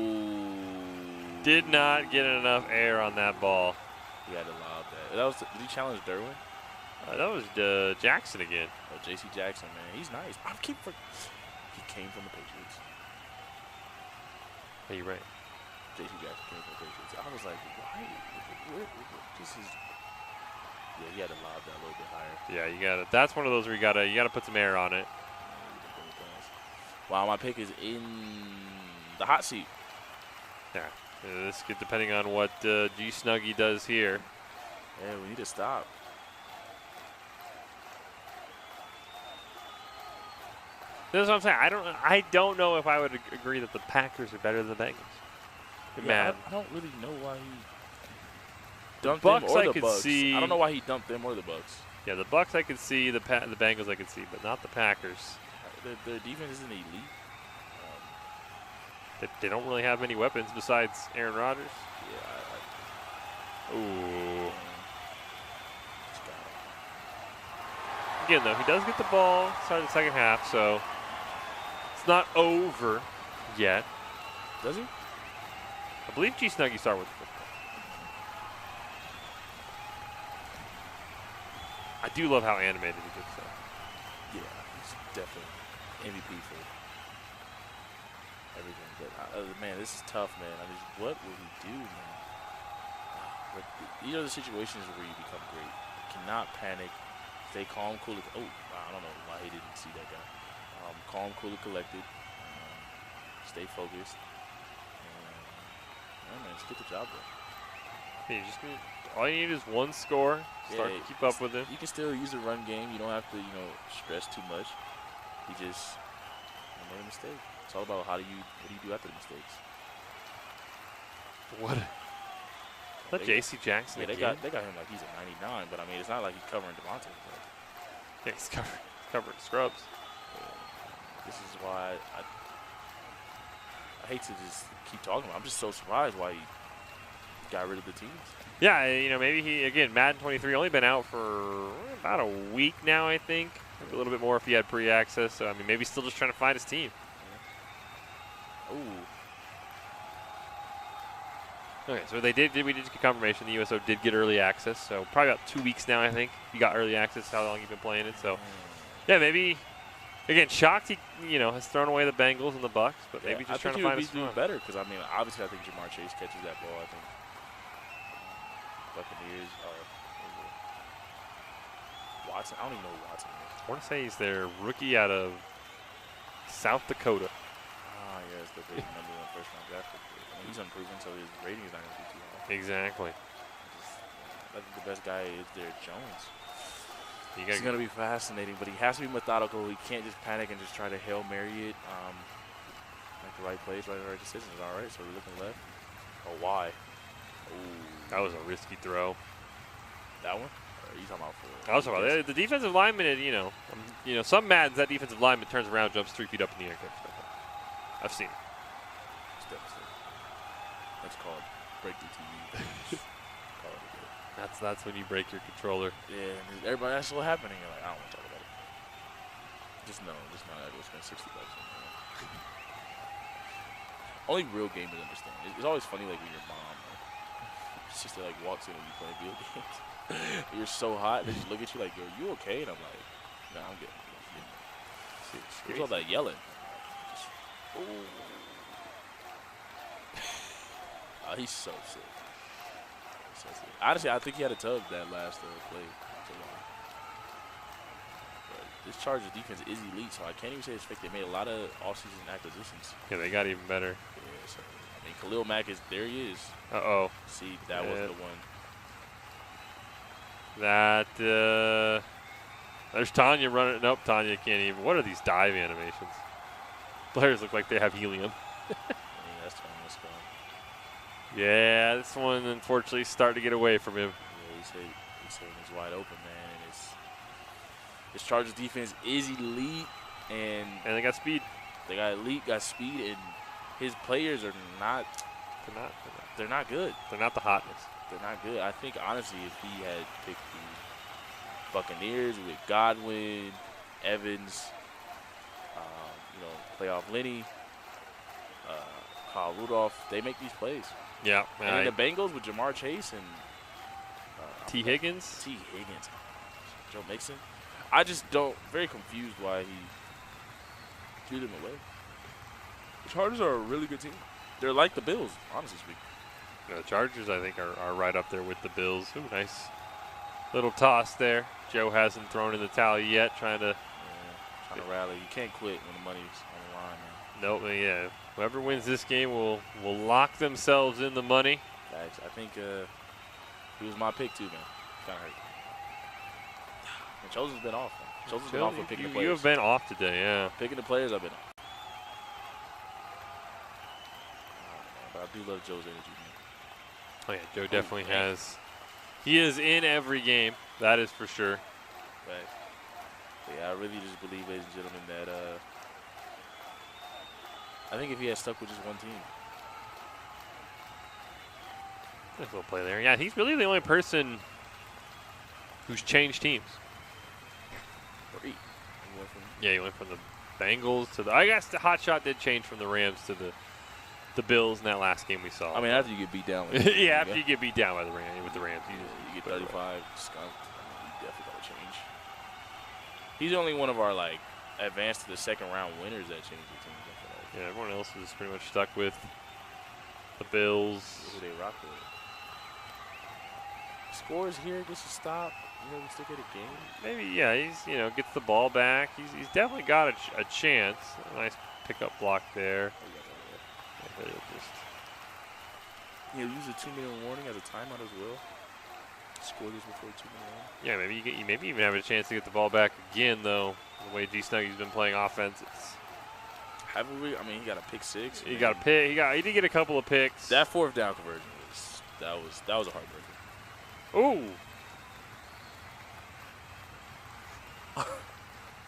Speaker 2: did not get enough air on that ball.
Speaker 1: He had to lob that. Did he challenge Derwin?
Speaker 2: That was Jackson again.
Speaker 1: Oh, J.C. Jackson, man. He's nice. He came from the Patriots.
Speaker 2: Hey, you're right.
Speaker 1: J.C. Jackson came from the Patriots. I was like, why? Yeah, he had to lob that a little bit higher.
Speaker 2: Yeah, you got to. That's one of those where you got to put some air on it.
Speaker 1: Wow, my pick is in the hot seat.
Speaker 2: Yeah, this could, depending on what G Snuggie does here.
Speaker 1: Yeah, we need to stop.
Speaker 2: That's what I'm saying. I don't know if I would agree that the Packers are better than the Bengals.
Speaker 1: Yeah, I don't really know why he dumped
Speaker 2: Bucks
Speaker 1: them or
Speaker 2: I
Speaker 1: the
Speaker 2: could
Speaker 1: Bucks.
Speaker 2: see.
Speaker 1: I don't know why he dumped them or the Bucks.
Speaker 2: Yeah, the Bucks I could see. The Bengals I could see, but not the Packers.
Speaker 1: Their defense isn't elite.
Speaker 2: They don't really have many weapons besides Aaron Rodgers.
Speaker 1: Yeah.
Speaker 2: Ooh. Again, though, he does get the ball starting the second half, so it's not over yet.
Speaker 1: Does he?
Speaker 2: I believe G Snuggie started with the football. I do love how animated he gets, though.
Speaker 1: Yeah, he's definitely MVP for everything. But man, this is tough, man. I mean, what will he do, man? These are the situations where you become great. You cannot panic. Stay calm, cool. Oh, I don't know why he didn't see that guy. Calm, cool, and collected. Stay focused. And, man, just get the job done.
Speaker 2: You just need, all you need is one score. Start to keep up with it.
Speaker 1: You can still use the run game. You don't have to, stress too much. You just make a mistake. It's all about what do you do after the mistakes.
Speaker 2: What? That J.C. Jackson
Speaker 1: Yeah,
Speaker 2: again?
Speaker 1: they got him like he's a 99, but I mean, it's not like he's covering Devontae.
Speaker 2: Yeah, he's covering scrubs.
Speaker 1: This is why I hate to just keep talking about it. I'm just so surprised why he got rid of the teams.
Speaker 2: Yeah, maybe he, again, Madden 23 only been out for about a week now, I think. Maybe a little bit more if he had pre-access. So, I mean, maybe he's still just trying to find his team.
Speaker 1: Yeah. Ooh.
Speaker 2: Okay, so we did get confirmation. The USO did get early access, so probably about 2 weeks now, I think. He got early access, how long you've been playing it. So, yeah, maybe, again, shocked he, has thrown away the Bengals and the Bucks, but maybe just trying to find his
Speaker 1: doing better because, I mean, obviously I think Jamar Chase catches that ball. I think Buccaneers are Watson. I don't even know who Watson is.
Speaker 2: I want to say he's their rookie out of South Dakota.
Speaker 1: Ah, yeah, it's the big number 1 first-round draft pick. I mean, he's unproven, so his rating is not going to be too high.
Speaker 2: Exactly.
Speaker 1: I think the best guy is Derek Jones. He's going to be fascinating, but he has to be methodical. He can't just panic and just try to Hail Mary it. Make the right plays, right decisions. All right, so we're looking left. Oh, why? Ooh.
Speaker 2: That was a risky throw.
Speaker 1: That one? Or are you talking about for
Speaker 2: I was talking about the defensive lineman, some Maddens, that defensive lineman turns around, jumps 3 feet up in the air. I've seen it.
Speaker 1: It's devastating. That's called break the TV.
Speaker 2: That's when you break your controller.
Speaker 1: Yeah, and everybody, that's what happening. You're like, I don't want to talk about it. Just know I go spend $60 on it. Only real gamers understand. It's always funny, like, when your mom, she just like walks in when you play video games. You're so hot, they just look at you like, "Yo, you okay?" And I'm like, "No, I'm good." What's all that yelling? Oh, he's so sick. Honestly, I think he had a tug that last play. But this Chargers defense is elite, so I can't even say it's fake. They made a lot of offseason acquisitions.
Speaker 2: Yeah, they got even better.
Speaker 1: Yeah, so, I mean, Khalil Mack there he is.
Speaker 2: Uh-oh.
Speaker 1: See, that was the one.
Speaker 2: That, there's Tanya running. Nope, Tanya can't even. What are these dive animations? Players look like they have helium.
Speaker 1: Yeah, that's fine. Let's go.
Speaker 2: Yeah, this one, unfortunately, starting to get away from him.
Speaker 1: Yeah, he's saying he's wide open, man. And this Chargers defense is elite. And
Speaker 2: they got speed.
Speaker 1: They got elite, got speed, and his players are not. They're not good.
Speaker 2: They're not the hotness.
Speaker 1: They're not good. I think, honestly, if he had picked the Buccaneers with Godwin, Evans, playoff Lenny, Kyle Rudolph, they make these plays.
Speaker 2: Yeah.
Speaker 1: And the Bengals with Jamar Chase and
Speaker 2: T. Higgins.
Speaker 1: Joe Mixon. I just very confused why he threw them away. The Chargers are a really good team. They're like the Bills, honestly speaking.
Speaker 2: The Chargers, I think, are right up there with the Bills. Ooh, nice little toss there. Joe hasn't thrown in the towel yet, trying to
Speaker 1: rally. You can't quit when the money's on the line, man.
Speaker 2: Nope, yeah. Whoever wins this game will lock themselves in the money.
Speaker 1: Guys, I think he was my pick too, man. Kind of hurt. And Chosen's been off. Man. Chosen's been off for picking the players.
Speaker 2: You have been off today, yeah.
Speaker 1: Picking the players, I've been off. But I do love Joe's energy, man.
Speaker 2: Oh, yeah, Joe definitely has. He is in every game, that is for sure.
Speaker 1: Right. Yeah, I really just believe, ladies and gentlemen, that I think if he had stuck with just one team.
Speaker 2: Nice little play there. Yeah, he's really the only person who's changed teams. He went from the Bengals to the. I guess the hot shot did change from the Rams to the Bills in that last game we saw.
Speaker 1: I mean, after you get beat down.
Speaker 2: Yeah, after you get beat down by the Rams, with the Rams,
Speaker 1: you get 35. Skunk. I mean, you definitely got to change. He's the only one of our advanced to the second round winners that changed the team.
Speaker 2: Yeah, everyone else is pretty much stuck with the Bills.
Speaker 1: Who they rock with? Scores here, gets a stop. You know, we still get a game.
Speaker 2: Maybe, yeah, he's, gets the ball back. He's definitely got a chance. A nice pickup block there.
Speaker 1: Yeah, use a 2-minute warning as a timeout as well. Score this before 2-minute warning.
Speaker 2: Yeah, maybe even have a chance to get the ball back again, though. The way G Snuggy's been playing offense,
Speaker 1: Haven't we? I mean, he got a pick 6.
Speaker 2: He got a pick. He did get a couple of picks.
Speaker 1: That 4th down conversion was a heartbreaker.
Speaker 2: Ooh.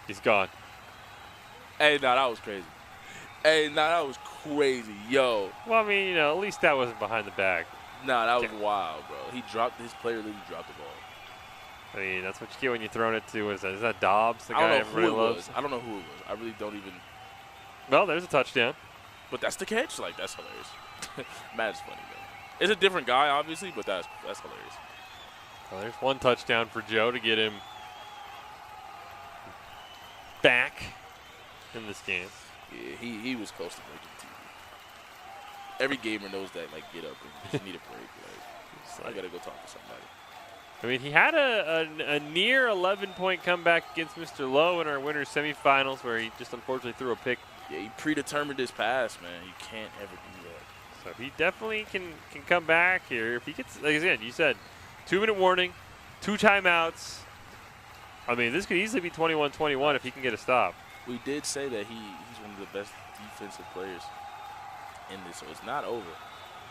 Speaker 2: He's gone.
Speaker 1: Hey, nah, that was crazy. That was crazy, yo.
Speaker 2: Well, I mean, at least that wasn't behind the back.
Speaker 1: Nah, that was wild, bro. His player literally dropped the ball.
Speaker 2: I mean, that's what you get when you're throwing it to, what is that? Is that Dobbs, the
Speaker 1: guy
Speaker 2: everybody loves?
Speaker 1: I don't know who it was. I really don't even.
Speaker 2: Well, there's a touchdown.
Speaker 1: But that's the catch? Like, that's hilarious. Madden's funny, man. It's a different guy, obviously, but that's hilarious.
Speaker 2: Well, there's one touchdown for Joe to get him back in this game.
Speaker 1: Yeah, he was close to breaking the TV. Every gamer knows that, like, get up and just need a break. Like, I got to go talk to somebody.
Speaker 2: I mean, he had a near 11-point comeback against Mr. Lowe in our winners semifinals where he just unfortunately threw a pick.
Speaker 1: Yeah, he predetermined his pass, man. You can't ever do that.
Speaker 2: So he definitely can come back here. If he gets, like I said, you said 2-minute warning, 2 timeouts. I mean, this could easily be 21-21 if he can get a stop.
Speaker 1: We did say that he's one of the best defensive players in this, so it's not over.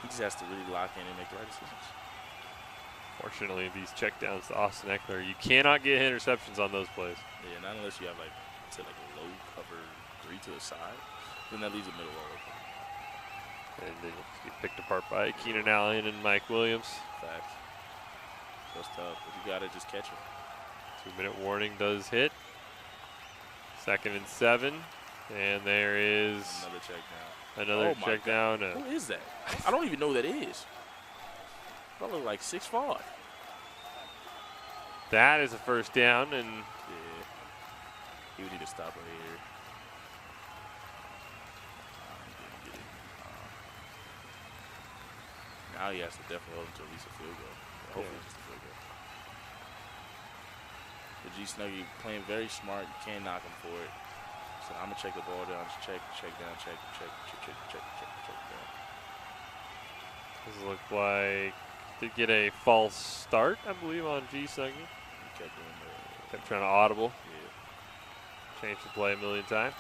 Speaker 1: He just has to really lock in and make the right decisions.
Speaker 2: Fortunately, these checkdowns to Austin Eckler, you cannot get interceptions on those plays.
Speaker 1: Yeah, not unless you have, like, say, like a low cover 3 to the side. Then that leaves the middle all open.
Speaker 2: And then get picked apart by Keenan Allen and Mike Williams.
Speaker 1: Facts. So it's tough, but you got to just catch him.
Speaker 2: 2-minute warning does hit. 2nd and 7. And there is
Speaker 1: another check down.
Speaker 2: Another check down.
Speaker 1: Who is that? I don't even know who that is. That look like 6'5".
Speaker 2: That is a first down, and
Speaker 1: yeah, he would need to stop right here. Now he has to definitely hold him to at least a field goal. Hopefully just a field goal. The G Snuggy playing very smart. You can't knock him for it. So I'm gonna check the ball down. Just check down, check down.
Speaker 2: Does it look like did get a false start, I believe, on G Snuggy.
Speaker 1: He
Speaker 2: kept trying to audible.
Speaker 1: Yeah.
Speaker 2: Changed the play a million times.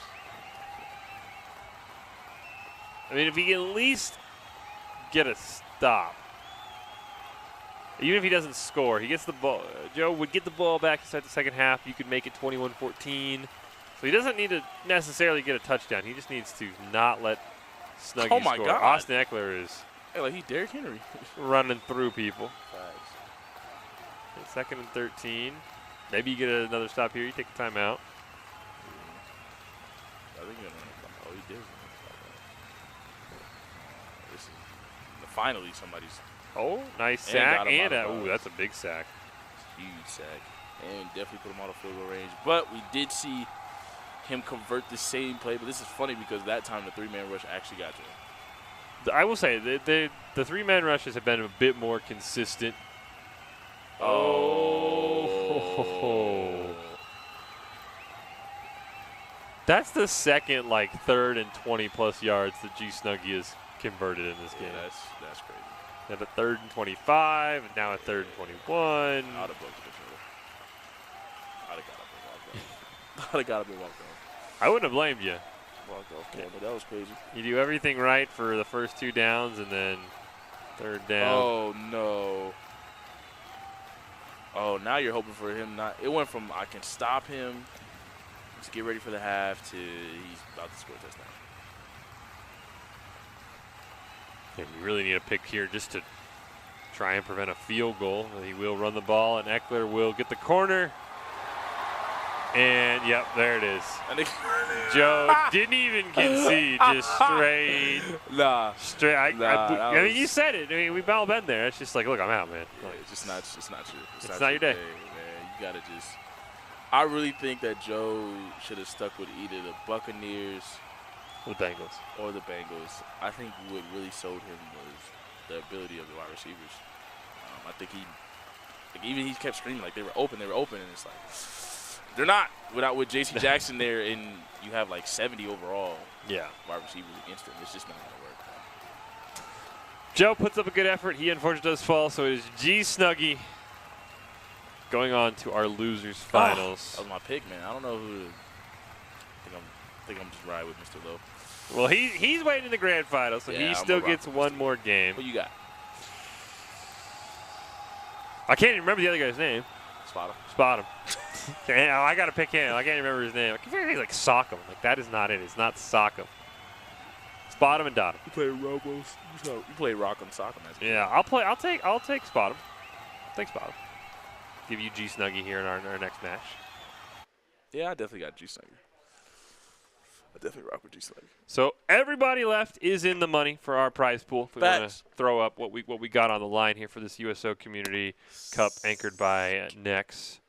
Speaker 2: I mean, if he can at least get a stop, even if he doesn't score, he gets the ball. Joe would get the ball back to start the second half. You could make it 21-14. So he doesn't need to necessarily get a touchdown. He just needs to not let Snuggy score.
Speaker 1: Oh my God.
Speaker 2: Austin Eckler is
Speaker 1: like he's Derrick Henry.
Speaker 2: running through people.
Speaker 1: Facts.
Speaker 2: 2nd and 13. Maybe you get another stop here. You take a timeout.
Speaker 1: I think he did. This is finally somebody's.
Speaker 2: Oh, nice sack. Ooh, that's a big sack.
Speaker 1: Huge sack. And definitely put him out of field goal range. But we did see him convert the same play. But this is funny because that time the 3-man rush actually got to him.
Speaker 2: I will say, the 3-man rushes have been a bit more consistent. Oh. That's the second, 3rd and 20-plus yards that G Snuggy has converted in this game.
Speaker 1: Yeah, that's crazy.
Speaker 2: They have a 3rd and 25, and now a 3rd and 21.
Speaker 1: I'd have broke the middle. I'd have got up and walked off.
Speaker 2: I wouldn't have blamed you.
Speaker 1: Walked off camera. That was crazy.
Speaker 2: You do everything right for the first 2 downs, and then 3rd down.
Speaker 1: Oh, no. Oh, now you're hoping for him not. It went from I can stop him, just get ready for the half, to he's about to score a touchdown.
Speaker 2: And we really need a pick here just to try and prevent a field goal. He will run the ball, and Eckler will get the corner. And, yep, there it is. Joe didn't even concede, just straight. Straight. I mean, you said it. I mean, we've all been there. It's just like, look, I'm out, man.
Speaker 1: Yeah, it's just not true.
Speaker 2: It's not your day.
Speaker 1: Man. You got to just. I really think that Joe should have stuck with either the Buccaneers
Speaker 2: or the Bengals.
Speaker 1: I think what really sold him was the ability of the wide receivers. I think Like, even he kept screaming like they were open, and it's like they're not. With J.C. Jackson there, and you have like 70 overall.
Speaker 2: Yeah.
Speaker 1: Wide receivers against him. It's just not gonna work.
Speaker 2: Joe puts up a good effort. He unfortunately does fall, so it is G Snuggy going on to our losers finals.
Speaker 1: That was my pick, man. I don't know who. I think I'm just riding with Mr. Lowe.
Speaker 2: Well, he's waiting in the grand final, so he still gets one more game.
Speaker 1: What you got?
Speaker 2: I can't even remember the other guy's name.
Speaker 1: Spot him.
Speaker 2: Spot him. I got to pick him. I can't remember his name. I can think like sock him. Like, that is not it. It's not sock him. Spot him and dot him.
Speaker 1: You play Robos. You play Rock 'em, Sock 'em.
Speaker 2: Yeah, I'll take spot him. Take spot him. Give you G Snuggy here in our next match.
Speaker 1: Yeah, I definitely got G Snuggy. I definitely rock with G Snuggy.
Speaker 2: So everybody left is in the money for our prize pool. If we want to throw up what we got on the line here for this USO Community Cup anchored by NEX.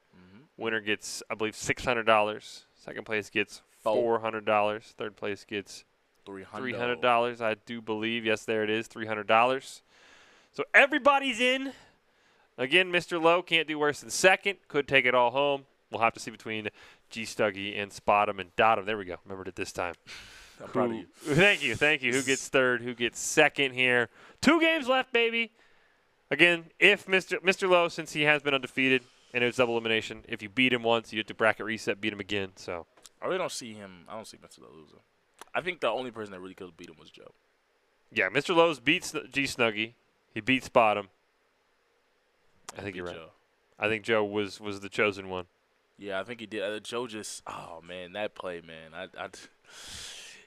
Speaker 2: Winner gets, I believe, $600. Second place gets $400. Third place gets $300. I do believe. Yes, there it is, $300. So everybody's in. Again, Mr. Lowe can't do worse than second. Could take it all home. We'll have to see between G Stuggy and Spot him and Dot him. There we go. Remembered it this time.
Speaker 1: I'm proud of you.
Speaker 2: Thank you. Who gets third? Who gets second here? 2 games left, baby. Again, if Mr. Lowe, since he has been undefeated and it was double elimination, if you beat him once, you have to bracket reset, beat him again. So
Speaker 1: I really don't see him. I don't see Mr. Lowe losing. I think the only person that really could have beat him was Joe.
Speaker 2: Yeah, Mr. Lowe's beat G Snuggy. He beat Spot him. I think you're right.
Speaker 1: Joe.
Speaker 2: I think Joe was the chosen one.
Speaker 1: Yeah, I think he did. Joe just, oh man, that play, man.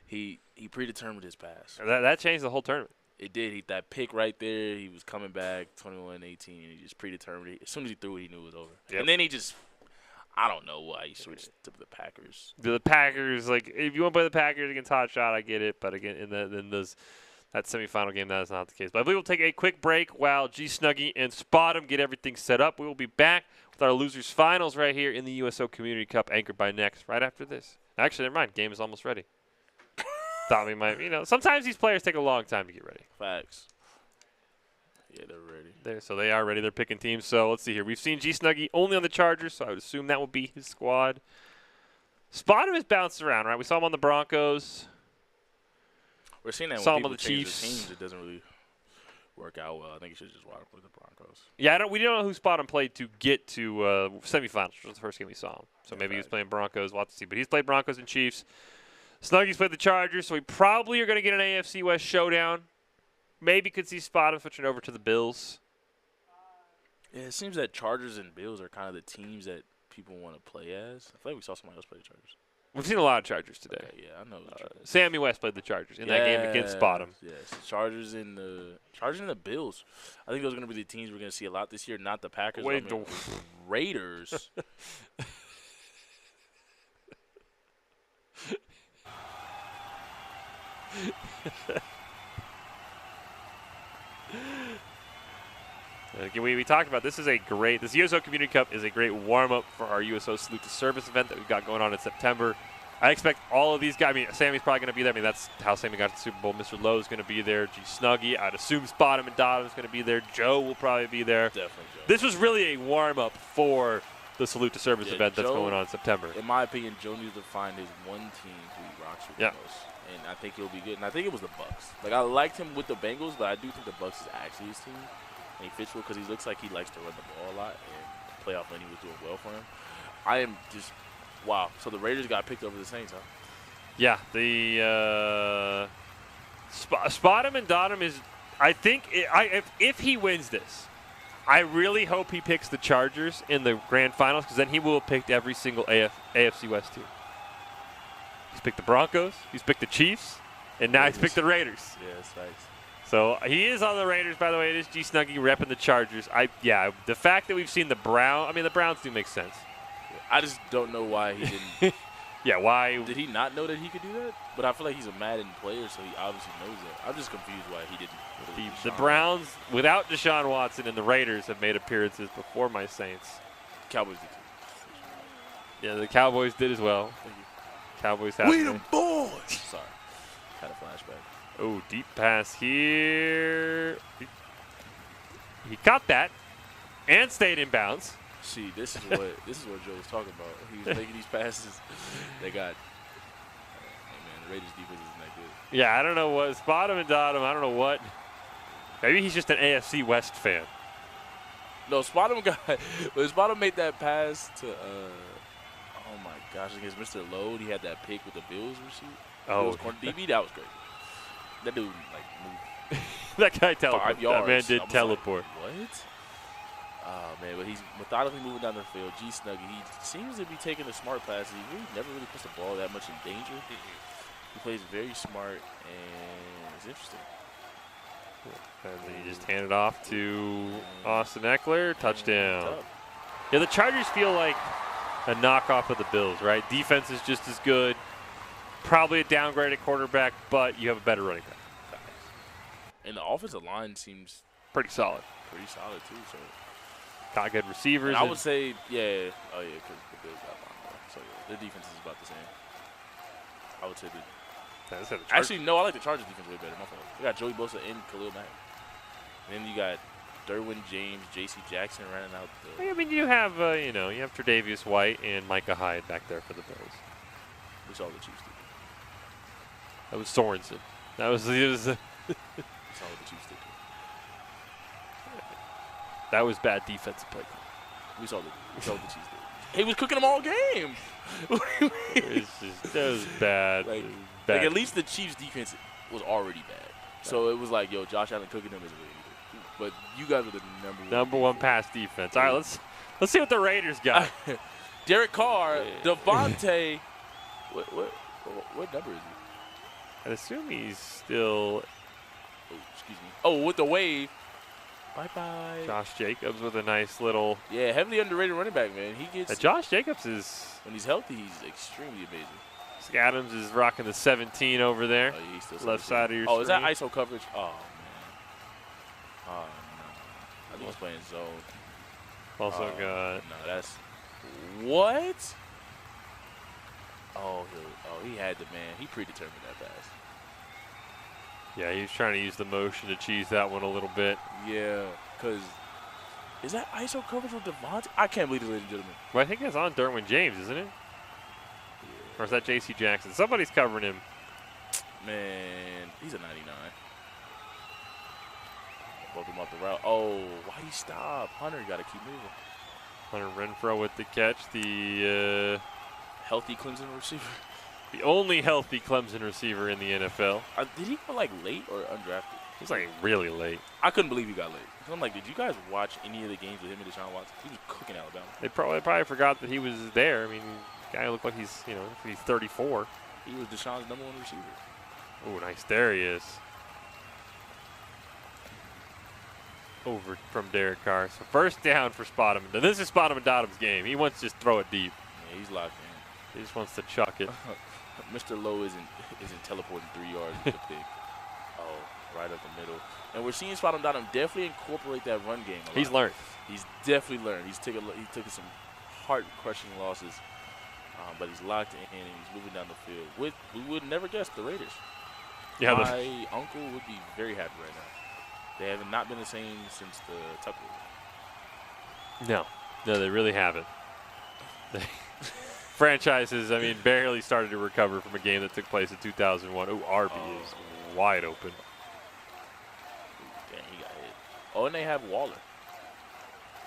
Speaker 1: He predetermined his pass.
Speaker 2: That changed the whole tournament.
Speaker 1: It did. That pick right there, he was coming back 21-18. He just predetermined it. As soon as he threw it, he knew it was over. Yep. And then he just, I don't know why he switched to the Packers.
Speaker 2: The Packers, like, if you want to play the Packers against Hot Shot, I get it. But again, in that semifinal game, that is not the case. But I believe we'll take a quick break while G Snuggy and Spot him get everything set up. We will be back with our losers finals right here in the USO Community Cup, anchored by NEX, right after this. Actually, never mind. Game is almost ready. Thought we might, sometimes these players take a long time to get ready.
Speaker 1: Facts. Yeah, they're ready.
Speaker 2: So they are ready. They're picking teams. So let's see here. We've seen G Snuggy only on the Chargers, so I would assume that will be his squad. Spot him has bounced around, right? We saw him on the Broncos.
Speaker 1: We're seeing that
Speaker 2: saw
Speaker 1: when
Speaker 2: him on
Speaker 1: people
Speaker 2: the
Speaker 1: change
Speaker 2: Chiefs.
Speaker 1: the teams, it doesn't really work out well. I think you should just watch with the Broncos.
Speaker 2: Yeah, we don't know who Spot him played to get to semifinals, which was the first game we saw him. So maybe he was playing Broncos. We'll have to see. But he's played Broncos and Chiefs. Snuggy's played the Chargers, so we probably are going to get an AFC West showdown. Maybe could see Spot him switching over to the Bills.
Speaker 1: Yeah, it seems that Chargers and Bills are kind of the teams that people want to play as. I feel like we saw somebody else play the Chargers.
Speaker 2: We've seen a lot of Chargers today.
Speaker 1: Okay, yeah, I know.
Speaker 2: Sammy West played the Chargers in that game against Spot him.
Speaker 1: Yes, Chargers and the Bills. I think those are going to be the teams we're going to see a lot this year, not the Packers. Raiders.
Speaker 2: We talked about this USO Community Cup is a great warm-up for our USO Salute to Service event that we've got going on in September. I expect all of these guys. I mean, Sammy's probably going to be there. I mean, that's how Sammy got to the Super Bowl. Mr. Lowe's going to be there. G Snuggy. I'd assume Spot him and Dot him's going to be there. Joe will probably be there.
Speaker 1: Definitely Joe.
Speaker 2: This was really a warm-up for the Salute to Service event that's going on in September.
Speaker 1: In my opinion, Joe needs to find his one team who he rocks with the most. And I think he'll be good. And I think it was the Bucks. Like, I liked him with the Bengals, but I do think the Bucks is actually his team. And he fits well because he looks like he likes to run the ball a lot. And playoff money was doing well for him. I am just, wow. So the Raiders got picked over the Saints, huh?
Speaker 2: Yeah. The Spot him and Dot him is, I think, if he wins this, I really hope he picks the Chargers in the grand finals because then he will have picked every single AFC West team. He's picked the Broncos, he's picked the Chiefs, and now he's picked the Raiders.
Speaker 1: Yes, thanks.
Speaker 2: So he is on the Raiders, by the way. It is G Snuggy repping the Chargers. The fact that we've seen the Browns do make sense.
Speaker 1: I just don't know why he didn't.
Speaker 2: Yeah, why?
Speaker 1: Did he not know that he could do that? But I feel like he's a Madden player, so he obviously knows that. I'm just confused why he didn't.
Speaker 2: The Browns, without Deshaun Watson, and the Raiders have made appearances before my Saints.
Speaker 1: Cowboys did too.
Speaker 2: Yeah, the Cowboys did as well.
Speaker 1: Thank you.
Speaker 2: Cowboys have.
Speaker 1: We the boys! Sorry. Had a flashback.
Speaker 2: Oh, deep pass here. He caught that. And stayed in bounds.
Speaker 1: See, this is what Joe was talking about. He was making these passes. They got. Hey man, the Raiders defense isn't that good.
Speaker 2: Yeah, I don't know what spot him and dot him. I don't know what. Maybe he's just an AFC West fan.
Speaker 1: No, Spottum made that pass to. Oh my gosh, against Mr. Load, he had that pick with the Bills receiver.
Speaker 2: Oh,
Speaker 1: DB, that was great. That dude like moved.
Speaker 2: That guy teleported.
Speaker 1: 5 yards.
Speaker 2: That man did teleport.
Speaker 1: Like, what? Oh man, but he's methodically moving down the field. G Snuggie, he seems to be taking the smart passes. He really never really puts the ball that much in danger. He plays very smart, and it's interesting.
Speaker 2: And then you just hand it off to Austin Eckler. Touchdown. Yeah, the Chargers feel like a knockoff of the Bills, right? Defense is just as good. Probably a downgrade at quarterback, but you have a better running back.
Speaker 1: And the offensive line seems
Speaker 2: pretty solid.
Speaker 1: Pretty solid, too. So
Speaker 2: got good receivers.
Speaker 1: And I would say, yeah. Oh, yeah, because the Bills got a lot more. So, yeah, their defense is about the same. I would say actually, no, I like the Chargers defense way better. My fault. They got Joey Bosa and Khalil Mack. And then you got Derwin James, J.C. Jackson running out the.
Speaker 2: I mean, you have you have Tre'Davious White and Micah Hyde back there for the Bills.
Speaker 1: We saw the Chiefs do.
Speaker 2: That was Sorensen. That was
Speaker 1: we saw what the Chiefs did.
Speaker 2: That was bad defensive play.
Speaker 1: We saw what the Chiefs did. He was cooking them all game.
Speaker 2: That was bad.
Speaker 1: Like
Speaker 2: bad.
Speaker 1: At least the Chiefs' defense was already bad. So it was like, yo, Josh Allen cooking them is really good. But you guys are the number one
Speaker 2: pass defense. All right, let's see what the Raiders got.
Speaker 1: Derek Carr, Devontae. What number is he?
Speaker 2: I assume he's still.
Speaker 1: Oh, excuse me. Oh, with the wave. Bye-bye.
Speaker 2: Josh Jacobs with a nice little.
Speaker 1: Yeah, heavily underrated running back, man. He gets.
Speaker 2: Josh Jacobs is.
Speaker 1: When he's healthy, he's extremely amazing.
Speaker 2: Adams is rocking the 17 over there.
Speaker 1: Oh, yeah, he's still
Speaker 2: left side of your
Speaker 1: screen. Is that
Speaker 2: ISO
Speaker 1: coverage? Oh, man. Oh, no. I think he's playing zone.
Speaker 2: Also got.
Speaker 1: No, that's. What? Oh, he had the man. He predetermined that pass.
Speaker 2: Yeah, he was trying to use the motion to cheese that one a little bit.
Speaker 1: Yeah, because is that ISO coverage for Devontae? I can't believe it, ladies and gentlemen.
Speaker 2: Well, I think that's on Derwin James, isn't it? Yeah. Or is that J.C. Jackson? Somebody's covering him.
Speaker 1: Man, he's a 99. Both him off the route. Oh, why'd he stop? Hunter got to keep moving.
Speaker 2: Hunter Renfrow with the catch. The
Speaker 1: healthy Clemson receiver.
Speaker 2: The only healthy Clemson receiver in the NFL.
Speaker 1: Did he go like late or undrafted?
Speaker 2: He was like really late.
Speaker 1: I couldn't believe he got late. I'm like, did you guys watch any of the games with him and Deshaun Watson? He was cooking Alabama.
Speaker 2: They probably forgot that he was there. I mean, the guy looked like he's 34.
Speaker 1: He was Deshaun's #1 receiver.
Speaker 2: Oh, nice. There he is. Over from Derek Carr. So first down for Spottum. And this is Spottum and Dotham's game. He wants to just throw it deep.
Speaker 1: Yeah, he's locked in.
Speaker 2: He just wants to chuck it.
Speaker 1: Mr. Lowe isn't teleporting 3 yards with the pick. Oh, right up the middle. And we're seeing Spottum Dotham definitely incorporate that run game a lot.
Speaker 2: He's learned.
Speaker 1: He's definitely learned. He's taken some heart-crushing losses, but he's locked in and he's moving down the field. We would never guess the Raiders.
Speaker 2: Yeah,
Speaker 1: my uncle would be very happy right now. They have not been the same since the Tucker.
Speaker 2: No, they really haven't. Franchises, I mean, barely started to recover from a game that took place in 2001. Oh, Arby is wide open.
Speaker 1: Dang, he got hit. Oh, and they have Waller.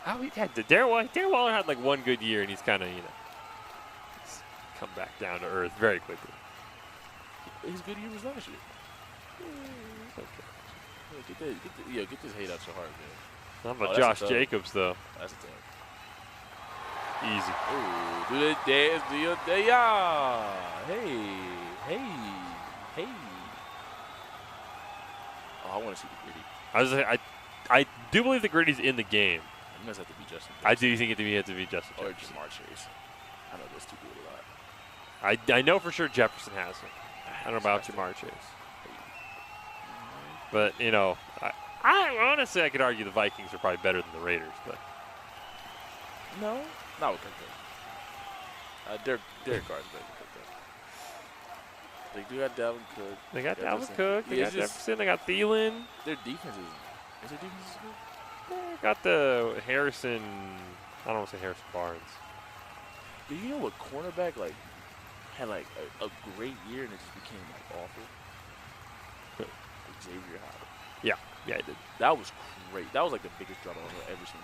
Speaker 2: Oh, he had Darren Waller had like one good year, and he's kind of, come back down to earth very quickly.
Speaker 1: His good year was last year. Okay. Yeah, get this hate out your heart, man.
Speaker 2: Not about Josh Jacobs, though.
Speaker 1: That's a tough.
Speaker 2: Easy.
Speaker 1: Ooh, do the dance, do your day, yeah. Hey. Oh, I want to see the gritty.
Speaker 2: I do believe the gritty's in the game.
Speaker 1: It must have to be Justin Jefferson.
Speaker 2: I do think it has to be Justin
Speaker 1: or
Speaker 2: Jefferson.
Speaker 1: Jamar Chase. I know those two do it a lot.
Speaker 2: I know for sure Jefferson has it. I don't know about Jamar Chase. But, I honestly, I could argue the Vikings are probably better than the Raiders, but.
Speaker 1: No, not with Kirk Cousins. Derek Carr's better than Kirk Cousins. They do got Dalvin Cook.
Speaker 2: They got Dalvin Cook. They got Jefferson. They got Thielen.
Speaker 1: Their defense is their defense good?
Speaker 2: Got the Harrison. I don't want to say Harrison Barnes.
Speaker 1: Do you know what cornerback like had like a great year and it just became like awful? Xavier Howard.
Speaker 2: Yeah, I did.
Speaker 1: That was great. That was like the biggest drop I've ever seen.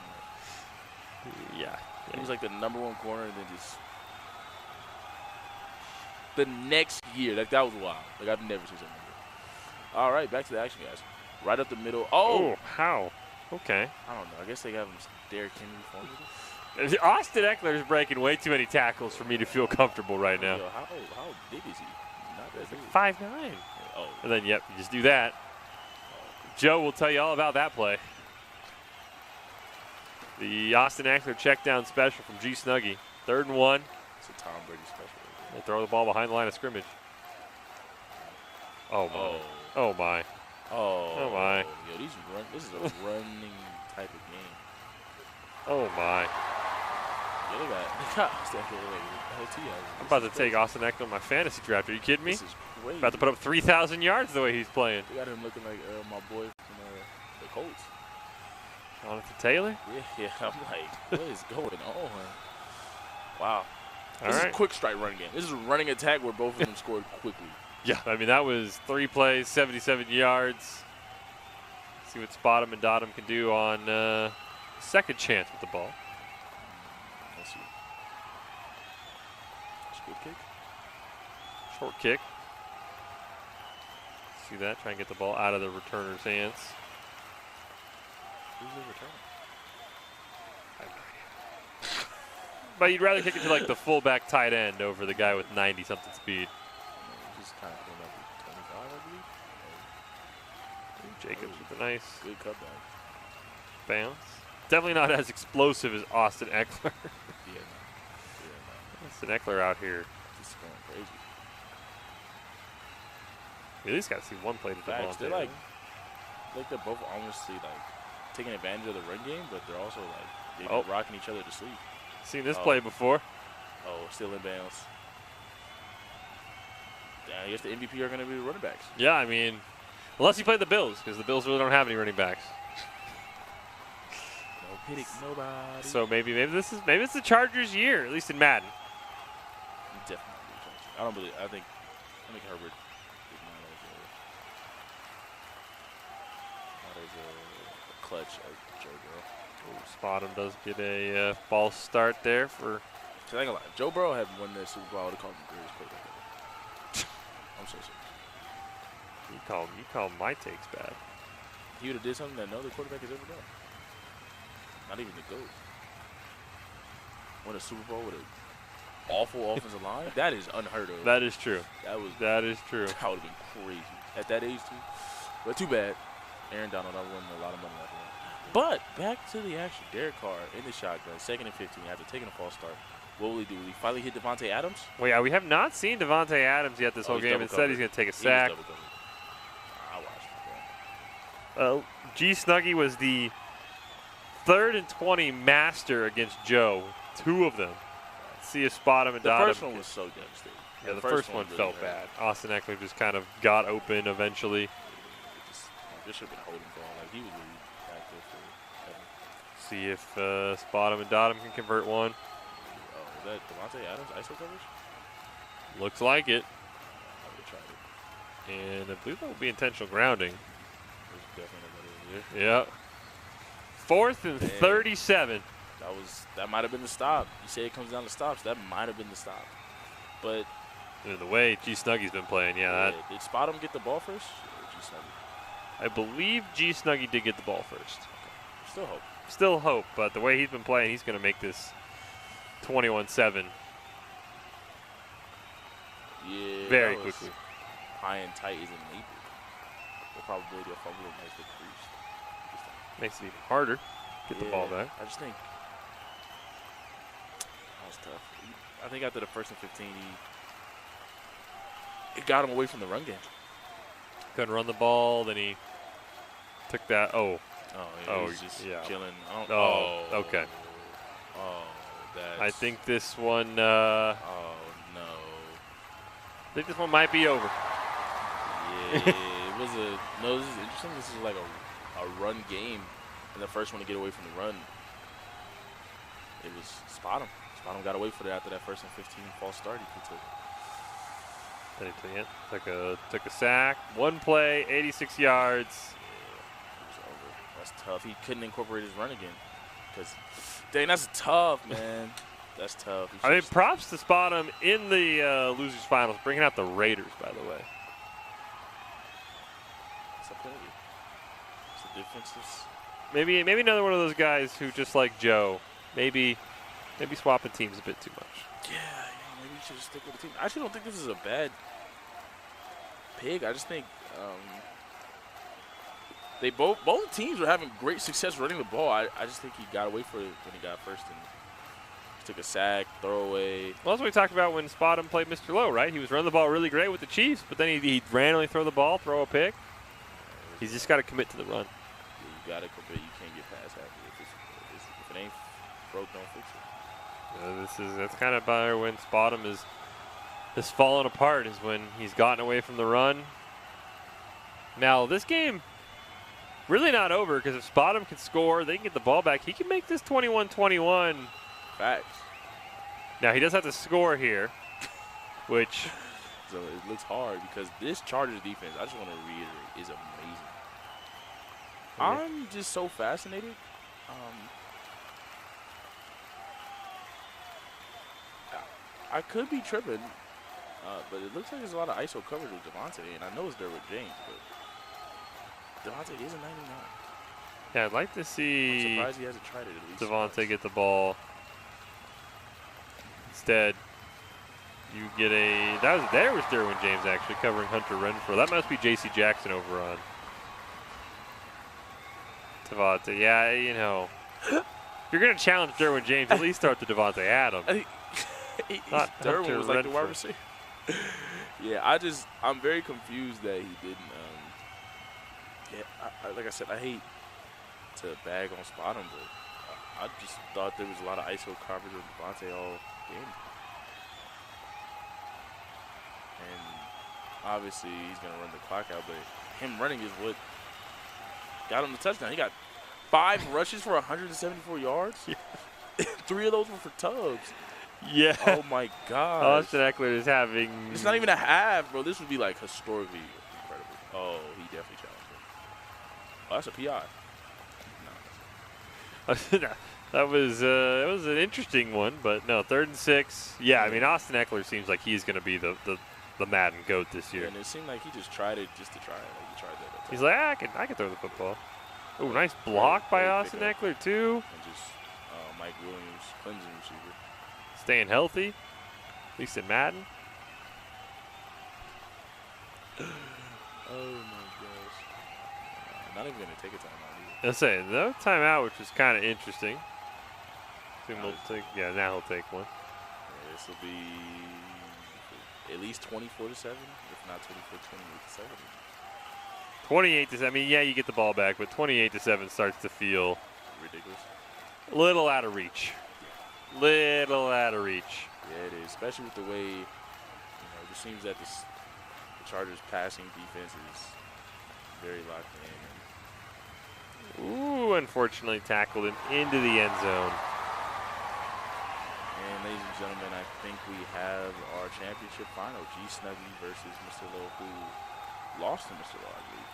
Speaker 2: Yeah.
Speaker 1: He was like the #1 corner, and then just the next year, like that was wild. Like I've never seen something like that. All right, back to the action, guys. Right up the middle. Oh,
Speaker 2: how? Okay.
Speaker 1: I don't know. I guess they got him Derrick Henry formula.
Speaker 2: Austin Eckler is breaking way too many tackles for me to feel comfortable right now.
Speaker 1: Yo, how big is he? Not that big.
Speaker 2: 5'9".
Speaker 1: Oh.
Speaker 2: And then, yep, you just do that. Joe will tell you all about that play. The Austin Eckler check down special from G Snuggy. 3rd and 1.
Speaker 1: It's a Tom Brady special.
Speaker 2: They throw the ball behind the line of scrimmage. Oh, my. Oh, my.
Speaker 1: Oh,
Speaker 2: my.
Speaker 1: Yo, this is a running type of game.
Speaker 2: Oh, my.
Speaker 1: Yeah, they got Austin Eckler.
Speaker 2: I'm about to take Austin Eckler in my fantasy draft. Are you kidding me?
Speaker 1: This is crazy.
Speaker 2: About to put up 3,000 yards the way he's playing.
Speaker 1: They got him looking like my boy from the Colts.
Speaker 2: Jonathan Taylor?
Speaker 1: Yeah. I'm like, what is going on? Wow.
Speaker 2: All
Speaker 1: This is
Speaker 2: right.
Speaker 1: a quick strike run game. This is a running attack where both of them scored quickly.
Speaker 2: Yeah, I mean, that was 3 plays, 77 yards. See what Spot'em and Dot'em can do on second chance with the ball.
Speaker 1: Let's see. Good kick.
Speaker 2: Short kick. See that? Try and get the ball out of the returner's hands.
Speaker 1: Who's the returner?
Speaker 2: But you'd rather kick it to like the fullback tight end over the guy with 90-something speed.
Speaker 1: Just kind of came up with 25, I believe.
Speaker 2: Jacobs with a nice
Speaker 1: good cutback.
Speaker 2: Bounce. Definitely not as explosive as Austin Eckler.
Speaker 1: Yeah, no.
Speaker 2: Austin Eckler out here.
Speaker 1: Just going crazy.
Speaker 2: We at least got to see one play to Devontae.
Speaker 1: They're like they're both honestly like taking advantage of the run game, but they're also like they've been rocking each other to sleep.
Speaker 2: Seen this play before.
Speaker 1: Oh, still in bounds. I guess the MVP are going to be the running backs.
Speaker 2: Yeah, I mean, unless you play the Bills, because the Bills really don't have any running backs.
Speaker 1: No pity, nobody.
Speaker 2: So maybe it's the Chargers' year, at least in Madden.
Speaker 1: Definitely. I don't believe. I think Herbert is not as a clutch as Joe Burrow.
Speaker 2: Spot'em does get a false start there for.
Speaker 1: I ain't gonna lie. Joe Burrow had won that Super Bowl. I would have called him the greatest quarterback ever. I'm so serious.
Speaker 2: You call my takes bad.
Speaker 1: He would have did something that no other quarterback has ever done. Not even the GOAT. Win a Super Bowl with an awful offensive line? That is unheard of.
Speaker 2: That is true.
Speaker 1: That
Speaker 2: is true.
Speaker 1: That would have been crazy. At that age, too. But too bad. Aaron Donald, I won a lot of money after that. But back to the action. Derek Carr in the shotgun, 2nd and 15 after taking a false start. What will he do? Will he finally hit Devontae Adams?
Speaker 2: Well, yeah, we have not seen Devontae Adams yet this whole game. Instead, he's going to take a sack.
Speaker 1: I watched.
Speaker 2: G Snuggy was the 3rd and 20 master against Joe. 2 of them. See if Spot'em and Dot'em.
Speaker 1: The first one was so devastating.
Speaker 2: Yeah, the first one really felt bad. Austin Eckler just kind of got open eventually.
Speaker 1: This should have been holding ball. Like he was really back there for Evan.
Speaker 2: See if Spot'em and Dot'em can convert one.
Speaker 1: Oh, is that Devontae Adams ISO coverage?
Speaker 2: Looks like it.
Speaker 1: I would have tried it.
Speaker 2: And I believe that will be intentional grounding.
Speaker 1: There's definitely nobody over
Speaker 2: there. Yeah. 4th and 37.
Speaker 1: That might have been the stop. You say it comes down to stops. That might have been the stop. But
Speaker 2: the way G Snuggy's been playing, yeah.
Speaker 1: Did Spot'em get the ball first? Or G Snuggy?
Speaker 2: I believe G Snuggy did get the ball first.
Speaker 1: Okay. Still hope.
Speaker 2: Still hope, but the way he's been playing, he's going to make this 21-7.
Speaker 1: Yeah.
Speaker 2: Very quickly.
Speaker 1: High and tight is enabled. The probability of fumbling has decreased.
Speaker 2: Makes it even harder. Get the ball back.
Speaker 1: I just think that was tough. I think after the 1st and 15, it got him away from the run game.
Speaker 2: Couldn't run the ball, then he took that.
Speaker 1: He was just killing.
Speaker 2: Okay.
Speaker 1: Oh, that's.
Speaker 2: I think this one.
Speaker 1: Oh no.
Speaker 2: I think this one might be over.
Speaker 1: Yeah, it was a. No, this is interesting. This is like a run game And the first one to get away from the run, it was Spottom. Spottom got away for it after that first and 15 false start he took.
Speaker 2: Then he took a sack, 1 play, 86 yards.
Speaker 1: Yeah, it was over. That's tough. He couldn't incorporate his run again. Because, dang, that's tough, man. That's tough.
Speaker 2: I mean, props to Spottom in the losers finals, bringing out the Raiders, by the way.
Speaker 1: It's okay. It's the differences.
Speaker 2: Maybe another one of those guys who, just like Joe, maybe swapping teams a bit too much.
Speaker 1: Yeah, maybe you should just stick with the team. I actually don't think this is a bad pick. I just think they both teams were having great success running the ball. I just think he got away for it when he got first and took a sack, throwaway.
Speaker 2: Well, that's what we talked about when Spottom played Mr. Lowe, right? He was running the ball really great with the Chiefs, but then he'd randomly throw the ball, throw a pick. He's just got to commit to the run.
Speaker 1: Yeah, you got to commit. You can't get past that. If it ain't broke, don't fix it.
Speaker 2: That's kind of by when Spottom is fallen apart, is when he's gotten away from the run. Now, this game really not over, because if Spottom can score, they can get the ball back. He can make this 21-21.
Speaker 1: Facts.
Speaker 2: Now, he does have to score here, which...
Speaker 1: So it looks hard because this Chargers defense, I just want to reiterate, is amazing. I'm just so fascinated. I could be tripping, but it looks like there's a lot of ISO coverage with Devontae, and I know it's there with James, but Devontae is a 99.
Speaker 2: Yeah, I'd like to see
Speaker 1: I'm surprised he hasn't tried it at least.
Speaker 2: Devontae get the ball. Instead, you get there was Derwin James actually covering Hunter Renfrow. That must be J.C. Jackson over on Devontae. Yeah, you know, if you're going to challenge Derwin James, at least start the Devontae Adams. Not
Speaker 1: Derwin was like the wide receiver. Yeah, I'm very confused that he didn't. Like I said, I hate to bag on Spottom, but I just thought there was a lot of ISO coverage with Devontae all game. And obviously he's going to run the clock out, but him running is what got him the touchdown. He got 5 rushes for 174 yards. Yeah. 3 of those were for Tubbs.
Speaker 2: Yeah.
Speaker 1: Oh, my God.
Speaker 2: Austin Eckler is having...
Speaker 1: It's not even a half, bro. This would be, like, historically incredible. Oh, he definitely challenged him. Oh, that's a PI.
Speaker 2: No. That was it was an interesting one, but no, 3rd and 6. Yeah, I mean, Austin Eckler seems like he's going to be the Madden GOAT this year.
Speaker 1: Yeah, and it seemed like he just tried it just to try it. Like he tried that.
Speaker 2: He's like, I can throw the football. Oh, nice block by Austin Eckler, too.
Speaker 1: And just Mike Williams, Clemson receiver.
Speaker 2: Staying healthy, at least in Madden.
Speaker 1: Oh, my gosh. Not even going to take a timeout either.
Speaker 2: I'll say, no timeout, which is kind of interesting. Now he'll take one.
Speaker 1: Yeah, this will be at least 24-7, if not 28-7.
Speaker 2: 28-7. I mean, yeah, you get the ball back, but 28-7 starts to feel
Speaker 1: ridiculous.
Speaker 2: A little out of reach. Little out of reach.
Speaker 1: Yeah, it is, especially with the way, it just seems that the Chargers' passing defense is very locked in.
Speaker 2: Ooh, unfortunately tackled him into the end zone.
Speaker 1: And ladies and gentlemen, I think we have our championship final, G Snuggy versus Mr. Lowe, who lost to Mr. Lowe, I believe.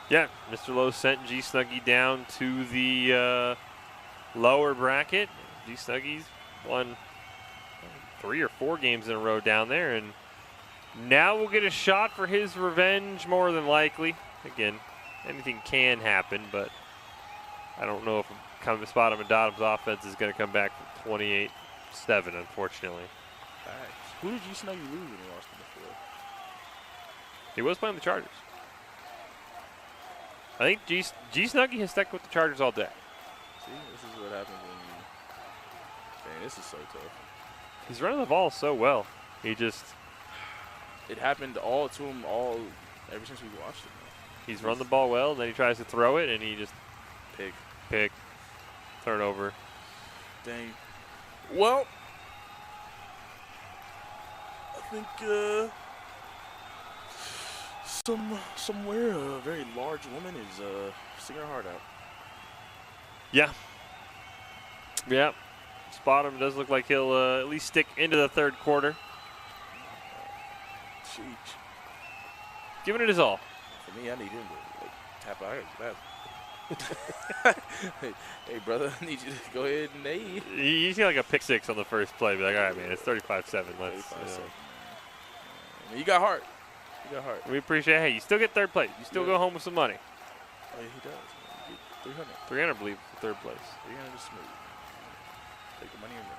Speaker 2: Yeah, Mr. Lowe sent G Snuggy down to the lower bracket. G Snuggy's won 3 or 4 games in a row down there, and now we'll get a shot for his revenge, more than likely. Again, anything can happen, but I don't know if Spottom and Dotham's offense is going to come back from 28-7, unfortunately.
Speaker 1: Thanks. Who did G Snuggy lose when he lost him before?
Speaker 2: He was playing the Chargers. I think G Snuggy has stuck with the Chargers all day.
Speaker 1: See, this is what happens when you... Dang, this is so tough.
Speaker 2: He's running the ball so well. He just...
Speaker 1: It happened all to him ever since we watched him.
Speaker 2: He's run the ball well, and then he tries to throw it, and he just...
Speaker 1: Pick.
Speaker 2: Turnover.
Speaker 1: Dang. Well, I think somewhere a very large woman is singing her heart out.
Speaker 2: Yeah. Yeah. Spottom does look like he'll at least stick into the third quarter.
Speaker 1: Sheesh.
Speaker 2: Giving it his all.
Speaker 1: For me, I need him to like, tap out. Hey, brother, I need you to go ahead and aid.
Speaker 2: You see like a pick six on the first play. Be like, all right, man, it's 35-7. Let's.
Speaker 1: 35-7. You got heart. You got heart.
Speaker 2: We appreciate it. Hey, you still get third place. You still go home with some money.
Speaker 1: Oh, yeah, he does. You get 300.
Speaker 2: 300, I believe, for third place.
Speaker 1: 300 is smooth. Take the money and run.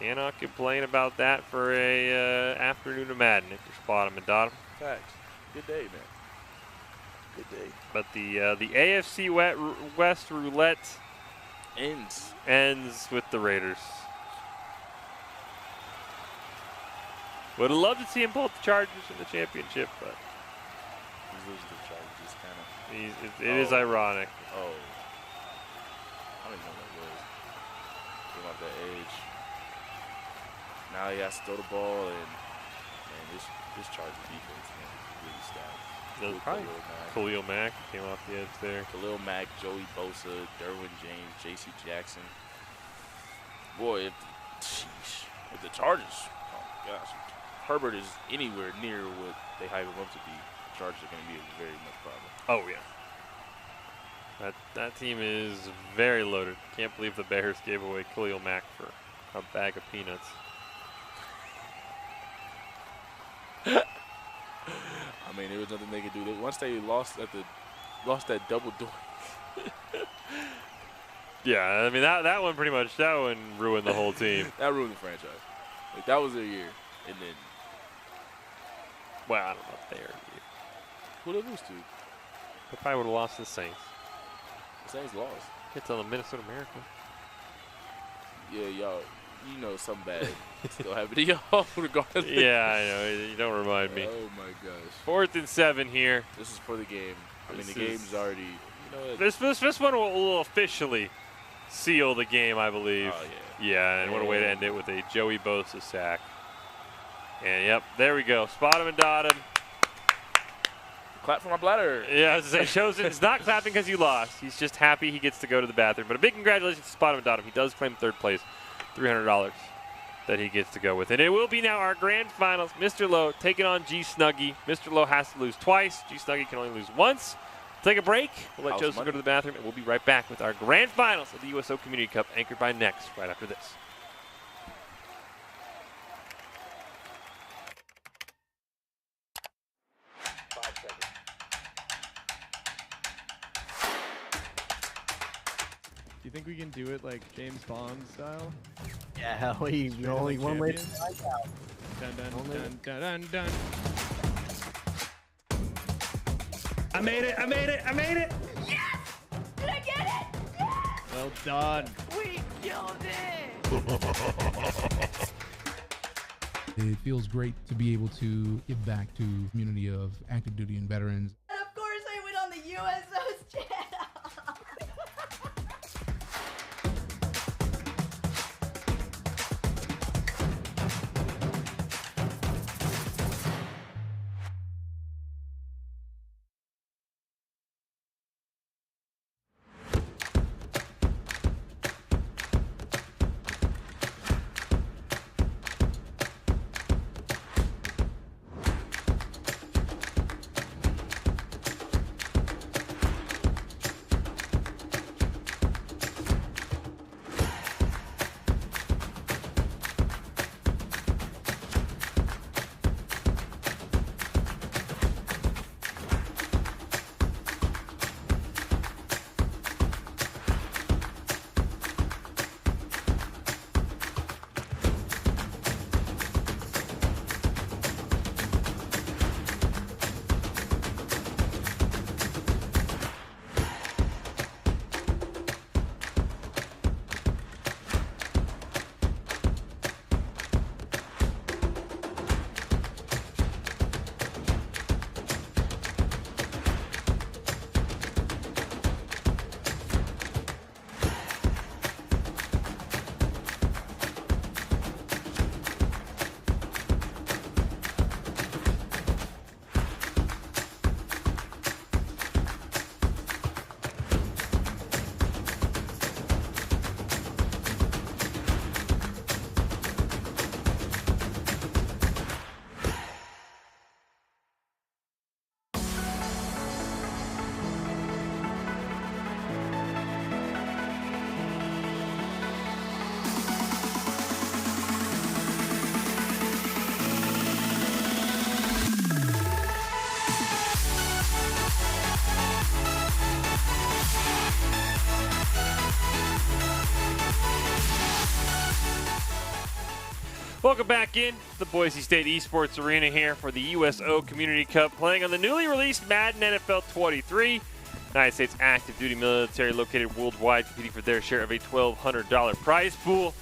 Speaker 2: Cannot complain about that for a afternoon of Madden if you're Spottom and Dottom.
Speaker 1: Facts. Good day, man. Good day.
Speaker 2: But the AFC West roulette ends with the Raiders. Would have loved to see him pull up the Chargers in the championship, but
Speaker 1: He's losing to the Chargers, kind of.
Speaker 2: it is ironic.
Speaker 1: Oh. I don't even know what that was. Came off that edge. Now he has to throw the ball, and man, this Charger defense, man, is really stacked.
Speaker 2: Probably Khalil Mack came off the edge there.
Speaker 1: Khalil Mack, Joey Bosa, Derwin James, J.C. Jackson. Boy, if the Chargers, oh my gosh, if Herbert is anywhere near what they hype him up to be, the Chargers are going to be a very much problem.
Speaker 2: Oh yeah. That team is very loaded. Can't believe the Bears gave away Khalil Mack for a bag of peanuts.
Speaker 1: I mean, there was nothing they could do. Once they lost that double doink.
Speaker 2: Yeah, I mean that one pretty much ruined the whole team.
Speaker 1: That ruined the franchise. Like, that was their year, and then.
Speaker 2: Well, I don't know if their year.
Speaker 1: Who did they lose to?
Speaker 2: They probably would have lost to the Saints.
Speaker 1: The Saints lost.
Speaker 2: It's on the Minnesota Miracle.
Speaker 1: Yeah, y'all. You know something bad still happening to y'all regardless.
Speaker 2: Yeah, I know. You don't remind me.
Speaker 1: Oh my gosh.
Speaker 2: 4th and 7 here.
Speaker 1: This is for the game. I mean, the game's already.
Speaker 2: This one will officially seal the game, I believe.
Speaker 1: Oh yeah.
Speaker 2: Yeah, and what a way to end it with a Joey Bosa sack. And yep, there we go. Spottom and Dottom.
Speaker 1: Clap for my bladder.
Speaker 2: Yeah, I was going to say, Chosen is not clapping because you lost. He's just happy he gets to go to the bathroom. But a big congratulations to Spottom and Dottom. He does claim third place. $300 that he gets to go with. And it will be now our grand finals. Mr. Lowe taking on G Snuggy. Mr. Lowe has to lose twice. G Snuggy can only lose once. Take a break. We'll let Joseph go to the bathroom, and we'll be right back with our grand finals of the USO Community Cup, anchored by NEX, right after this.
Speaker 7: Do you think we can do it like James Bond style?
Speaker 8: Yeah, we only one way to
Speaker 7: champion?
Speaker 8: find out.
Speaker 7: Dun dun dun dun dun dun.
Speaker 9: I made it! I made it! I made it!
Speaker 11: Yes! Did I get it? Yes!
Speaker 7: Well done.
Speaker 11: We killed it!
Speaker 10: It feels great to be able to give back to the community of active duty and veterans.
Speaker 11: And of course I went on the USO's channel.
Speaker 2: Welcome back in to the Boise State Esports Arena here for the USO Community Cup, playing on the newly released Madden NFL 23. United States active duty military located worldwide, competing for their share of a $1,200 prize pool.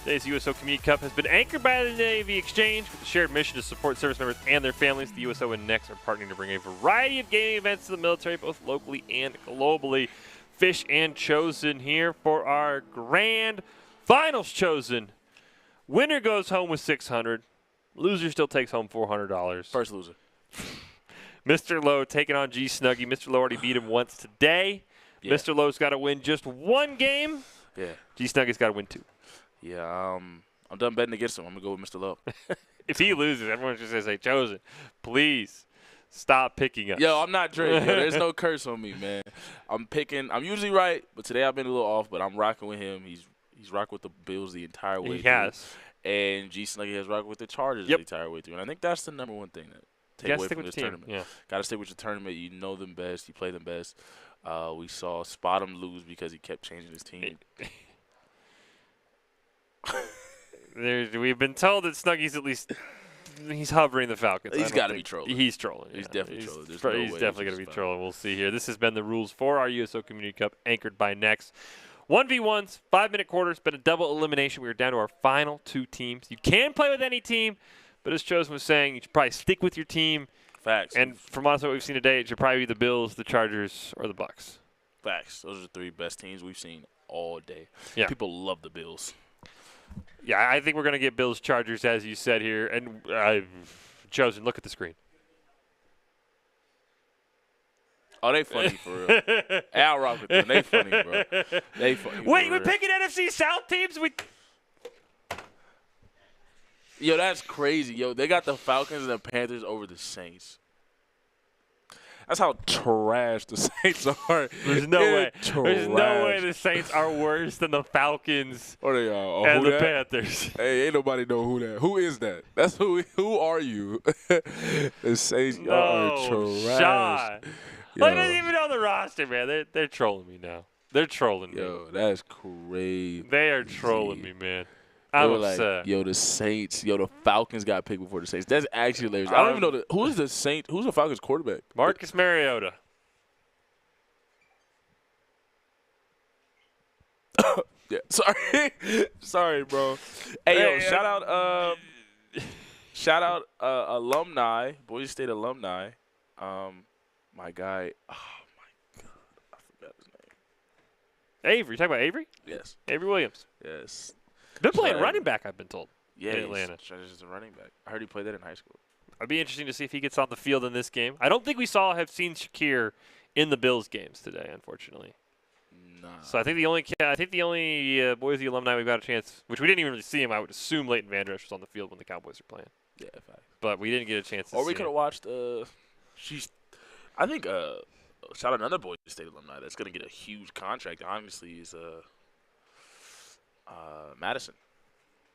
Speaker 2: Today's USO Community Cup has been anchored by the Navy Exchange with the shared mission to support service members and their families. The USO and NEX are partnering to bring a variety of gaming events to the military, both locally and globally. Fish and Chosen here for our grand finals chosen. Winner goes home with $600. Loser still takes home $400.
Speaker 1: First loser.
Speaker 2: Mr. Lowe taking on G Snuggy. Mr. Lowe already beat him once today. Yeah. Mr. Lowe's got to win just one game.
Speaker 1: Yeah.
Speaker 2: G Snuggy's got to win two.
Speaker 1: Yeah, I'm done betting against him. I'm going to go with Mr. Lowe.
Speaker 2: If he loses, everyone's just going to say, Chosen, please stop picking us.
Speaker 1: Yo, I'm not Drake. Yo, there's no curse on me, man. I'm usually right, but today I've been a little off, but I'm rocking with him. He's rocking with the Bills the entire way through.
Speaker 2: He has.
Speaker 1: And G Snuggy has rocked with the Chargers the entire way through. And I think that's the number one thing that take away from this tournament.
Speaker 2: Yeah.
Speaker 1: Got to stick with your tournament. You know them best. You play them best. We saw Spot him lose because he kept changing his team.
Speaker 2: We've been told that Snuggy's at least he's hovering the Falcons.
Speaker 1: He's got to be trolling.
Speaker 2: He's trolling.
Speaker 1: He's definitely trolling.
Speaker 2: He's definitely going to be trolling. We'll see here. This has been the rules for our USO Community Cup, anchored by NEX. 1v1s, 5-minute quarters, been a double elimination. We are down to our final two teams. You can play with any team, but as Chosen was saying, you should probably stick with your team.
Speaker 1: Facts.
Speaker 2: And from honestly what we've seen today, it should probably be the Bills, the Chargers, or the Bucks.
Speaker 1: Facts. Those are the three best teams we've seen all day.
Speaker 2: Yeah.
Speaker 1: People love the Bills.
Speaker 2: Yeah, I think we're going to get Bills Chargers, as you said here. And I've Chosen, look at the screen.
Speaker 1: Oh, they funny for real. Al rock with them. They funny, bro. They funny.
Speaker 2: Wait, we're picking NFC South teams?
Speaker 1: Yo, that's crazy. Yo, they got the Falcons and the Panthers over the Saints. That's how trash the Saints are.
Speaker 2: There's no way. There's no way the Saints are worse than the Falcons
Speaker 1: or they are.
Speaker 2: And the Panthers.
Speaker 1: Hey, ain't nobody know who that. Who is that? That's who. Who are you? The Saints are trash.
Speaker 2: Shot. I don't even know the roster, man. They're trolling me now. They're trolling me.
Speaker 1: Yo, that's crazy.
Speaker 2: They are trolling me, man. I'm upset.
Speaker 1: Like, yo, the Saints. Yo, the Falcons got picked before the Saints. That's actually hilarious. I don't even know who's the Saints. Who's the Falcons quarterback?
Speaker 2: Marcus Mariota.
Speaker 1: Yeah. Sorry. Sorry, bro. Hey, yo, shout out alumni, Boise State alumni. My guy. Oh my God, I forgot his name.
Speaker 2: Avery. You talking about Avery?
Speaker 1: Yes.
Speaker 2: Avery Williams.
Speaker 1: Yes.
Speaker 2: Been playing running back, I've been told.
Speaker 1: Yeah,
Speaker 2: in Atlanta.
Speaker 1: He's a running back. I heard he played that in high school.
Speaker 2: It'd be interesting to see if he gets on the field in this game. I don't think we have seen Shakir in the Bills games today, unfortunately.
Speaker 1: Nah.
Speaker 2: So I think the only Boise alumni we've got a chance, which we didn't even really see him. I would assume Leighton Vander Esch was on the field when the Cowboys were playing.
Speaker 1: Yeah, fact.
Speaker 2: But we didn't get a chance to see.
Speaker 1: Or we could have watched. I think shout out another Boise State alumni that's gonna get a huge contract. Honestly, is Madison.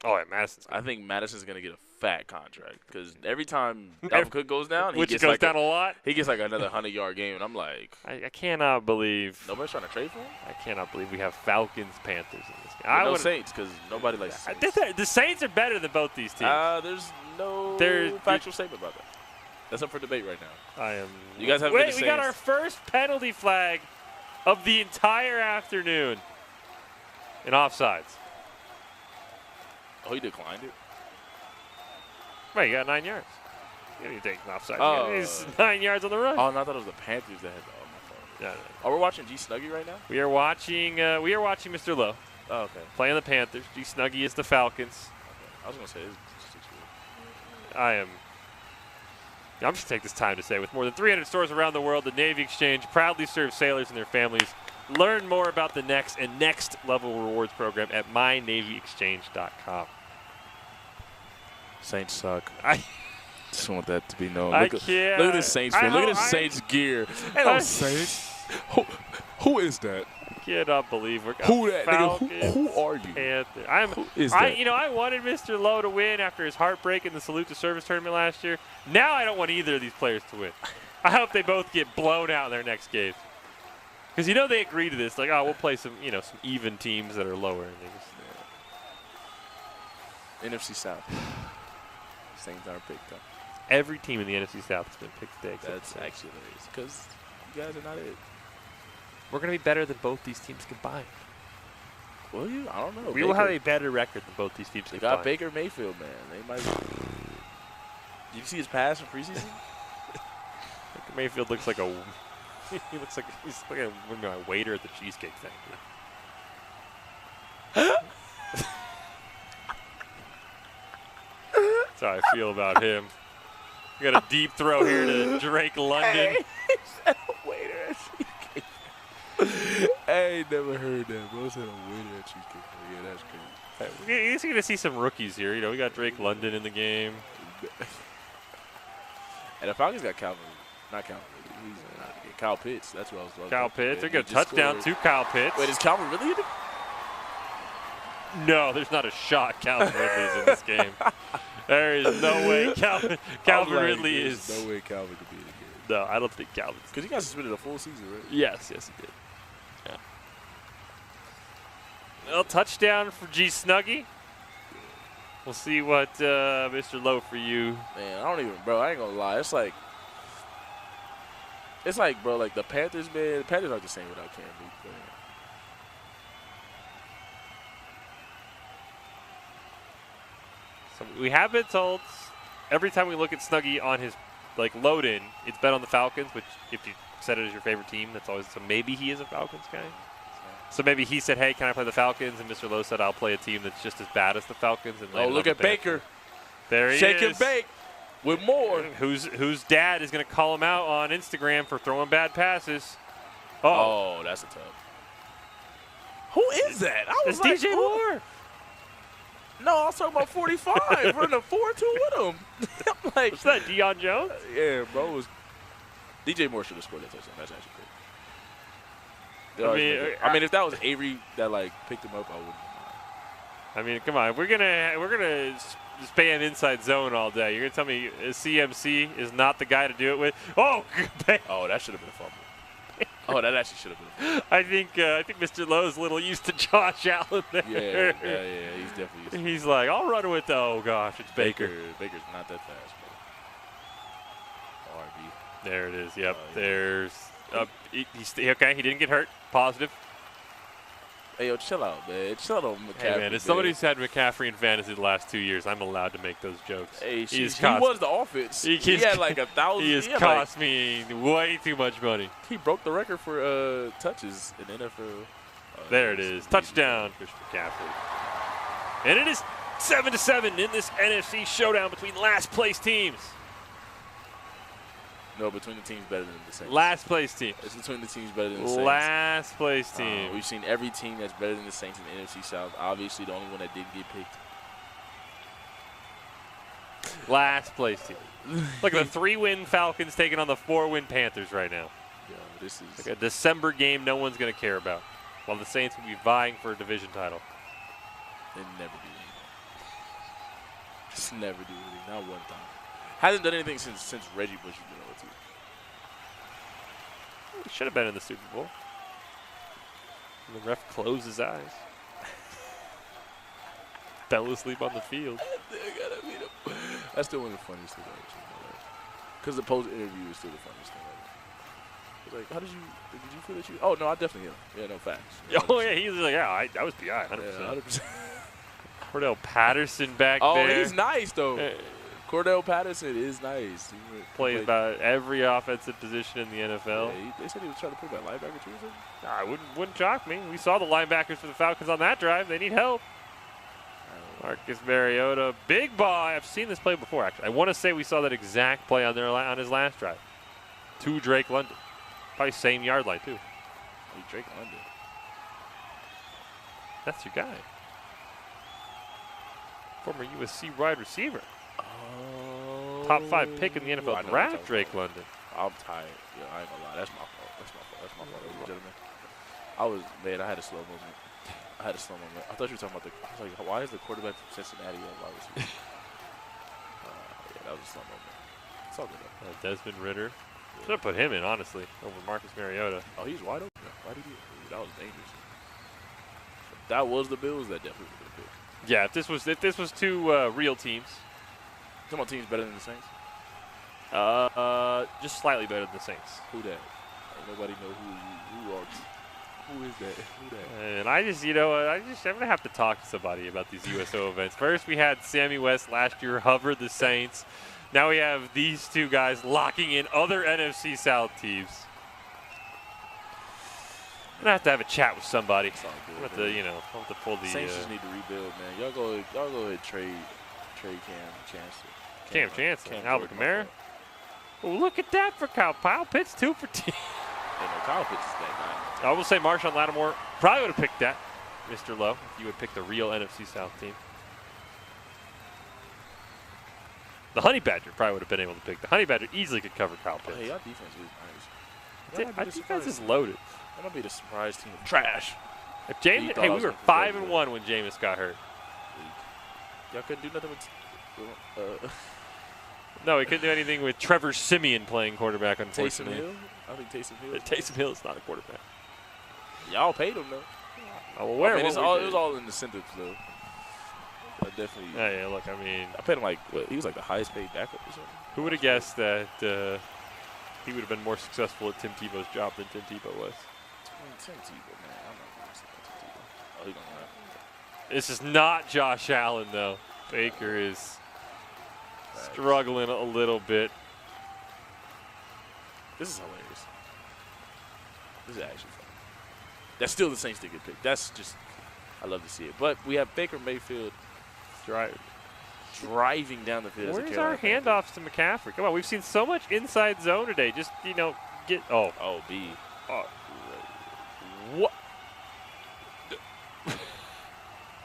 Speaker 2: Oh, yeah, Madison.
Speaker 1: I think Madison's gonna get a fat contract because every time Dalvin Cook goes down,
Speaker 2: he gets down a lot.
Speaker 1: He gets like another 100-yard game, and I'm like,
Speaker 2: I cannot believe
Speaker 1: nobody's trying to trade for him.
Speaker 2: I cannot believe we have Falcons Panthers in this game.
Speaker 1: No Saints because nobody likes the Saints.
Speaker 2: The Saints are better than both these teams.
Speaker 1: There's no factual statement about that. That's up for debate right now. You guys have
Speaker 2: we got our first penalty flag of the entire afternoon in offsides.
Speaker 1: Oh, he declined it?
Speaker 2: Right, you got 9 yards. You didn't take an offside.
Speaker 1: Oh.
Speaker 2: He's 9 yards on the run.
Speaker 1: Oh, no, I thought it was the Panthers that had the my phone. Yeah. Oh, we're watching G Snuggy right now?
Speaker 2: We are watching Mr. Lowe.
Speaker 1: Oh, okay.
Speaker 2: Playing the Panthers. G Snuggy is the Falcons.
Speaker 1: Okay. I was going to say,
Speaker 2: I'm just going to take this time to say, with more than 300 stores around the world, the Navy Exchange proudly serves sailors and their families. Learn more about the NEX and Next Level Rewards program at mynavyexchange.com.
Speaker 1: Saints suck.
Speaker 2: I
Speaker 1: just want that to be known.
Speaker 2: Look at
Speaker 1: the Saints. Look at the Saints gear. Hello, Saints. Who is that?
Speaker 2: I cannot believe we're
Speaker 1: who that nigga? Who are you?
Speaker 2: Who is that? I wanted Mr. Lowe to win after his heartbreak in the Salute to Service tournament last year. Now I don't want either of these players to win. I hope they both get blown out in their next games. Because they agree to this, like, oh, we'll play some even teams that are lower. And they just,
Speaker 1: NFC South. Saints aren't picked up.
Speaker 2: Every team in the NFC South has been picked today.
Speaker 1: That's actually hilarious because you guys are not it.
Speaker 2: We're going to be better than both these teams combined.
Speaker 1: Will you? I don't know.
Speaker 2: We will have a better record than both these teams
Speaker 1: They
Speaker 2: combined.
Speaker 1: got Baker Mayfield, man. They might. Did you see his pass in preseason?
Speaker 2: Baker Mayfield looks like a. He looks like he's like a waiter at the Cheesecake Factory. That's how I feel about him. We got a deep throw here to Drake London.
Speaker 1: Hey, he said a waiter at Cheesecake. I ain't never heard that, bro. Said a waiter at Cheesecake. Yeah, that's crazy.
Speaker 2: You're going to see some rookies here. You know, we got Drake London in the game.
Speaker 1: And the Falcons got Calvin. Not Calvin. He's not again. Kyle Pitts. That's what I was talking
Speaker 2: Kyle
Speaker 1: about.
Speaker 2: Pitts. They're going to touchdown to Kyle Pitts.
Speaker 1: Wait, is Calvin really in it?
Speaker 2: No, there's not a shot Calvin Ridley's in this game. There is no way Calvin Ridley is.
Speaker 1: No way Calvin could be in the game.
Speaker 2: No, I don't think Calvin's.
Speaker 1: Because he got suspended a full season, right?
Speaker 2: Yes, he did. Yeah. Well, touchdown for G Snuggy. We'll see what Mr. Lowe for you.
Speaker 1: Man, I don't even, bro. I ain't gonna lie. It's like, bro, like the Panthers, man. The Panthers aren't the same without Cam Newton.
Speaker 2: So we have been told every time we look at Snuggy on his load-in, it's bet on the Falcons, which if you set it as your favorite team, that's always, so maybe he is a Falcons guy. So maybe he said, hey, can I play the Falcons? And Mr. Lowe said, I'll play a team that's just as bad as the Falcons. And
Speaker 1: oh, look at Baker.
Speaker 2: There he
Speaker 1: Shake
Speaker 2: is.
Speaker 1: and bake with more.
Speaker 2: Whose dad is going to call him out on Instagram for throwing bad passes.
Speaker 1: Oh, that's a tough. Who is that? I was like,
Speaker 2: DJ Moore.
Speaker 1: No, I was talking about 45, running a 4-2 with him. I'm like,
Speaker 2: what's that, Deion Jones?
Speaker 1: Yeah, bro. DJ Moore should have scored that touchdown. That's actually crazy. I mean, if that was Avery that picked him up, I wouldn't mind.
Speaker 2: I mean, come on, we're gonna spam inside zone all day. You're gonna tell me CMC is not the guy to do it with? Oh,
Speaker 1: oh, that should have been a fumble. Oh, that actually should have been a fumble.
Speaker 2: I think Mr. Lowe's a little used to Josh Allen there.
Speaker 1: Yeah, he's definitely used to
Speaker 2: He's like, I'll run with the. Oh gosh, it's Baker.
Speaker 1: Baker's not that fast, bro. RB.
Speaker 2: There it is. Yep. There's. He's okay. He didn't get hurt. Positive.
Speaker 1: Hey, yo, chill out, man. Chill out on McCaffrey.
Speaker 2: Hey, man, as somebody who's had McCaffrey in fantasy the last 2 years, I'm allowed to make those jokes.
Speaker 1: Hey, he was the offense. He had like 1,000.
Speaker 2: He has cost me way too much money.
Speaker 1: He broke the record for touches in the NFL.
Speaker 2: There it is. Touchdown, Christian McCaffrey. And it is 7-7 in this NFC showdown between last place teams.
Speaker 1: No, between the teams better than the Saints.
Speaker 2: Last place team.
Speaker 1: It's between the teams better than the Saints.
Speaker 2: Last place team.
Speaker 1: We've seen every team that's better than the Saints in the NFC South. Obviously, the only one that didn't get picked.
Speaker 2: Last place team. Look at the 3-win Falcons taking on the 4-win Panthers right now.
Speaker 1: Yeah, this is
Speaker 2: like a December game no one's going to care about. While the Saints will be vying for a division title.
Speaker 1: They never do anything. Just never do anything. Not one time. Hasn't done anything since Reggie Bush has been over to.
Speaker 2: He should have been in the Super Bowl. And the ref closed his eyes. Fell asleep on the field.
Speaker 1: That's still one of the funniest things I've ever seen in my life. Because the post interview is still the funniest thing ever. It's like, did you feel that you? Oh no, I definitely am. Yeah, no facts.
Speaker 2: Oh yeah, he's like, yeah, that was PI, 100%.
Speaker 1: Yeah, 100%.
Speaker 2: Cordell Patterson back there.
Speaker 1: Oh, he's nice though. Cordell Patterson is nice. He
Speaker 2: plays about every offensive position in the NFL.
Speaker 1: Yeah, they said he was trying to put that linebacker too.
Speaker 2: Nah, wouldn't shock me. We saw the linebackers for the Falcons on that drive. They need help. Marcus Mariota, big ball. I've seen this play before, actually. I want to say we saw that exact play on his last drive. To Drake London. Probably same yard line, too.
Speaker 1: Hey, Drake London.
Speaker 2: That's your guy. Former USC wide receiver.
Speaker 1: Oh.
Speaker 2: Top 5 pick in the NFL draft, Drake London.
Speaker 1: I'm tired. Yeah, I ain't gonna lie. That's my fault. That's my fault, ladies and gentlemen. I had a slow moment. I thought you were talking about I was like, why is the quarterback from Cincinnati on wide receiver? Yeah, that was a slow moment. It's all good though.
Speaker 2: Desmond Ridder. Yeah. Should have put him in, honestly, over Marcus Mariota.
Speaker 1: Oh, he's wide open. Why did he? That was dangerous. If that was the Bills, that definitely would have been a pick.
Speaker 2: Yeah, if this was two real teams.
Speaker 1: Come on, teams better than the Saints.
Speaker 2: Just slightly better than the Saints.
Speaker 1: Who that? Ain't nobody know who is that? Who that?
Speaker 2: And I'm gonna have to talk to somebody about these USO events. First, we had Sammy West last year hover the Saints. Now we have these two guys locking in other NFC South teams. I'm gonna have to have a chat with somebody. I'll have to pull the.
Speaker 1: Saints just need to rebuild, man. Y'all go ahead and trade Cam Chancellor.
Speaker 2: Cam Chancellor, Alvin Kamara. Oh, look at that for Kyle Pitts, 2 for 10.
Speaker 1: Kyle Pitts is that guy.
Speaker 2: I will say Marshawn Lattimore probably would have picked that, Mr. Lowe, if you would pick the real NFC South team. The Honey Badger probably would have been able to pick. The Honey Badger easily could cover Kyle Pitts.
Speaker 1: Hey, our defense is nice.
Speaker 2: Our defense is loaded.
Speaker 1: That might be the surprise team. Trash.
Speaker 2: If James, we were 5-1 when Jameis got hurt.
Speaker 1: Y'all couldn't do nothing with.
Speaker 2: No, we couldn't do anything with Trevor Siemian playing quarterback, unfortunately.
Speaker 1: Taysom Hill? I think Taysom Hill.
Speaker 2: Taysom Hill is not a quarterback.
Speaker 1: Y'all paid him, though.
Speaker 2: Oh, well,
Speaker 1: it was all in incentives, though. Definitely.
Speaker 2: Yeah, look, I mean.
Speaker 1: I paid him he was like the highest paid backup or something.
Speaker 2: Who would have guessed that he would have been more successful at Tim Tebow's job than Tim Tebow was?
Speaker 1: Tim Tebow, man. I'm not going to say Tim Tebow. Oh, he don't know.
Speaker 2: This is not Josh Allen, though. Baker is struggling a little bit.
Speaker 1: This is hilarious. This is actually fun. That's still the Saints to get picked. That's just, I love to see it. But we have Baker Mayfield driving down the field.
Speaker 2: Where's our handoffs to McCaffrey? Come on, we've seen so much inside zone today. Just, get. Oh,
Speaker 1: B.
Speaker 2: Oh.
Speaker 1: What?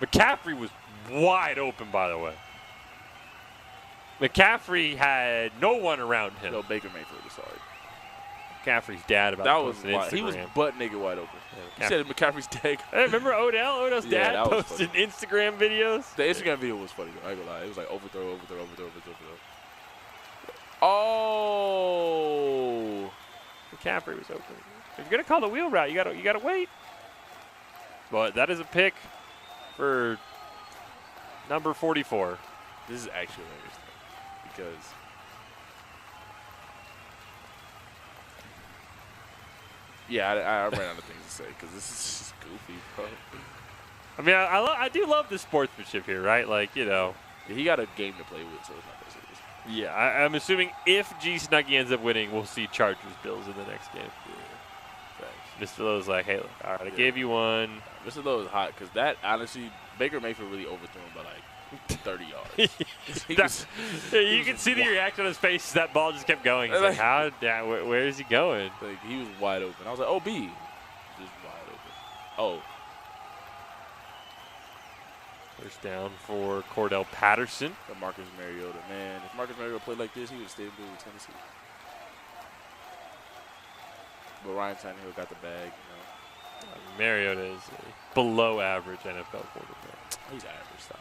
Speaker 2: McCaffrey was wide open, by the way. McCaffrey had no one around him.
Speaker 1: No, Baker Mayfield is sorry.
Speaker 2: McCaffrey's dad about
Speaker 1: that
Speaker 2: to
Speaker 1: was
Speaker 2: post an Instagram.
Speaker 1: He was butt nigga wide open. Yeah, you said McCaffrey's dad.
Speaker 2: Hey, remember Odell? Odell's dad posted Instagram videos.
Speaker 1: The Instagram video was funny, though. I ain't gonna lie. It was like overthrow. Oh.
Speaker 2: McCaffrey was open. If you're gonna call the wheel route, you gotta wait. But that is a pick for number 44.
Speaker 1: This is actually hilarious, because I ran out of things to say because this is just goofy, bro.
Speaker 2: I mean, I do love the sportsmanship here, right? Like,
Speaker 1: he got a game to play with, so it's not that serious.
Speaker 2: Yeah, I'm assuming if G Snuggy ends up winning, we'll see Chargers Bills in the next game.
Speaker 1: Yeah,
Speaker 2: Mr. Lowe's like, hey, look, all right, I gave you one.
Speaker 1: Mr. Lowe is hot because that, honestly, Baker Mayfield really overthrew him by like 30 yards.
Speaker 2: You can see the reaction on his face as that ball just kept going. He's like, where is he going?
Speaker 1: Like, he was wide open. I was like, oh, B. Just wide open. Oh.
Speaker 2: First down for Cordell Patterson.
Speaker 1: Marcus Mariota. Man, if Marcus Mariota played like this, he would have stayed with Tennessee. But Ryan Tannehill got the bag,
Speaker 2: Mariota is a below average NFL quarterback.
Speaker 1: He's average. Stop.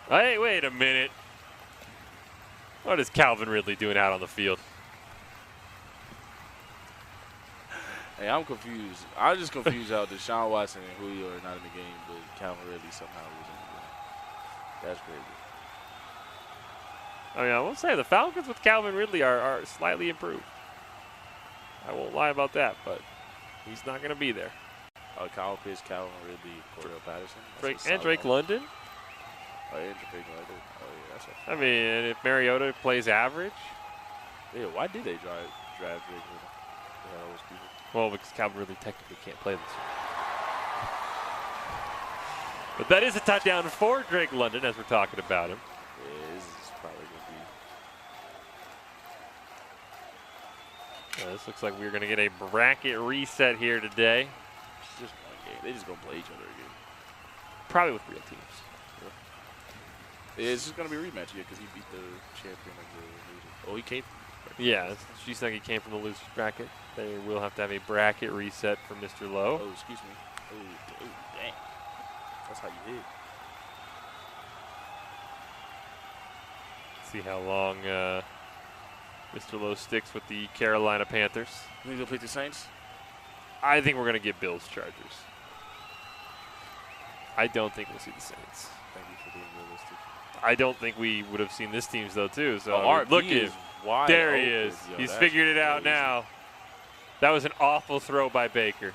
Speaker 2: Hey, wait a minute. What is Calvin Ridley doing out on the field?
Speaker 1: Hey, I'm confused. I'm just confused how Deshaun Watson and Julio are not in the game, but Calvin Ridley somehow was in the game. That's crazy.
Speaker 2: I mean, I will say the Falcons with Calvin Ridley are slightly improved. I won't lie about that, but he's not going to be there.
Speaker 1: Kyle Pitts, Calvin Ridley, Cordell Patterson.
Speaker 2: Drake London.
Speaker 1: Oh, yeah, Drake London. Oh, yeah, that's a
Speaker 2: I mean, if Mariota plays average.
Speaker 1: Yeah, why did they draft Drake London? They had all those people.
Speaker 2: Well, because Calvin Ridley technically can't play this year. But that is a touchdown for Drake London as we're talking about him.
Speaker 1: Yeah, this is probably going to be.
Speaker 2: This looks like we're going to get a bracket reset here today.
Speaker 1: It's just one game. They're just going to play each other again.
Speaker 2: Probably with real teams.
Speaker 1: Yeah, it's just going to be a rematch, because he beat the champion of the loser. Oh, he came from the bracket.
Speaker 2: Yeah, G Snuggy came from the loser's bracket. They will have to have a bracket reset for Mr. Lowe.
Speaker 1: Oh, excuse me. Oh, dang. That's how you hit.
Speaker 2: See how long Mr. Lowe sticks with the Carolina Panthers.
Speaker 1: You think they'll play the Saints?
Speaker 2: I think we're going to get Bills Chargers. I don't think we'll see the Saints.
Speaker 1: Thank you for being realistic.
Speaker 2: I don't think we would have seen this team's though too. So
Speaker 1: look
Speaker 2: at him. There he is.
Speaker 1: Yo,
Speaker 2: He's figured it out now. That was an awful throw by Baker.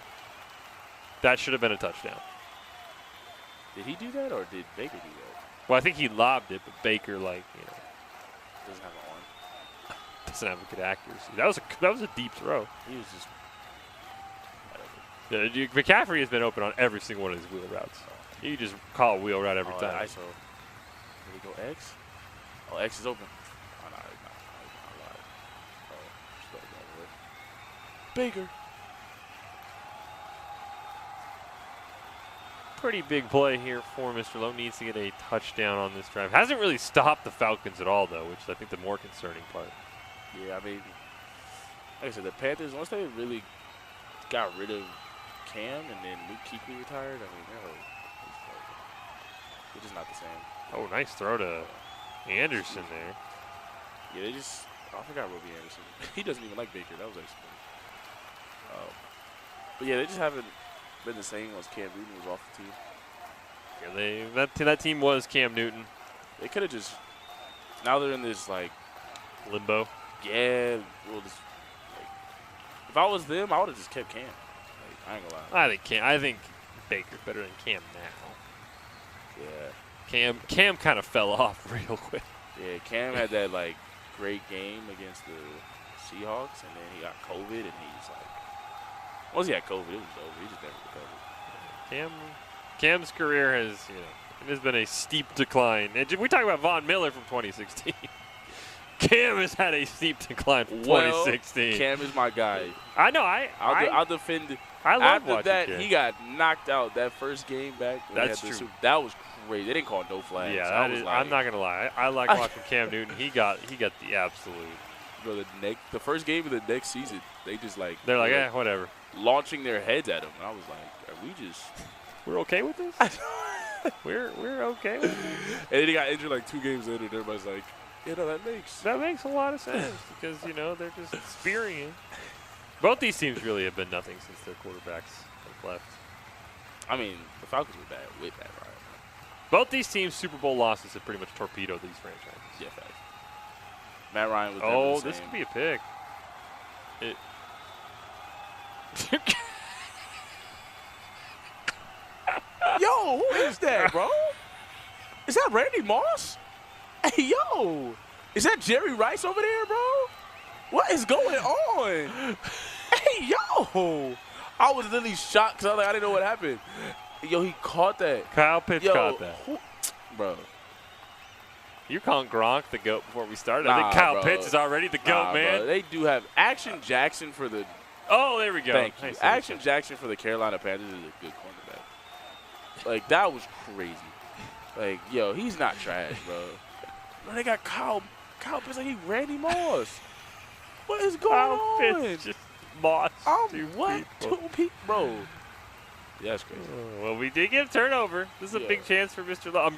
Speaker 2: That should have been a touchdown.
Speaker 1: Did he do that or did Baker do that?
Speaker 2: Well, I think he lobbed it, but Baker, like,
Speaker 1: doesn't have an arm.
Speaker 2: Doesn't have a good accuracy. That was a deep throw.
Speaker 1: He was just.
Speaker 2: McCaffrey has been open on every single one of these wheel routes. You just call a wheel route every time.
Speaker 1: ISO. Did he go X? Oh, X is open. Oh, no, not Baker.
Speaker 2: Pretty big play here for Mr. Lowe. Needs to get a touchdown on this drive. Hasn't really stopped the Falcons at all, though, which is, I think, the more concerning part.
Speaker 1: Yeah, I mean, like I said, the Panthers, once they really got rid of Cam and then Luke Kuechly retired, I mean, they're just not the same.
Speaker 2: Oh, nice throw to Anderson there.
Speaker 1: Yeah, they just, I forgot Robbie Anderson. He doesn't even like Baker. That was actually funny. But yeah, they just haven't been the same once Cam Newton was off the team.
Speaker 2: Yeah, that team was Cam Newton.
Speaker 1: They could have just, now they're in this, like,
Speaker 2: limbo.
Speaker 1: Yeah, well, just, like, if I was them, I would have just kept Cam. Like, I ain't gonna lie.
Speaker 2: I think Baker's better than Cam now.
Speaker 1: Yeah.
Speaker 2: Cam kind of fell off real quick.
Speaker 1: Yeah, Cam had that, like, great game against the Seahawks, and then he got COVID, and he's like, once he had COVID, it was over. He just never recovered.
Speaker 2: Cam's career has, it has been a steep decline. And we talk about Von Miller from 2016. Cam has had a steep decline from 2016.
Speaker 1: Cam is my guy.
Speaker 2: I know.
Speaker 1: I'll defend it.
Speaker 2: I love
Speaker 1: After
Speaker 2: watching
Speaker 1: that,
Speaker 2: Cam.
Speaker 1: He got knocked out that first game back.
Speaker 2: That's true.
Speaker 1: That was crazy. They didn't call no flags.
Speaker 2: Yeah, I'm not gonna lie. I like watching Cam Newton. He got the absolute.
Speaker 1: Bro, the first game of the next season, they just
Speaker 2: they're like, whatever.
Speaker 1: Launching their heads at him, and I was like, are we just?
Speaker 2: We're okay with this? we're okay with this?
Speaker 1: And then he got injured like 2 games later, and everybody's like, that makes
Speaker 2: a lot of sense because they're just spearing it. Both these teams really have been nothing since their quarterbacks have left.
Speaker 1: I mean, the Falcons were bad with that, right?
Speaker 2: Both these teams' Super Bowl losses have pretty much torpedoed these franchises.
Speaker 1: Yeah, facts. Matt Ryan was.
Speaker 2: Oh, this could be a pick.
Speaker 1: Yo, who is that, bro? Is that Randy Moss? Hey, yo, is that Jerry Rice over there, bro? What is going on? Hey, yo. I was literally shocked because I was like, I didn't know what happened. Yo, he caught that.
Speaker 2: Kyle Pitts caught that.
Speaker 1: Bro.
Speaker 2: You're calling Gronk the GOAT before we started. I think Kyle Pitts is already the GOAT, man.
Speaker 1: Bro. They do have Action Jackson for the –
Speaker 2: oh, there we go.
Speaker 1: Thank you. Action Jackson for the Carolina Panthers is a good cornerback. Like, that was crazy. Like, yo, he's not trash, bro. Bro, they got Kyle Pitts like he Randy Moss. What is going on?
Speaker 2: Kyle Pitts just Moss.
Speaker 1: What? 2 people? Bro. Yeah, that's crazy.
Speaker 2: Well, we did get a turnover. This is a big chance for Mr. Lowe.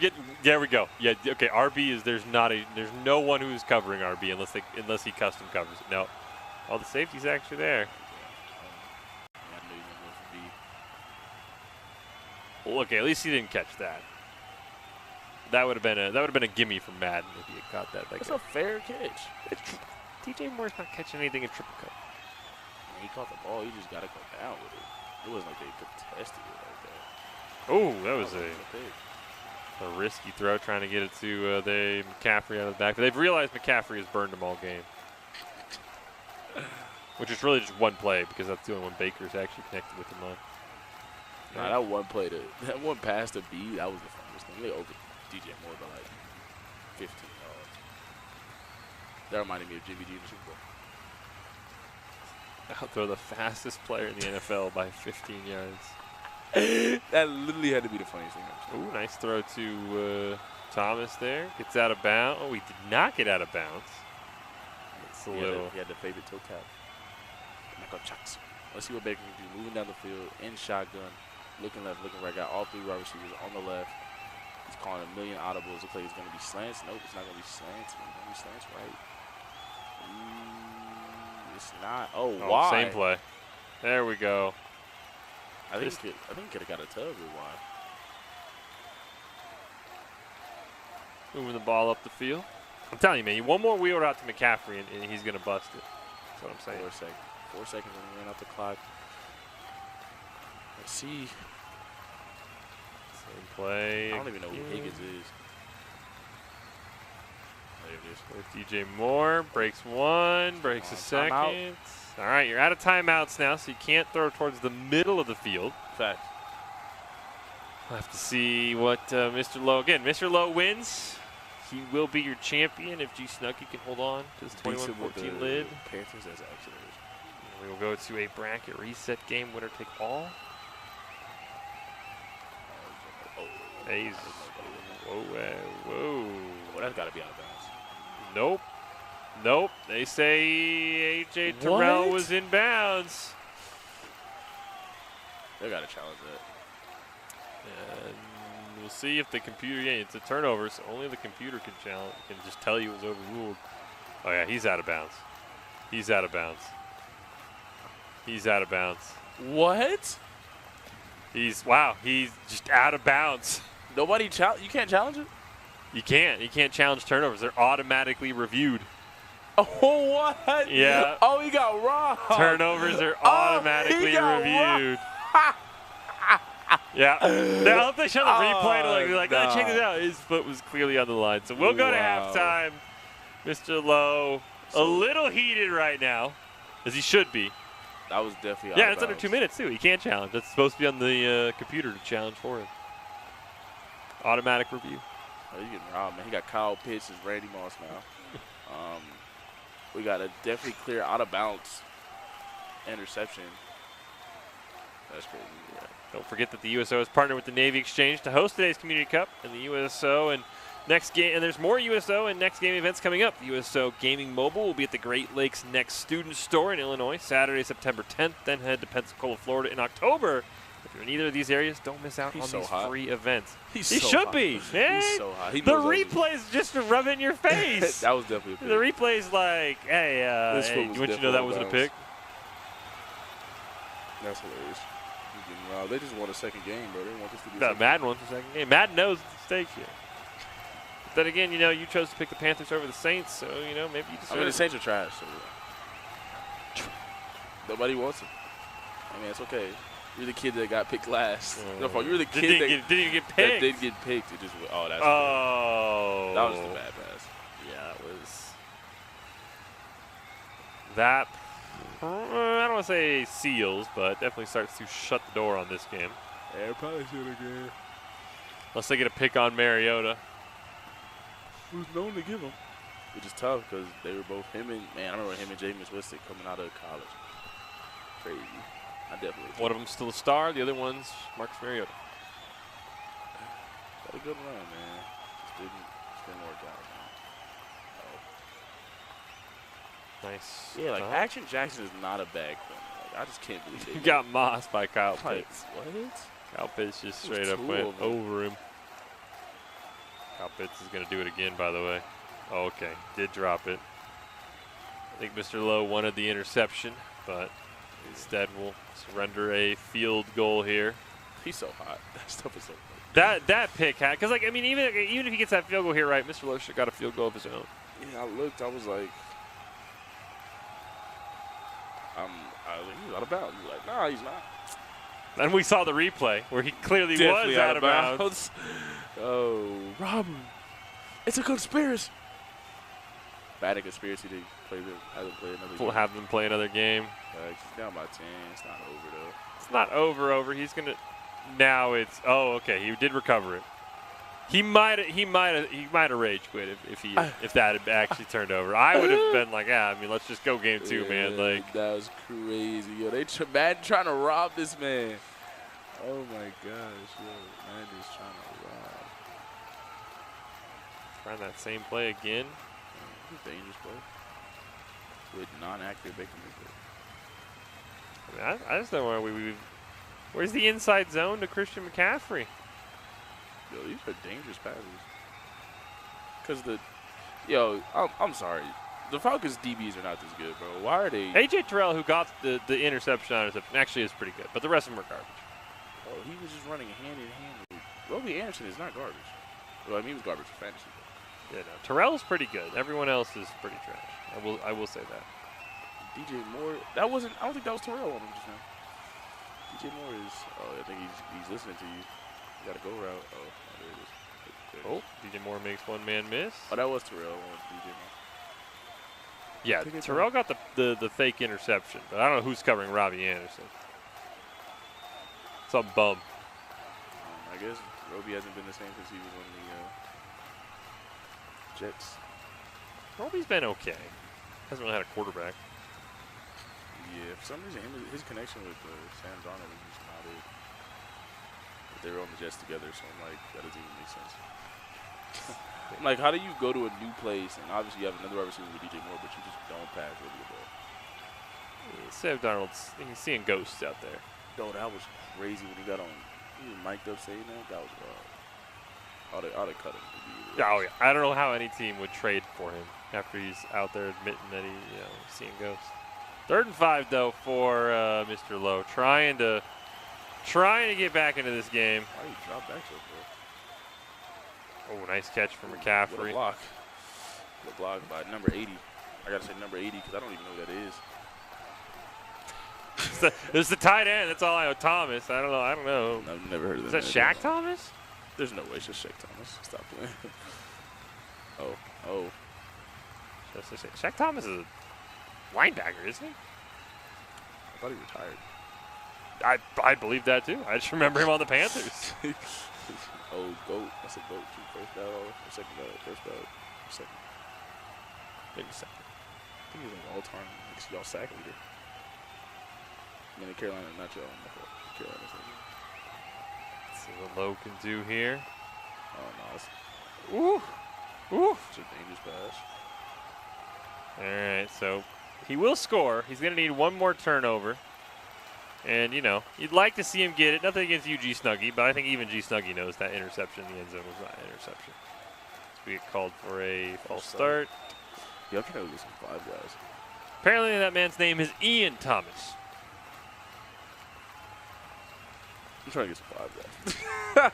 Speaker 2: There we go. Yeah, okay. RB is there's no one who's covering RB unless he custom covers it. No, all the safety's actually there. Well, okay, at least he didn't catch that. That would have been a gimme from Madden if he had caught that.
Speaker 1: That's a fair catch.
Speaker 2: DJ Moore's not catching anything in triple cut.
Speaker 1: He caught the ball. He just got to go down with it. It wasn't like they contested it like that.
Speaker 2: Oh, that was a risky throw trying to get it to McCaffrey out of the back. But they've realized McCaffrey has burned them all game. Which is really just one play because that's the only one Baker's actually connected with him on.
Speaker 1: Nah, that one play, that one pass to B, that was the funniest thing. They over DJ Moore by like 15 yards. That reminded me of Jimmy G in the Super Bowl.
Speaker 2: Outthrow the fastest player in the NFL by 15 yards.
Speaker 1: That literally had to be the funniest thing.
Speaker 2: Ooh, nice throw to Thomas there. Gets out of bounds. Oh, he did not get out of bounds. It's a little.
Speaker 1: He had the favorite toe tap. Michael Jackson. Let's see what Baker can do. Moving down the field in shotgun. Looking left, looking right. Got all 3 wide receivers on the left. He's calling a million audibles. Looks like it's going to be slants. Nope, it's not going to be slants. It's going to be slants right. It's not. Oh, why?
Speaker 2: Same play. There we go.
Speaker 1: I think he could have got a tub with why.
Speaker 2: moving the ball up the field. I'm telling you, man, one more wheel route to McCaffrey, and he's going to bust it. That's what I'm saying.
Speaker 1: 4 seconds when we ran out the clock. Let's see.
Speaker 2: Same play.
Speaker 1: I don't even know who Higgins is. There it is.
Speaker 2: With DJ Moore. Breaks one. Breaks a second. All right, you're out of timeouts now, so you can't throw towards the middle of the field.
Speaker 1: Fact.
Speaker 2: We'll have to see what Mr. Lowe, again, Mr. Lowe wins. He will be your champion if G Snuggy can hold on to his 21-14 lead.
Speaker 1: Panthers as actually.
Speaker 2: We will go to a bracket reset game, winner take all. He's, whoa.
Speaker 1: Well, that's got to be out of bounds.
Speaker 2: Nope. They say AJ Terrell was in bounds.
Speaker 1: They got to challenge that.
Speaker 2: And we'll see if the computer, it's a turnover, so only the computer can challenge, can just tell you it was overruled. Oh yeah, he's out of bounds. He's out of bounds.
Speaker 1: What?
Speaker 2: He's just out of bounds.
Speaker 1: Nobody you can't challenge it?
Speaker 2: You can't challenge turnovers. They're automatically reviewed.
Speaker 1: Oh, what?
Speaker 2: Yeah.
Speaker 1: Oh, he got robbed.
Speaker 2: Turnovers are automatically reviewed. Yeah. I hope they show the replay to be like, check this out. His foot was clearly on the line. So we'll go to halftime. Mr. Lowe, a little heated right now, as he should be.
Speaker 1: That was definitely
Speaker 2: Yeah, it's under 2 minutes, too. He can't challenge. That's supposed to be on the computer to challenge for him. Automatic review.
Speaker 1: Oh, he's getting robbed, man. He got Kyle Pitts as Randy Moss now. We got a definitely clear out of bounds interception. That's crazy. Yeah.
Speaker 2: Don't forget that the USO is partnered with the Navy Exchange to host today's Community Cup and the USO and next game. And there's more USO and next game events coming up. The USO Gaming Mobile will be at the Great Lakes NEX Student Store in Illinois Saturday, September 10th. Then head to Pensacola, Florida in October. If you're in either of these areas, don't miss out on these free events.
Speaker 1: He
Speaker 2: should be. Man.
Speaker 1: He's so hot.
Speaker 2: The replay's just to rub it in your face.
Speaker 1: That was definitely a pick.
Speaker 2: The replay's like, hey, you want you to know that wasn't a pick?
Speaker 1: That's hilarious. They just won a second game, bro. They want this to be
Speaker 2: Madden won the second game. Madden knows the stakes here. But then again, you chose to pick the Panthers over the Saints, so, maybe you deserve
Speaker 1: the Saints are trash. So nobody wants them. It's okay. You're the kid that got picked last. You're the kid that
Speaker 2: didn't get picked.
Speaker 1: That didn't get picked. It just that was the bad pass.
Speaker 2: Yeah, it was that. I don't want to say seals, but definitely starts to shut the door on this game.
Speaker 1: Yeah, probably should again.
Speaker 2: Unless they get a pick on Mariota.
Speaker 1: Who's known to give them? Which is tough because they were both I remember him and Jameis Winston coming out of college. Crazy. I definitely.
Speaker 2: One of them's still a star. The other one's Marcus Mariota.
Speaker 1: Got a good run, man. Just didn't work out, man.
Speaker 2: Nice.
Speaker 1: Yeah, Action Jackson is not a bad corner. I just can't believe it.
Speaker 2: He got mossed by Kyle Pitts.
Speaker 1: What?
Speaker 2: Kyle Pitts just straight up went over him. Kyle Pitts is going to do it again, by the way. Oh, okay. Did drop it. I think Mr. Lowe wanted the interception, but instead will surrender a field goal here.
Speaker 1: He's so hot. That stuff is so hot.
Speaker 2: That pick had, because even if he gets that field goal here right, Mr. Lowe should have got a field goal of his own.
Speaker 1: Yeah, I looked. I was like, he's out of bounds. He's like, nah, he's not.
Speaker 2: And we saw the replay where he clearly was out of bounds.
Speaker 1: Oh, Robert, it's a conspiracy. Bad conspiracy to
Speaker 2: have them play another game.
Speaker 1: He's down by 10. It's not over though.
Speaker 2: It's not over. He's gonna. Now it's. Oh, okay. He did recover it. He might have rage quit if that had actually turned over. I would have been like, let's just go game 2, man. Like
Speaker 1: that was crazy, yo. Madden trying to rob this man. Oh my gosh, yo. Madden is trying to rob.
Speaker 2: Trying that same play again.
Speaker 1: Dangerous play with non-accurate bacon.
Speaker 2: I just don't know where where's the inside zone to Christian McCaffrey?
Speaker 1: Yo, these are dangerous passes. I'm sorry. The Falcons DBs are not this good, bro. Why are they?
Speaker 2: AJ Terrell, who got the interception on interception, actually is pretty good, but the rest of them are garbage.
Speaker 1: Oh, he was just running hand in hand with Robbie Anderson is not garbage. Well, he was garbage for fantasy.
Speaker 2: Yeah, no. Terrell's pretty good. Everyone else is pretty trash. I will say that.
Speaker 1: DJ Moore. That wasn't. I don't think that was Terrell on him just now. DJ Moore is. Oh, I think he's listening to you. You got to go route. Oh, there it is. There it is.
Speaker 2: DJ Moore makes one man miss.
Speaker 1: Oh, that was Terrell on DJ Moore.
Speaker 2: Yeah, Terrell got the fake interception, but I don't know who's covering Robbie Anderson. Some bum.
Speaker 1: I guess Roby hasn't been the same since he was on the Jets.
Speaker 2: Roby's been okay. Hasn't really had a quarterback.
Speaker 1: Yeah, for some reason, his connection with Sam Darnold was just not it. But they were on the Jets together, so I'm like, that doesn't even make sense. I'm like, how do you go to a new place, and obviously you have another wide receiver with DJ Moore, but you just don't pass over the ball?
Speaker 2: Yeah, Sam Darnold's he's seeing ghosts out there.
Speaker 1: No, that was crazy when he got on. He was mic'd up saying that. That was wild. I'd have cut him.
Speaker 2: Oh, yeah. I don't know how any team would trade for him after he's out there admitting that he's seeing ghosts. 3rd and 5, though, for Mr. Lowe. Trying to get back into this game.
Speaker 1: Why you drop back so far?
Speaker 2: Oh, nice catch from McCaffrey.
Speaker 1: What a block. What a block by number 80. I got to say number 80 because I don't even know who that is.
Speaker 2: It's the tight end. That's all I know. Thomas. I don't know.
Speaker 1: I've never heard of
Speaker 2: that.
Speaker 1: Is that
Speaker 2: Shaq Thomas?
Speaker 1: There's no way it's just Shaq Thomas. Stop playing. Oh.
Speaker 2: Shaq Thomas is a linebacker, isn't he?
Speaker 1: I thought he retired.
Speaker 2: I believe that too. I just remember him on the Panthers.
Speaker 1: Oh, GOAT. That's a GOAT too. First ballot or second ballot? First ballot. Second.
Speaker 2: Maybe second.
Speaker 1: I think he's an all-time y'all sack leader. I mean, Carolina, not y'all. Carolina.
Speaker 2: See what Lowe can do here.
Speaker 1: Oh, no. It's a dangerous pass.
Speaker 2: All right, so he will score. He's going to need one more turnover. And, you'd like to see him get it. Nothing against you, G. Snuggie, but I think even G. Snuggie knows that interception in the end zone was not an interception. So we get called for a false start.
Speaker 1: Yeah, I'm trying to get some 5 guys.
Speaker 2: Apparently that man's name is Ian Thomas.
Speaker 1: I'm trying to get some 5 guys.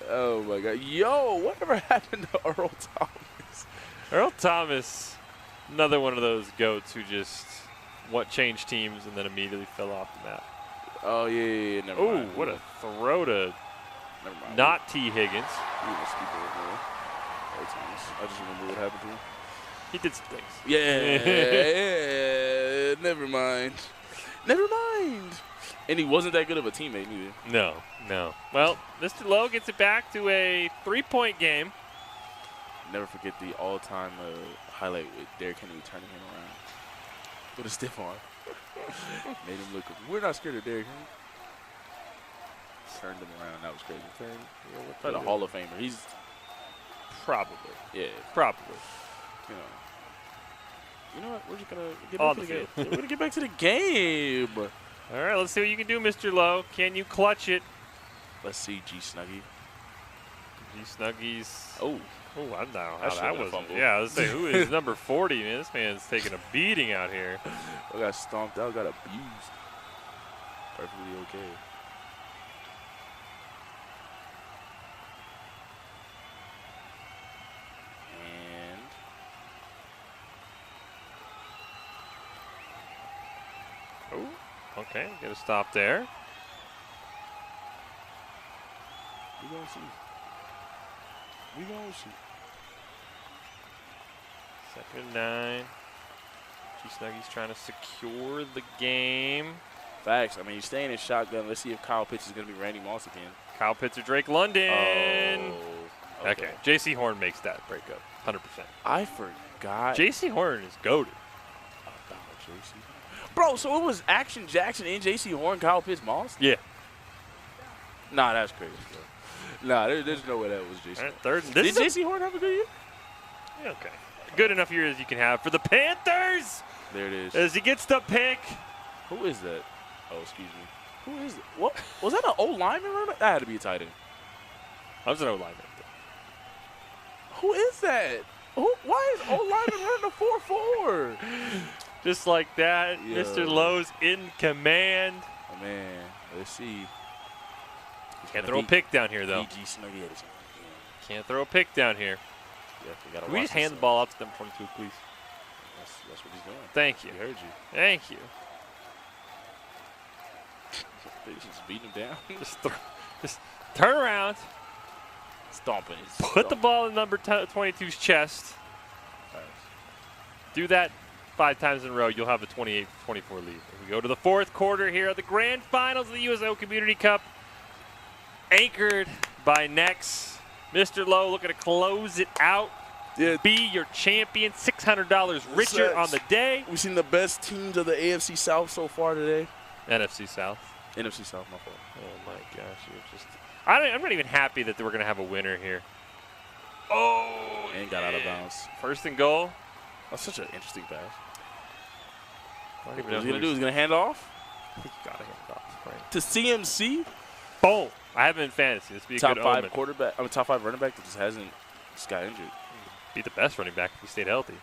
Speaker 1: Oh, my God. Yo, whatever happened to Earl Thomas?
Speaker 2: Earl Thomas, another one of those goats who just changed teams and then immediately fell off the map.
Speaker 1: Oh, yeah. Never mind.
Speaker 2: What a throw to not T. Higgins.
Speaker 1: Earl Thomas. I just remember what happened to him.
Speaker 2: He did some things.
Speaker 1: Yeah. Never mind. And he wasn't that good of a teammate either.
Speaker 2: No. Well, Mr. Lowe gets it back to a 3-point game.
Speaker 1: Never forget the all-time highlight with Derrick Henry turning him around with a stiff arm. Made him look. We're not scared of Derrick Henry. Turned him around. That was crazy. Probably a Hall of Famer. He's
Speaker 2: probably.
Speaker 1: Yeah.
Speaker 2: Probably.
Speaker 1: You know what? We're just gonna get back to the game. We're gonna get back to the game.
Speaker 2: All right, let's see what you can do, Mr. Lowe. Can you clutch it?
Speaker 1: Let's see, G. Snuggie.
Speaker 2: G. Snuggie's.
Speaker 1: Oh,
Speaker 2: I don't know how that was.
Speaker 1: Fumble.
Speaker 2: Yeah, let's say who is number 40, man? This man's taking a beating out here.
Speaker 1: I got stomped out, got abused. Perfectly okay.
Speaker 2: Okay, get a stop there.
Speaker 1: We gonna see.
Speaker 2: Second and 9. G. Snuggie's trying to secure the game.
Speaker 1: Facts. I mean, he's staying in shotgun. Let's see if Kyle Pitts is going to be Randy Moss again.
Speaker 2: Kyle Pitts or Drake London.
Speaker 1: Oh,
Speaker 2: okay. J.C. Horn makes that breakup, 100%.
Speaker 1: I forgot.
Speaker 2: J.C. Horn is goated.
Speaker 1: About J.C. Bro, so it was Action Jackson and J.C. Horn, Kyle Pitts, Moss?
Speaker 2: Yeah.
Speaker 1: Nah, that's crazy, bro. Nah, there's no way that was J.C.
Speaker 2: Right, third.
Speaker 1: Did J.C. Horn have a good year?
Speaker 2: Yeah, okay. Good enough year as you can have for the Panthers.
Speaker 1: There it is.
Speaker 2: As he gets the pick.
Speaker 1: Who is that? Oh, excuse me. Who is it? What? Was that an O-lineman running? That had to be a tight end.
Speaker 2: I was an O-lineman.
Speaker 1: Who is that? Why is O-lineman running a 4-4?
Speaker 2: Just like that,
Speaker 1: Yo.
Speaker 2: Mr. Lowe's in command.
Speaker 1: Oh, man. Let's see.
Speaker 2: Can't throw a pick down here, though.
Speaker 1: G. Snuggie.
Speaker 2: Can't throw a pick down here.
Speaker 1: Yeah, you gotta
Speaker 2: Can we just hand the ball out to them 22, please?
Speaker 1: That's what he's doing.
Speaker 2: Thank you.
Speaker 1: He heard you.
Speaker 2: Thank you.
Speaker 1: Just beating him down.
Speaker 2: Just turn around.
Speaker 1: Stomping.
Speaker 2: Put the ball in number 22's chest.
Speaker 1: Nice.
Speaker 2: Do that 5 times in a row. You'll have a 28-24 lead. We go to the 4th quarter here at the grand finals of the USO Community Cup. Anchored by NEX. Mr. Lowe looking to close it out.
Speaker 1: Yeah.
Speaker 2: Be your champion. $600 richer on the day.
Speaker 1: We've seen the best teams of the AFC South so far today.
Speaker 2: NFC South.
Speaker 1: NFC South, my fault.
Speaker 2: Oh my gosh, you're just. I'm not even happy that we're gonna have a winner here. Oh,
Speaker 1: and got out of bounds.
Speaker 2: 1st and goal.
Speaker 1: That's such an interesting pass.
Speaker 2: What is
Speaker 1: he gonna do? He's gonna hand off.
Speaker 2: I think you gotta hand it off. Right.
Speaker 1: To CMC.
Speaker 2: Boom. I have him in fantasy. This be a
Speaker 1: top
Speaker 2: good
Speaker 1: 5
Speaker 2: omen.
Speaker 1: quarterback. I mean, top 5 running back that just got injured.
Speaker 2: Be the best running back if he stayed healthy.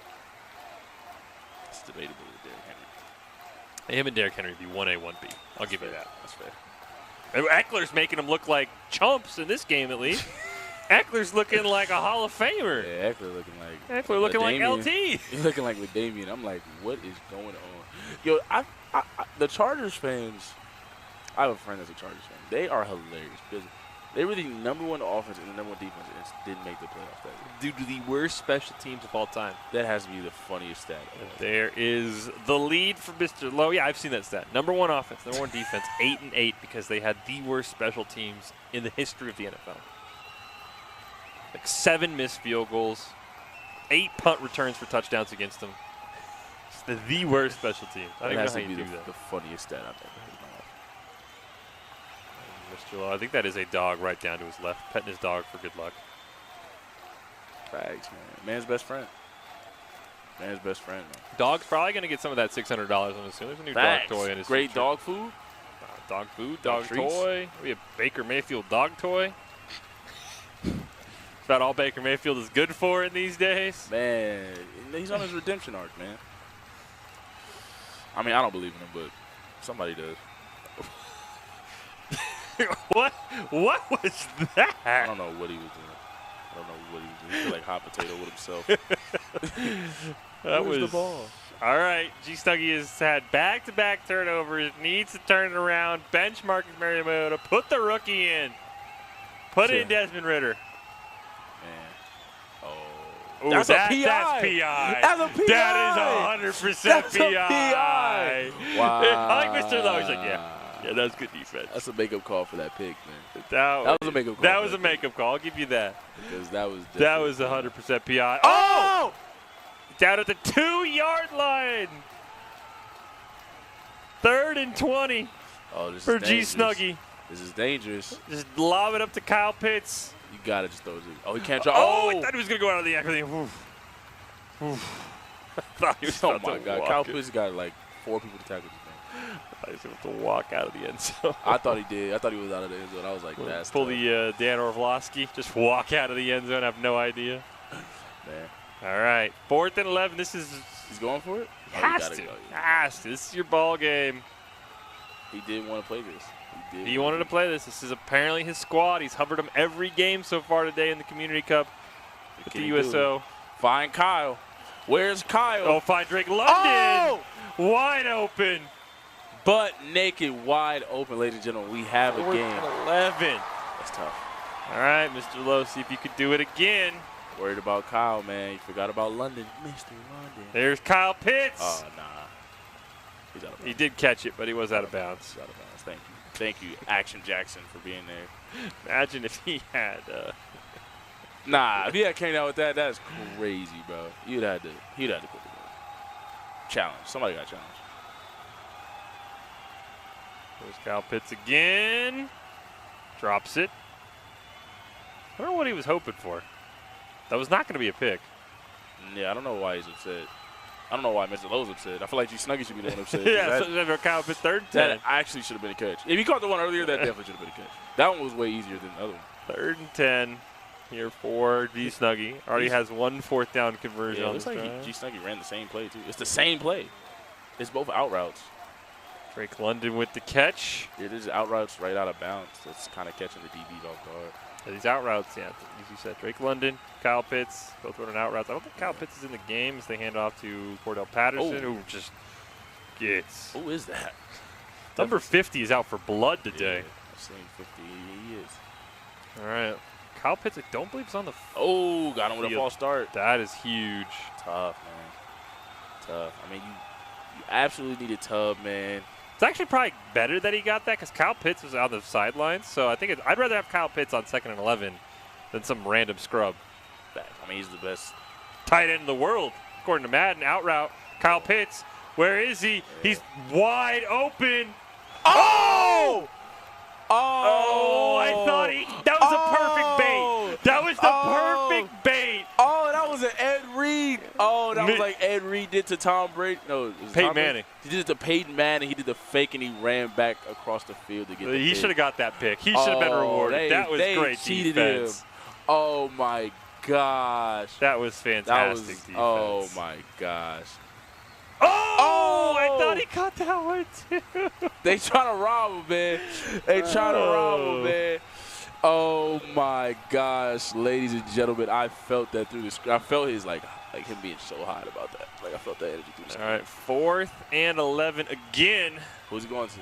Speaker 1: It's debatable with Derrick Henry.
Speaker 2: Him and Derrick Henry be 1A, 1B. I'll give you that.
Speaker 1: That's fair.
Speaker 2: And Eckler's making them look like chumps in this game, at least. Eckler's looking like a Hall of Famer.
Speaker 1: Yeah, Eckler
Speaker 2: looking like LT.
Speaker 1: He's looking like LaDainian. I'm like, what is going on? Yo, the Chargers fans, I have a friend that's a Chargers fan. They are hilarious because they were the #1 offense and the #1 defense and didn't make the playoffs that year.
Speaker 2: Due to the worst special teams of all time.
Speaker 1: That has to be the funniest stat.
Speaker 2: There is the lead for Mr. Lowe. Yeah, I've seen that stat. #1 offense, #1 defense, 8-8 because they had the worst special teams in the history of the NFL. Like 7 missed field goals, 8 punt returns for touchdowns against them. It's the worst special teams. I don't even know how you do that.
Speaker 1: The funniest stat I've ever heard in my life.
Speaker 2: Mr. Lowe, I think that is a dog right down to his left, petting his dog for good luck.
Speaker 1: Thanks, man. Man's best friend. Man's best friend, man.
Speaker 2: Dog's probably going to get some of that $600, I'm assuming. There's a new dog toy in his
Speaker 1: Great
Speaker 2: future.
Speaker 1: dog food.
Speaker 2: Dog food, dog
Speaker 1: treats.
Speaker 2: toy. We have Baker Mayfield dog toy. It's about all Baker Mayfield is good for in these days.
Speaker 1: Man, he's on his redemption arc, man. I mean, I don't believe in him, but somebody does.
Speaker 2: What was that?
Speaker 1: I don't know what he was doing. He feel like hot potato with himself.
Speaker 2: That was
Speaker 1: the ball.
Speaker 2: All right, G-Snuggy has had back-to-back turnovers, needs to turn it around. Bench Marcus Mariota, put the rookie in. Put in Desmond Ritter.
Speaker 1: Man.
Speaker 2: Oh,
Speaker 1: that's a PI.
Speaker 2: That's PI.
Speaker 1: That's a PI.
Speaker 2: That is 100%
Speaker 1: that's
Speaker 2: PI.
Speaker 1: A PI. Wow.
Speaker 2: I like Mr. Lowe. He's like, yeah, that's good defense.
Speaker 1: That's a makeup call for that pick, man.
Speaker 2: That
Speaker 1: was a makeup call.
Speaker 2: That was a makeup call. I'll give you that.
Speaker 1: Because that was
Speaker 2: 100% PI.
Speaker 1: Oh!
Speaker 2: Down at the 2-yard line. 3rd and 20 for G-Snuggy.
Speaker 1: This is dangerous.
Speaker 2: Just lob it up to Kyle Pitts.
Speaker 1: You got to just throw it. Oh, he can't drop.
Speaker 2: Oh, I thought he was going to go out of the everything. I thought he was
Speaker 1: oh, my God. Kyle Pitts got like 4 people to tackle this thing.
Speaker 2: I thought he was going to walk out of the end zone.
Speaker 1: I thought he did. I thought he was out of the end zone. I was like, that's
Speaker 2: pull the Dan Orlovsky. Just walk out of the end zone. I have no idea.
Speaker 1: Man.
Speaker 2: All right, 4th and 11. This is.
Speaker 1: He's going for it?
Speaker 2: Has to. Has to. This is your ball game.
Speaker 1: He did want to play this.
Speaker 2: He wanted to play this. This is apparently his squad. He's hovered him every game so far today in the Community Cup with the USO.
Speaker 1: Find Kyle. Where's Kyle?
Speaker 2: Oh, find Drake London.
Speaker 1: Oh!
Speaker 2: Wide open.
Speaker 1: Butt naked, wide open, ladies and gentlemen. We have a game.
Speaker 2: 11.
Speaker 1: That's tough.
Speaker 2: All right, Mr. Lowe, see if you could do it again.
Speaker 1: Worried about Kyle, man. You forgot about London. Mr. London.
Speaker 2: There's Kyle Pitts.
Speaker 1: Oh, nah. He's out of bounds.
Speaker 2: He did catch it, but he was out of bounds.
Speaker 1: He's out of bounds. Thank you. Thank you, Action Jackson, for being there.
Speaker 2: Imagine if he had.
Speaker 1: Nah, if he had came out with that, that's crazy, bro. He'd had to quit the game. Challenge. Somebody got challenged.
Speaker 2: There's Kyle Pitts again. Drops it. I don't know what he was hoping for. That was not going to be a pick.
Speaker 1: Yeah, I don't know why he's upset. I don't know why Mr. Lowe's upset. I feel like G-Snuggy should be the one upset.
Speaker 2: Yeah, so Kyle Pitts 3rd and 10.
Speaker 1: That actually should have been a catch. If he caught the one earlier, that definitely should have been a catch. That one was way easier than the other one.
Speaker 2: 3rd and 10 here for G-Snuggy. Already has 1 4th down conversion.
Speaker 1: Yeah, it looks like G-Snuggy ran the same play, too. It's the same play. It's both out routes.
Speaker 2: Drake London with the catch.
Speaker 1: It is out routes right out of bounds. That's kind of catching the DBs off guard.
Speaker 2: These out routes, yeah, as you said, Drake London, Kyle Pitts, both running out routes. I don't think Kyle Pitts is in the game as they hand off to Cordell Patterson, who just gets.
Speaker 1: Who is that?
Speaker 2: Number 50 is out for blood today.
Speaker 1: Yeah, I'm saying 50. He is.
Speaker 2: All right. Kyle Pitts, I don't believe is on the
Speaker 1: got him with a false start.
Speaker 2: That is huge.
Speaker 1: Tough, man. Tough. I mean, you absolutely need a tub, man.
Speaker 2: It's actually probably better that he got that because Kyle Pitts was on the sidelines. So I think I'd rather have Kyle Pitts on 2nd and 11 than some random scrub.
Speaker 1: I mean, he's the best
Speaker 2: tight end in the world, according to Madden. Out route, Kyle Pitts. Where is he? He's wide open.
Speaker 1: Oh!
Speaker 2: Oh, I thought that was a perfect bait. That was the perfect bait.
Speaker 1: Oh, that was an Ed Reed. Oh, that was like Ed Reed did to Tom Brady. No, it was
Speaker 2: Peyton Manning.
Speaker 1: He did it to Peyton Manning. He did the fake, and he ran back across the field to get the
Speaker 2: He
Speaker 1: pick.
Speaker 2: should have got that pick. He should have been rewarded. That was great defense.
Speaker 1: Him. Oh, my gosh.
Speaker 2: That was fantastic defense.
Speaker 1: Oh, my gosh.
Speaker 2: Oh, I thought he caught that one, too.
Speaker 1: They trying to rob him, man. They trying to rob him, man. Oh, my gosh. Ladies and gentlemen, I felt that through the screen. I felt his, like him being so hot about that. Like, I felt that energy through the screen.
Speaker 2: All right, 4th and 11 again.
Speaker 1: Who's he going to?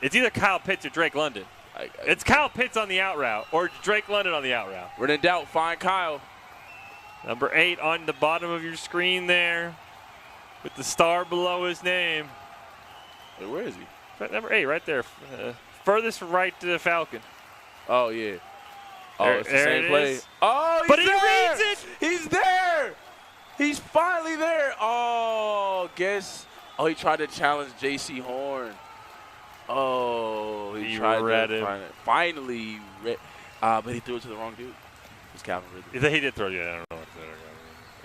Speaker 2: It's either Kyle Pitts or Drake London. It's Kyle Pitts on the out route or Drake London on the out route.
Speaker 1: When in doubt, find Kyle.
Speaker 2: Number 8 on the bottom of your screen there with the star below his name.
Speaker 1: Wait, where is he?
Speaker 2: Number 8 right there. Furthest right to the Falcon.
Speaker 1: Oh, yeah. Oh, it's the same play. Oh,
Speaker 2: but he reads it.
Speaker 1: He's there. He's finally there. Oh, guess. Oh, he tried to challenge J.C. Horn. Oh, he tried to
Speaker 2: him.
Speaker 1: Finally, but he threw it to the wrong dude. It was Calvin Ridley.
Speaker 2: He did throw it. I don't know.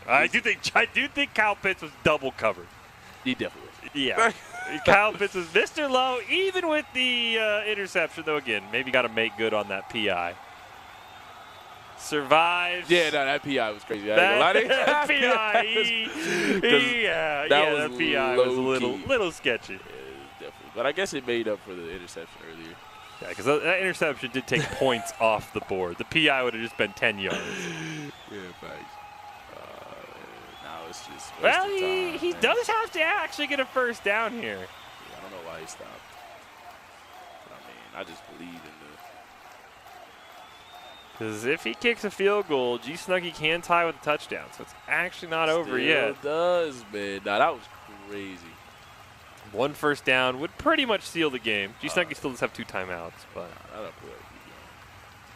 Speaker 2: I do think Kyle Pitts was double covered.
Speaker 1: He definitely was.
Speaker 2: Yeah. Kyle Pitts was Mr. Low, even with the interception, though, again, maybe got to make good on that PI. Survives.
Speaker 1: Yeah, no, that PI was crazy.
Speaker 2: That PI was a little sketchy.
Speaker 1: Yeah, definitely. But I guess it made up for the interception earlier.
Speaker 2: Yeah, because that interception did take points off the board. The PI would have just been 10 yards.
Speaker 1: Yeah, thanks. Now it's just
Speaker 2: well, he does have to actually get a first down here.
Speaker 1: Yeah, I don't know why he stopped. But I mean, I just believe in the.
Speaker 2: Because if he kicks a field goal, G Snuggy can tie with a touchdown. So it's actually not over yet.
Speaker 1: It does, man. Nah, that was crazy.
Speaker 2: 1 first down would pretty much seal the game. G Snuggy still does have 2 timeouts, but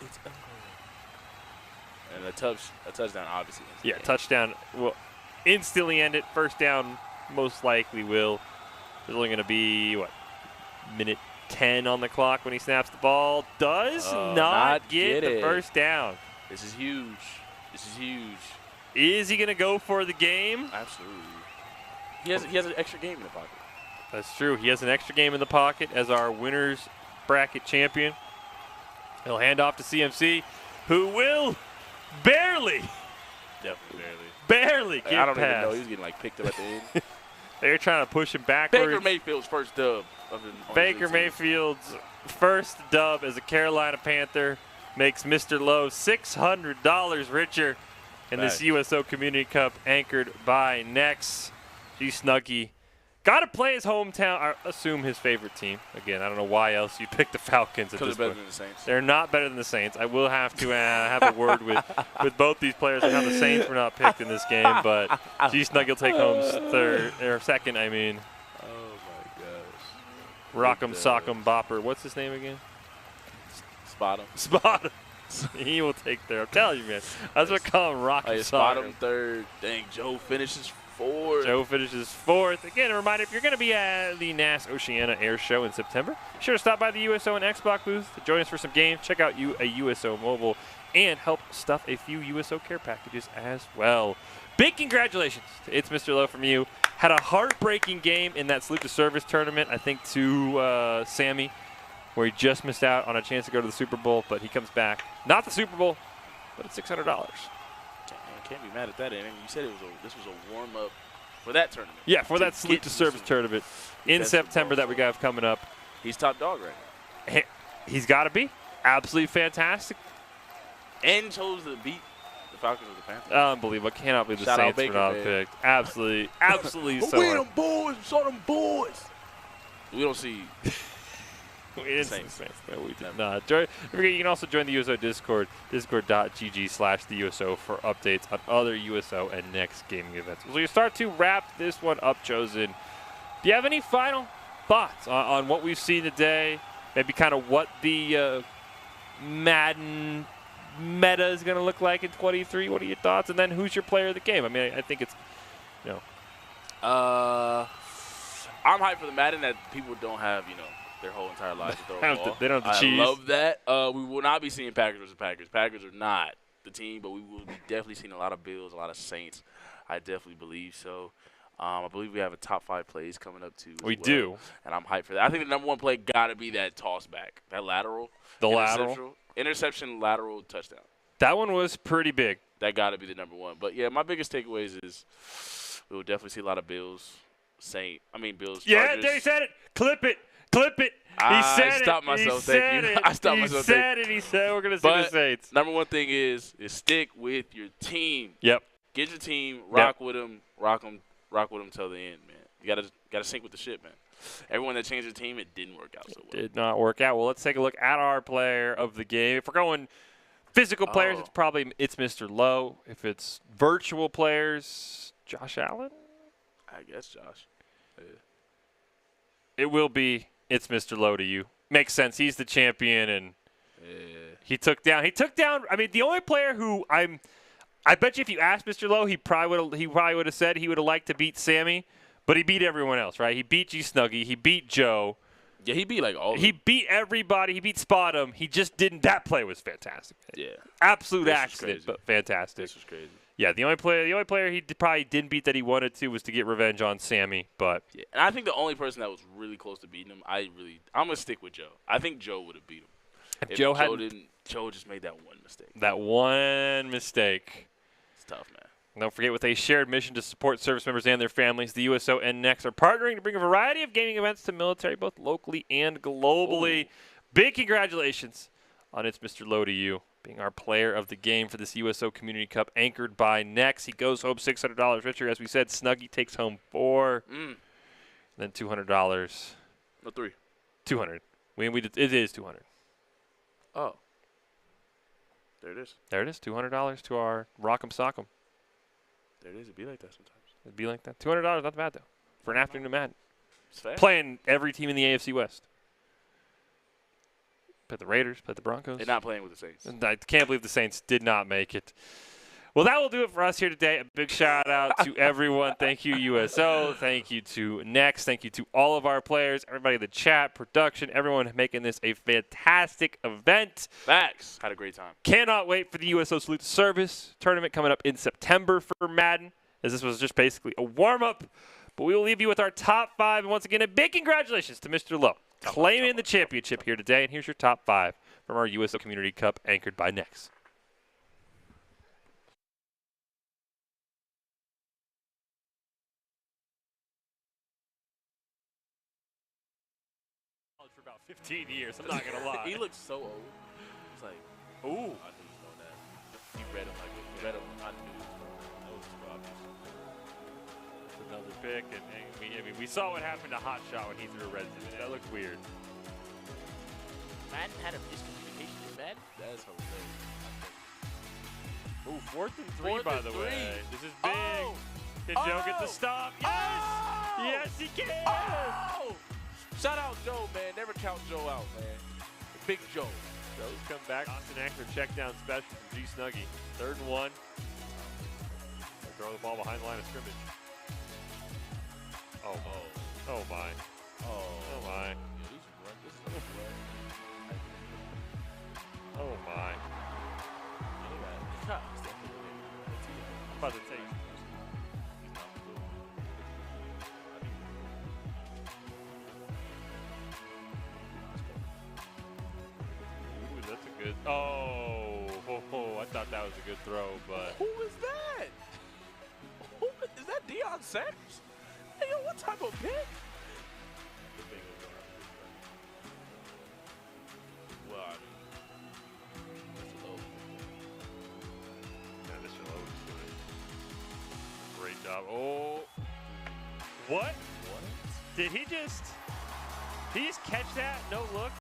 Speaker 1: it's and a touchdown obviously.
Speaker 2: Yeah, touchdown will instantly end it. First down most likely will. There's only going to be minute 10 on the clock when he snaps the ball. Does not get the first down.
Speaker 1: This is huge. This is huge.
Speaker 2: Is he going to go for the game?
Speaker 1: Absolutely. He has an extra game in the pocket.
Speaker 2: That's true. He has an extra game in the pocket as our winners bracket champion. He'll hand off to CMC, who will barely get
Speaker 1: I don't
Speaker 2: past.
Speaker 1: even know. He was getting picked up at the end.
Speaker 2: They're trying to push him backwards.
Speaker 1: Baker Mayfield's first dub.
Speaker 2: Baker Mayfield's first dub as a Carolina Panther makes Mr. Lowe $600 richer in this USO Community Cup anchored by NEX. G Snuggy got to play his hometown, or assume his favorite team. Again, I don't know why else you pick the Falcons at this point.
Speaker 1: Better than the Saints.
Speaker 2: They're not better than the Saints. I will have to have a word with both these players on how the Saints were not picked in this game, but G Snuggy will take home second. I mean,
Speaker 1: oh my gosh.
Speaker 2: Rock'em Sock'em Bopper. What's his name again?
Speaker 1: Spot him.
Speaker 2: Spot him. He will take third. I'm telling you, man. That's what I call him, Rock'em Sock'em.
Speaker 1: Spot him third. Dang, Joe finishes 4th.
Speaker 2: Joe finishes 4th. Again, a reminder, if you're going to be at the NAS Oceana Air Show in September, be sure to stop by the USO and Xbox booth to join us for some games, check out a USO mobile, and help stuff a few USO care packages as well. Big congratulations to It's Mr. Lowe from you. Had a heartbreaking game in that Salute to Service tournament, I think, to Sammy, where he just missed out on a chance to go to the Super Bowl, but he comes back. Not the Super Bowl, but it's $600.
Speaker 1: Can't be mad at that. And you said this was a warm-up for that tournament.
Speaker 2: Yeah, for that Salute to Service tournament in September that we got coming up.
Speaker 1: He's top dog right now.
Speaker 2: He's got to be. absolutely fantastic.
Speaker 1: And chose to beat the Falcons or the Panthers.
Speaker 2: Unbelievable. I cannot believe the
Speaker 1: Shout out
Speaker 2: Saints were not
Speaker 1: Baker,
Speaker 2: picked. Absolutely, absolutely so.
Speaker 1: We them boys. We saw them boys. We don't see.
Speaker 2: We didn't see the Saints. No, we did not. Don't forget, you can also join the USO Discord, discord.gg/the USO for updates on other USO and NEX gaming events. So you start to wrap this one up, Chosen. Do you have any final thoughts on what we've seen today? Maybe kind of what the Madden meta is going to look like in 23. What are your thoughts? And then who's your player of the game? I mean, I think it's, you know.
Speaker 1: I'm hyped for the Madden that people don't have, you know, their whole entire lives to throw a ball.
Speaker 2: They don't have the cheese.
Speaker 1: I love that. We will not be seeing Packers versus Packers. Packers are not the team, but we will be definitely seeing a lot of Bills, a lot of Saints. I definitely believe so. I believe we have a top 5 plays coming up too.
Speaker 2: We do.
Speaker 1: And I'm hyped for that. I think the number 1 play got to be that toss back, that lateral.
Speaker 2: The lateral.
Speaker 1: Interception, lateral, touchdown.
Speaker 2: That one was pretty big.
Speaker 1: That got to be the number 1. But, yeah, my biggest takeaways is we will definitely see a lot of Bills, Bills,
Speaker 2: yeah,
Speaker 1: Chargers.
Speaker 2: there he said it. Clip it. Clip it. He said
Speaker 1: I stopped myself.
Speaker 2: He
Speaker 1: Thank you. I stopped myself.
Speaker 2: He said it. He said we're going to see the Saints.
Speaker 1: Number 1 thing is stick with your team.
Speaker 2: Yep.
Speaker 1: Get your team. Rock with them. Rock with them till the end, man. You gotta sync with the shit, man. Everyone that changed their team, it didn't work out so well.
Speaker 2: Did not work out. Well, let's take a look at our player of the game. If we're going physical players, it's Mr. Lowe. If it's virtual players, Josh Allen?
Speaker 1: I guess Josh. Yeah.
Speaker 2: It will be it's Mr. Lowe to you. Makes sense. He's the champion, and he took down. I mean, the only player who I bet you if you asked Mr. Lowe, he probably would have said he would have liked to beat Sammy, but he beat everyone else, right? He beat G Snuggy. He beat Joe.
Speaker 1: Yeah, he beat like all.
Speaker 2: He beat everybody. He beat Spot'em. He just didn't. That play was fantastic.
Speaker 1: Yeah.
Speaker 2: Absolute accident, but fantastic.
Speaker 1: This was crazy.
Speaker 2: Yeah, the only player he probably didn't beat that he wanted to was to get revenge on Sammy, but
Speaker 1: yeah, and I think the only person that was really close to beating him, I'm gonna stick with Joe. I think Joe would have beat him. If Joe just made that one mistake.
Speaker 2: That one mistake.
Speaker 1: It's tough, man.
Speaker 2: And don't forget, with a shared mission to support service members and their families, the USO and NEX are partnering to bring a variety of gaming events to military, both locally and globally. Ooh. Big congratulations on It's Mr. Lowe to you, being our player of the game for this USO Community Cup, anchored by NEX. He goes home $600 richer. As we said, Snuggy takes home $400. And then $200.
Speaker 1: No, 3.
Speaker 2: 200. It is 200.
Speaker 1: Oh. There it is.
Speaker 2: There it is. $200 to our Rock'em Sock'em.
Speaker 1: There it is. It'd be like that sometimes.
Speaker 2: It'd be like that. $200, not bad, though, for an afternoon of Madden.
Speaker 1: It's fair.
Speaker 2: Playing every team in the AFC West. Played the Raiders, played the Broncos.
Speaker 1: They're not playing with the Saints.
Speaker 2: And I can't believe the Saints did not make it. Well, that will do it for us here today. A big shout-out to everyone. Thank you, USO. Thank you to NEX. Thank you to all of our players, everybody in the chat, production, everyone making this a fantastic event.
Speaker 1: Facts. Had a great time.
Speaker 2: Cannot wait for the USO Salute to Service tournament coming up in September for Madden, as this was just basically a warm-up. But we will leave you with our top 5. And once again, a big congratulations to Mr. Lowe, claiming the championship here today. And here's your top 5 from our USO Community Cup, anchored by NEX. For about 15 years, I'm not gonna lie.
Speaker 1: He looks so old. It's like,
Speaker 2: ooh,
Speaker 1: I knew you know that. You read him like you read him. I knew that was too obvious.
Speaker 2: Another pick, and we saw what happened to Hot Shot when he threw a red zone. That looked weird.
Speaker 1: Madden had a miscommunication in Madden. That's hilarious.
Speaker 2: Ooh, 4th and 3, by the way. This is big. Can Joe get the stop? Yes! Yes, he can!
Speaker 1: Oh! Shout out Joe, man. Never count Joe out, man. Big Joe.
Speaker 2: Joe's come back. Austin Eckler check down special from G Snuggy. 3rd and 1. Throw the ball behind the line of scrimmage. Oh my. Oh my. Oh my. I'm about to say. Ooh, that's a good. Oh, I thought that was a good throw, but.
Speaker 1: Who is that? Is that Deion Sanders? Hey, yo, what type of pick? Well, Oh.
Speaker 2: What? Did he just catch that? No look?